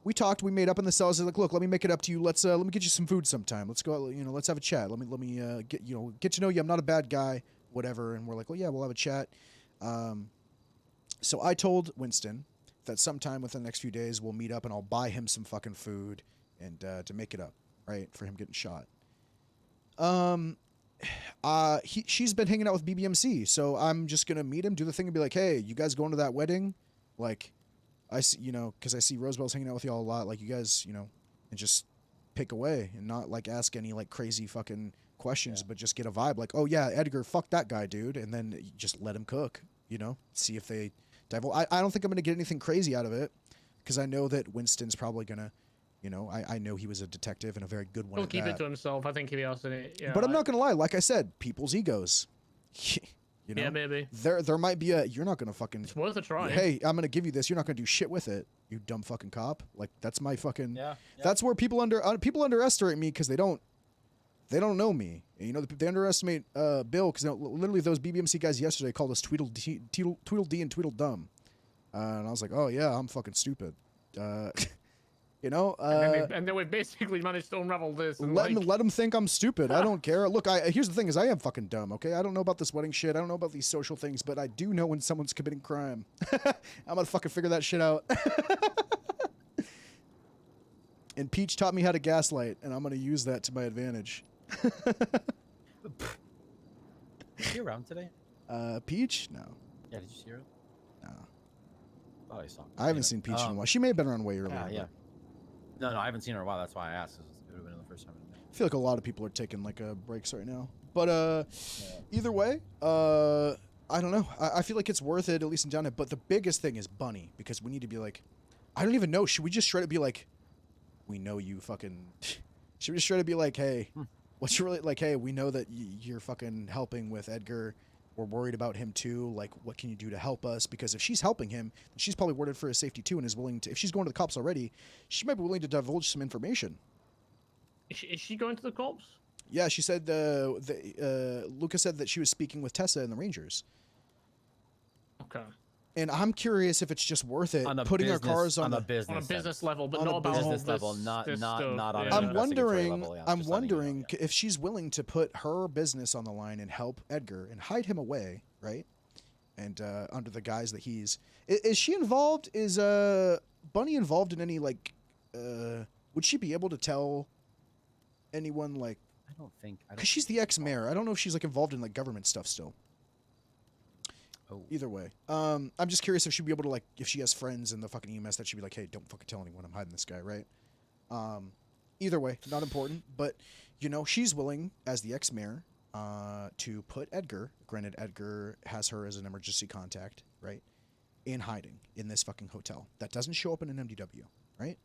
We talked, we made up in the cells. Like, look, let me make it up to you. Let me get you some food sometime. Let's go, let's have a chat. Let me get to know you. I'm not a bad guy, whatever. And we're like, well, yeah, we'll have a chat. So I told Winston that sometime within the next few days we'll meet up and I'll buy him some fucking food and to make it up, right, for him getting shot. She's been hanging out with BBMC, so I'm just gonna meet him, do the thing, and be like, hey, you guys going to that wedding? Like, I see, because I see Rosabel's hanging out with y'all a lot. Like, you guys, and just pick away and not like ask any like crazy fucking questions, but just get a vibe. Like, oh yeah, Edgar, fuck that guy, dude, and then just let him cook. See if they. I don't think I'm going to get anything crazy out of it because I know that Winston's probably going to, I know he was a detective and a very good one. He'll keep it to himself. I think he'll be else in it. Yeah, but I'm not going to lie. Like I said, people's egos. Yeah, maybe. There might be you're not going to fucking. It's worth a try. Hey, I'm going to give you this. You're not going to do shit with it, you dumb fucking cop. Like, that's my fucking. Yeah. That's where people underestimate me because they don't know me. And, they underestimate Bill because literally those BBMC guys yesterday called us Tweedledee and Tweedledum. And I was like, oh yeah, I'm fucking stupid. You know, and then we basically managed to unravel this. And let them think I'm stupid. I don't care. Look, here's the thing: is I am fucking dumb. Okay, I don't know about this wedding shit. I don't know about these social things, but I do know when someone's committing crime. I'm gonna fucking figure that shit out. And Peach taught me how to gaslight, and I'm gonna use that to my advantage. Is she around today? Peach? No. Yeah, did you see her? No. Oh, I saw. I haven't seen Peach in a while. She may have been around way earlier. Yeah. but No, I haven't seen her in a while. That's why I asked. It would have been the first time. I feel like a lot of people are taking like breaks right now. But either way, I don't know. I feel like it's worth it, at least in down it. But the biggest thing is Bunny, because we need to be like, I don't even know. Should we just try to be like, we know you fucking. Should we just try to be like, hey, what's your really like? Hey, we know that you're fucking helping with Edgar. We're worried about him too. Like, what can you do to help us? Because if she's helping him, she's probably worried for his safety too, and is willing to. If she's going to the cops already, she might be willing to divulge some information. Is she going to the cops? Yeah, she said. Lucas said that she was speaking with Tessa and the Rangers. Okay. And I'm curious if it's just worth it putting our cars on a business level, but on not a about business this, level, not this not stuff, not on yeah. an I'm wondering. level, yeah, I'm just letting you know, wondering if she's willing to put her business on the line and help Edgar and hide him away, right? And under the guise that he's is she involved? Is Bunny involved in any like? Would she be able to tell anyone like? I don't think. Because she's the ex-mayor. I don't know if she's like involved in like government stuff still. Oh. Either way, I'm just curious if she'd be able to like if she has friends in the fucking EMS that she'd be like, hey, don't fucking tell anyone I'm hiding this guy, right? Either way, not important, but you know she's willing as the ex-mayor to put Edgar. Granted, Edgar has her as an emergency contact, right? In hiding in this fucking hotel that doesn't show up in an MDW, right?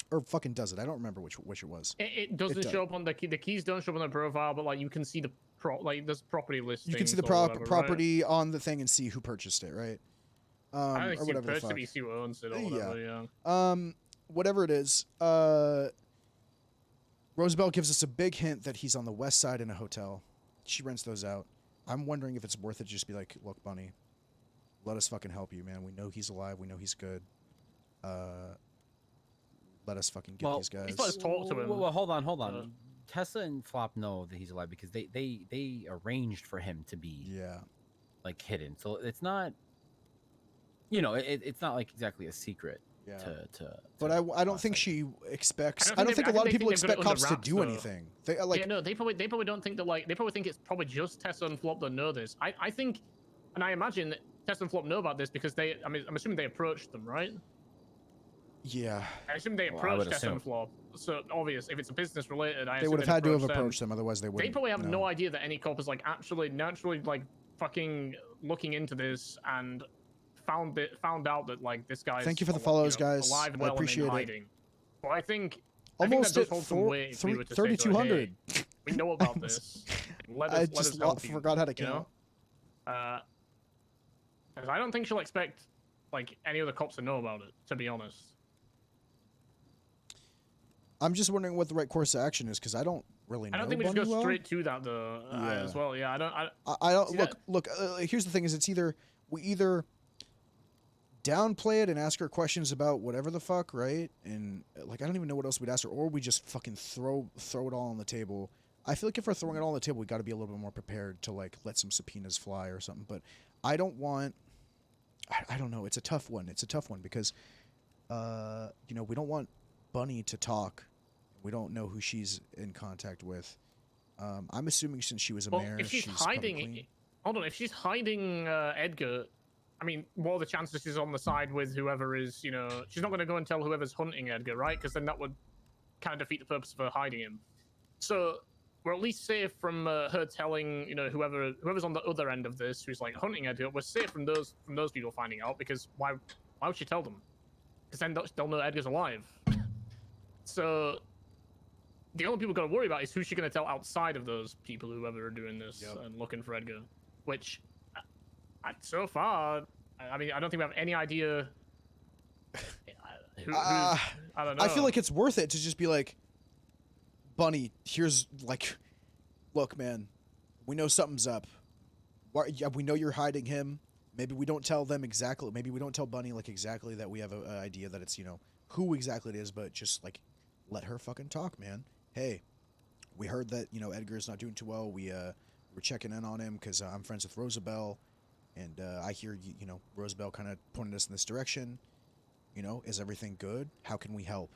Or fucking does it? I don't remember which it was. It doesn't show up on the key. The keys don't show up on the profile, but like you can see the there's property listings. You can see the property on the thing and see who purchased it, right? I Or think whatever the purchased fuck. it, you see who owns it or whatever. Yeah. Whatever it is. Rosabel gives us a big hint that he's on the west side in a hotel. She rents those out. I'm wondering if it's worth it to just be like, look, Bunny, let us fucking help you, man. We know he's alive. We know he's good. Let us fucking get these guys. Let's talk to him. Well, hold on. Tessa and Flop know that he's alive because they arranged for him to be like hidden. So it's not, you know, it's not like exactly a secret. Yeah. But I don't think she expects. I don't think a lot of people expect cops to do anything. They like. Yeah, no, they probably don't think that like they probably think it's probably just Tessa and Flop that know this. I think, and I imagine that Tessa and Flop know about this because they. I mean, I'm assuming they approached them, right? Yeah. I assume they approached Tessa and Flop. So obvious, if it's a business related, They would have had to have approached them, otherwise they wouldn't. They probably have no idea that any cop is like actually naturally like fucking looking into this and found out that like this guy. Thank you for the follows, guys. Alive and I well appreciate and in it. hiding. Well, I think Almost that at does hold some weight if we were to say to her, 3,200. "Hey, we know about this. I just forgot how to count. Because I don't think she'll expect like any other cops to know about it. To be honest. I'm just wondering what the right course of action is because I don't really know. I don't think we just Bunny go well. straight to that though. As well, yeah. I don't look. Here's the thing: is it's either we either downplay it and ask her questions about whatever the fuck, right? And like I don't even know what else we'd ask her, or we just fucking throw it all on the table. I feel like if we're throwing it all on the table, we got to be a little bit more prepared to like let some subpoenas fly or something. But I don't want. I don't know. It's a tough one. It's a tough one because, you know, we don't want Bunny to talk. We don't know who she's in contact with. I'm assuming since she was a mayor, if she's probably hiding, clean. hold on. If she's hiding Edgar, I mean, what are the chances she's on the side with whoever is? You know, she's not going to go and tell whoever's hunting Edgar, right? Because then that would kind of defeat the purpose of her hiding him. So we're at least safe from her telling, you know, whoever's on the other end of this, who's like hunting Edgar. We're safe from those people finding out because why would she tell them? Because then they'll know Edgar's alive. So the only people got to worry about is who's she going to tell outside of those people, whoever are doing this and looking for Edgar. Which, so far, I mean, I don't think we have any idea. I don't know. I feel like it's worth it to just be like, Bunny, here's like, look, man, we know something's up. We know you're hiding him. Maybe we don't tell them exactly. Maybe we don't tell Bunny like exactly that we have an idea that it's, you know, who exactly it is, but just like let her fucking talk, man. Hey, we heard that Edgar's not doing too well. We're checking in on him because I'm friends with Rosabel, and I hear Rosabel kind of pointed us in this direction. Is everything good? How can we help?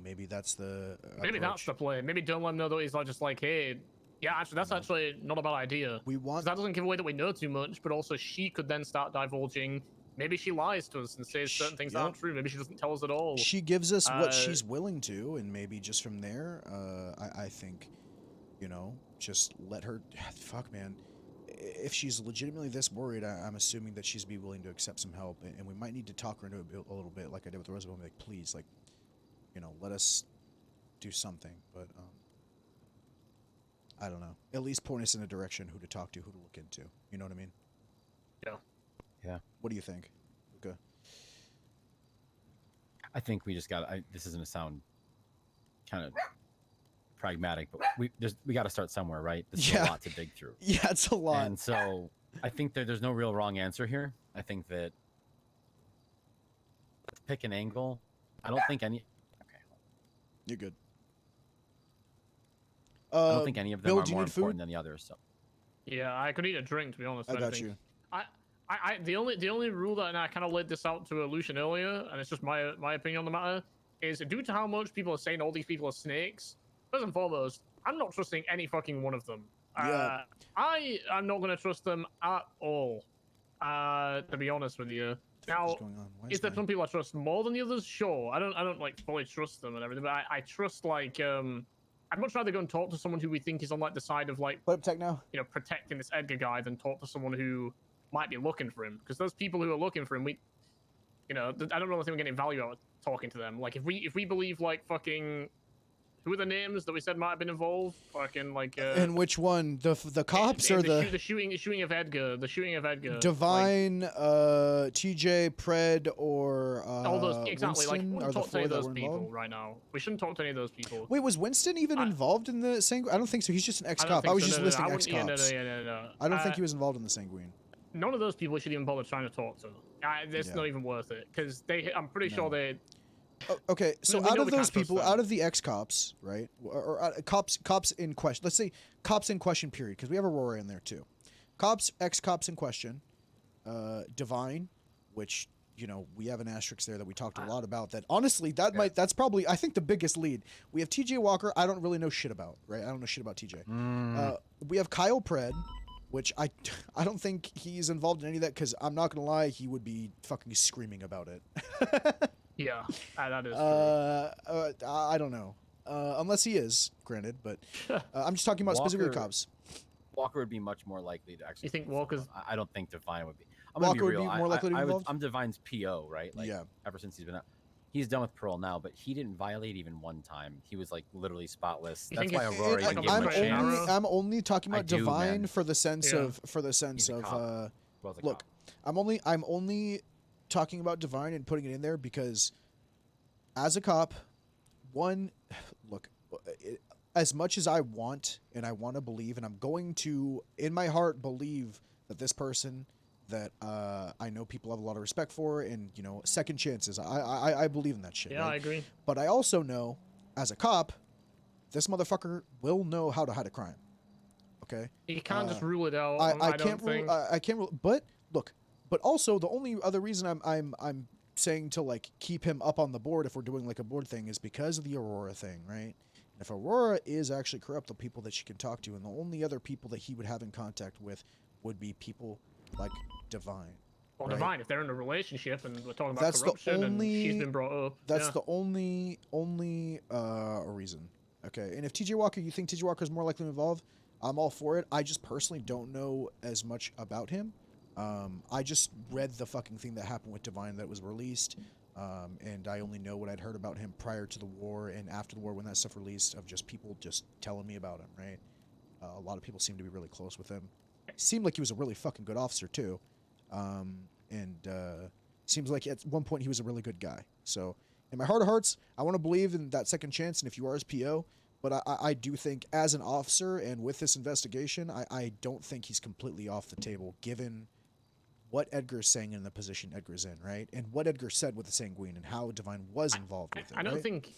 Maybe that's the Maybe that's the play. Maybe don't let him know that he's like just like, hey, yeah, actually, that's actually not a bad idea. We want 'Cause that doesn't give away that we know too much, but also she could then start divulging. Maybe she lies to us and says certain things that aren't true. Maybe she doesn't tell us at all. She gives us what she's willing to, and maybe just from there, I think, just let her. Fuck, man. If she's legitimately this worried, I'm assuming that she's be willing to accept some help, and we might need to talk her into it a little bit, like I did with Rosabel. Like, please, like, let us do something. But I don't know. At least point us in a direction who to talk to, who to look into. You know what I mean? Yeah. Yeah. What do you think, Luca? I think we just got. This is gonna sound kind of pragmatic, but we got to start somewhere, right? This is a lot to dig through. Yeah, it's a lot. And so I think that there's no real wrong answer here. I think that let's pick an angle. I don't think any. Okay. You're good. I don't think any of them Bill, are do you more need food? important than the others. So. Yeah, I could eat a drink to be honest. I got think. you. The only rule that, and I kind of laid this out to Lucian earlier, and it's just my opinion on the matter, is due to how much people are saying all these people are snakes. First and foremost, I'm not trusting any fucking one of them. Yeah. I am not gonna trust them at all. To be honest with you. Now, is there some people I trust more than the others? Sure. I don't like fully trust them and everything, but I trust like I'd much rather go and talk to someone who we think is on like the side of like protecting this Edgar guy than talk to someone who might be looking for him. Because those people who are looking for him, I don't really think we're getting value out of talking to them. Like if we believe like fucking who are the names that we said might have been involved? Fucking like And which one? The cops or the shooting of Edgar? The shooting of Edgar. Divine, TJ, Pred, or all those exactly. Winston Like we are wouldn't the talk to four any of that those were people involved? right now. We shouldn't talk to any of those people. Wait, was Winston even involved in the Sanguine? I don't think so. He's just an I don't ex-cop. think I was so, just no, listing I wouldn't- ex-cops. no. I don't think he was involved in the Sanguine. None of those people we should even bother trying to talk to. It's not even worth it because I'm pretty sure they. Okay, so we out know of we those can't trust people, them. out of the ex-cops, right, or cops in question. Let's say cops in question period, because we have Aurora in there too. Ex-cops in question, Divine, which we have an asterisk there that we talked a lot about. That honestly, that's probably I think the biggest lead. We have TJ Walker. I don't really know shit about, right? I don't know shit about TJ. We have Kyle Pred, which I don't think he's involved in any of that because I'm not gonna lie, he would be fucking screaming about it. Yeah, that is true. I don't know. Unless he is, granted, but I'm just talking about specifically cops. Walker would be much more likely to actually. You think Walker's? I don't think Divine would be. Walker would be more likely to be involved? I'm Divine's PO, right? Like, yeah. Ever since he's been out, he's done with parole now, but he didn't violate even one time. He was like literally spotless. That's why Aurora even gave him a chance. I'm only talking about Divine man. for the sense of look. I'm only talking about Divine and putting it in there because as a cop, as much as I want and I want to believe, and I'm going to in my heart believe that this person that I know people have a lot of respect for, and second chances. I believe in that shit. Yeah, right? I agree. But I also know, as a cop, this motherfucker will know how to hide a crime. Okay. You can't just rule it out. I can't rule. I can't rule. But look. But also, the only other reason I'm saying to like keep him up on the board if we're doing like a board thing is because of the Aurora thing, right? And if Aurora is actually corrupt, the people that she can talk to, and the only other people that he would have in contact with would be people like Divine. Well, right? Divine, if they're in a relationship and we're talking about That's corruption the only, and she's been brought up. That's the only reason. Okay, and if TJ Walker, you think TJ Walker is more likely to involve, I'm all for it. I just personally don't know as much about him. I just read the fucking thing that happened with Divine that was released, and I only know what I'd heard about him prior to the war and after the war when that stuff released of just people just telling me about him, right? A lot of people seem to be really close with him. Seemed like he was a really fucking good officer too, and seems like at one point he was a really good guy. So in my heart of hearts, I want to believe in that second chance, and if you are his PO, but I do think as an officer and with this investigation, I don't think he's completely off the table given what Edgar's saying in the position Edgar's in, right? And what Edgar said with the Sanguine and how Divine was involved with it. I don't right? think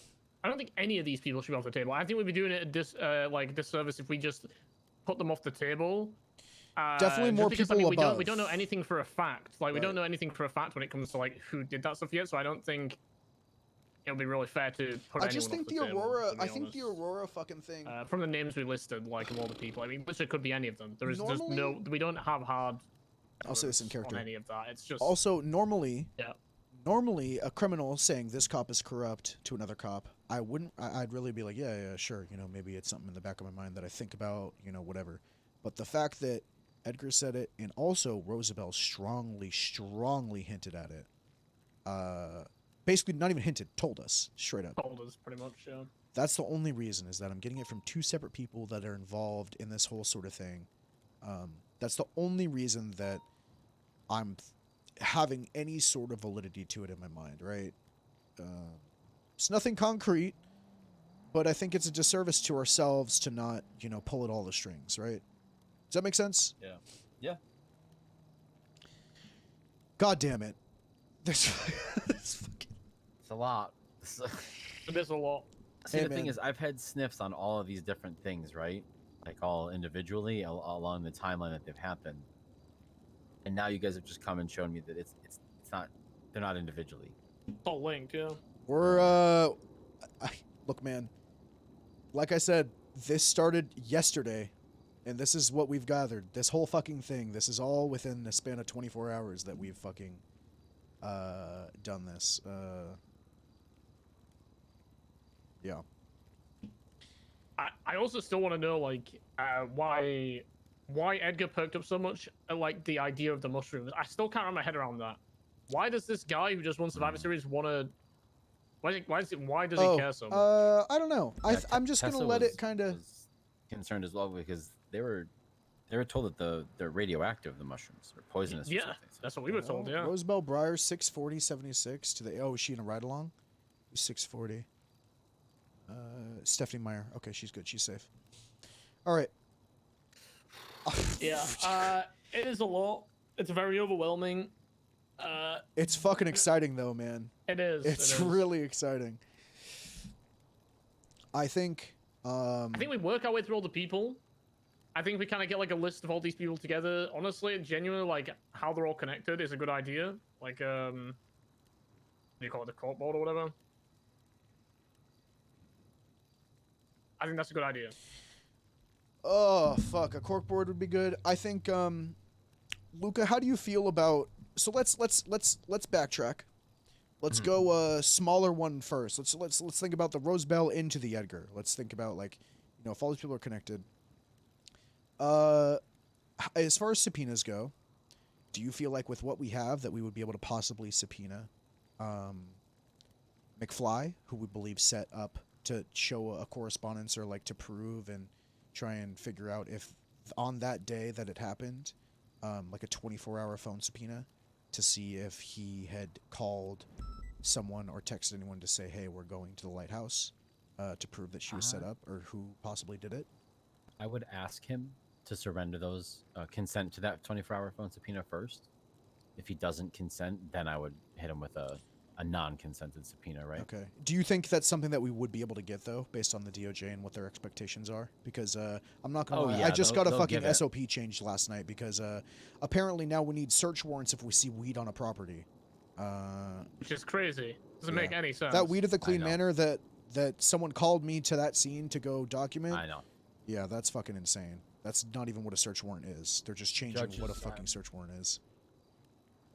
any of these people should be off the table. I think we'd be doing it a disservice if we just put them off the table. Definitely more because, people we above. don't know anything for a fact. Like we Right. don't know anything for a fact when it comes to like who did that stuff yet. So I don't think it would be really fair to put I anyone just think off the table, Aurora. to be I think the honest. Aurora fucking thing. From the names we listed, like of all the people, I mean, literally could be any of them. There's Normally- no, we don't have hard. I'll say this in on character. any of that. It's just Also, normally, yeah. Normally, a criminal saying this cop is corrupt to another cop, I wouldn't. I'd really be like, yeah, sure. You know, maybe it's something in the back of my mind that I think about. You know, whatever. But the fact that Edgar said it, and also Rosabel strongly hinted at it. Basically, not even hinted, told us straight up. Told us pretty much. Yeah. That's the only reason, is that I'm getting it from two separate people that are involved in this whole sort of thing. That's the only reason that I'm having any sort of validity to it in my mind, right? It's nothing concrete, but I think it's a disservice to ourselves to not, you know, pull at all the strings, right? Does that make sense? Yeah. Yeah. God damn it. This It's a lot. It is a lot. See, Hey, the thing man. is, I've had sniffs on all of these different things, right? Like all individually along the timeline that they've happened. And now you guys have just come and shown me that it's not, they're not individually. It's all linked, yeah. We're, look, man, like I said, this started yesterday, and this is what we've gathered. This whole fucking thing, this is all within the span of 24 hours that we've fucking, done this. Yeah. I also still want to know, like, why Edgar perked up so much at, like, the idea of the mushrooms. I still can't wrap my head around that. Why does this guy who just won Survivor Series want to... Why does he care so much? I don't know. Yeah, I'm just going to Tessa let was- it kind of... was concerned as well because they were told that they're radioactive, the mushrooms, or poisonous. Or Yeah, something. that's what we were told, yeah. Rosabel Breyer, 640-76 to the... Oh, is she in a ride-along? 640. Stephanie Meyer. Okay, she's good. She's safe. All right. Yeah, it is a lot. It's very overwhelming. It's fucking exciting, though, man. It is. It's it is. really exciting. I think... I think we work our way through all the people. I think we kind of get like a list of all these people together. Honestly, genuinely, like how they're all connected is a good idea. Like, what do you call it, the court board or whatever? I think that's a good idea. Oh, fuck. A corkboard would be good. I think, Luca, how do you feel about... So let's backtrack. Let's go smaller one first. Let's think about the Rosabel into the Edgar. Let's think about, like, you know, if all these people are connected. As far as subpoenas go, do you feel like with what we have that we would be able to possibly subpoena McFly, who we believe set up to show a correspondence or like to prove and try and figure out if on that day that it happened, like a 24-hour phone subpoena to see if he had called someone or texted anyone to say, hey, we're going to the lighthouse, to prove that she was set up, or who possibly did it? I would ask him to surrender those, consent to that 24-hour phone subpoena first. If he doesn't consent, then I would hit him with a non-consented subpoena, right? Okay. Do you think that's something that we would be able to get, though, based on the DOJ and what their expectations are? Because I'm not going to lie. yeah, I just got a they'll fucking give it. SOP changed last night because apparently now we need search warrants if we see weed on a property. Which is crazy. Doesn't Yeah. make any sense. That weed at the Clean know. Manor that someone called me to that scene to go document. I know. Yeah, that's fucking insane. That's not even what a search warrant is. They're just changing what a Judges, fucking search warrant is.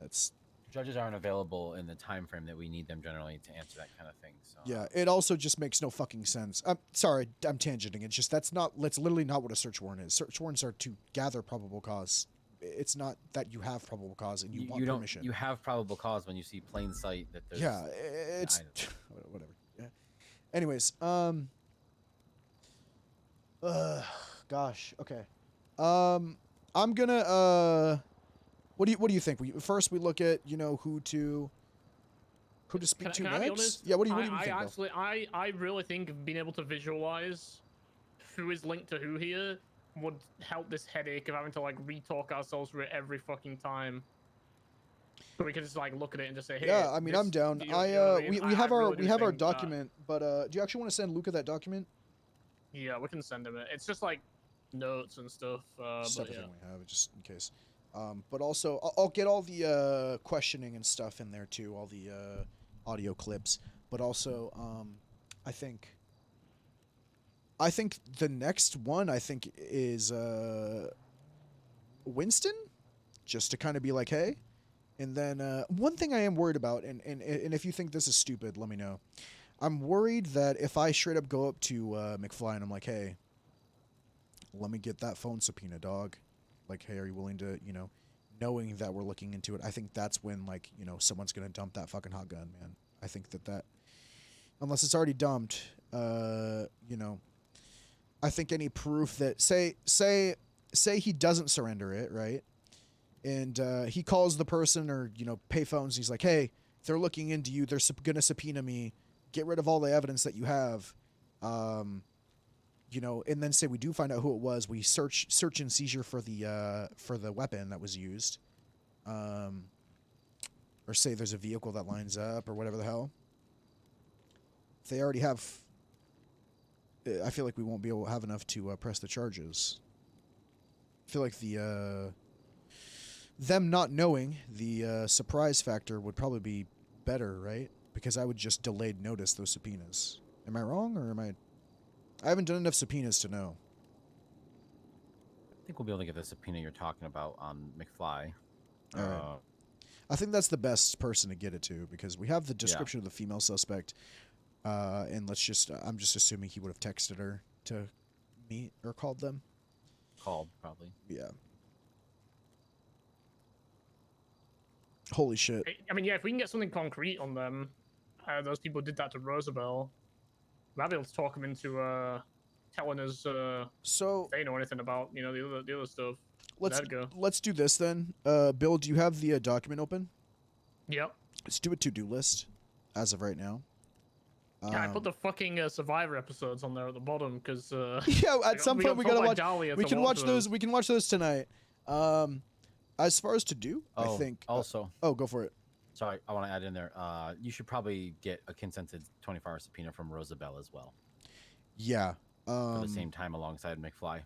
That's... Judges aren't available in the time frame that we need them generally to answer that kind of thing. So Yeah, it also just makes no fucking sense. I'm sorry, I'm tangenting. It's just that's literally not what a search warrant is. Search warrants are to gather probable cause. It's not that you have probable cause and you want don't. permission. You have probable cause when you see plain sight that there's. Yeah, it's whatever. Yeah. Anyways, gosh, okay. I'm gonna what do you think? We look at, you know, who to speak to Can I be next? honest? Yeah, what do you I think? Bill? actually, I really think being able to visualize who is linked to who here would help this headache of having to like re-talk ourselves through it every fucking time. So we can just like look at it and just say, hey. Yeah, I mean, I'm down. You know what I mean? We have I our really do we have our think that- document, but do you actually want to send Luca that document? Yeah, we can send him it. It's just like notes and stuff. Just But everything yeah. we have, just in case. But also, I'll get all the questioning and stuff in there too, all the audio clips. But also, I think the next one is Winston, just to kind of be like, hey. And then one thing I am worried about, and if you think this is stupid, let me know. I'm worried that if I straight up go up to McFly and I'm like, hey, let me get that phone subpoena, dog. Like, hey, are you willing to, knowing that we're looking into it, I think that's when, like, someone's going to dump that fucking hot gun, man. I think that, unless it's already dumped, I think any proof that, say he doesn't surrender it, right? And he calls the person or, payphones. He's like, hey, they're looking into you. They're going to subpoena me. Get rid of all the evidence that you have. And then say we do find out who it was. We search and seizure for the weapon that was used. Or say there's a vehicle that lines up or whatever the hell. If they already have... I feel like we won't be able to have enough to press the charges. I feel like them not knowing the surprise factor would probably be better, right? Because I would just delayed notice those subpoenas. Am I wrong, or am I haven't done enough subpoenas to know. I think we'll be able to get the subpoena you're talking about on McFly. All right. I think that's the best person to get it to, because we have the description of the female suspect, and I'm just assuming he would have texted her to meet or called them. Called, probably. Yeah. Holy shit. I mean, yeah, if we can get something concrete on them, those people did that to Rosabel. We'll be able to talk them into telling us so they know anything about the other stuff. Let's do this then. Bill, do you have the document open? Yep. Let's do a to-do list as of right now. Yeah, I put the fucking Survivor episodes on there at the bottom because yeah, at some point we gotta watch. We can watch those. We can watch those tonight. As far as to do, I think. Also. Go for it. Sorry, I want to add in there. You should probably get a consented 24-hour subpoena from Rosabel as well. Yeah. For the same time alongside McFly.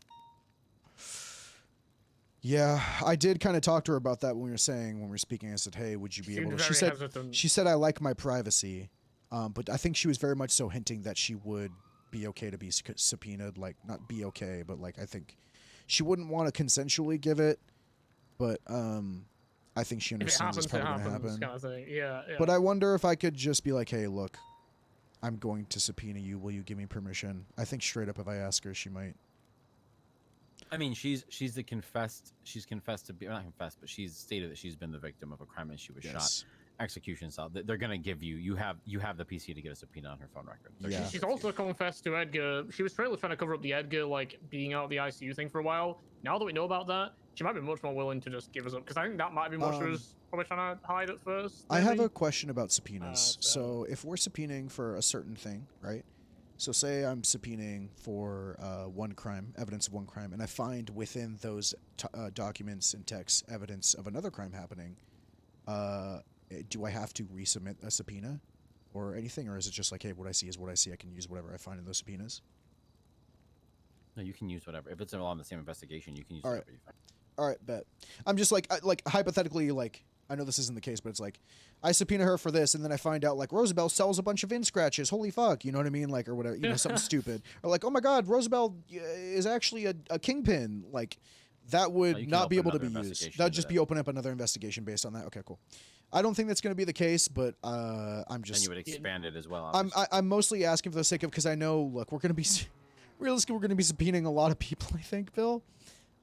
Yeah, I did kind of talk to her about that when we were speaking. I said, "Hey, would you be able to?" She said, "I like my privacy," but I think she was very much so hinting that she would be okay to be subpoenaed. Like, not be okay, but like I think she wouldn't want to consensually give it. But I think she understands it's probably going to happen. Kind of thing. Yeah. But I wonder if I could just be like, hey, look, I'm going to subpoena you. Will you give me permission? I think straight up if I ask her, she might. I mean, she's confessed to be, not confessed, but she's stated that she's been the victim of a crime and she was shot. Execution style. They're going to give you have the PC to get a subpoena on her phone record. Yeah. She's also confessed to Edgar. She was trying to cover up the Edgar like being out of the ICU thing for a while. Now that we know about that, she might be much more willing to just give us up, because I think that might be what she was probably trying to hide at first. Maybe. I have a question about subpoenas. So if we're subpoenaing for a certain thing, right? So say I'm subpoenaing for one crime, evidence of one crime, and I find within those documents and texts evidence of another crime happening. Do I have to resubmit a subpoena or anything, or is it just like, hey, what I see is what I see, I can use whatever I find in those subpoenas? No, you can use whatever. If it's along the same investigation, you can use whatever you find. All right, bet. I'm just like hypothetically, like, I know this isn't the case, but it's like, I subpoena her for this, and then I find out, like, Rosabel sells a bunch of scratches. Holy fuck, you know what I mean? Like, or whatever, something stupid. Or like, oh my god, Rosabel is actually a kingpin. Like, that would not be able to be used. That would just be open up another investigation based on that. Okay, cool. I don't think that's going to be the case, but I'm just... And you would expand it as well, I'm mostly asking for the sake of, because I know, look, we're going to be... Realistically, we're going to be subpoenaing a lot of people, I think, Bill.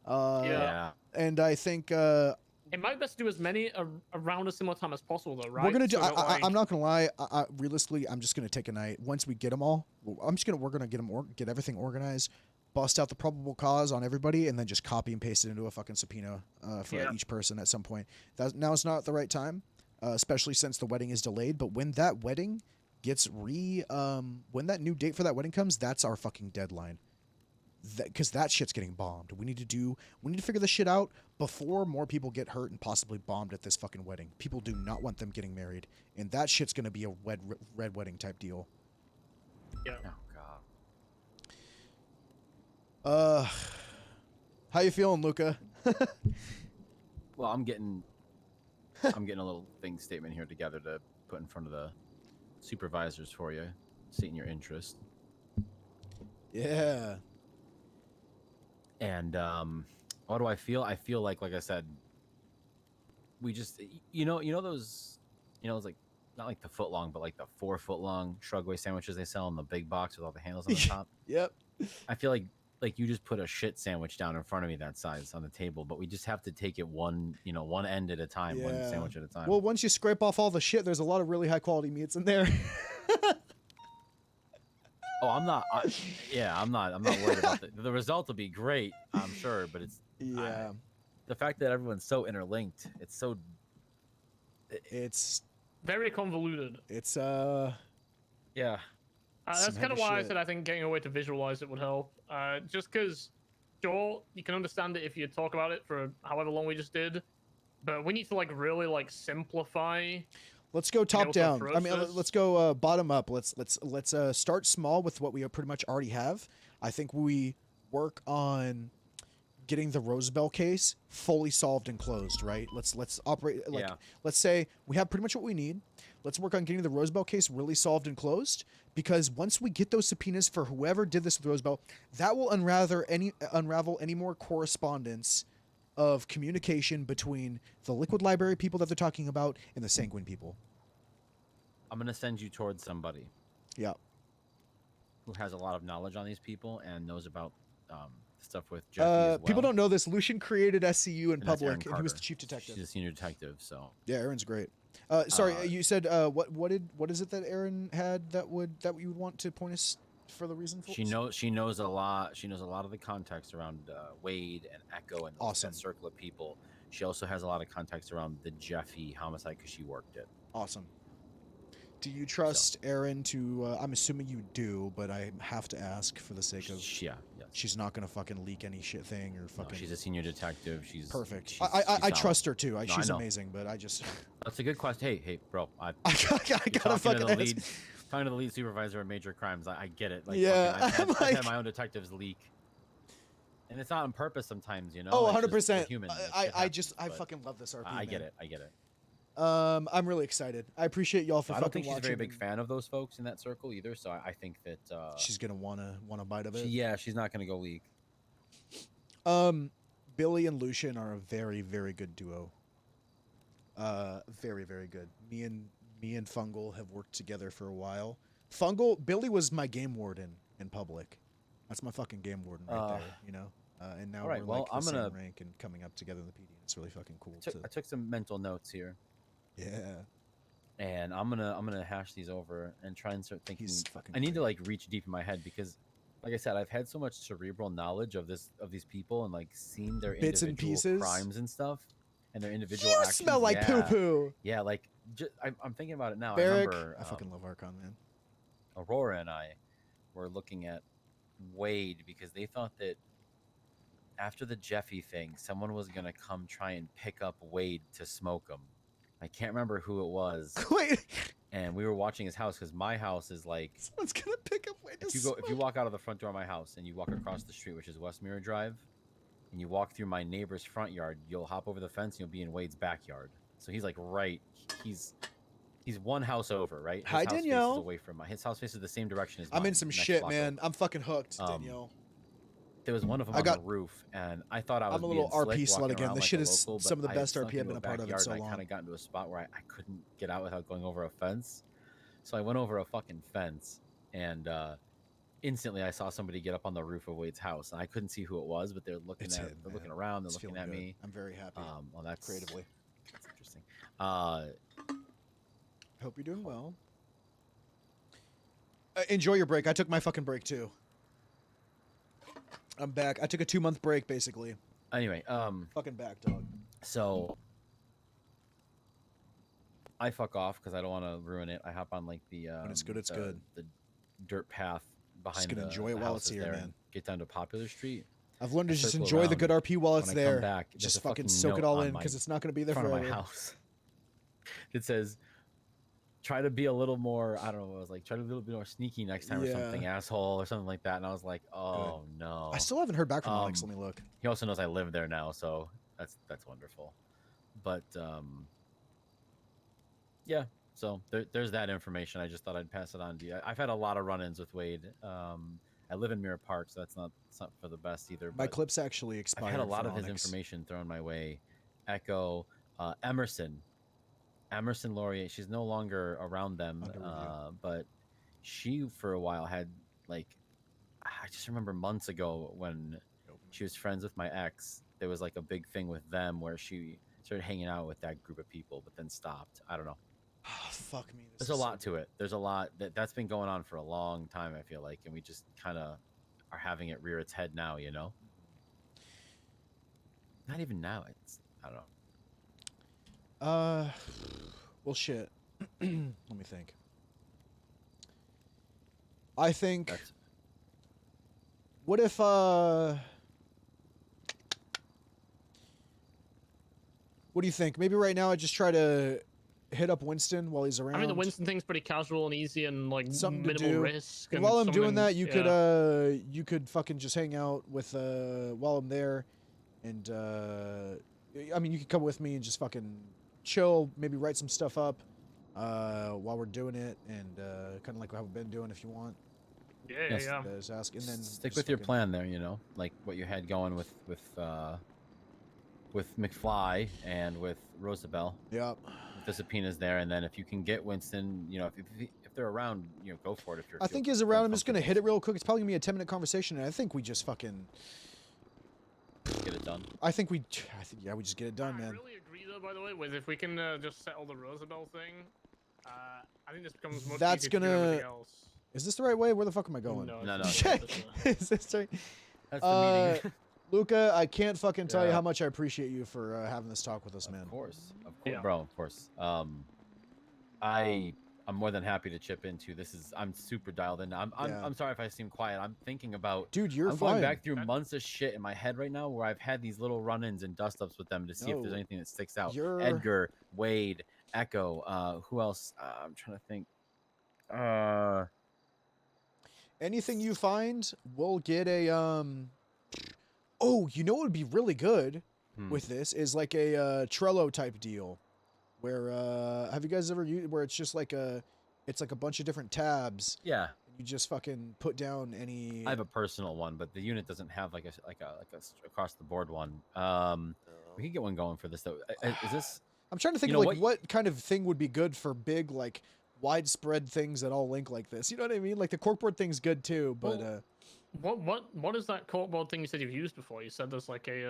Yeah. And I think... it might be best to do as many around a similar time as possible, though, right? We're going to do... I'm not going to lie. Realistically, I'm just going to take a night. Once we get them all, we're going to get everything organized, bust out the probable cause on everybody, and then just copy and paste it into a fucking subpoena for each person at some point. Now is not the right time, especially since the wedding is delayed. But when that wedding gets when that new date for that wedding comes, that's our fucking deadline. because that shit's getting bombed. We need to figure this shit out before more people get hurt and possibly bombed at this fucking wedding. People do not want them getting married, and that shit's gonna be a red wedding type deal. Yeah. Oh god. How you feeling, Luca? Well, I'm getting a little thing statement here together to put in front of the supervisors for you, stating your interest. Yeah. And what do I feel? I feel like I said, we just those like not like the foot long, but like the 4 foot long Shrugway sandwiches they sell in the big box with all the handles on the top. Yep. I feel like you just put a shit sandwich down in front of me that size on the table, but we just have to take it one end at a time, one sandwich at a time. Well, once you scrape off all the shit, there's a lot of really high quality meats in there. Oh, I'm not worried about the result will be great, I'm sure, but it's the fact that everyone's so interlinked. It's very convoluted. It's yeah. That's kind of why I said I think getting a way to visualize it would help. Just because, sure, you can understand it if you talk about it for however long we just did, but we need to like really like simplify. Let's go top down. I mean, let's go bottom up. Let's start small with what we pretty much already have. I think we work on getting the Rosabel case fully solved and closed. Right? Let's operate like let's say we have pretty much what we need. Let's work on getting the Rosabel case really solved and closed, because once we get those subpoenas for whoever did this with Rosabel, that will unravel any more correspondence of communication between the Liquid Library people that they're talking about and the Sanguine people. I'm gonna send you towards somebody. Yeah. Who has a lot of knowledge on these people and knows about stuff with Jeffy as well. People don't know this. Lucian created SCU in And that's Aaron public, and he was Carter. the chief detective. She's a senior detective, so Yeah, Aaron's great. Sorry, you said what is it that Aaron had that you would want to point us for the reason for? she knows a lot. She knows a lot of the context around Wade and Echo and that circle of people. She also has a lot of context around the Jeffy homicide because she worked it. Awesome. Do you trust Aaron to? I'm assuming you do, but I have to ask for the sake of. Yeah. She's not gonna fucking leak any shit thing or fucking. No, she's a senior detective. She's perfect. She's I trust her too. No, She's I know. amazing, but I just. That's a good question. Hey, bro. I gotta fucking talking to the lead supervisor of major crimes. I get it. Like, yeah, I've had my own detectives leak, and it's not on purpose sometimes, you know. Oh, It's 100%. human. I fucking love this RP. I get it. I get it. I'm really excited. I apprciate y'all for I fucking don't think she's watching. a very big fan of those folks in that circle either. So I think that she's gonna want a bite of it. She's not gonna go leak. Billy and Lucian are a very, very good duo. Very, very good. Me and Fungal have worked together for a while. Billy was my game warden in public. That's my fucking game warden right there, you know. And now we're like the same rank and coming up together in the PD. It's really fucking cool. I took some mental notes here. Yeah. And I'm gonna hash these over and try and start thinking. I need to like reach deep in my head because, like I said, I've had so much cerebral knowledge of these people and like seen their bits and individual pieces, crimes and stuff, and their individual. You actions. smell like poo poo. Yeah, like I'm thinking about it now. Barrick, I remember. I fucking love Archon, man. Aurora and I were looking at Wade because they thought that after the Jeffy thing, someone was gonna come try and pick up Wade to smoke him. I can't remember who it was. Wait. And we were watching his house because my house is like. Someone's gonna pick up Wade. If you walk out of the front door of my house and you walk across the street, which is West Mirror Drive, and you walk through my neighbor's front yard, you'll hop over the fence and you'll be in Wade's backyard. So he's like he's one house over, right? His Hi, house Danielle. Faces away from his house faces the same direction as mine. I'm in some next shit, block man. over. I'm fucking hooked, Danielle. There was one of them on the roof, and I thought I was I'm a little being RP slick slut again. walking This around shit like a is local, some of the but I best snuck RP I've into been a part of in backyard, so and long. I kind of got into a spot where I couldn't get out without going over a fence. So I went over a fucking fence, and instantly I saw somebody get up on the roof of Wade's house, and I couldn't see who it was, but they're looking looking around, they're looking at me. I'm very happy. Well, that's creatively. That's interesting. Hope you're doing well. Enjoy your break. I took my fucking break too. I'm back. I took a 2-month break basically. Anyway, fucking back, dog. So I fuck off because I don't want to ruin it. I hop on like the when it's good, it's good. The dirt path behind gonna the, enjoy it the while it's houses here, there man. and get down to Popular Street. I've learned to I just circle enjoy the around, good RP while and it's when I come there. back, there's Just a fucking fucking soak it note all on in my because it's not gonna be there front forever. of my house. It says, "Try to be a little more." I don't know. It was like, "Try to be a little bit more sneaky next time," or something, Yeah. asshole, or something like that. And I was like, "Oh no." I still haven't heard back from Alex. Let me look. He also knows I live there now, so that's wonderful. But yeah. So there's that information. I just thought I'd pass it on to you. I've had a lot of run-ins with Wade. I live in Mirror Park, so it's not for the best either. My but clips actually expired. I've had a lot for of his Onyx. information thrown my way. Echo, Emerson Laurier. She's no longer around them, but she for a while had like, I just remember months ago when she was friends with my ex. There was like a big thing with them where she started hanging out with that group of people, but then stopped. I don't know. Oh, fuck me. There's a lot to it. There's a lot that's been going on for a long time, I feel like, and we just kind of are having it rear its head now, you know? Not even now. It's, I don't know. Well, shit. Let me think. I think. What if what do you think? Maybe right now I just try to hit up Winston while he's around. I mean, the Winston thing's pretty casual and easy and like Something to minimal do. risk. And And while I'm doing something- that, yeah. you could fucking just hang out with while I'm there, and I mean you could come with me and just fucking chill, maybe write some stuff up while we're doing it, and kind of like how we've been doing if you want. Yeah, Yes. yeah. Just ask, and then Stick just with your fucking- plan there, you know, like what you had going with McFly and with Rosabel. Yep. The subpoenas there, and then if you can get Winston, you know, if they're around, you know, go for it. If you're, I think he's around. I'm just gonna hit it real quick. It's probably gonna be a 10-minute conversation, and I think we just fucking get it done. I think we just get it done, man. I really agree though, by the way, with if we can just settle the Rosabel thing, I think this becomes much That's easier to do gonna. everything else. Is this the right way? Where the fuck am I going? No, No, Is this right? That's the meeting. Luca, I can't fucking tell you Yeah. how much I appreciate you for having this talk with us, man. Of course, bro, of course. I'm more than happy to chip into this. I'm super dialed in. I'm sorry if I seem quiet. I'm thinking about, dude, you're I'm fine. going back through months of shit in my head right now where I've had these little run-ins and dust-ups with them to see if there's No, anything that sticks out. you're- Edgar, Wade, Echo, who else? I'm trying to think. Anything you find, we'll get a Oh, you know what would be really good with this is like a Trello type deal, where have you guys ever used where it's just like it's like a bunch of different tabs. Yeah. You just fucking put down any. I have a personal one, but the unit doesn't have like a across the board one. We can get one going for this though. Is this? I'm trying to think You of know like what kind of thing would be good for big like widespread things that all link like this. You know what I mean? Like the corkboard thing's good too, but What is that corkboard thing you said you've used before? You said there's like a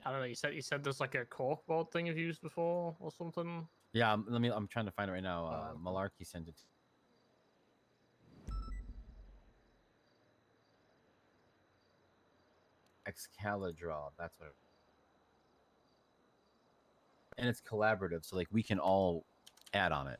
I don't know. You said there's like a corkboard thing you've used before or something. Yeah, I'm trying to find it right now. Malarkey sent it. Excalidraw, that's what. And it's collaborative, so like we can all add on it.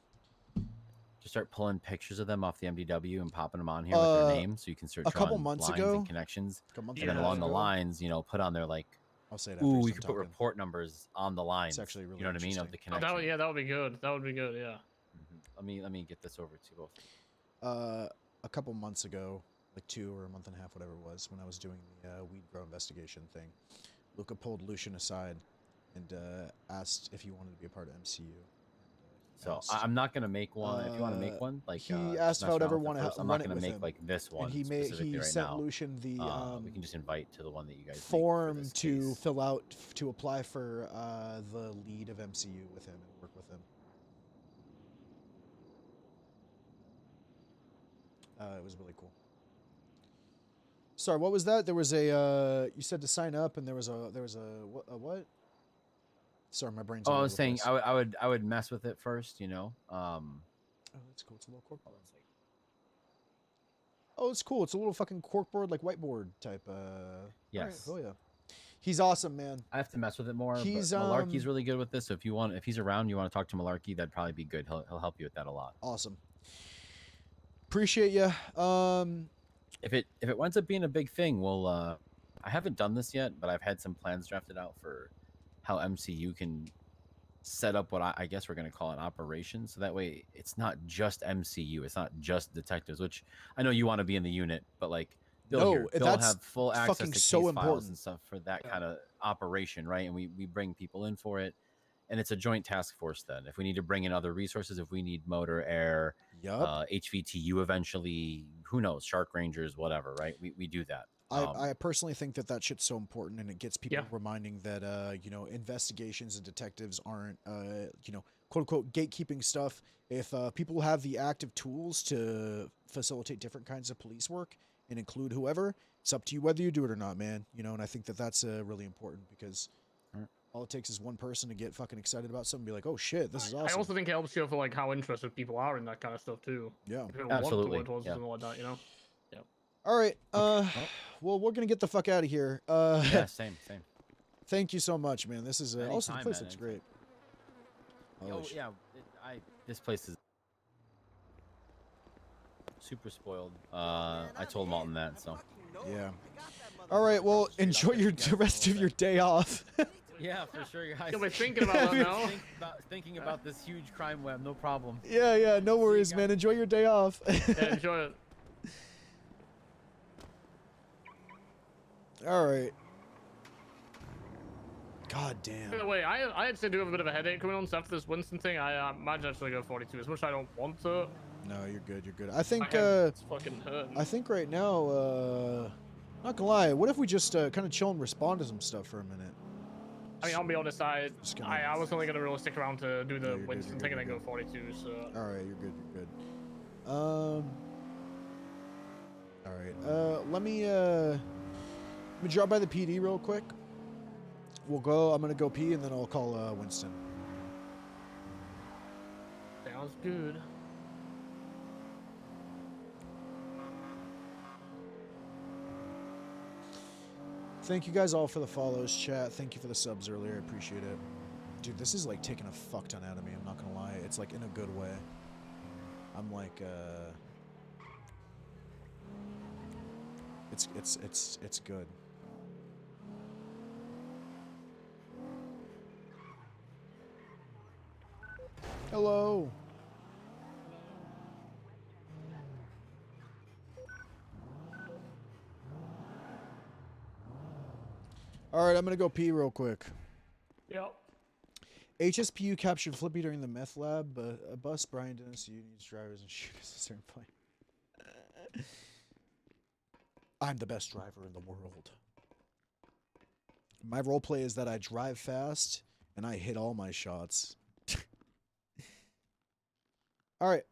Just start pulling pictures of them off the MDW and popping them on here with their names, so you can start a couple drawing months lines ago- and connections. couple months And then ago. along the lines, you know, put on there like, I'll say it after ooh, you we start could put talking. report numbers on the lines. actually really you know what I mean, of the Oh, connection. that would be good. That would be good. Yeah. Let me get this over to both. A couple months ago, like 2 or a month and a half, whatever it was, when I was doing the weed grow investigation thing, Luca pulled Lucian aside and asked if he wanted to be a part of MCU. So I'm not gonna make one. If you want to make one, like he just asked if mess I would around ever with it want to first. I'm run not it gonna with make him. like this one And he specifically right sent now. Lucian the we can just invite to the one that you guys make for form this to case. fill out to apply for the lead of MCU with him and work with him. It was really cool. Sorry, what was that? There was a you said to sign up, and there was a what? Sorry, my brain's. Oh, all I over was the saying place. I would mess with it first, you know. Oh, that's cool. It's a little corkboard. Oh, it's cool. It's a little fucking corkboard, like whiteboard type. Yes. All right. Oh yeah. He's awesome, man. I have to mess with it more. He's, but Malarkey's really good with this. So if he's around, you want to talk to Malarkey, that'd probably be good. He'll help you with that a lot. Awesome. Appreciate you. If it winds up being a big thing, we'll I haven't done this yet, but I've had some plans drafted out for how MCU can set up what I guess we're going to call an operation. So that way it's not just MCU. It's not just detectives, which I know you want to be in the unit, but like they'll that's have full access fucking to case so files important. and stuff for that kind of operation, right? And we bring people in for it. And it's a joint task force then. If we need to bring in other resources, if we need motor, air, HVTU eventually, who knows, Shark Rangers, whatever, right? We do that. I personally think that shit's so important, and it gets people reminding that you know, investigations and detectives aren't you know, quote unquote gatekeeping stuff. If people have the active tools to facilitate different kinds of police work and include whoever, it's up to you whether you do it or not, man. You know, and I think that's really important because all it takes is one person to get fucking excited about something and be like, oh shit, this is awesome. I also think it helps you for like how interested people are in that kind of stuff too. Yeah, if people absolutely. Want to work towards something like that, you know. Yeah. All right. Well, we're gonna get the fuck out of here. Yeah, same. Thank you so much, man. This is also the Anytime, place man, looks great. Oh yeah, this place is super spoiled. I told Malton that, so yeah. All right. Well, enjoy the rest of your day off. yeah, for sure, guys. You'll be thinking about that now. Thinking about this huge crime web, no problem. Yeah. No worries, man. Enjoy your day off. Yeah, enjoy it. All right. God damn. By the way, I actually do have a bit of a headache coming on so after this Winston thing. I might actually go 42 as much as I don't want to. No, you're good. You're good. I think it's fucking hurting. I think right now, not gonna lie, what if we just kind of chill and respond to some stuff for a minute? I mean, I'll be honest. I was only gonna really stick around to do the Winston thing and then go 42. So. All right, you're good. You're good. All right. Let me drop by the PD real quick. We'll go. I'm gonna go pee and then I'll call Winston. Sounds good. Thank you guys all for the follows, chat. Thank you for the subs earlier. I appreciate it. Dude, this is like taking a fuck ton out of me. I'm not gonna lie. It's like in a good way. I'm like, it's good. Hello. All right, I'm gonna go pee real quick. Yep. HSPU captured Flippy during the meth lab, but a bus Brian didn't see needs drivers and shoot at a certain point. I'm the best driver in the world. My role play is that I drive fast and I hit all my shots. All right,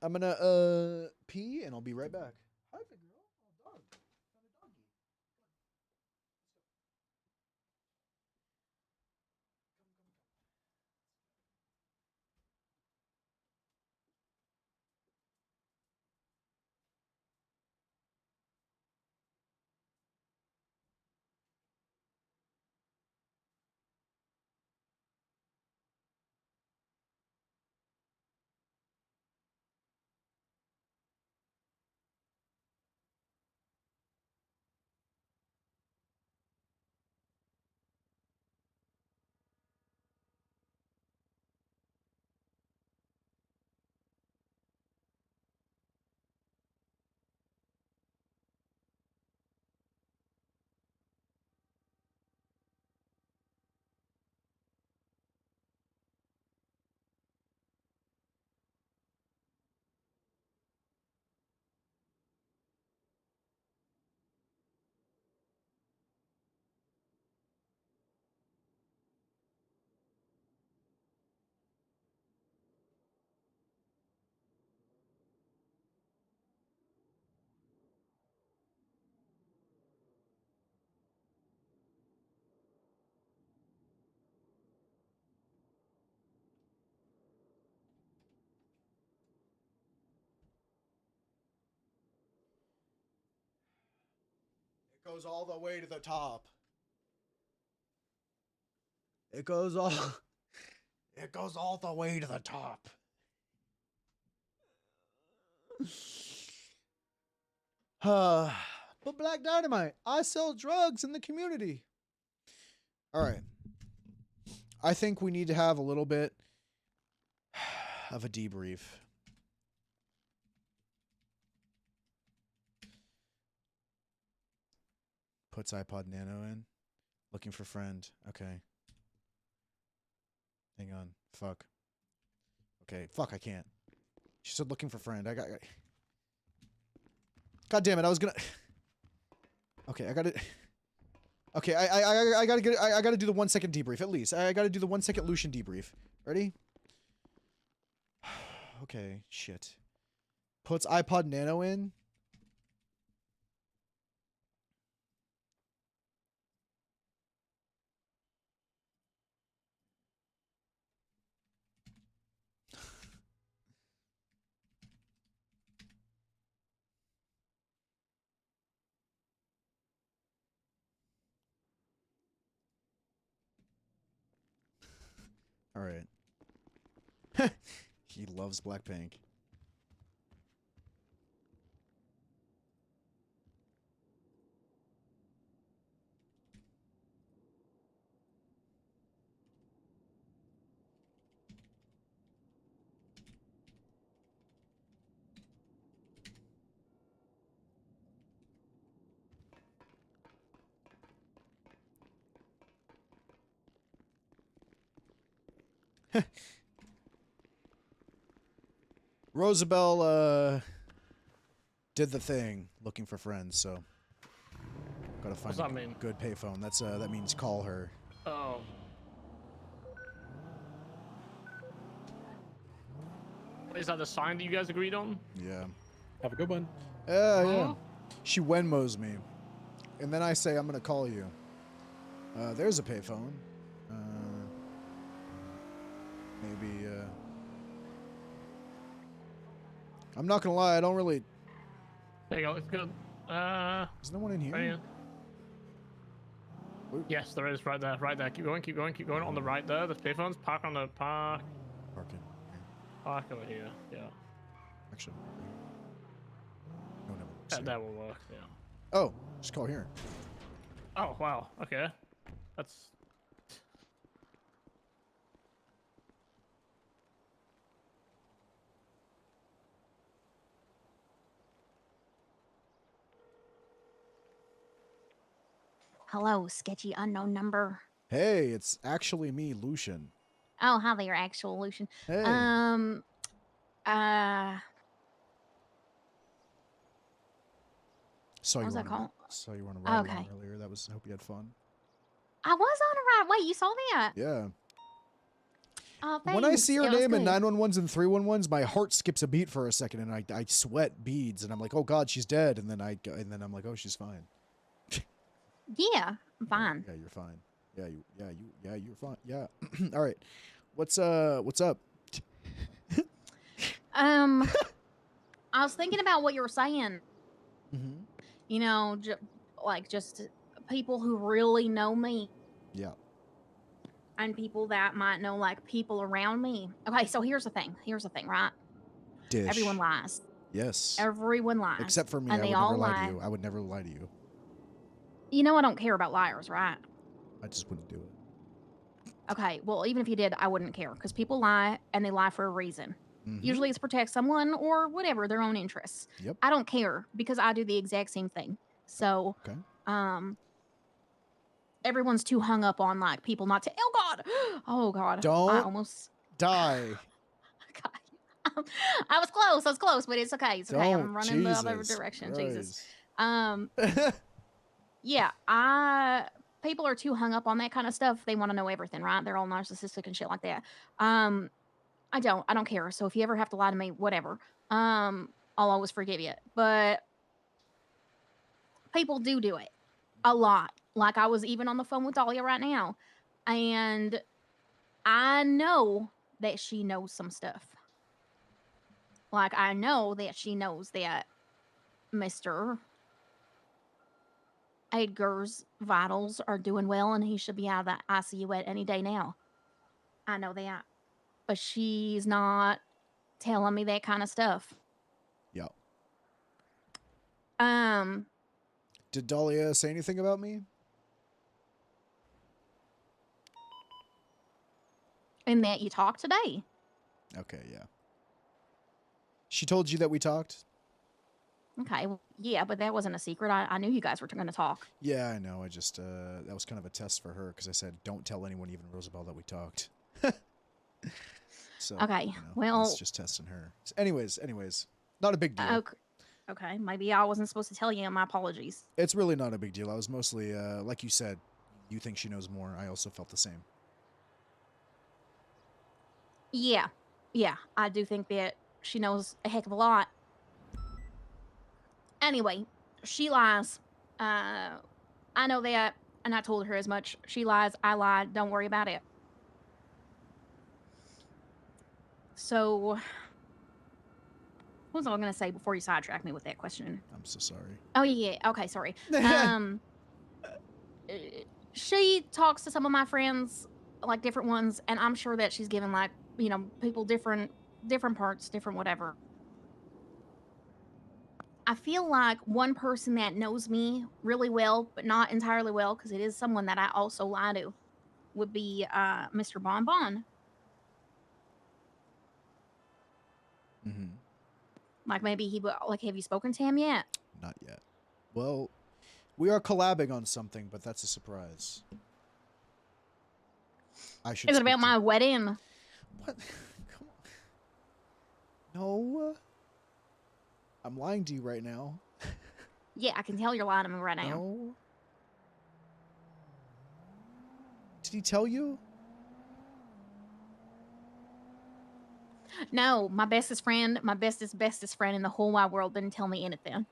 I'm gonna pee and I'll be right back. Hi, big girl. Oh, dog. Found a doggy. It goes all the way to the top. It goes all the way to the top. But Black Dynamite, I sell drugs in the community. All right. I think we need to have a little bit of a debrief. Puts iPod Nano in. Looking for friend. Okay. Hang on. Fuck. Okay. Fuck, I can't. She said looking for friend. God damn it, I was gonna... Okay, I gotta... Okay, I gotta get... I gotta do the 1 second debrief, at least. I gotta do the 1 second Lucian debrief. Ready? Okay, shit. Puts iPod Nano in. All right. He loves Blackpink. Rosabel, did the thing, looking for friends, so gotta find What's that mean? good payphone. That means call her. Oh. Is that the sign that you guys agreed on? Yeah. Have a good one. Yeah. She Venmos me, and then I say I'm gonna call you. There's a payphone. Maybe. I'm not gonna lie. I don't really. There you go. It's good. Is no one in here? Right here. Yes, there is. Right there. Right there. Keep going. Keep going. Keep going. On the right there. There's payphones. Park on the park. Parking. Park over here. Yeah. Actually. No, no. That will work. Yeah. Oh, just call here. Oh wow. Okay. That's. Hello, sketchy unknown number. Hey, it's actually me, Lucian. Oh, hi there, actual Lucian. Hey. Saw what you was that on called? Saw you on a ride Okay. along earlier. That was. I hope you had fun. I was on a ride. Wait, you saw that? Yeah. Oh, When I thanks. see her It was name in good. 911s and 311s, my heart skips a beat for a second, and I sweat beads, and I'm like, oh God, she's dead, and then I'm like, oh, she's fine. Yeah, I'm fine. Yeah, you're fine. Yeah, you're fine. Yeah. All right. What's up? I was thinking about what you were saying. Mm-hmm. You know, just people who really know me. Yeah. And people that might know like people around me. Okay, so here's the thing, right? Dish. Everyone lies. Yes. Everyone lies. Except for me, and I they would all never lie lie. to you. I would never lie to you. You know I don't care about liars, right? I just wouldn't do it. Okay, well, even if you did, I wouldn't care because people lie and they lie for a reason. Mhm. Usually it's to protect someone or whatever, their own interests. Yep. I don't care because I do the exact same thing. So, Okay. everyone's too hung up on like people not to. Oh God. Don't I almost die. I was close, but it's okay. It's okay. I'm Don't. running the other Jesus direction. Christ. Jesus. Yeah, people are too hung up on that kind of stuff. They want to know everything, right? They're all narcissistic and shit like that. I don't care. So if you ever have to lie to me, whatever. I'll always forgive you. But people do it a lot. Like I was even on the phone with Dahlia right now, and I know that she knows some stuff. Like I know that she knows that Mr. Edgar's vitals are doing well and he should be out of the ICU at any day now. I know that. But she's not telling me that kind of stuff. Yeah. Did Dahlia say anything about me? And that you talked today. Okay, yeah. She told you that we talked? Okay, well, yeah, but that wasn't a secret. I knew you guys were going to talk. Yeah, I know. I just, that was kind of a test for her because I said, don't tell anyone, even Rosabel, that we talked. So, Okay, you know, well... it's just testing her. So anyways, not a big deal. Okay, maybe I wasn't supposed to tell you. My apologies. It's really not a big deal. I was mostly, like you said, you think she knows more. I also felt the same. Yeah, I do think that she knows a heck of a lot. Anyway, she lies. I know that, and I told her as much. She lies, I lied. Don't worry about it. So, what was I going to say before you sidetrack me with that question? I'm so sorry. Oh, yeah. Okay, sorry. She talks to some of my friends, like different ones, and I'm sure that she's given, like, you know, people different parts, different whatever. I feel like one person that knows me really well, but not entirely well, because it is someone that I also lie to, would be Mr. Bonbon. Mm-hmm. Like maybe he would, like, have you spoken to him yet? Not yet. Well, we are collabing on something, but that's a surprise. I should. Is it about my wedding? What? Come on. No. I'm lying to you right now. Yeah, I can tell you're lying to me right now. No. Did he tell you? No, my bestest friend, my bestest friend in the whole wide world didn't tell me anything.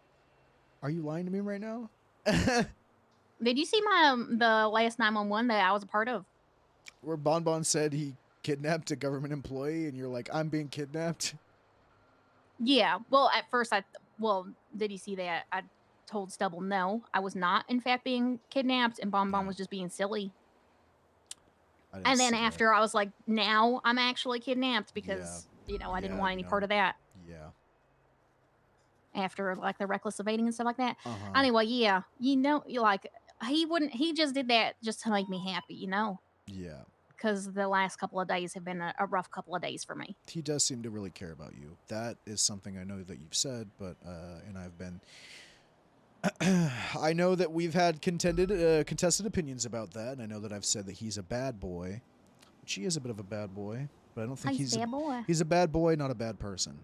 Are you lying to me right now? Did you see the last 911 that I was a part of? Where Bonbon said he kidnapped a government employee, and you're like, I'm being kidnapped? Yeah. Well, at first did you see that? I told Stubble no, I was not in fact being kidnapped, and Bonbon was just being silly. And then after I was like, now I'm actually kidnapped because, you know, I didn't want any part of that. Yeah. After like the reckless evading and stuff like that. Anyway, yeah, you know, he just did that just to make me happy, you know? Yeah. Because the last couple of days have been a rough couple of days for me. He does seem to really care about you. That is something I know that you've said, but, and I've been... I know that we've had contested opinions about that, and I know that I've said that he's a bad boy. Which he is a bit of a bad boy, but I don't think he's a bad boy. He's a bad boy, not a bad person.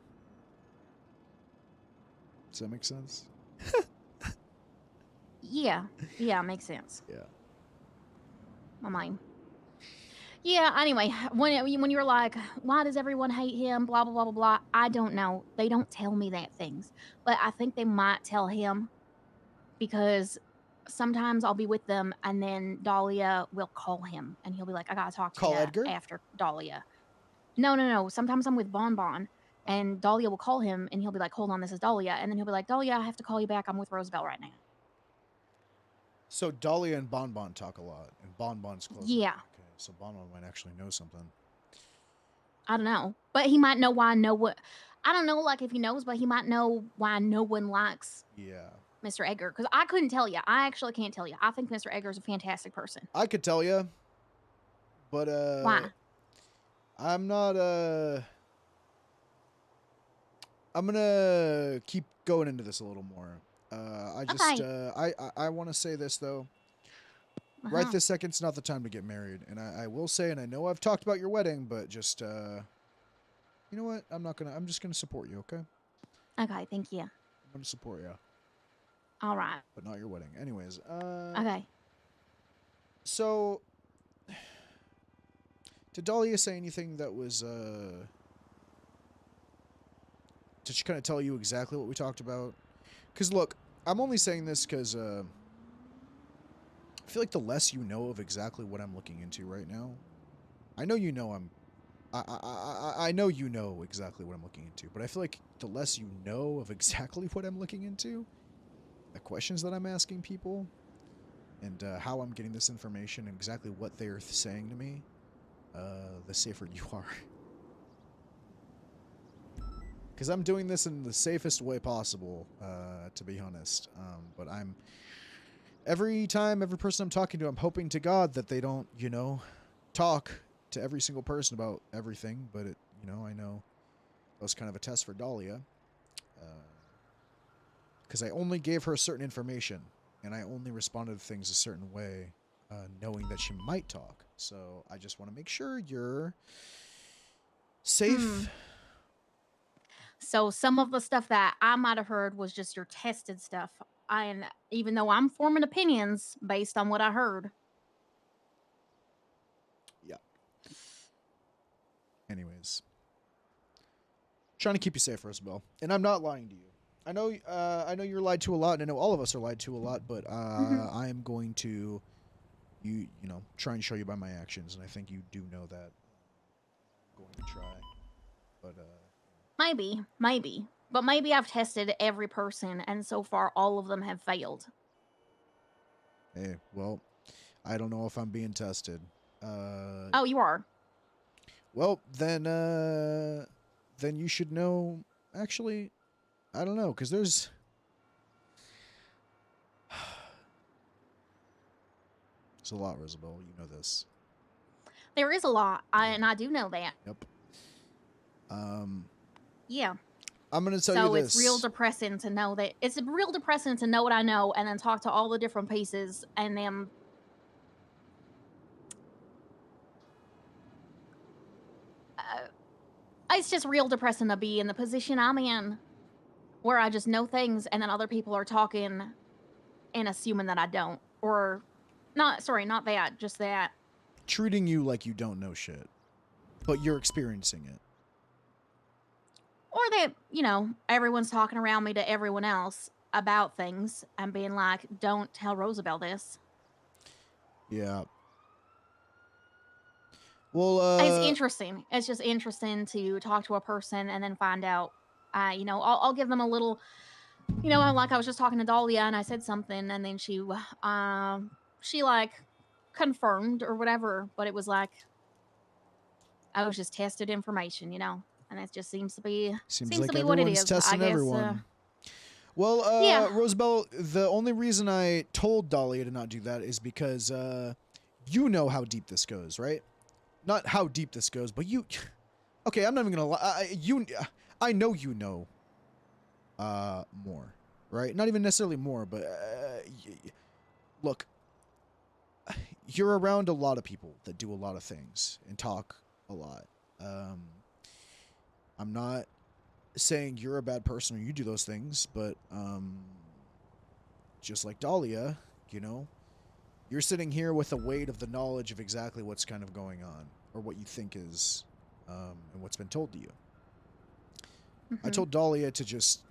Does that make sense? Yeah, makes sense. Yeah. My mind. Yeah, anyway, when you were like, why does everyone hate him, blah, blah, blah, blah, blah, I don't know. They don't tell me that things. But I think they might tell him because sometimes I'll be with them and then Dahlia will call him and he'll be like, I gotta talk to you Edgar? after Dahlia. No. Sometimes I'm with Bonbon and Dahlia will call him and he'll be like, hold on, this is Dahlia. And then he'll be like, Dahlia, I have to call you back. I'm with Rosabel right now. So Dahlia and Bonbon talk a lot, and Bonbon's close. Yeah. Okay, so Bonbon might actually know something. I don't know. But he might know why I know what... I don't know, like, if he knows, but he might know why no one likes Mr. Edgar. Because I couldn't tell you. I actually can't tell you. I think Mr. Edgar is a fantastic person. I could tell you, but, why? I'm not, I'm gonna keep going into this a little more. I just, I want to say this, though. Right this second, it's not the time to get married. And I will say, and I know I've talked about your wedding, but just, you know what? I'm just gonna support you, okay? Okay, thank you. I'm gonna support you. All right. But not your wedding. Anyways, okay. So, did Dahlia say anything that was, did she kind of tell you exactly what we talked about? Because, look, I'm only saying this because, I feel like the less you know of exactly what I'm looking into right now, I know you know I know you know exactly what I'm looking into, but I feel like the less you know of exactly what I'm looking into, the questions that I'm asking people, and how I'm getting this information, and exactly what they're saying to me, the safer you are. because I'm doing this in the safest way possible, to be honest. But every person I'm talking to, I'm hoping to God that they don't, talk to every single person about everything. But I know that was kind of a test for Dahlia, because I only gave her certain information, and I only responded to things a certain way, knowing that she might talk. So I just want to make sure you're safe. So some of the stuff that I might have heard was just your tested stuff. And even though I'm forming opinions based on what I heard. Yeah. Anyways. Trying to keep you safe, Rosabel. And I'm not lying to you. I know you're lied to a lot, and I know all of us are lied to a lot, but I am going to try and show you by my actions, and I think you do know that. I'm going to try. But Maybe. But maybe I've tested every person, and so far all of them have failed. Hey, well, I don't know if I'm being tested. Oh, you are. Well, then you should know. Actually, I don't know, because there's. There's a lot, Rosabel. You know this. There is a lot, and I do know that. Yep. Yeah. I'm gonna tell so you this. it's real depressing to know that it's real depressing to know what I know and then talk to all the different pieces and then it's just real depressing to be in the position I'm in where I just know things and then other people are talking and assuming that I don't. Or not that, just that. Treating you like you don't know shit, but you're experiencing it. Or that, everyone's talking around me to everyone else about things and being like, don't tell Rosabel this. Yeah. Well, it's interesting. It's just interesting to talk to a person and then find out, I'll give them a little, like I was just talking to Dahlia and I said something and then she like confirmed or whatever, but it was like, I was just tested information, and it just seems to be like to be what it everyone's is. testing I guess, everyone. Well, yeah. Rosabel, the only reason I told Dahlia to not do that is because you know how deep this goes, right? Not how deep this goes, but you. Okay, I'm not even gonna lie. I know you know. More, right? Not even necessarily more, but look. You're around a lot of people that do a lot of things and talk a lot. I'm not saying you're a bad person or you do those things, but just like Dahlia, you're sitting here with the weight of the knowledge of exactly what's kind of going on or what you think is and what's been told to you. I told Dahlia to just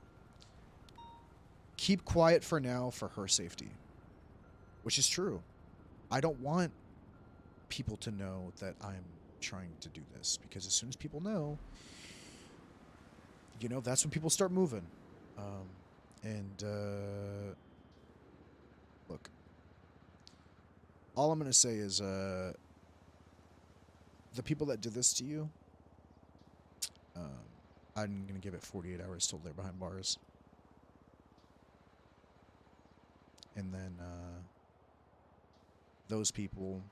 keep quiet for now for her safety, which is true. I don't want people to know that I'm trying to do this because as soon as people know, that's when people start moving. Look, all I'm going to say is the people that did this to you, I'm going to give it 48 hours till they're behind bars. And then those people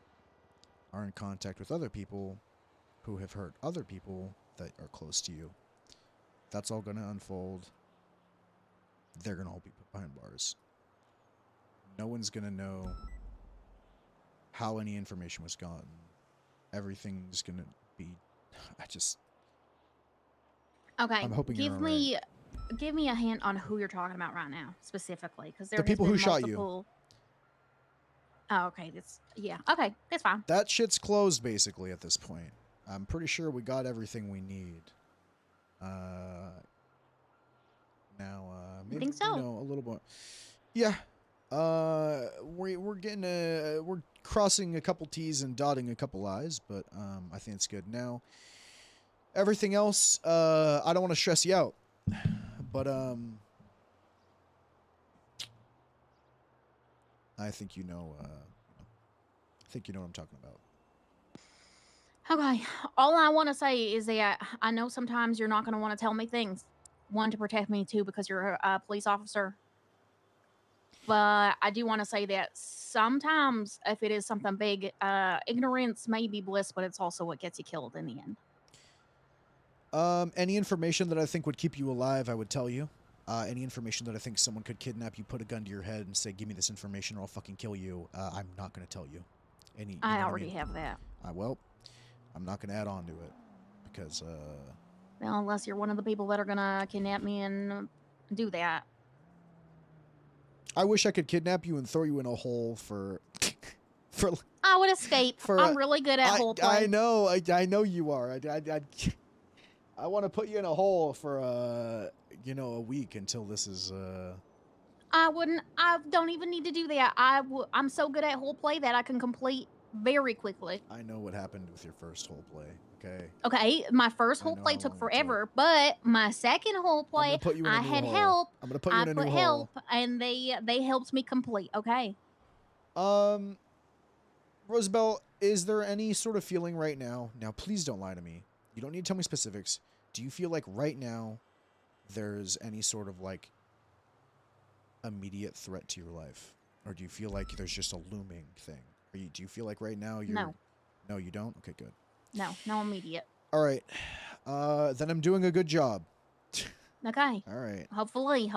are in contact with other people who have hurt other people that are close to you. That's all going to unfold. They're going to all be put behind bars. No one's going to know how any information was gotten. Everything's going to be... Okay, I'm hoping give you're me a hint on who you're talking about right now, specifically, because there the people who shot you. Oh, okay. Okay, that's fine. That shit's closed, basically, at this point. I'm pretty sure we got everything we need. Now, maybe, think so. A little more. Yeah. We're getting we're crossing a couple T's and dotting a couple I's, but I think it's good. Now, everything else, I don't want to stress you out, but I think you know what I'm talking about. Okay, all I want to say is that I know sometimes you're not going to want to tell me things, one to protect me too because you're a police officer. But I do want to say that sometimes, if it is something big, ignorance may be bliss, but it's also what gets you killed in the end. Any information that I think would keep you alive, I would tell you. Any information that I think someone could kidnap you, put a gun to your head, and say, "Give me this information, or I'll fucking kill you." I'm not going to tell you. You I know what already mean? have that. Well, I'm not going to add on to it because. Well, unless you're one of the people that are gonna kidnap me and do that. I wish I could kidnap you and throw you in a hole for. I would escape. I'm really good at hole play. I know. I know you are. I want to put you in a hole for a week until this is. I wouldn't. I don't even need to do that. I'm so good at hole play that I can complete very quickly. I know what happened with your first hole play. Okay. Okay, my first hole play took forever, but my second hole play, I had help. I'm gonna put you in a new hole. I put help, and they helped me complete. Okay. Rosabel, is there any sort of feeling right now? Now, please don't lie to me. You don't need to tell me specifics. Do you feel like right now there's any sort of like immediate threat to your life, or do you feel like there's just a looming thing? Do you feel like right now you're? No. No, you don't. Okay, good. No immediate. All right. Then I'm doing a good job. Okay. All right. Hopefully,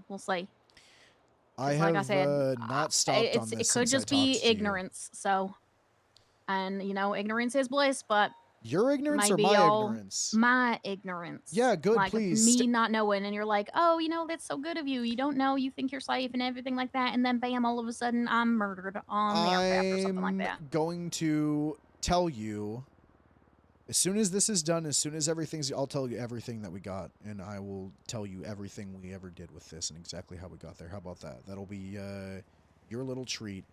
we'll see. I have like I said, not stopped on this. It could just be ignorance. So, and ignorance is bliss, but your ignorance or my ignorance? My ignorance. Yeah, good. Like please. Me not knowing, and you're like, oh, that's so good of you. You don't know. You think you're safe and everything like that, and then bam, all of a sudden, I'm murdered on the aircraft or something like that. I'm going to tell you. As soon as this is done, as soon as I'll tell you everything that we got, and I will tell you everything we ever did with this and exactly how we got there. How about that? That'll be your little treat,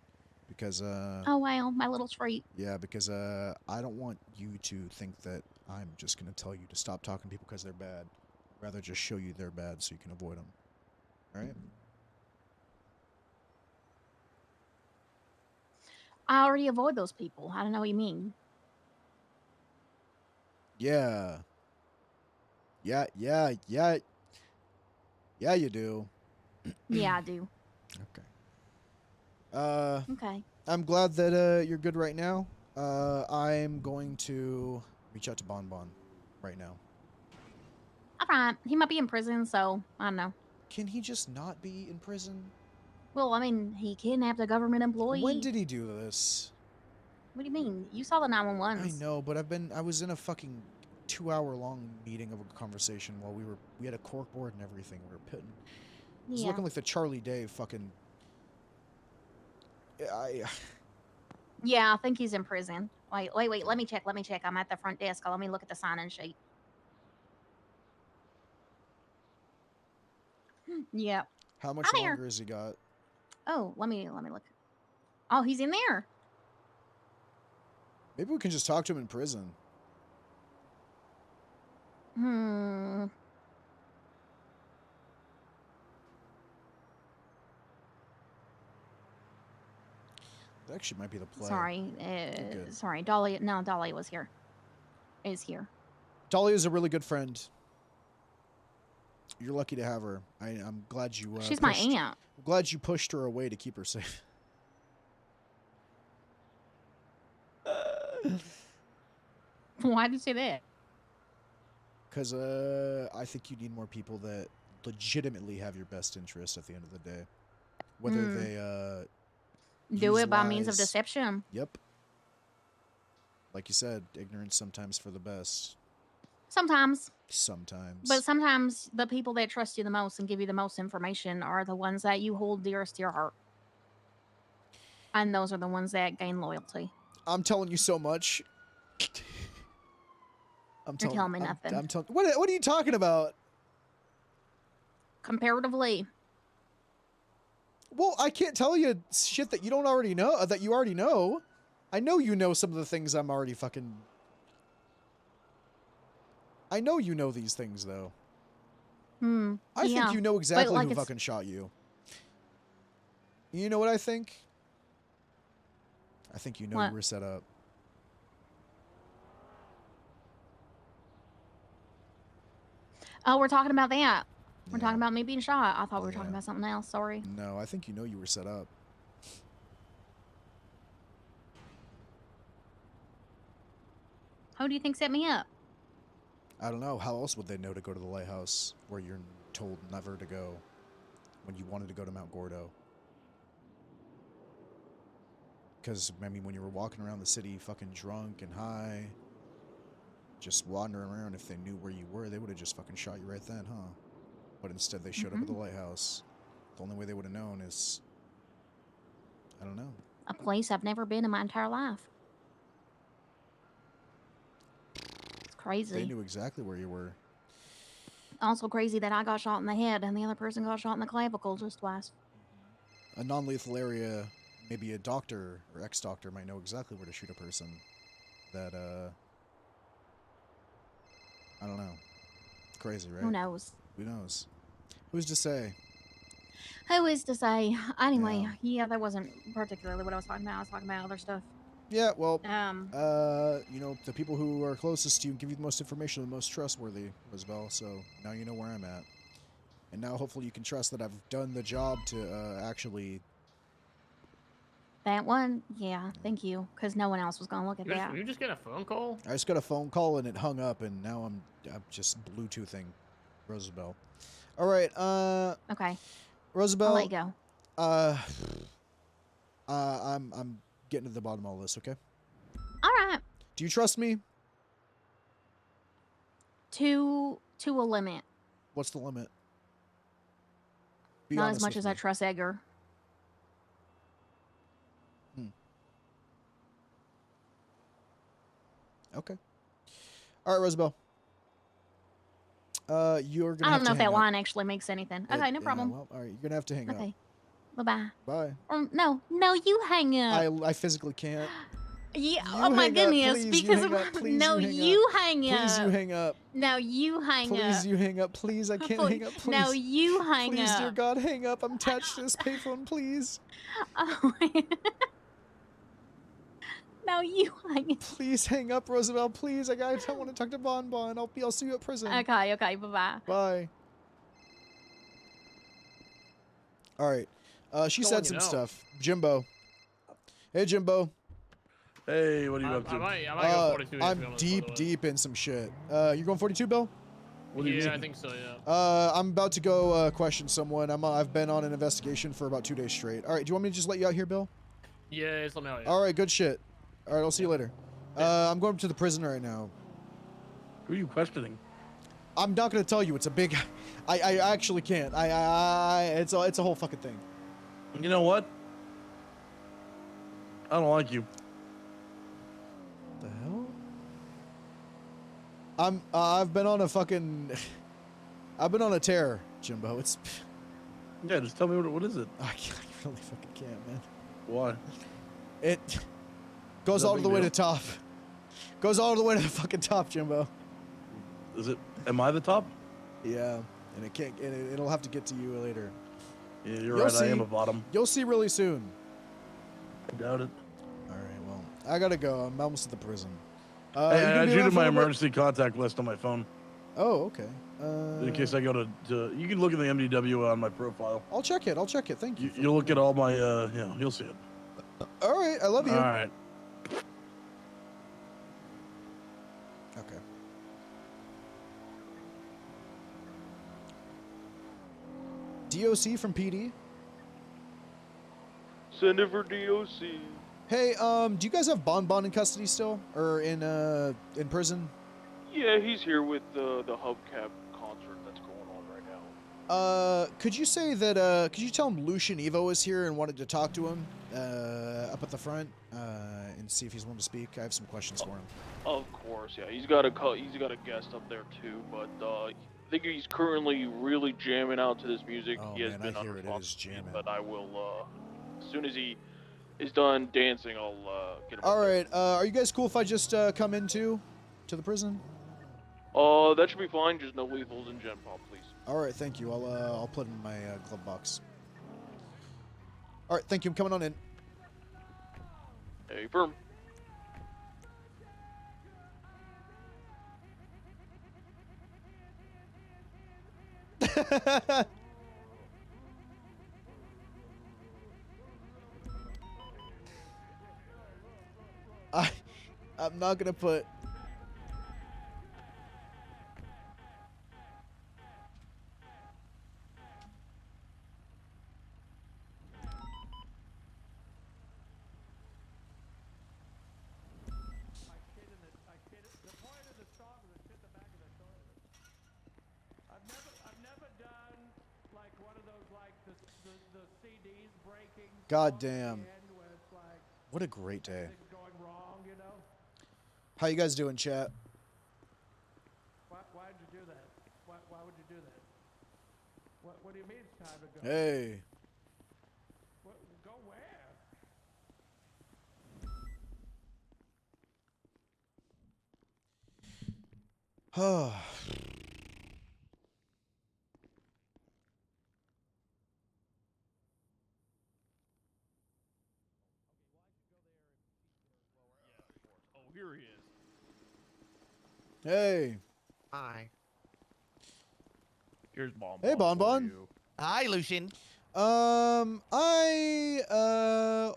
because oh wow, my little treat. Yeah, because I don't want you to think that I'm just gonna tell you to stop talking to people because they're bad. I'd rather just show you they're bad so you can avoid them. All right. I already avoid those people. I don't know what you mean. Yeah. Yeah, you do. Yeah, I do. Okay. Okay. I'm glad that you're good right now. I'm going to reach out to Bon Bon right now. All right. He might be in prison, so I don't know. Can he just not be in prison? Well, I mean, he kidnapped a government employee. When did he do this? What do you mean? You saw the 911s. I know, but I was in a fucking 2-hour-long meeting of a conversation while we had a cork board and everything. We were pitting. It was looking like the Charlie Day fucking. Yeah, I think he's in prison. Wait. Let me check. I'm at the front desk. Let me look at the sign-in sheet. Yeah. How much longer has he got? Oh, let me look. Oh, he's in there. Maybe we can just talk to him in prison. That actually might be the play. Sorry, Dolly. No, Dolly was here. Is here. Dolly is a really good friend. You're lucky to have her. I'm glad you. She's my aunt. I'm glad you pushed her away to keep her safe. Why did you say that? Because I think you need more people that legitimately have your best interests at the end of the day. Whether they do it by means of deception. Yep. Like you said, ignorance sometimes for the best. Sometimes. But sometimes the people that trust you the most and give you the most information are the ones that you hold dearest to your heart. And those are the ones that gain loyalty. I'm telling you so much. You're telling me nothing. I'm telling. What are you talking about? Comparatively. Well, I can't tell you shit that you don't already know. That you already know. I know you know some of the things I'm already fucking. I know you know these things though. I think you know exactly who fucking shot you. You know what I think? I think you know you were set up. Oh, we're talking about that. We're Yeah. talking about me being shot. I thought we were Yeah. talking about something else. Sorry. No, I think you were set up. Who do you think set me up? I don't know. How else would they know to go to the lighthouse where you're told never to go when you wanted to go to Mount Gordo? Because, I mean, when you were walking around the city fucking drunk and high, just wandering around, if they knew where you were, they would have just fucking shot you right then, huh? But instead they showed up at the lighthouse. The only way they would have known is, I don't know. A place I've never been in my entire life. It's crazy. They knew exactly where you were. Also crazy that I got shot in the head and the other person got shot in the clavicle just twice. A non-lethal area, maybe a doctor or ex-doctor might know exactly where to shoot a person that, I don't know. Crazy, right? Who knows? Who knows? Who's to say? Who is to say? Anyway, yeah, that wasn't particularly what I was talking about. I was talking about other stuff. Yeah, well, Um, you know, the people who are closest to you give you the most information, the most trustworthy, Rosabel, so now you know where I'm at. And now hopefully you can trust that I've done the job to, actually... that one, yeah, thank you, because no one else was going to look at that. You just get a phone call? I just got a phone call and it hung up, and now I'm just Bluetoothing Rosabel. All right, Okay. Rosabel. I'll let you go. I'm getting to the bottom of all this, okay? All right. Do you trust me? To a limit. What's the limit? Be Not honest as much with as me. I trust Edgar. Okay. All right, Rosabel. You're gonna I have don't know to if hang that up. line actually makes anything. Okay, no problem. Well, all right, you're gonna have to hang up. Okay. Bye-bye. Bye. No, you hang up. I physically can't. Yeah. You Oh my hang up, goodness. please, you Because hang up, please, no, you hang you up. hang up. Please, you hang up. No, you hang up. Please, you hang up. Please, I can't hang up. Please. No, you hang Please, up. dear God, hang up. I'm attached to this payphone, please. Oh, no, you hang up. Please hang up, Rosabel. Please, I want to talk to Bon Bon. I'll see you at prison. Okay, bye-bye. Bye. All right. She Go said on, some you know. stuff. Jimbo. Hey, Jimbo. Hey, what are you up to? I might go 42, to be I'm honest, by the way. deep in some shit. You're going 42, Bill? What do you Yeah, mean? I think so, yeah. I'm about to go question someone. I've been on an investigation for about 2 days straight. All right, do you want me to just let you out here, Bill? Yeah, it's let me out, yeah. All right, good shit. All right, I'll see you later. I'm going to the prison right now. Who are you questioning? I'm not gonna tell you. It's a big. I actually can't. It's a whole fucking thing. You know what? I don't like you. The hell? I've been on a fucking. I've been on a tear, Jimbo. It's. Yeah, just tell me what is it? I really fucking can't, man. Why? It goes that all big the way to deal? the top. Goes all the way to the fucking top, Jimbo. Is it? Am I the top? Yeah, and it can't. It'll have to get to you later. Yeah, you're You'll right. I see. am a bottom. You'll see really soon. I doubt it. All right, well, I gotta go. I'm almost at the prison. Hey, you I gonna added be you around to for a my little bit? emergency contact list on my phone. Oh, okay. In case I go to you can look at the MDW on my profile. I'll check it. Thank you. You'll look at all my, yeah, you'll see it. All right, I love you. All right. Okay. DOC from PD. Send it for DOC. Hey, do you guys have Bon Bon in custody still, or in prison? Yeah, he's here with the Hubcap concert that's going on right now. Could you say that? Could you tell him Lucian Evo is here and wanted to talk to him up at the front and see if he's willing to speak? I have some questions for him. Of course, yeah. He's got a guest up there too, but I think he's currently really jamming out to this music. Oh, he has man, been I under hear it is jamming. but I will as soon as he is done dancing, I'll get him. All right. Are you guys cool if I just come into the prison? That should be fine. Just no lethals and gen pop, please. All right. Thank you. I'll put it in my glove box. All right. Thank you. I'm coming on in. Hey, firm. I'm not gonna put. God damn. What a great day. How you guys doing, chat? Why'd you do that? Why would you do that? What do you mean it's time to go? Hey. Go where? Oh. Oh, here he is. Hey. Hi. Here's Bon. Hey, Bon Bon. Hi, Lucian. I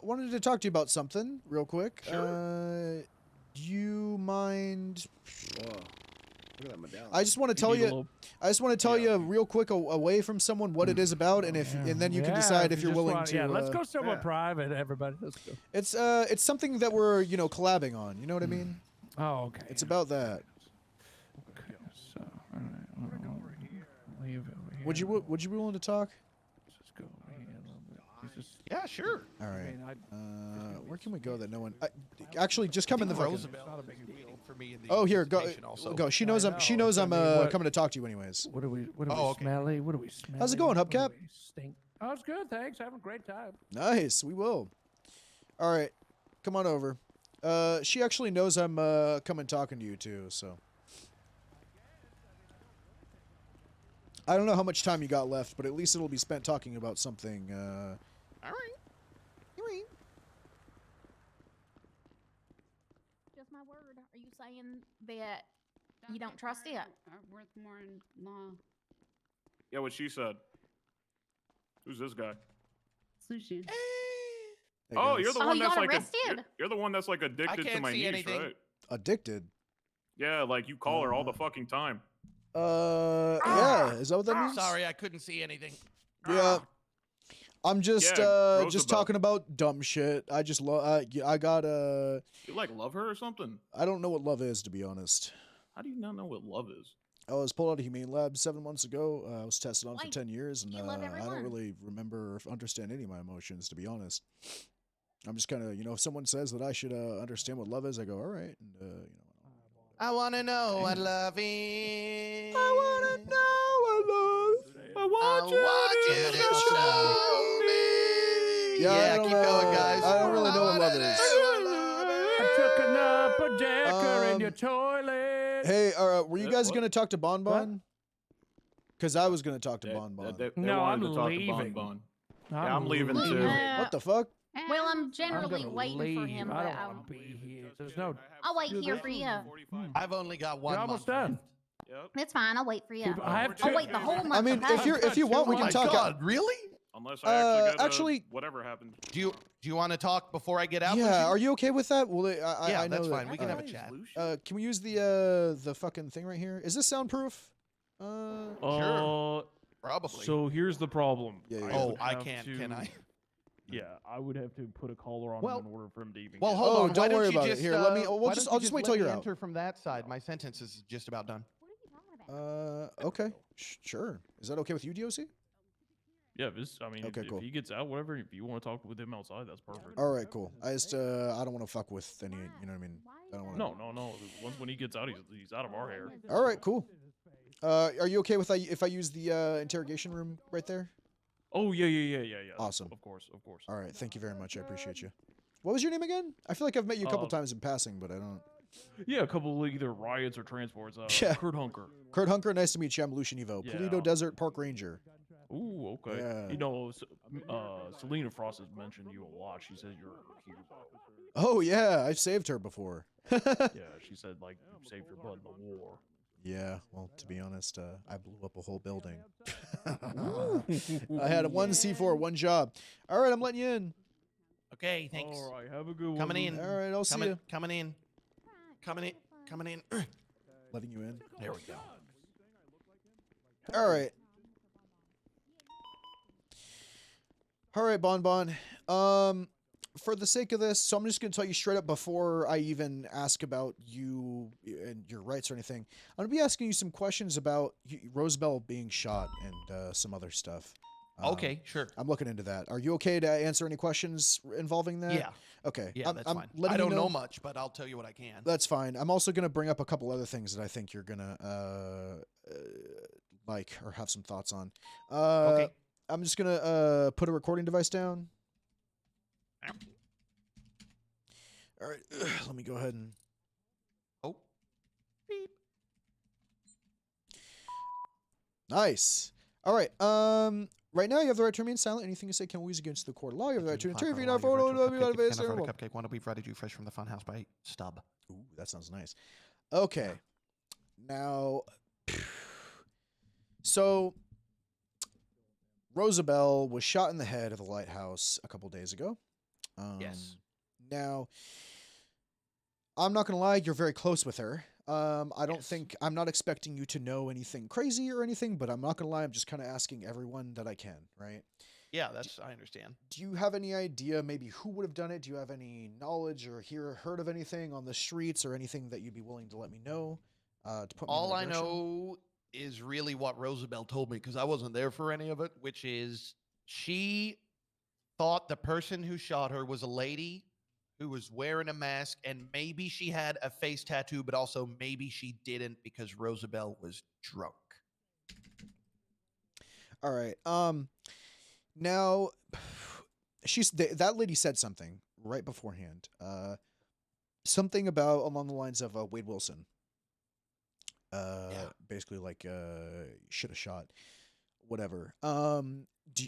wanted to talk to you about something real quick. Sure. Do you mind? Look at that medallion. I just want to tell you. I just want to tell you real quick away from someone what it is about, and and then you can decide if you're willing to. Yeah, let's go somewhere private, everybody. Let's go. It's something that we're collabing on. You know what I mean? Oh, okay. It's about that. Okay, so all right, leave over here. Would you be willing to talk? Let's go over here a little bit. Yeah, sure. All right. Where can we go that no one? Actually, just come in the fucking. Rosabel is waiting for me in the Oh, here, go. station also. Go. She knows I'm. She knows I'm coming to talk to you anyways. What do we okay. smelly? What do we smell? How's it going, Hubcap? Stink. Oh, it's good. Thanks. Having a great time. Nice. We will. All right. Come on over. She actually knows I'm coming talking to you too. So. I don't know how much time you got left, but at least it'll be spent talking about something. All right. Just my word. Are you saying that you don't trust it? Are worth more in law. Yeah, what she said. Who's this guy? Lucian. Hey, Oh, guys. you're the Oh, one you that's got like arrested? you're the one that's like addicted to can't my see niece, anything. right? Addicted. Yeah, like you call her all the fucking time. Yeah. Is that what that means? Sorry, I couldn't see anything. Yeah. I'm just Yeah, just Rosabel. talking about dumb shit. I just love. I got You like love her or something? I don't know what love is, to be honest. How do you not know what love is? I was pulled out of Humane Lab 7 months ago. I was tested on for Wait, 10 years, and you love I don't everyone. really remember or understand any of my emotions, to be honest. I'm just kind of, if someone says that I should understand what love is, I go, all right. And, I want to know what love is. I want to know what love. I want you to show me. Yeah, I keep don't going, know. guys. I don't really know what love is. I took an upper decker in your toilet. Hey, were you guys What? going to talk to Bon Bon? Because I was going to talk to They- Bon Bon. they No, wanted I'm to talk leaving. to Bon Bon. Yeah, I'm leaving too. What the fuck? Well, I'm I'm generally gonna waiting leave. for him, I but don't want to be here. There's no. I'll wait here for you. I've only got one You're almost month done. left. It's fine. I'll wait for you. I have I'll two- wait the whole month. I mean, to if you want, we Oh can my talk. God, really? Unless I actually get actually- whatever happens. Do you want to talk before I get out? Yeah, Lucian? are you okay with that? Well, Yeah, I know that's that- fine. We can have a alright. chat. Can we use the fucking thing right here? Is this soundproof? Sure. Probably. So here's the problem. Yeah, I yeah. would I have can't. to- Can I? Yeah, I would have to put a collar on Well- him in order for him to even. Well, get hold Oh, on. don't Why worry don't you about it. just, Here, let me- well, why just- don't I'll you just wait let till me you're out. enter from that side. My sentence is just about done. Okay, sure. Is that okay with you, DOC? Yeah, I mean, Okay, if cool. he gets out, whatever. If you want to talk with him outside, that's perfect. All right, cool. I just I don't want to fuck with any. You know what I mean? I don't want. No. Once when he gets out, he's out of our hair. All right, cool. Are you okay with if I use the interrogation room right there? Oh yeah. Awesome. Of course. All right, thank you very much. I appreciate you. What was your name again? I feel like I've met you a couple times in passing, but I don't. Yeah, a couple of either riots or transports. Yeah. Kurt Hunker. Kurt Hunker, nice to meet you. I'm Lucian Evo, Yeah. Pulido Desert Park Ranger. Ooh, okay. Yeah. You know, Selena Frost has mentioned you a lot. She says you're a hero. Oh yeah, I've saved her before. Yeah, she said like you saved your butt in the war. Yeah, well, to be honest, I blew up a whole building. I had a 1C4, one job. All right, I'm letting you in. Okay, thanks. All right, have a good one. Coming in. All right, I'll see you. Coming in. Coming in. Coming in. Letting you in. There we go. All right. All right, Bon Bon. For the sake of this, so I'm just going to tell you straight up before I even ask about you and your rights or anything. I'm going to be asking you some questions about Rosabel being shot and some other stuff. Okay, sure. I'm looking into that. Are you okay to answer any questions involving that? Yeah. Okay. Yeah, that's fine. letting I don't you know much, but I'll tell you what I can. That's fine. I'm also going to bring up a couple other things that I think you're going to like or have some thoughts on. Okay. I'm just going to put a recording device down. All right. Let me go ahead and... Oh. Beep. Nice. All right. Right now, you have the right to remain silent. Anything you say can always against the court of law. You have the right to intervene. Not photo. Cupcake. Want to be ready to fresh from the funhouse by stub. Ooh, that sounds nice. Okay. Now, so Rosabel was shot in the head at the lighthouse a couple days ago. Yes. Now, I'm not gonna lie, you're very close with her. I don't think I'm not expecting you to know anything crazy or anything, but I'm not gonna lie, I'm just kind of asking everyone that I can, right? Yeah, I understand. Do you have any idea maybe who would have done it? Do you have any knowledge or heard of anything on the streets or anything that you'd be willing to let me know? To put me in All the I direction? know is really what Rosabel told me because I wasn't there for any of it, which is she thought the person who shot her was a lady who was wearing a mask, and maybe she had a face tattoo, but also maybe she didn't because Rosabel was drunk. All right. Now, that lady said something right beforehand. Something about along the lines of Wade Wilson. Basically like should have shot, whatever.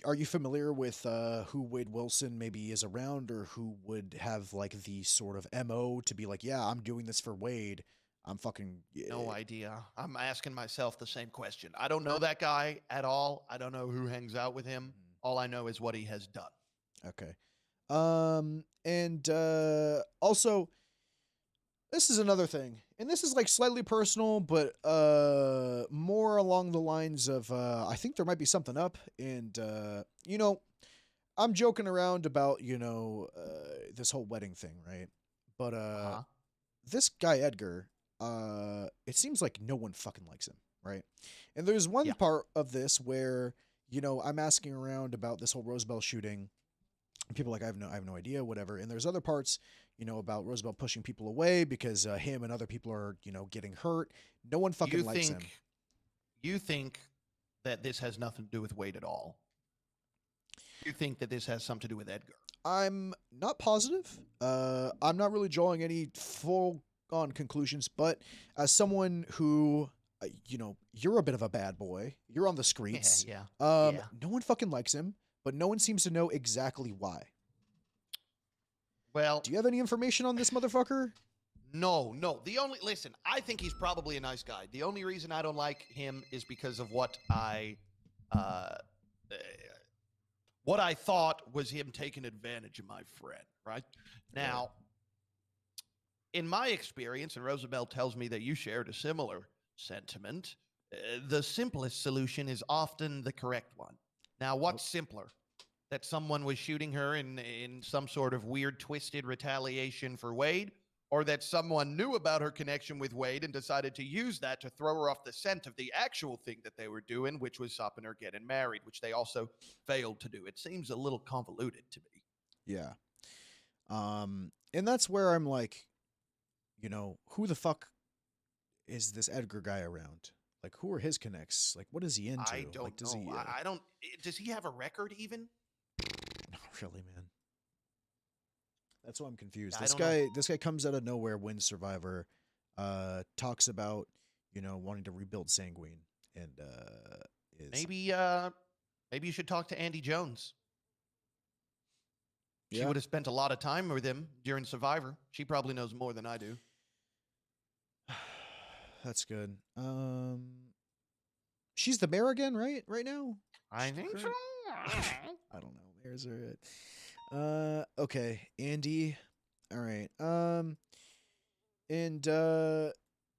Are you familiar with who Wade Wilson maybe is around, or who would have like the sort of MO to be like, yeah, I'm doing this for Wade. I'm fucking... No idea. I'm asking myself the same question. I don't know that guy at all. I don't know who hangs out with him. All I know is what he has done. Okay. And also, this is another thing, and this is like slightly personal, but more along the lines of I think there might be something up, and you know, I'm joking around about this whole wedding thing, right? But this guy Edgar, it seems like no one fucking likes him, right? And there's one part of this where I'm asking around about this whole Rosabel shooting. People are like, I have no idea, whatever. And there's other parts, about Rosabel pushing people away because him and other people are, getting hurt. No one fucking likes him. You think that this has nothing to do with Wade at all? You think that this has something to do with Edgar? I'm not positive. I'm not really drawing any full-on conclusions, but as someone who, you're a bit of a bad boy. You're on the streets. Yeah. No one fucking likes him, but no one seems to know exactly why. Well, do you have any information on this motherfucker? No. Listen, I think he's probably a nice guy. The only reason I don't like him is because of what I thought was him taking advantage of my friend, right? Now, in my experience, and Rosabel tells me that you shared a similar sentiment, the simplest solution is often the correct one. Now, what's simpler? That someone was shooting her in some sort of weird, twisted retaliation for Wade, or that someone knew about her connection with Wade and decided to use that to throw her off the scent of the actual thing that they were doing, which was stopping her getting married, which they also failed to do. It seems a little convoluted to me. Yeah. And that's where I'm like, who the fuck is this Edgar guy around? Like, who are his connects? Like, what is he into? I don't know. I don't... Does he have a record even? Not really, man. That's why I'm confused. This guy comes out of nowhere, wins Survivor, talks about, wanting to rebuild Sanguine, and is... Maybe you should talk to Andy Jones. She Yeah. would have spent a lot of time with him during Survivor. She probably knows more than I do. That's good. She's the mayor again, right? Right now? I think so. I don't know. Mayor's are it. Okay. Andy. All right. And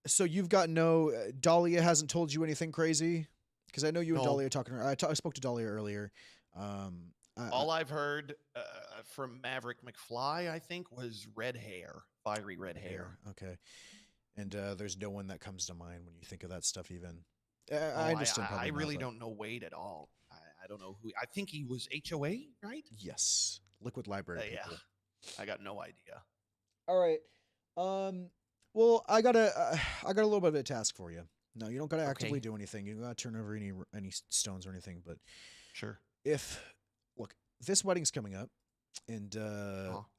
so you've got no Dahlia hasn't told you anything crazy? Because I know you and No. Dahlia are talking. I spoke to Dahlia earlier. All I've heard from Maverick McFly, I think, was red hair, fiery red hair. Okay. And there's no one that comes to mind when you think of that stuff. Even Oh, I understand. I Probably not, really but- don't know Wade at all. I don't know who. I think he was HOA, right? Yes, Liquid Library Yeah. people. I got no idea. All right. Well, I got a little bit of a task for you. No, you don't gotta actively do anything. You don't gotta turn over any stones or anything. But sure. Look, this wedding's coming up, and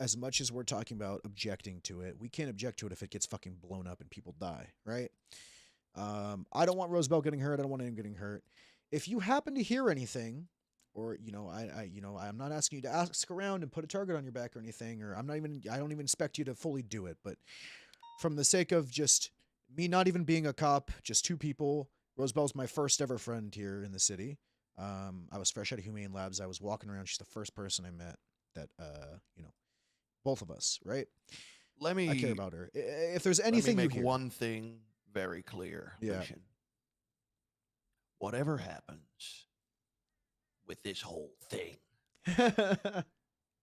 as much as we're talking about objecting to it, we can't object to it if it gets fucking blown up and people die, right? I don't want Rosabel getting hurt. I don't want anyone getting hurt. If you happen to hear anything, or I'm not asking you to ask around and put a target on your back or anything, or I don't even expect you to fully do it, but from the sake of just me not even being a cop, just two people. Rosabel's my first ever friend here in the city. I was fresh out of Humane Labs. I was walking around. She's the first person I met that, both of us, right? I care about her. If there's anything let me you make hear, one thing very clear, Yeah. Lucian. Whatever happens with this whole thing,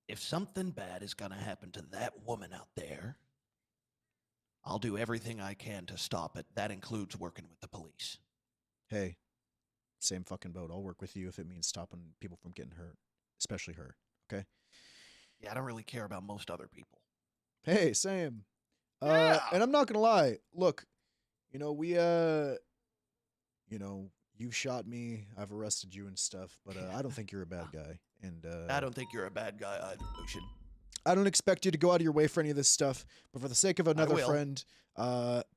if something bad is going to happen to that woman out there, I'll do everything I can to stop it. That includes working with the police. hey, same fucking boat. I'll work with you if it means stopping people from getting hurt, especially her. Okay. Yeah, I don't really care about most other people. Hey, same. Yeah. And I'm not gonna lie. Look, you've shot me. I've arrested you and stuff, but I don't think you're a bad guy. And I don't think you're a bad guy either, Lucian. I don't expect you to go out of your way for any of this stuff, but for the sake of another will. friend,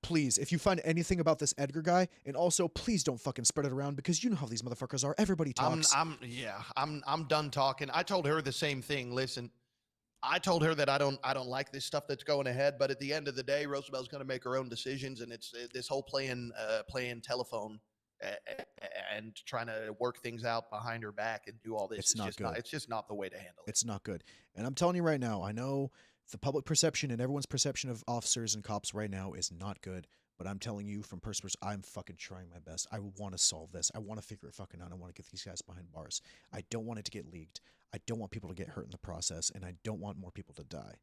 please, if you find anything about this Edgar guy, and also please don't fucking spread it around because you know how these motherfuckers are. Everybody talks. I'm done talking. I told her the same thing. Listen, I told her that I don't like this stuff that's going ahead, but at the end of the day, Rosabel's going to make her own decisions, and it's this whole playing telephone and trying to work things out behind her back and do all this. It's not good. It's just not the way to handle it. It's not good. And I'm telling you right now, I know the public perception and everyone's perception of officers and cops right now is not good, but I'm telling you from perspective, I'm fucking trying my best. I want to solve this. I want to figure it fucking out. I want to get these guys behind bars. I don't want it to get leaked. I don't want people to get hurt in the process, and I don't want more people to die.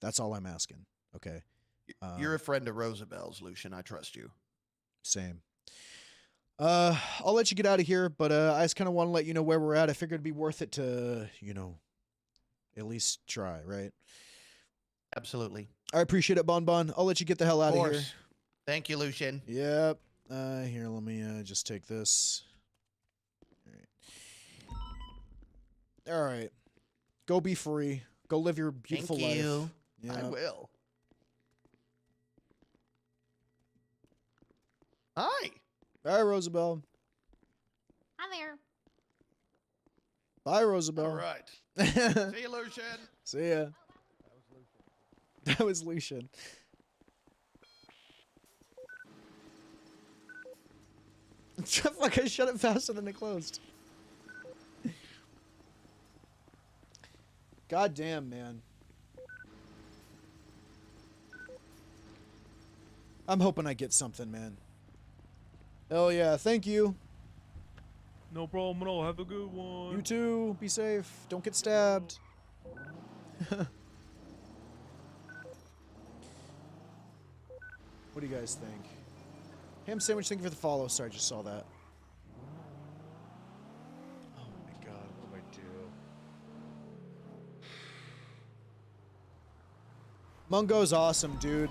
That's all I'm asking. Okay. You're a friend of Rosabel's, Lucian. I trust you. Same. I'll let you get out of here, but I just kind of want to let you know where we're at. I figured it'd be worth it to, at least try, right? Absolutely. I appreciate it, Bon Bon. I'll let you get the hell out of here. Thank you, Lucian. Yep. Here, let me just take this. All right. Go be free. Go live your beautiful Thank you. life. I Yeah. will. Hi. Bye, Rosabel. Hi there. Bye, Rosabel. All right. See you, Lucian. See ya. That was Lucian. Fuck, I shut it faster than it closed. God damn, man. I'm hoping I get something, man. Hell yeah, thank you. No problem at all. Have a good one. You too. Be safe. Don't get stabbed. What do you guys think? Ham Sandwich, thank you for the follow. Sorry, I just saw that. Oh my god, what do I do? Mungo's awesome, dude.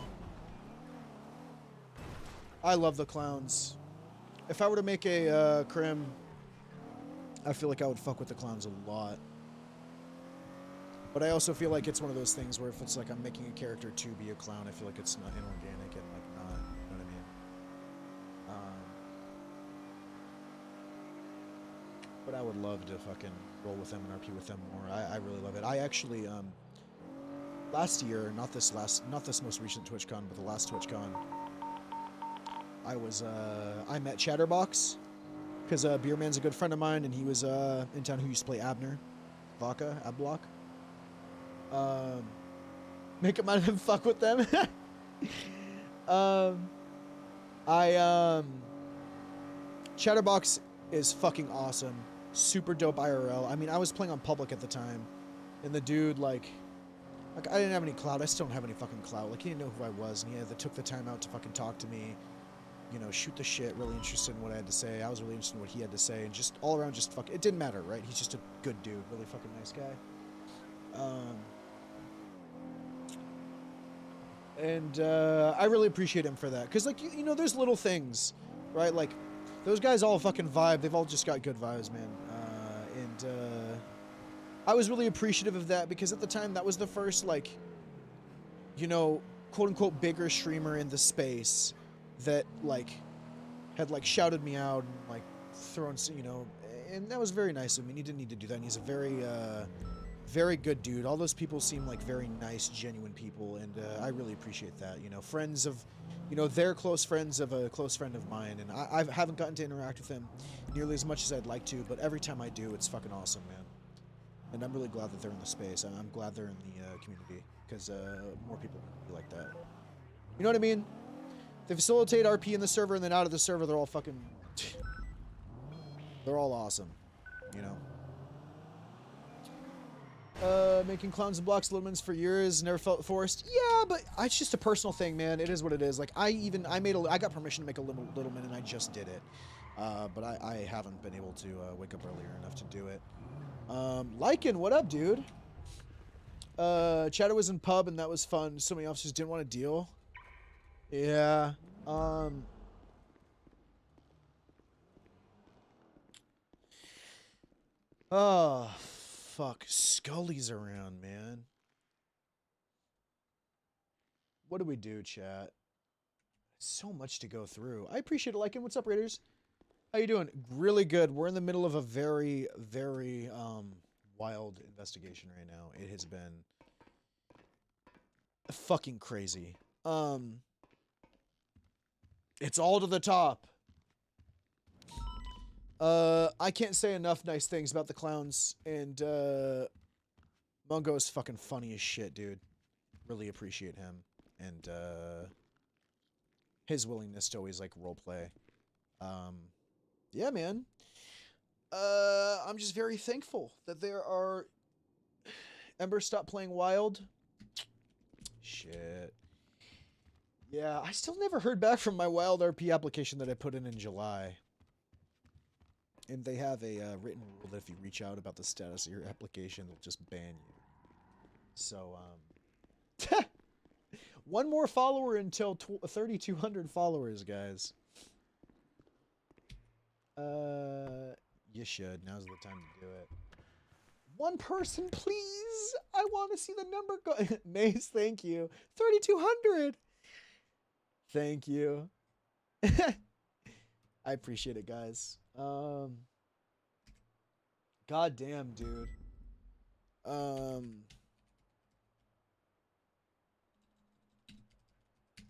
I love the clowns. If I were to make a crim, I feel like I would fuck with the clowns a lot. But I also feel like it's one of those things where if it's like I'm making a character to be a clown, I feel like it's not inorganic and like not, you know what I mean? But I would love to fucking roll with them and RP with them more. I really love it. I actually, last year, not this most recent TwitchCon, but the last TwitchCon, I met Chatterbox, because Beer Man's a good friend of mine, and he was in town who used to play Abner, Vodka, Abblock. Make it mind him fuck with them. Chatterbox is fucking awesome. Super dope IRL. I mean, I was playing on public at the time, and the dude, like I didn't have any clout. I still don't have any fucking clout. Like, he didn't know who I was, and he took the time out to fucking talk to me, you know, shoot the shit, really interested in what I had to say. I was really interested in what he had to say, and just all around just fuck. It didn't matter, right? He's just a good dude, really fucking nice guy. And I really appreciate him for that, because, like, you know, there's little things, right? Like, those guys all fucking vibe. They've all just got good vibes, man. I was really appreciative of that, because at the time that was the first, like, you know, quote unquote bigger streamer in the space that, like, had, like, shouted me out and, like, thrown, you know, and that was very nice of him. He didn't need to do that, and he's a very very good dude. All those people seem like very nice, genuine people, and I really appreciate that. You know, friends of, you know, they're close friends of a close friend of mine, and I haven't gotten to interact with him nearly as much as I'd like to, but every time I do, it's fucking awesome, man. And I'm really glad that they're in the space. I'm glad they're in the community, because more people would be like that. You know what I mean? They facilitate RP in the server, and then out of the server, they're all fucking... they're all awesome, you know? Making clowns and blocks Littlemans for years, never felt forced. Yeah, but it's just a personal thing, man. It is what it is. Like, I got permission to make a Littleman, and I just did it. But I haven't been able to wake up earlier enough to do it. Lycan, what up, dude? Chatter was in pub, and that was fun. So many officers didn't want to deal. Yeah. Oh, fuck. Scully's around, man. What do we do, chat? So much to go through. I appreciate it, Lycan. What's up, Raiders? How you doing? Really good. We're in the middle of a very, very wild investigation right now. It has been fucking crazy. It's all to the top. I can't say enough nice things about the clowns, and Mungo is fucking funny as shit, dude. Really appreciate him, and his willingness to always, like, roleplay. Yeah, man. I'm just very thankful that there are... Ember stopped playing Wild. Shit. Yeah, I still never heard back from my Wild RP application that I put in July. And they have a written rule that if you reach out about the status of your application, they'll just ban you. So, one more follower until 3,200 followers, guys. You should. Now's the time to do it. One person, please. I want to see the number go. Mace, thank you. 3,200. Thank you. I appreciate it, guys. God damn, dude. Let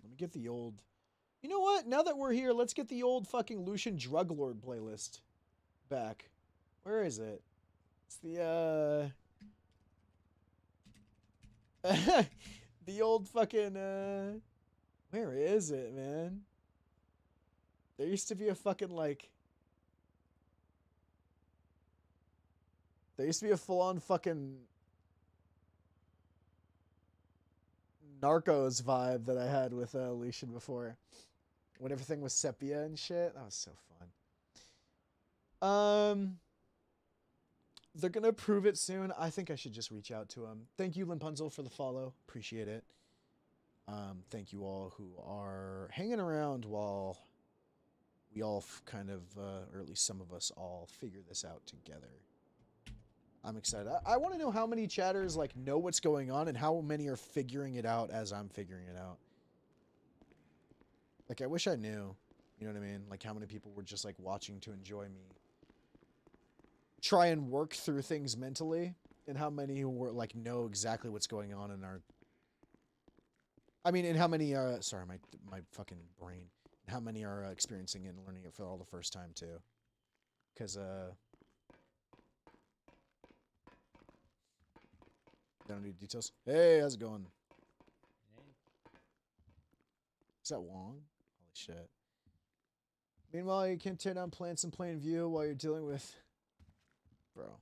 me get the old... You know what? Now that we're here, let's get the old fucking Lucian Drug Lord playlist back. Where is it? It's the, the old fucking, where is it, man? There used to be a fucking, like... There used to be a full-on fucking... Narcos vibe that I had with Lucian before. When everything was sepia and shit. That was so fun. They're gonna approve it soon. I think I should just reach out to him. Thank you, Limpunzel, for the follow. Appreciate it. Thank you all who are hanging around while we all kind of, or at least some of us all, figure this out together. I'm excited. I want to know how many chatters, like, know what's going on and how many are figuring it out as I'm figuring it out. Like, I wish I knew. You know what I mean? Like, how many people were just, like, watching to enjoy me try and work through things mentally, and how many who were, like, know exactly what's going on in our... I mean, and how many are... Sorry, my fucking brain. How many are experiencing it and learning it for all the first time, too. Because, don't need details. Hey, how's it going? Is that Wong? Holy shit. Meanwhile, you can't tear down plants in plain view while you're dealing with... Bro.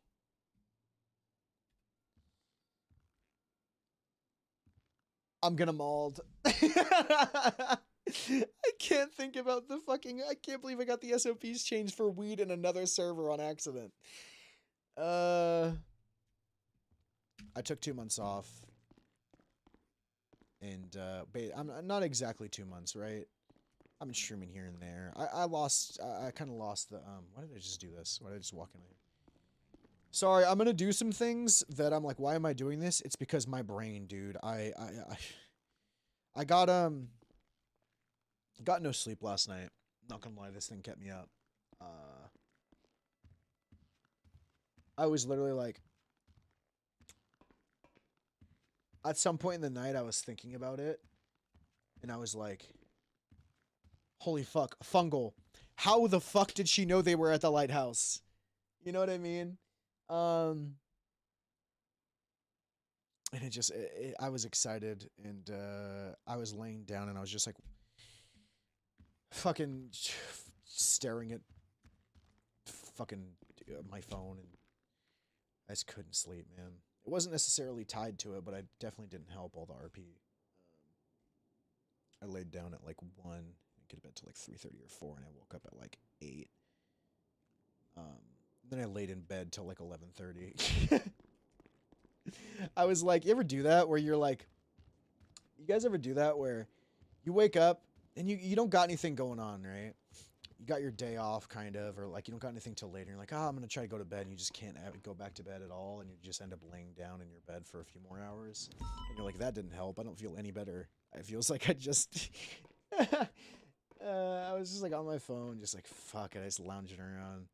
I'm gonna mauled. I can't think about the fucking... I can't believe I got the SOPs changed for weed in another server on accident. I took 2 months off. And, I'm not exactly 2 months, right? I've been streaming here and there. I kind of lost the, why did I just do this? Why did I just walk in here? Sorry, I'm gonna do some things that I'm like, why am I doing this? It's because my brain, dude. I got no sleep last night. Not gonna lie, this thing kept me up. I was literally like, at some point in the night, I was thinking about it, and I was like, holy fuck, fungal. How the fuck did she know they were at the lighthouse? You know what I mean? And it just, I was excited, and I was laying down, and I was just like, fucking staring at fucking my phone, and I just couldn't sleep, man. It wasn't necessarily tied to it, but I definitely didn't help all the RP. I laid down at like 1, and get to bed till like 3:30 or 4, and I woke up at like 8. Then I laid in bed till like 11:30. I was like, you ever do that where you're like, you guys ever do that where you wake up and you don't got anything going on, right? You got your day off kind of, or like you don't got anything till later. You're like, I'm going to try to go to bed, and you just can't go back to bed at all, and you just end up laying down in your bed for a few more hours. And you're like, that didn't help. I don't feel any better. It feels like I just... I was just like on my phone, just like, fuck it, I just lounging around.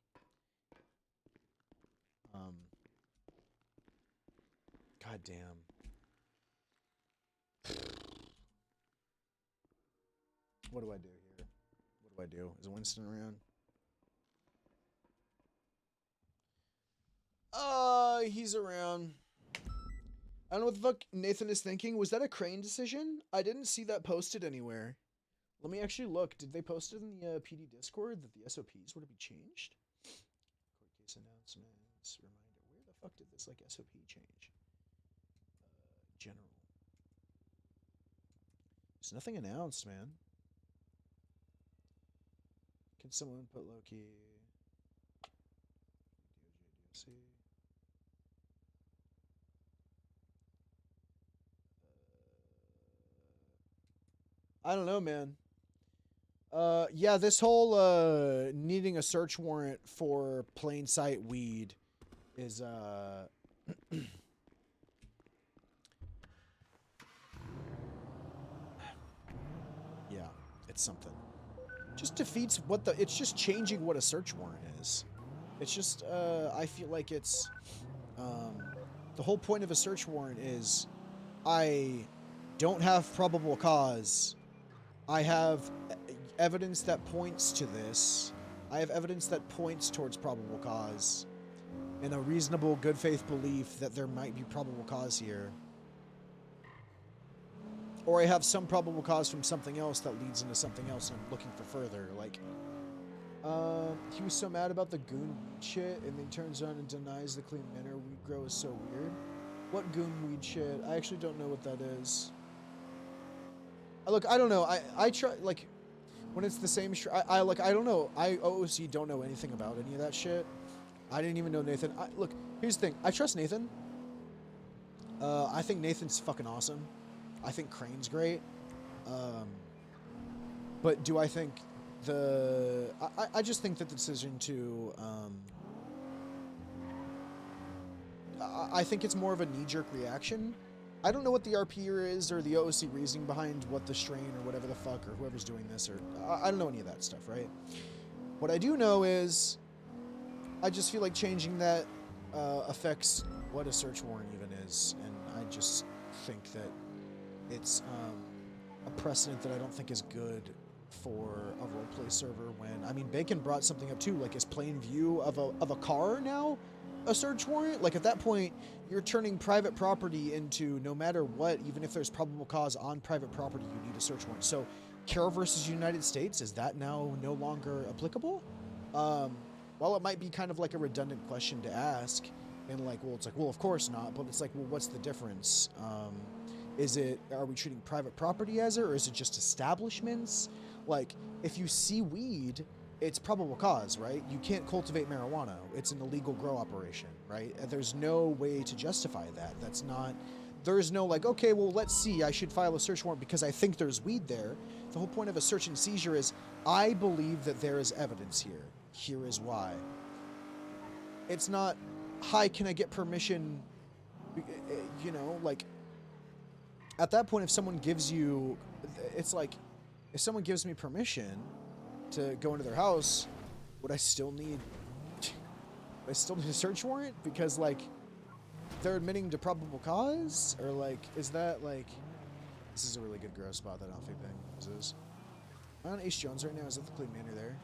God damn. What do I do here? What do I do? Is Winston around? He's around. I don't know what the fuck Nathan is thinking. Was that a Crane decision? I didn't see that posted anywhere. Let me actually look. Did they post it in the PD Discord that the SOPs were to be changed? Court case announcements. Reminder. Where the fuck did this like SOP change? General. There's nothing announced, man. Can someone put Loki? DOJ, DOC. I don't know, man. Yeah, this whole needing a search warrant for plain sight weed is yeah, it's something. Just defeats what the... It's just changing what a search warrant is. It's just, I feel like it's... the whole point of a search warrant is I don't have probable cause. I have evidence that points to this. I have evidence that points towards probable cause. And a reasonable good faith belief that there might be probable cause here. Or I have some probable cause from something else that leads into something else and I'm looking for further. Like, he was so mad about the goon weed shit and then turns around and denies the clean manner weed grow is so weird. What goon weed shit? I actually don't know what that is. Look, I don't know. I try, like, when it's the same, I don't know. I OOC don't know anything about any of that shit. I didn't even know Nathan. Look, here's the thing. I trust Nathan. I think Nathan's fucking awesome. I think Crane's great. But do I think I just think that the decision to, I think it's more of a knee-jerk reaction. I don't know what the RP is or the OOC reasoning behind what the strain or whatever the fuck or whoever's doing this or I don't know any of that stuff, right? What I do know is I just feel like changing that affects what a search warrant even is, and I just think that it's a precedent that I don't think is good for a roleplay server when, I mean, Bacon brought something up too, like is plain view of a car now a search warrant? Like at that point, you're turning private property into, no matter what, even if there's probable cause on private property, you need a search warrant. So Carroll versus United States, is that now no longer applicable? While it might be kind of like a redundant question to ask, and like, well, it's like, well, of course not, but it's like, well, what's the difference? Are we treating private property as it, or is it just establishments? Like, if you see weed, it's probable cause, right? You can't cultivate marijuana. It's an illegal grow operation, right? There's no way to justify that. There's no like, okay, well, let's see, I should file a search warrant because I think there's weed there. The whole point of a search and seizure is, I believe that there is evidence here. Here is why. It's not, hi, can I get permission? You know, like, at that point, if someone gives you, it's like, if someone gives me permission to go into their house, would I still need a search warrant? Because, like, they're admitting to probable cause? Or, like, is that, like, this is a really good grow spot that I don't think Bang is. Am I on Ace Jones right now? Is that the Clean Manor there?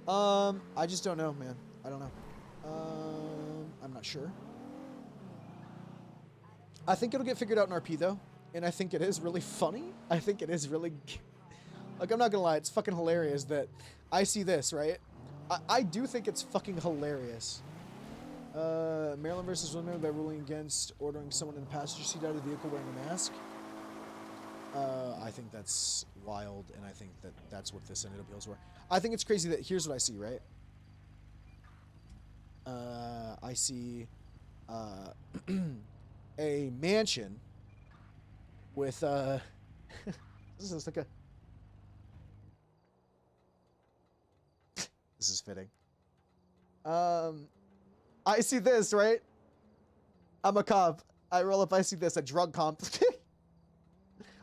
I just don't know, man. I don't know. I'm not sure. I think it'll get figured out in RP, though. And I think it is really funny. I think it is really... Like, I'm not gonna lie, it's fucking hilarious that I see this, right? I do think it's fucking hilarious. Maryland versus Women by ruling against ordering someone in the passenger seat out of the vehicle wearing a mask. I think that's wild, and I think that that's what the Senate appeals were. I think it's crazy that here's what I see, right? I see a mansion with this is like a this is fitting. I see this, right? I'm a cop. I roll up, I see this, a drug comp.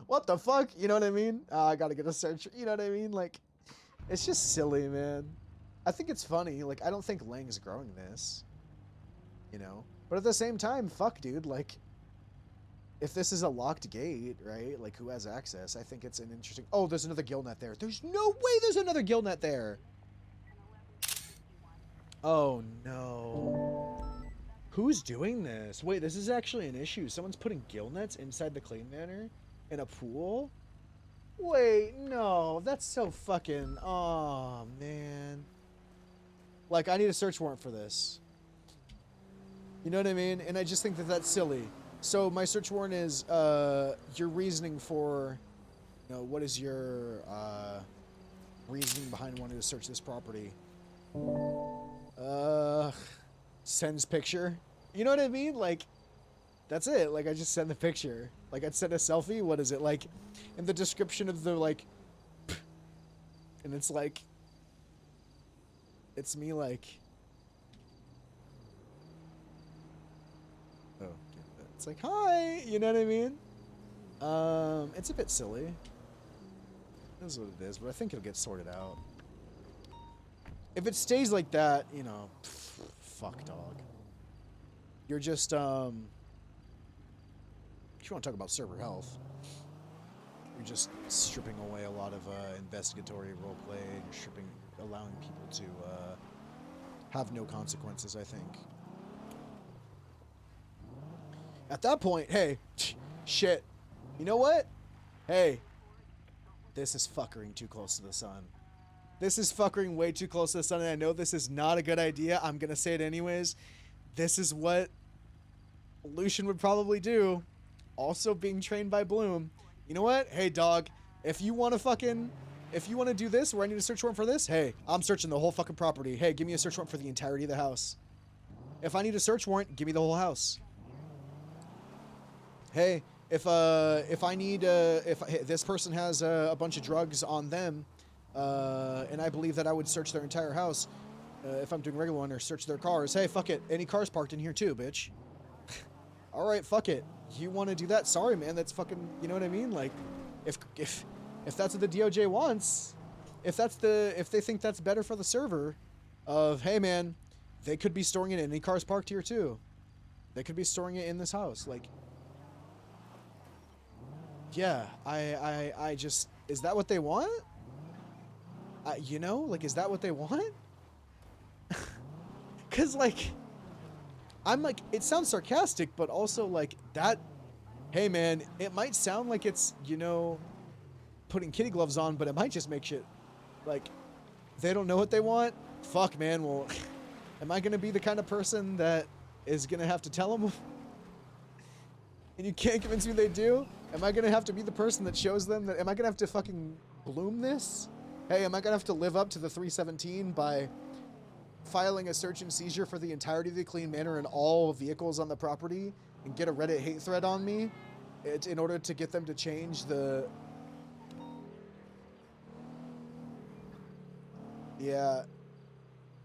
What the fuck? You know what I mean? I gotta get a search. You know what I mean? Like, it's just silly, man. I think it's funny. Like, I don't think Lang's growing this. You know? But at the same time, fuck, dude. Like, if this is a locked gate, right? Like, who has access? I think it's an interesting... Oh, there's another gill net there. There's no way there's another gill net there. Oh, no. Who's doing this? Wait, this is actually an issue. Someone's putting gill nets inside the Clean Manor in a pool? Wait, no. That's so fucking... Oh, man. Like, I need a search warrant for this. You know what I mean? And I just think that that's silly. So my search warrant is, your reasoning for, you know, what is your, reasoning behind wanting to search this property? Sends picture. You know what I mean? Like, that's it. Like, I just send the picture. Like, I'd send a selfie. What is it? Like, in the description of the, like, and it's like, it's me, like, oh, it's like, hi, you know what I mean? It's a bit silly. That's what it is, but I think it'll get sorted out. If it stays like that, you know, fuck, dog. You're just, if you want to talk about server health, you're just stripping away a lot of, investigatory roleplay and allowing people to, have no consequences, I think. At that point, hey, shit, you know what? Hey, this is fuckering too close to the sun. This is fuckering way too close to the sun, and I know this is not a good idea. I'm gonna say it anyways. This is what Lucian would probably do. Also being trained by Bloom. You know what? Hey, dog, if you want to do this, where I need a search warrant for this, hey, I'm searching the whole fucking property. Hey, give me a search warrant for the entirety of the house. If I need a search warrant, give me the whole house. Hey, if I need, if this person has a bunch of drugs on them, and I believe that I would search their entire house, if I'm doing regular one, or search their cars. Hey, fuck it. Any cars parked in here too, bitch. All right, fuck it. You want to do that? Sorry, man. That's fucking, you know what I mean? Like, if that's what the DOJ wants, if they think that's better for the server, of, hey, man, they could be storing it in any cars parked here too. They could be storing it in this house. Like, yeah, I just, is that what they want? You know, like, is that what they want? Cause like, I'm like, it sounds sarcastic, but also like that. Hey man, it might sound like it's, you know, putting kitty gloves on, but it might just make shit like they don't know what they want. Fuck man, well, am I gonna be the kind of person that is gonna have to tell them? And you can't convince me they do? Am I gonna have to be the person that shows them that? Am I gonna have to fucking bloom this? Hey, am I gonna have to live up to the 317 by filing a search and seizure for the entirety of the Clean Manor and all vehicles on the property and get a Reddit hate thread on me in order to get them to change the... Yeah,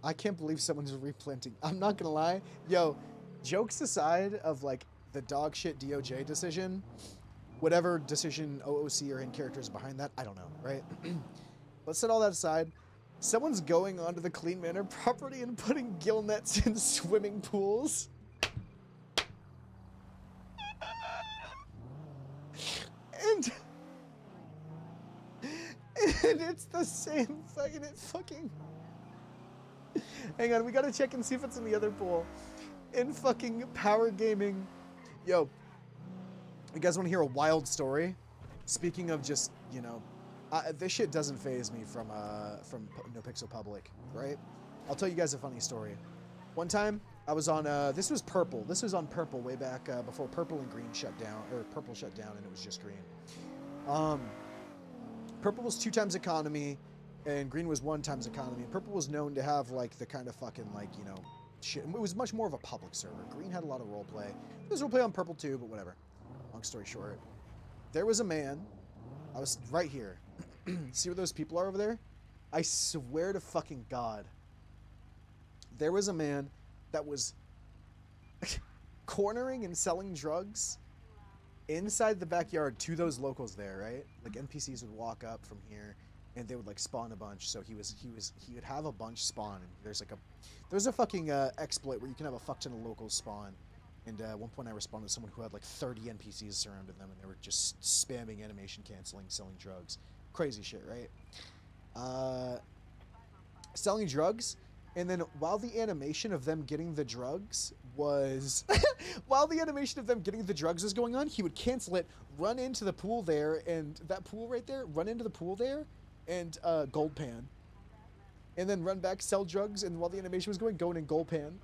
I can't believe someone's replanting. I'm not gonna lie. Yo, jokes aside of like the dog shit DOJ decision, whatever decision OOC or in characters behind that, I don't know, right? Let's set all that aside. Someone's going onto the Clean Manor property and putting gill nets in swimming pools. And it's the same fucking, hang on, we gotta check and see if it's in the other pool. In fucking Power Gaming. Yo, you guys wanna hear a wild story? Speaking of just, you know, this shit doesn't faze me from No Pixel Public, right? I'll tell you guys a funny story. One time, I was on, this was Purple. This was on Purple way back before Purple and Green shut down, or Purple shut down and it was just Green. Purple was 2 times economy, and Green was 1 times economy. Purple was known to have, like, the kind of fucking, like, you know, shit. It was much more of a public server. Green had a lot of roleplay. There was roleplay on Purple too, but whatever. Long story short. There was a man. I was right here. See where those people are over there? I swear to fucking God. There was a man that was cornering and selling drugs inside the backyard to those locals there, right? Like NPCs would walk up from here and they would like spawn a bunch. So he would have a bunch spawn. And there's a fucking exploit where you can have a fuck ton of locals spawn. And at one point I responded to someone who had like 30 NPCs surrounded them and they were just spamming animation canceling, selling drugs. Crazy shit, right? Selling drugs, and then while the animation of them getting the drugs was was going on, he would cancel it, run into the pool there, and that pool right there, run into the pool there, and gold pan, and then run back, sell drugs, and while the animation was going in gold pan.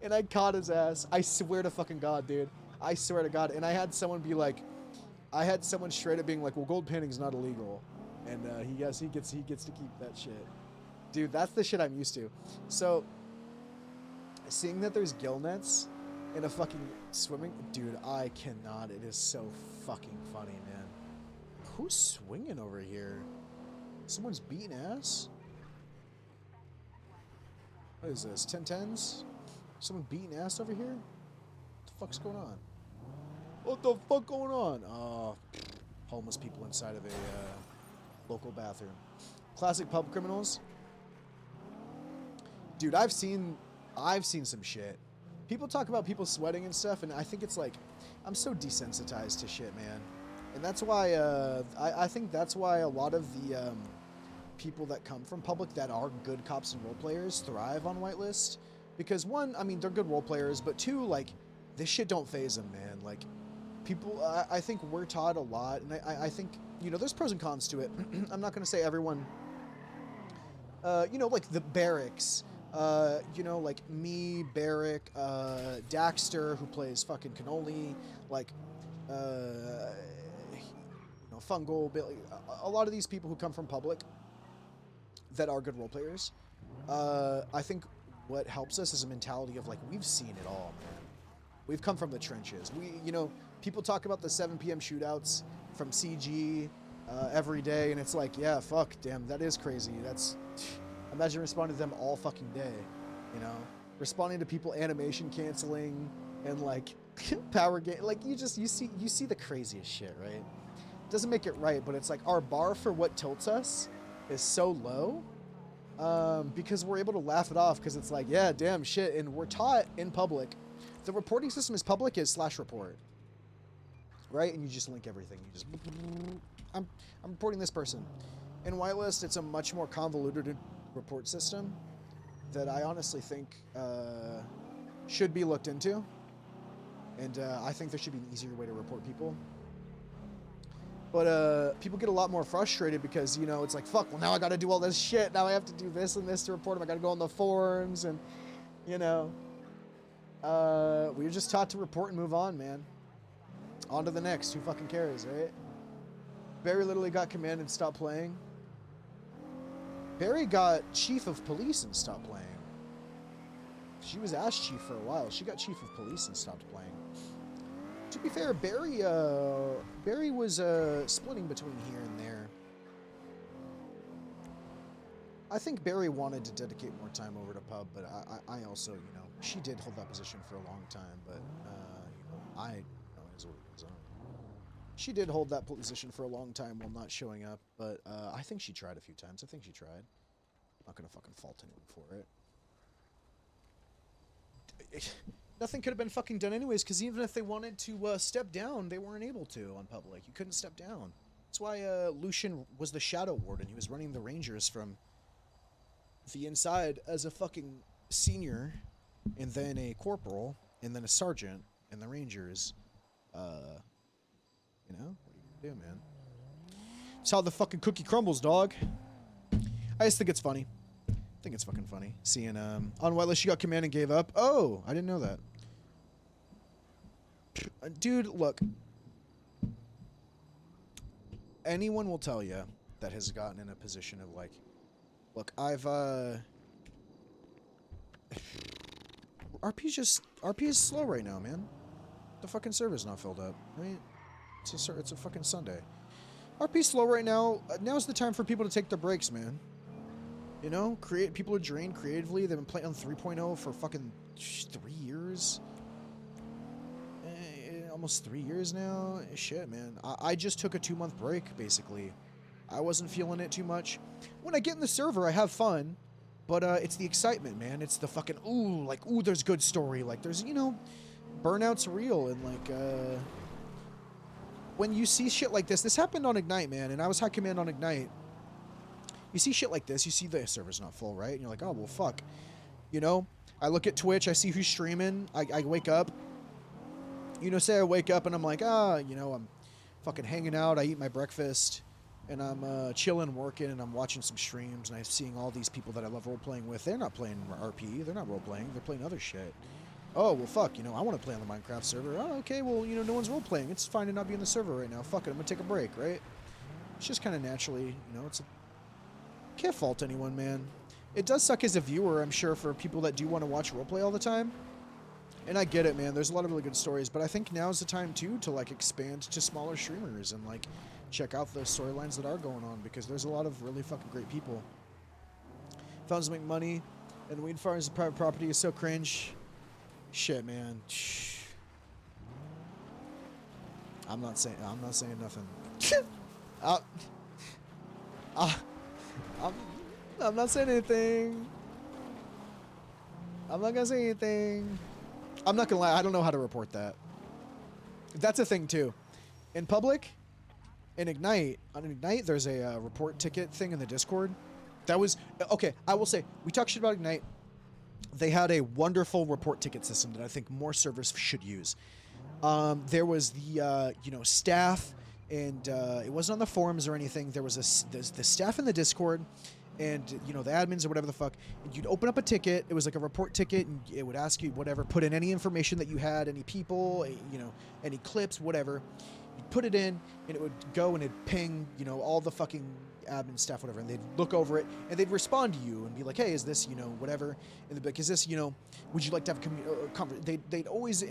And I caught his ass. I swear to fucking God, dude. I swear to God. And I had someone be like, straight up being like, well, gold panning is not illegal. And he gets to keep that shit. Dude, that's the shit I'm used to. So, seeing that there's gill nets in a fucking swimming... Dude, I cannot. It is so fucking funny, man. Who's swinging over here? Someone's beating ass? What is this? 10-10s? Someone beating ass over here? What the fuck's going on? What the fuck going on? Oh, homeless people inside of a local bathroom. Classic pub criminals. Dude, I've seen some shit. People talk about people sweating and stuff, and I think it's like, I'm so desensitized to shit, man. And that's why, I think that's why a lot of the people that come from public that are good cops and role players thrive on whitelist. Because one, I mean, they're good role players, but two, like, this shit don't faze them, man. Like, people, I think we're taught a lot, and I think, you know, there's pros and cons to it. I'm not going to say everyone, you know, like the barracks, you know, like me, Barrick, Daxter, who plays fucking Cannoli, like, you know, Fungal, Billy, a lot of these people who come from public that are good role players, I think what helps us is a mentality of like, we've seen it all, man. We've come from the trenches. You know, people talk about the 7 p.m. shootouts from CG every day, and it's like, yeah, fuck, damn, that is crazy. Imagine responding to them all fucking day, you know? Responding to people animation canceling and like power game, like you see the craziest shit, right? Doesn't make it right, but it's like our bar for what tilts us is so low. Because we're able to laugh it off because it's like, yeah, damn shit, and we're taught in public. The reporting system is public is /report. right? And you just link everything. You just, I'm reporting this person. In whitelist, it's a much more convoluted report system that I honestly think should be looked into. And I think there should be an easier way to report people. But people get a lot more frustrated because, you know, it's like, fuck, well, now I got to do all this shit. Now I have to do this and this to report them. I got to go on the forums and, you know. We were just taught to report and move on, man. On to the next. Who fucking cares, right? Barry literally got command and stopped playing. Barry got chief of police and stopped playing. She was ass chief for a while. She got chief of police and stopped playing. To be fair, Barry was splitting between here and there. I think Barry wanted to dedicate more time over to pub, but I also, you know, she did hold that position for a long time, but you know, it is what it is. She did hold that position for a long time while not showing up, but I think she tried a few times. I think she tried. Not gonna fucking fault anyone for it. Nothing could have been fucking done anyways, because even if they wanted to step down, they weren't able to on public. You couldn't step down. That's why Lucian was the Shadow Warden. He was running the Rangers from the inside as a fucking senior, and then a corporal, and then a sergeant in the Rangers. You know, what are you gonna do, man? It's how the fucking cookie crumbles, dog. I just think it's funny. I think it's fucking funny. Seeing, on whitelist, she got command and gave up. Oh, I didn't know that. Dude, look. Anyone will tell you that has gotten in a position of, like, look, RP is slow right now, man. The fucking server's not filled up, right? It's a fucking Sunday. RP's slow right now. Now's the time for people to take their breaks, man. You know, people are drained creatively. They've been playing on 3.0 for fucking 3 years. Almost 3 years now. Shit, man. I just took a 2-month break, basically. I wasn't feeling it too much. When I get in the server, I have fun. But it's the excitement, man. It's the fucking, ooh, there's good story. Like, there's, you know, burnout's real. And, like, when you see shit like this happened on Ignite, man. And I was high command on Ignite. You see shit like this, you see the server's not full, right? And you're like, oh, well, fuck. You know, I look at Twitch, I see who's streaming, I wake up. You know, say I wake up and I'm like, you know, I'm fucking hanging out, I eat my breakfast, and I'm chilling, working, and I'm watching some streams, and I'm seeing all these people that I love role-playing with. They're not playing RP, they're not role-playing, they're playing other shit. Oh, well, fuck, you know, I want to play on the Minecraft server. Oh, okay, well, you know, no one's role-playing. It's fine to not be in the server right now. Fuck it, I'm gonna take a break, right? It's just kind of naturally, you know, can't fault anyone, man. It does suck as a viewer, I'm sure, for people that do want to watch roleplay all the time. And I get it, man. There's a lot of really good stories, but I think now's the time, too, to, like, expand to smaller streamers and, like, check out the storylines that are going on, because there's a lot of really fucking great people. Fountains make money, and weed farms and private property is so cringe. Shit, man. I'm not saying nothing. I'm not saying anything. I'm not gonna say anything. I'm not gonna lie, I don't know how to report that. That's a thing too. In public, on Ignite, there's a report ticket thing in the Discord. That was, okay, I will say, we talk shit about Ignite. They had a wonderful report ticket system that I think more servers should use. There was the, you know, staff, and it wasn't on the forums or anything. There was the staff in the Discord, and, you know, the admins or whatever the fuck, and you'd open up a ticket. It was like a report ticket, and it would ask you whatever, put in any information that you had, any people, you know, any clips, whatever. You'd put it in, and it would go and it'd ping, you know, all the fucking admin staff, whatever, and they'd look over it, and they'd respond to you and be like, hey, is this, you know, whatever, and they'd be like, is this, you know, would you like to have a they'd always,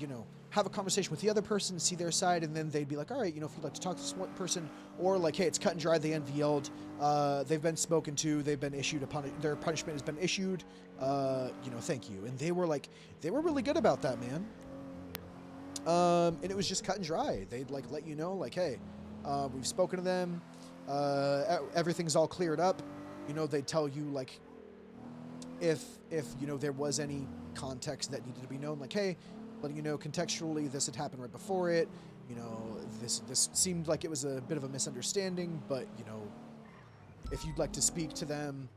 you know, have a conversation with the other person, see their side, and then they'd be like, all right, you know, if you'd like to talk to this one person, or like, hey, it's cut and dry, they unveiled, they've been spoken to, they've been issued their punishment has been issued, you know, thank you. And they were really good about that, man. And it was just cut and dry. They'd like let you know, like, hey, we've spoken to them, everything's all cleared up. You know, they'd tell you, like, if you know, there was any context that needed to be known, like, hey, letting you know contextually this had happened right before it, you know, this seemed like it was a bit of a misunderstanding, but, you know, if you'd like to speak to them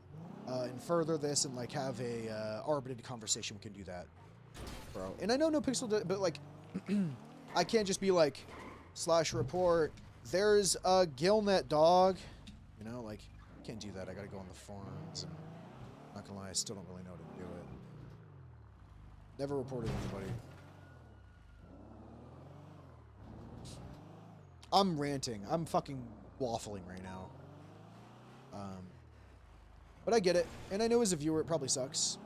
and further this and, like, have a arbitrated conversation, we can do that, bro. And I know no pixel, but, like, I can't just be like, /report, there's a gillnet, dog. You know, like, can't do that. I gotta go on the forums, and not gonna lie, I still don't really know how to do it. Never reported anybody. I'm ranting. I'm fucking waffling right now. But I get it. And I know as a viewer, it probably sucks.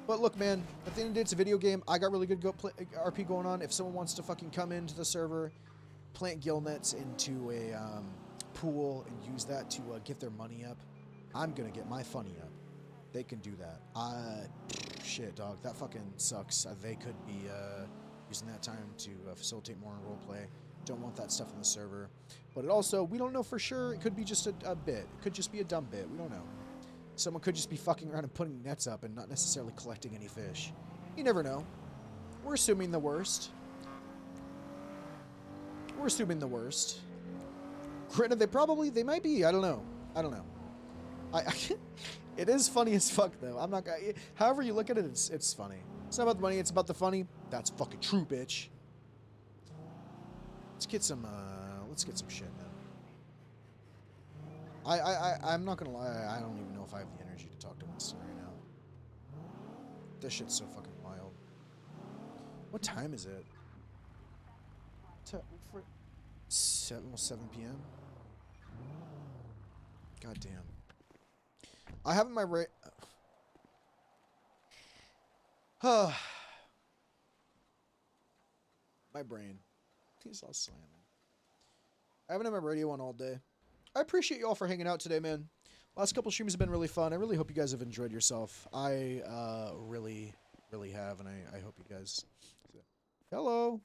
But look, man, at the end of the day, it's a video game. I got really good RP going on. If someone wants to fucking come into the server, plant gillnets into a pool, and use that to get their money up, I'm gonna get my funny up. They can do that. Shit, dog. That fucking sucks. They could be using that time to facilitate more roleplay. Don't want that stuff in the server. But it also, we don't know for sure. It could be just a bit. It could just be a dumb bit. We don't know. Someone could just be fucking around and putting nets up and not necessarily collecting any fish. You never know. We're assuming the worst. We're assuming the worst. Granted, they might be. I don't know. I don't know. It is funny as fuck, though. I'm not gonna. However you look at it, it's funny. It's not about the money. It's about the funny. That's fucking true, bitch. Let's get some shit, man. I'm not gonna lie. I don't even know if I have the energy to talk to Winston right now. This shit's so fucking wild. What time is it? Almost 7 p.m. God damn. I have in my my brain. He's all slamming. I haven't had my radio on all day. I appreciate you all for hanging out today, man. Last couple streams have been really fun. I really hope you guys have enjoyed yourself. I really, really have, and I hope you guys. Hello.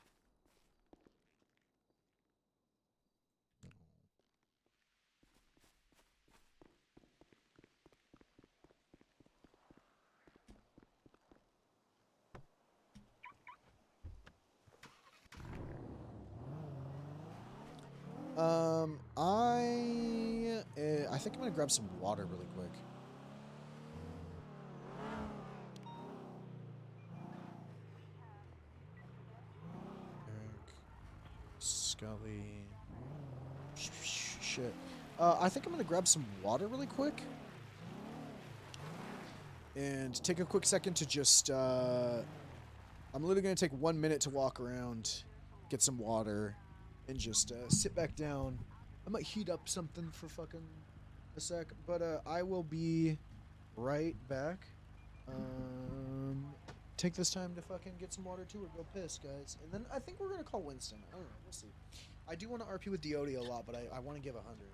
I think I'm gonna grab some water really quick. Eric, Scully, shit. I think I'm gonna grab some water really quick, and take a quick second to just. I'm literally gonna take 1 minute to walk around, get some water, and just sit back down. I might heat up something for fucking a sec, but I will be right back. Take this time to fucking get some water too, or go piss, guys. And then I think we're gonna call Winston. I don't know. We'll see. I do want to RP with Deodia a lot, but I want to give 100.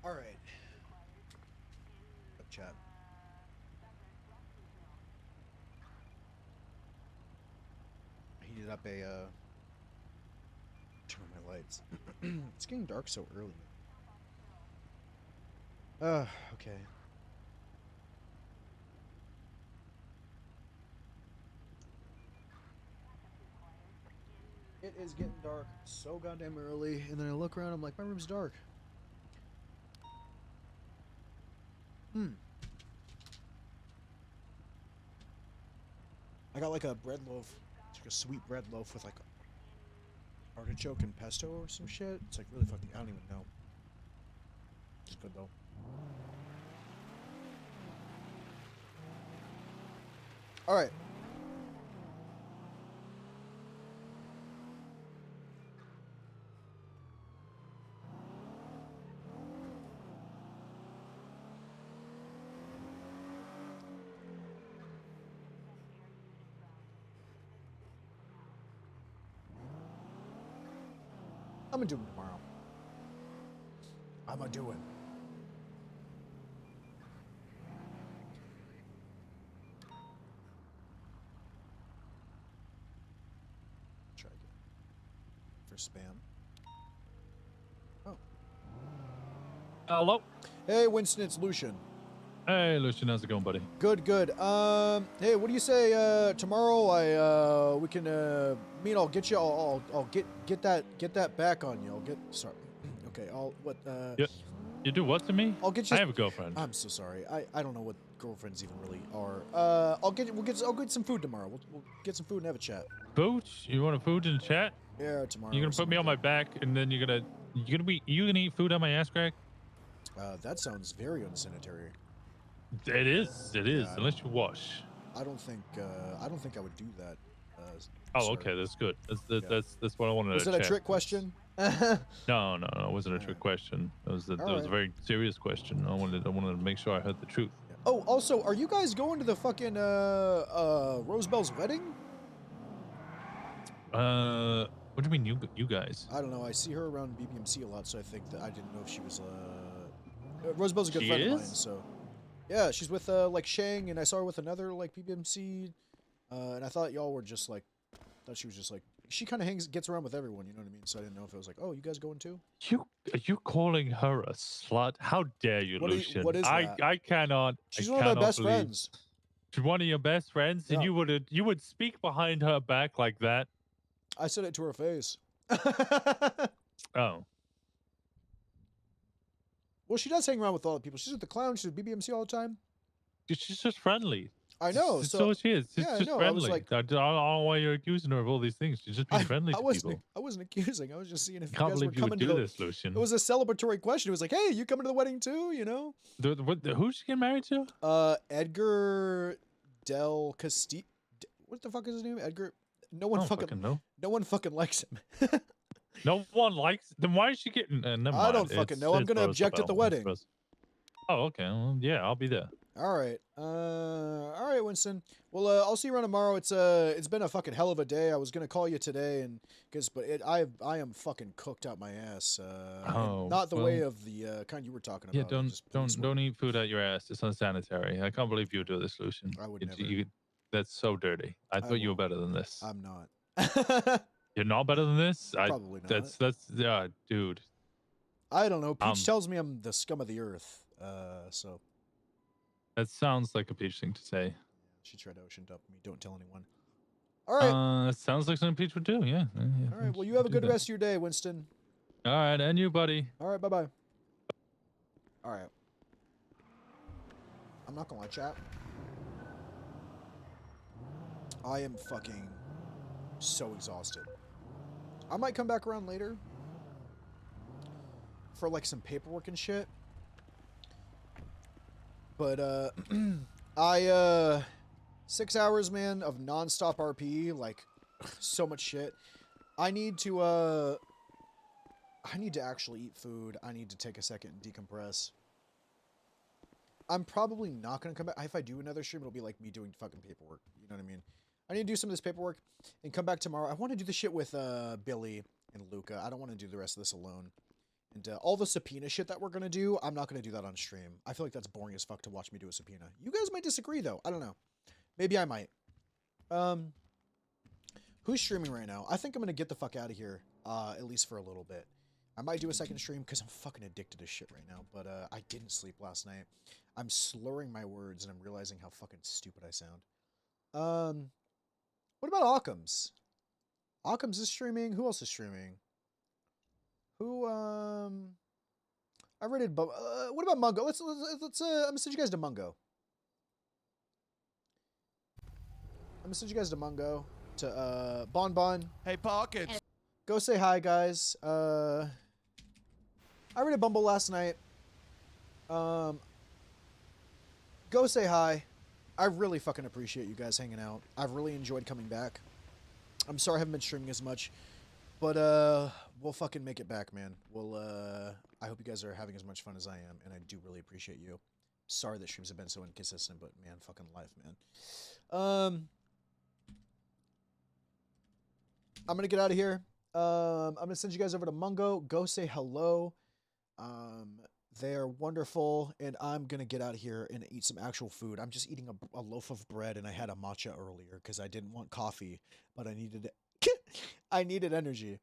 All right. Chat. I heated up a turn on my lights. It's getting dark so early. Okay. It is getting dark so goddamn early, and then I look around, I'm like, my room's dark. I got like a bread loaf. It's like a sweet bread loaf with like artichoke and pesto or some shit. It's like really fucking, I don't even know. It's good though. Alright. I'm gonna do it tomorrow. I'm gonna do it. Try again. For spam. Oh. Hello. Hey, Winston, it's Lucian. Hey, Lucian, how's it going, buddy? Good, good. Hey, what do you say? Tomorrow, we can meet. I'll get you. I'll get that back on you. I'll get. Sorry. Okay. You do what to me? I'll get you. I have a girlfriend. I'm so sorry. I don't know what girlfriends even really are. I'll get some food tomorrow. We'll get some food and have a chat. Food? You want a food in the chat? Yeah, tomorrow. You're gonna put me on my back, and then you're gonna eat food on my ass crack? That sounds very unsanitary. It is. It is. Yeah, Unless you wash. I don't think I would do that. Oh, sorry. okay. That's good. That's what I wanted Was to it a check. trick question? No, it wasn't a trick question. It was a very serious question. I wanted to make sure I heard the truth. Oh, also, are you guys going to the fucking Rosabel's wedding? What do you mean you guys? I don't know. I see her around BBMC a lot, so I think that I didn't know if she was Rosabel's a good She friend of is? mine, so yeah, she's with like Shang, and I saw her with another like BBMC, and I thought y'all were just like, thought she was just like, she kind of gets around with everyone, you know what I mean? So I didn't know if it was like, oh, you guys going too? Are you calling her a slut? How dare you, Lucian? What is that? I cannot. She's I one of my cannot best believe- friends. She's one of your best friends, and you would speak behind her back like that. I said it to her face. Oh. Well, she does hang around with all the people. She's with the clown. She's with BBMC all the time. She's just friendly. I know. That's So all she is. She's yeah, I just know. friendly. I was like, I don't know why you're accusing her of all these things. She's just being friendly to people. I wasn't accusing. I was just seeing if you Can't guys were believe you would coming do to the. this, Lucian. It was a celebratory question. It was like, hey, you coming to the wedding too? You know. Who's she getting married to? Edgar Del Castillo. What the fuck is his name? Edgar. No one fucking know. No one fucking likes him. No one likes. Then why is she getting? Never I mind. don't fucking know. I'm gonna object at the wedding. Oh, okay. Well, yeah, I'll be there. All right. All right, Winston. Well, I'll see you around tomorrow. It's been a fucking hell of a day. I was gonna call you today, and I am fucking cooked out my ass. Not the way of the kind you were talking about. Yeah, don't eat food out your ass. It's unsanitary. I can't believe you would do this, Lucian. I would never. That's so dirty. I thought you were better than this. I'm not. You're not better than this. Probably not. That's yeah, dude. I don't know. Peach tells me I'm the scum of the earth. So. That sounds like a Peach thing to say. She tried to ocean dump me. Don't tell anyone. All right. That sounds like something Peach would do. Yeah. All right. Well, you have a good rest of your day, Winston. All right, and you, buddy. All right. Bye-bye. All right. I'm not gonna lie, chat. I am fucking so exhausted. I might come back around later for like some paperwork and shit. But 6 hours, man, of nonstop RP, like so much shit. I need to actually eat food. I need to take a second and decompress. I'm probably not gonna come back. If I do another stream, it'll be like me doing fucking paperwork. You know what I mean? I need to do some of this paperwork and come back tomorrow. I want to do the shit with Billy and Luca. I don't want to do the rest of this alone. And all the subpoena shit that we're gonna do, I'm not gonna do that on stream. I feel like that's boring as fuck to watch me do a subpoena. You guys might disagree though. I don't know. Maybe I might. Who's streaming right now? I think I'm gonna get the fuck out of here. At least for a little bit. I might do a second stream because I'm fucking addicted to shit right now. But I didn't sleep last night. I'm slurring my words and I'm realizing how fucking stupid I sound. What about Occam's? Occam's is streaming. Who else is streaming? Who I rated. What about Mungo? Let's I'm gonna send you guys to Mungo. I'm gonna send you guys to Mungo. To Bon Bon. Hey, Pockets. Go say hi, guys. I rated Bumble last night. Go say hi. I really fucking appreciate you guys hanging out. I've really enjoyed coming back. I'm sorry I haven't been streaming as much, but we'll fucking make it back, man. We'll I hope you guys are having as much fun as I am, and I do really appreciate you. Sorry that streams have been so inconsistent, but man, fucking life, man. I'm gonna get out of here. I'm gonna send you guys over to Mungo. Go say hello. They're wonderful, and I'm gonna get out of here and eat some actual food. I'm just eating a loaf of bread, and I had a matcha earlier because I didn't want coffee, but I needed I needed energy.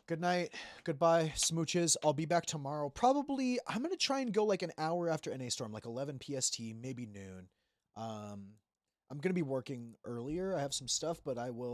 Good night. Goodbye, smooches. I'll be back tomorrow. Probably, I'm gonna try and go like an hour after NA Storm, like 11 PST, maybe noon. I'm gonna be working earlier. I have some stuff, but I will.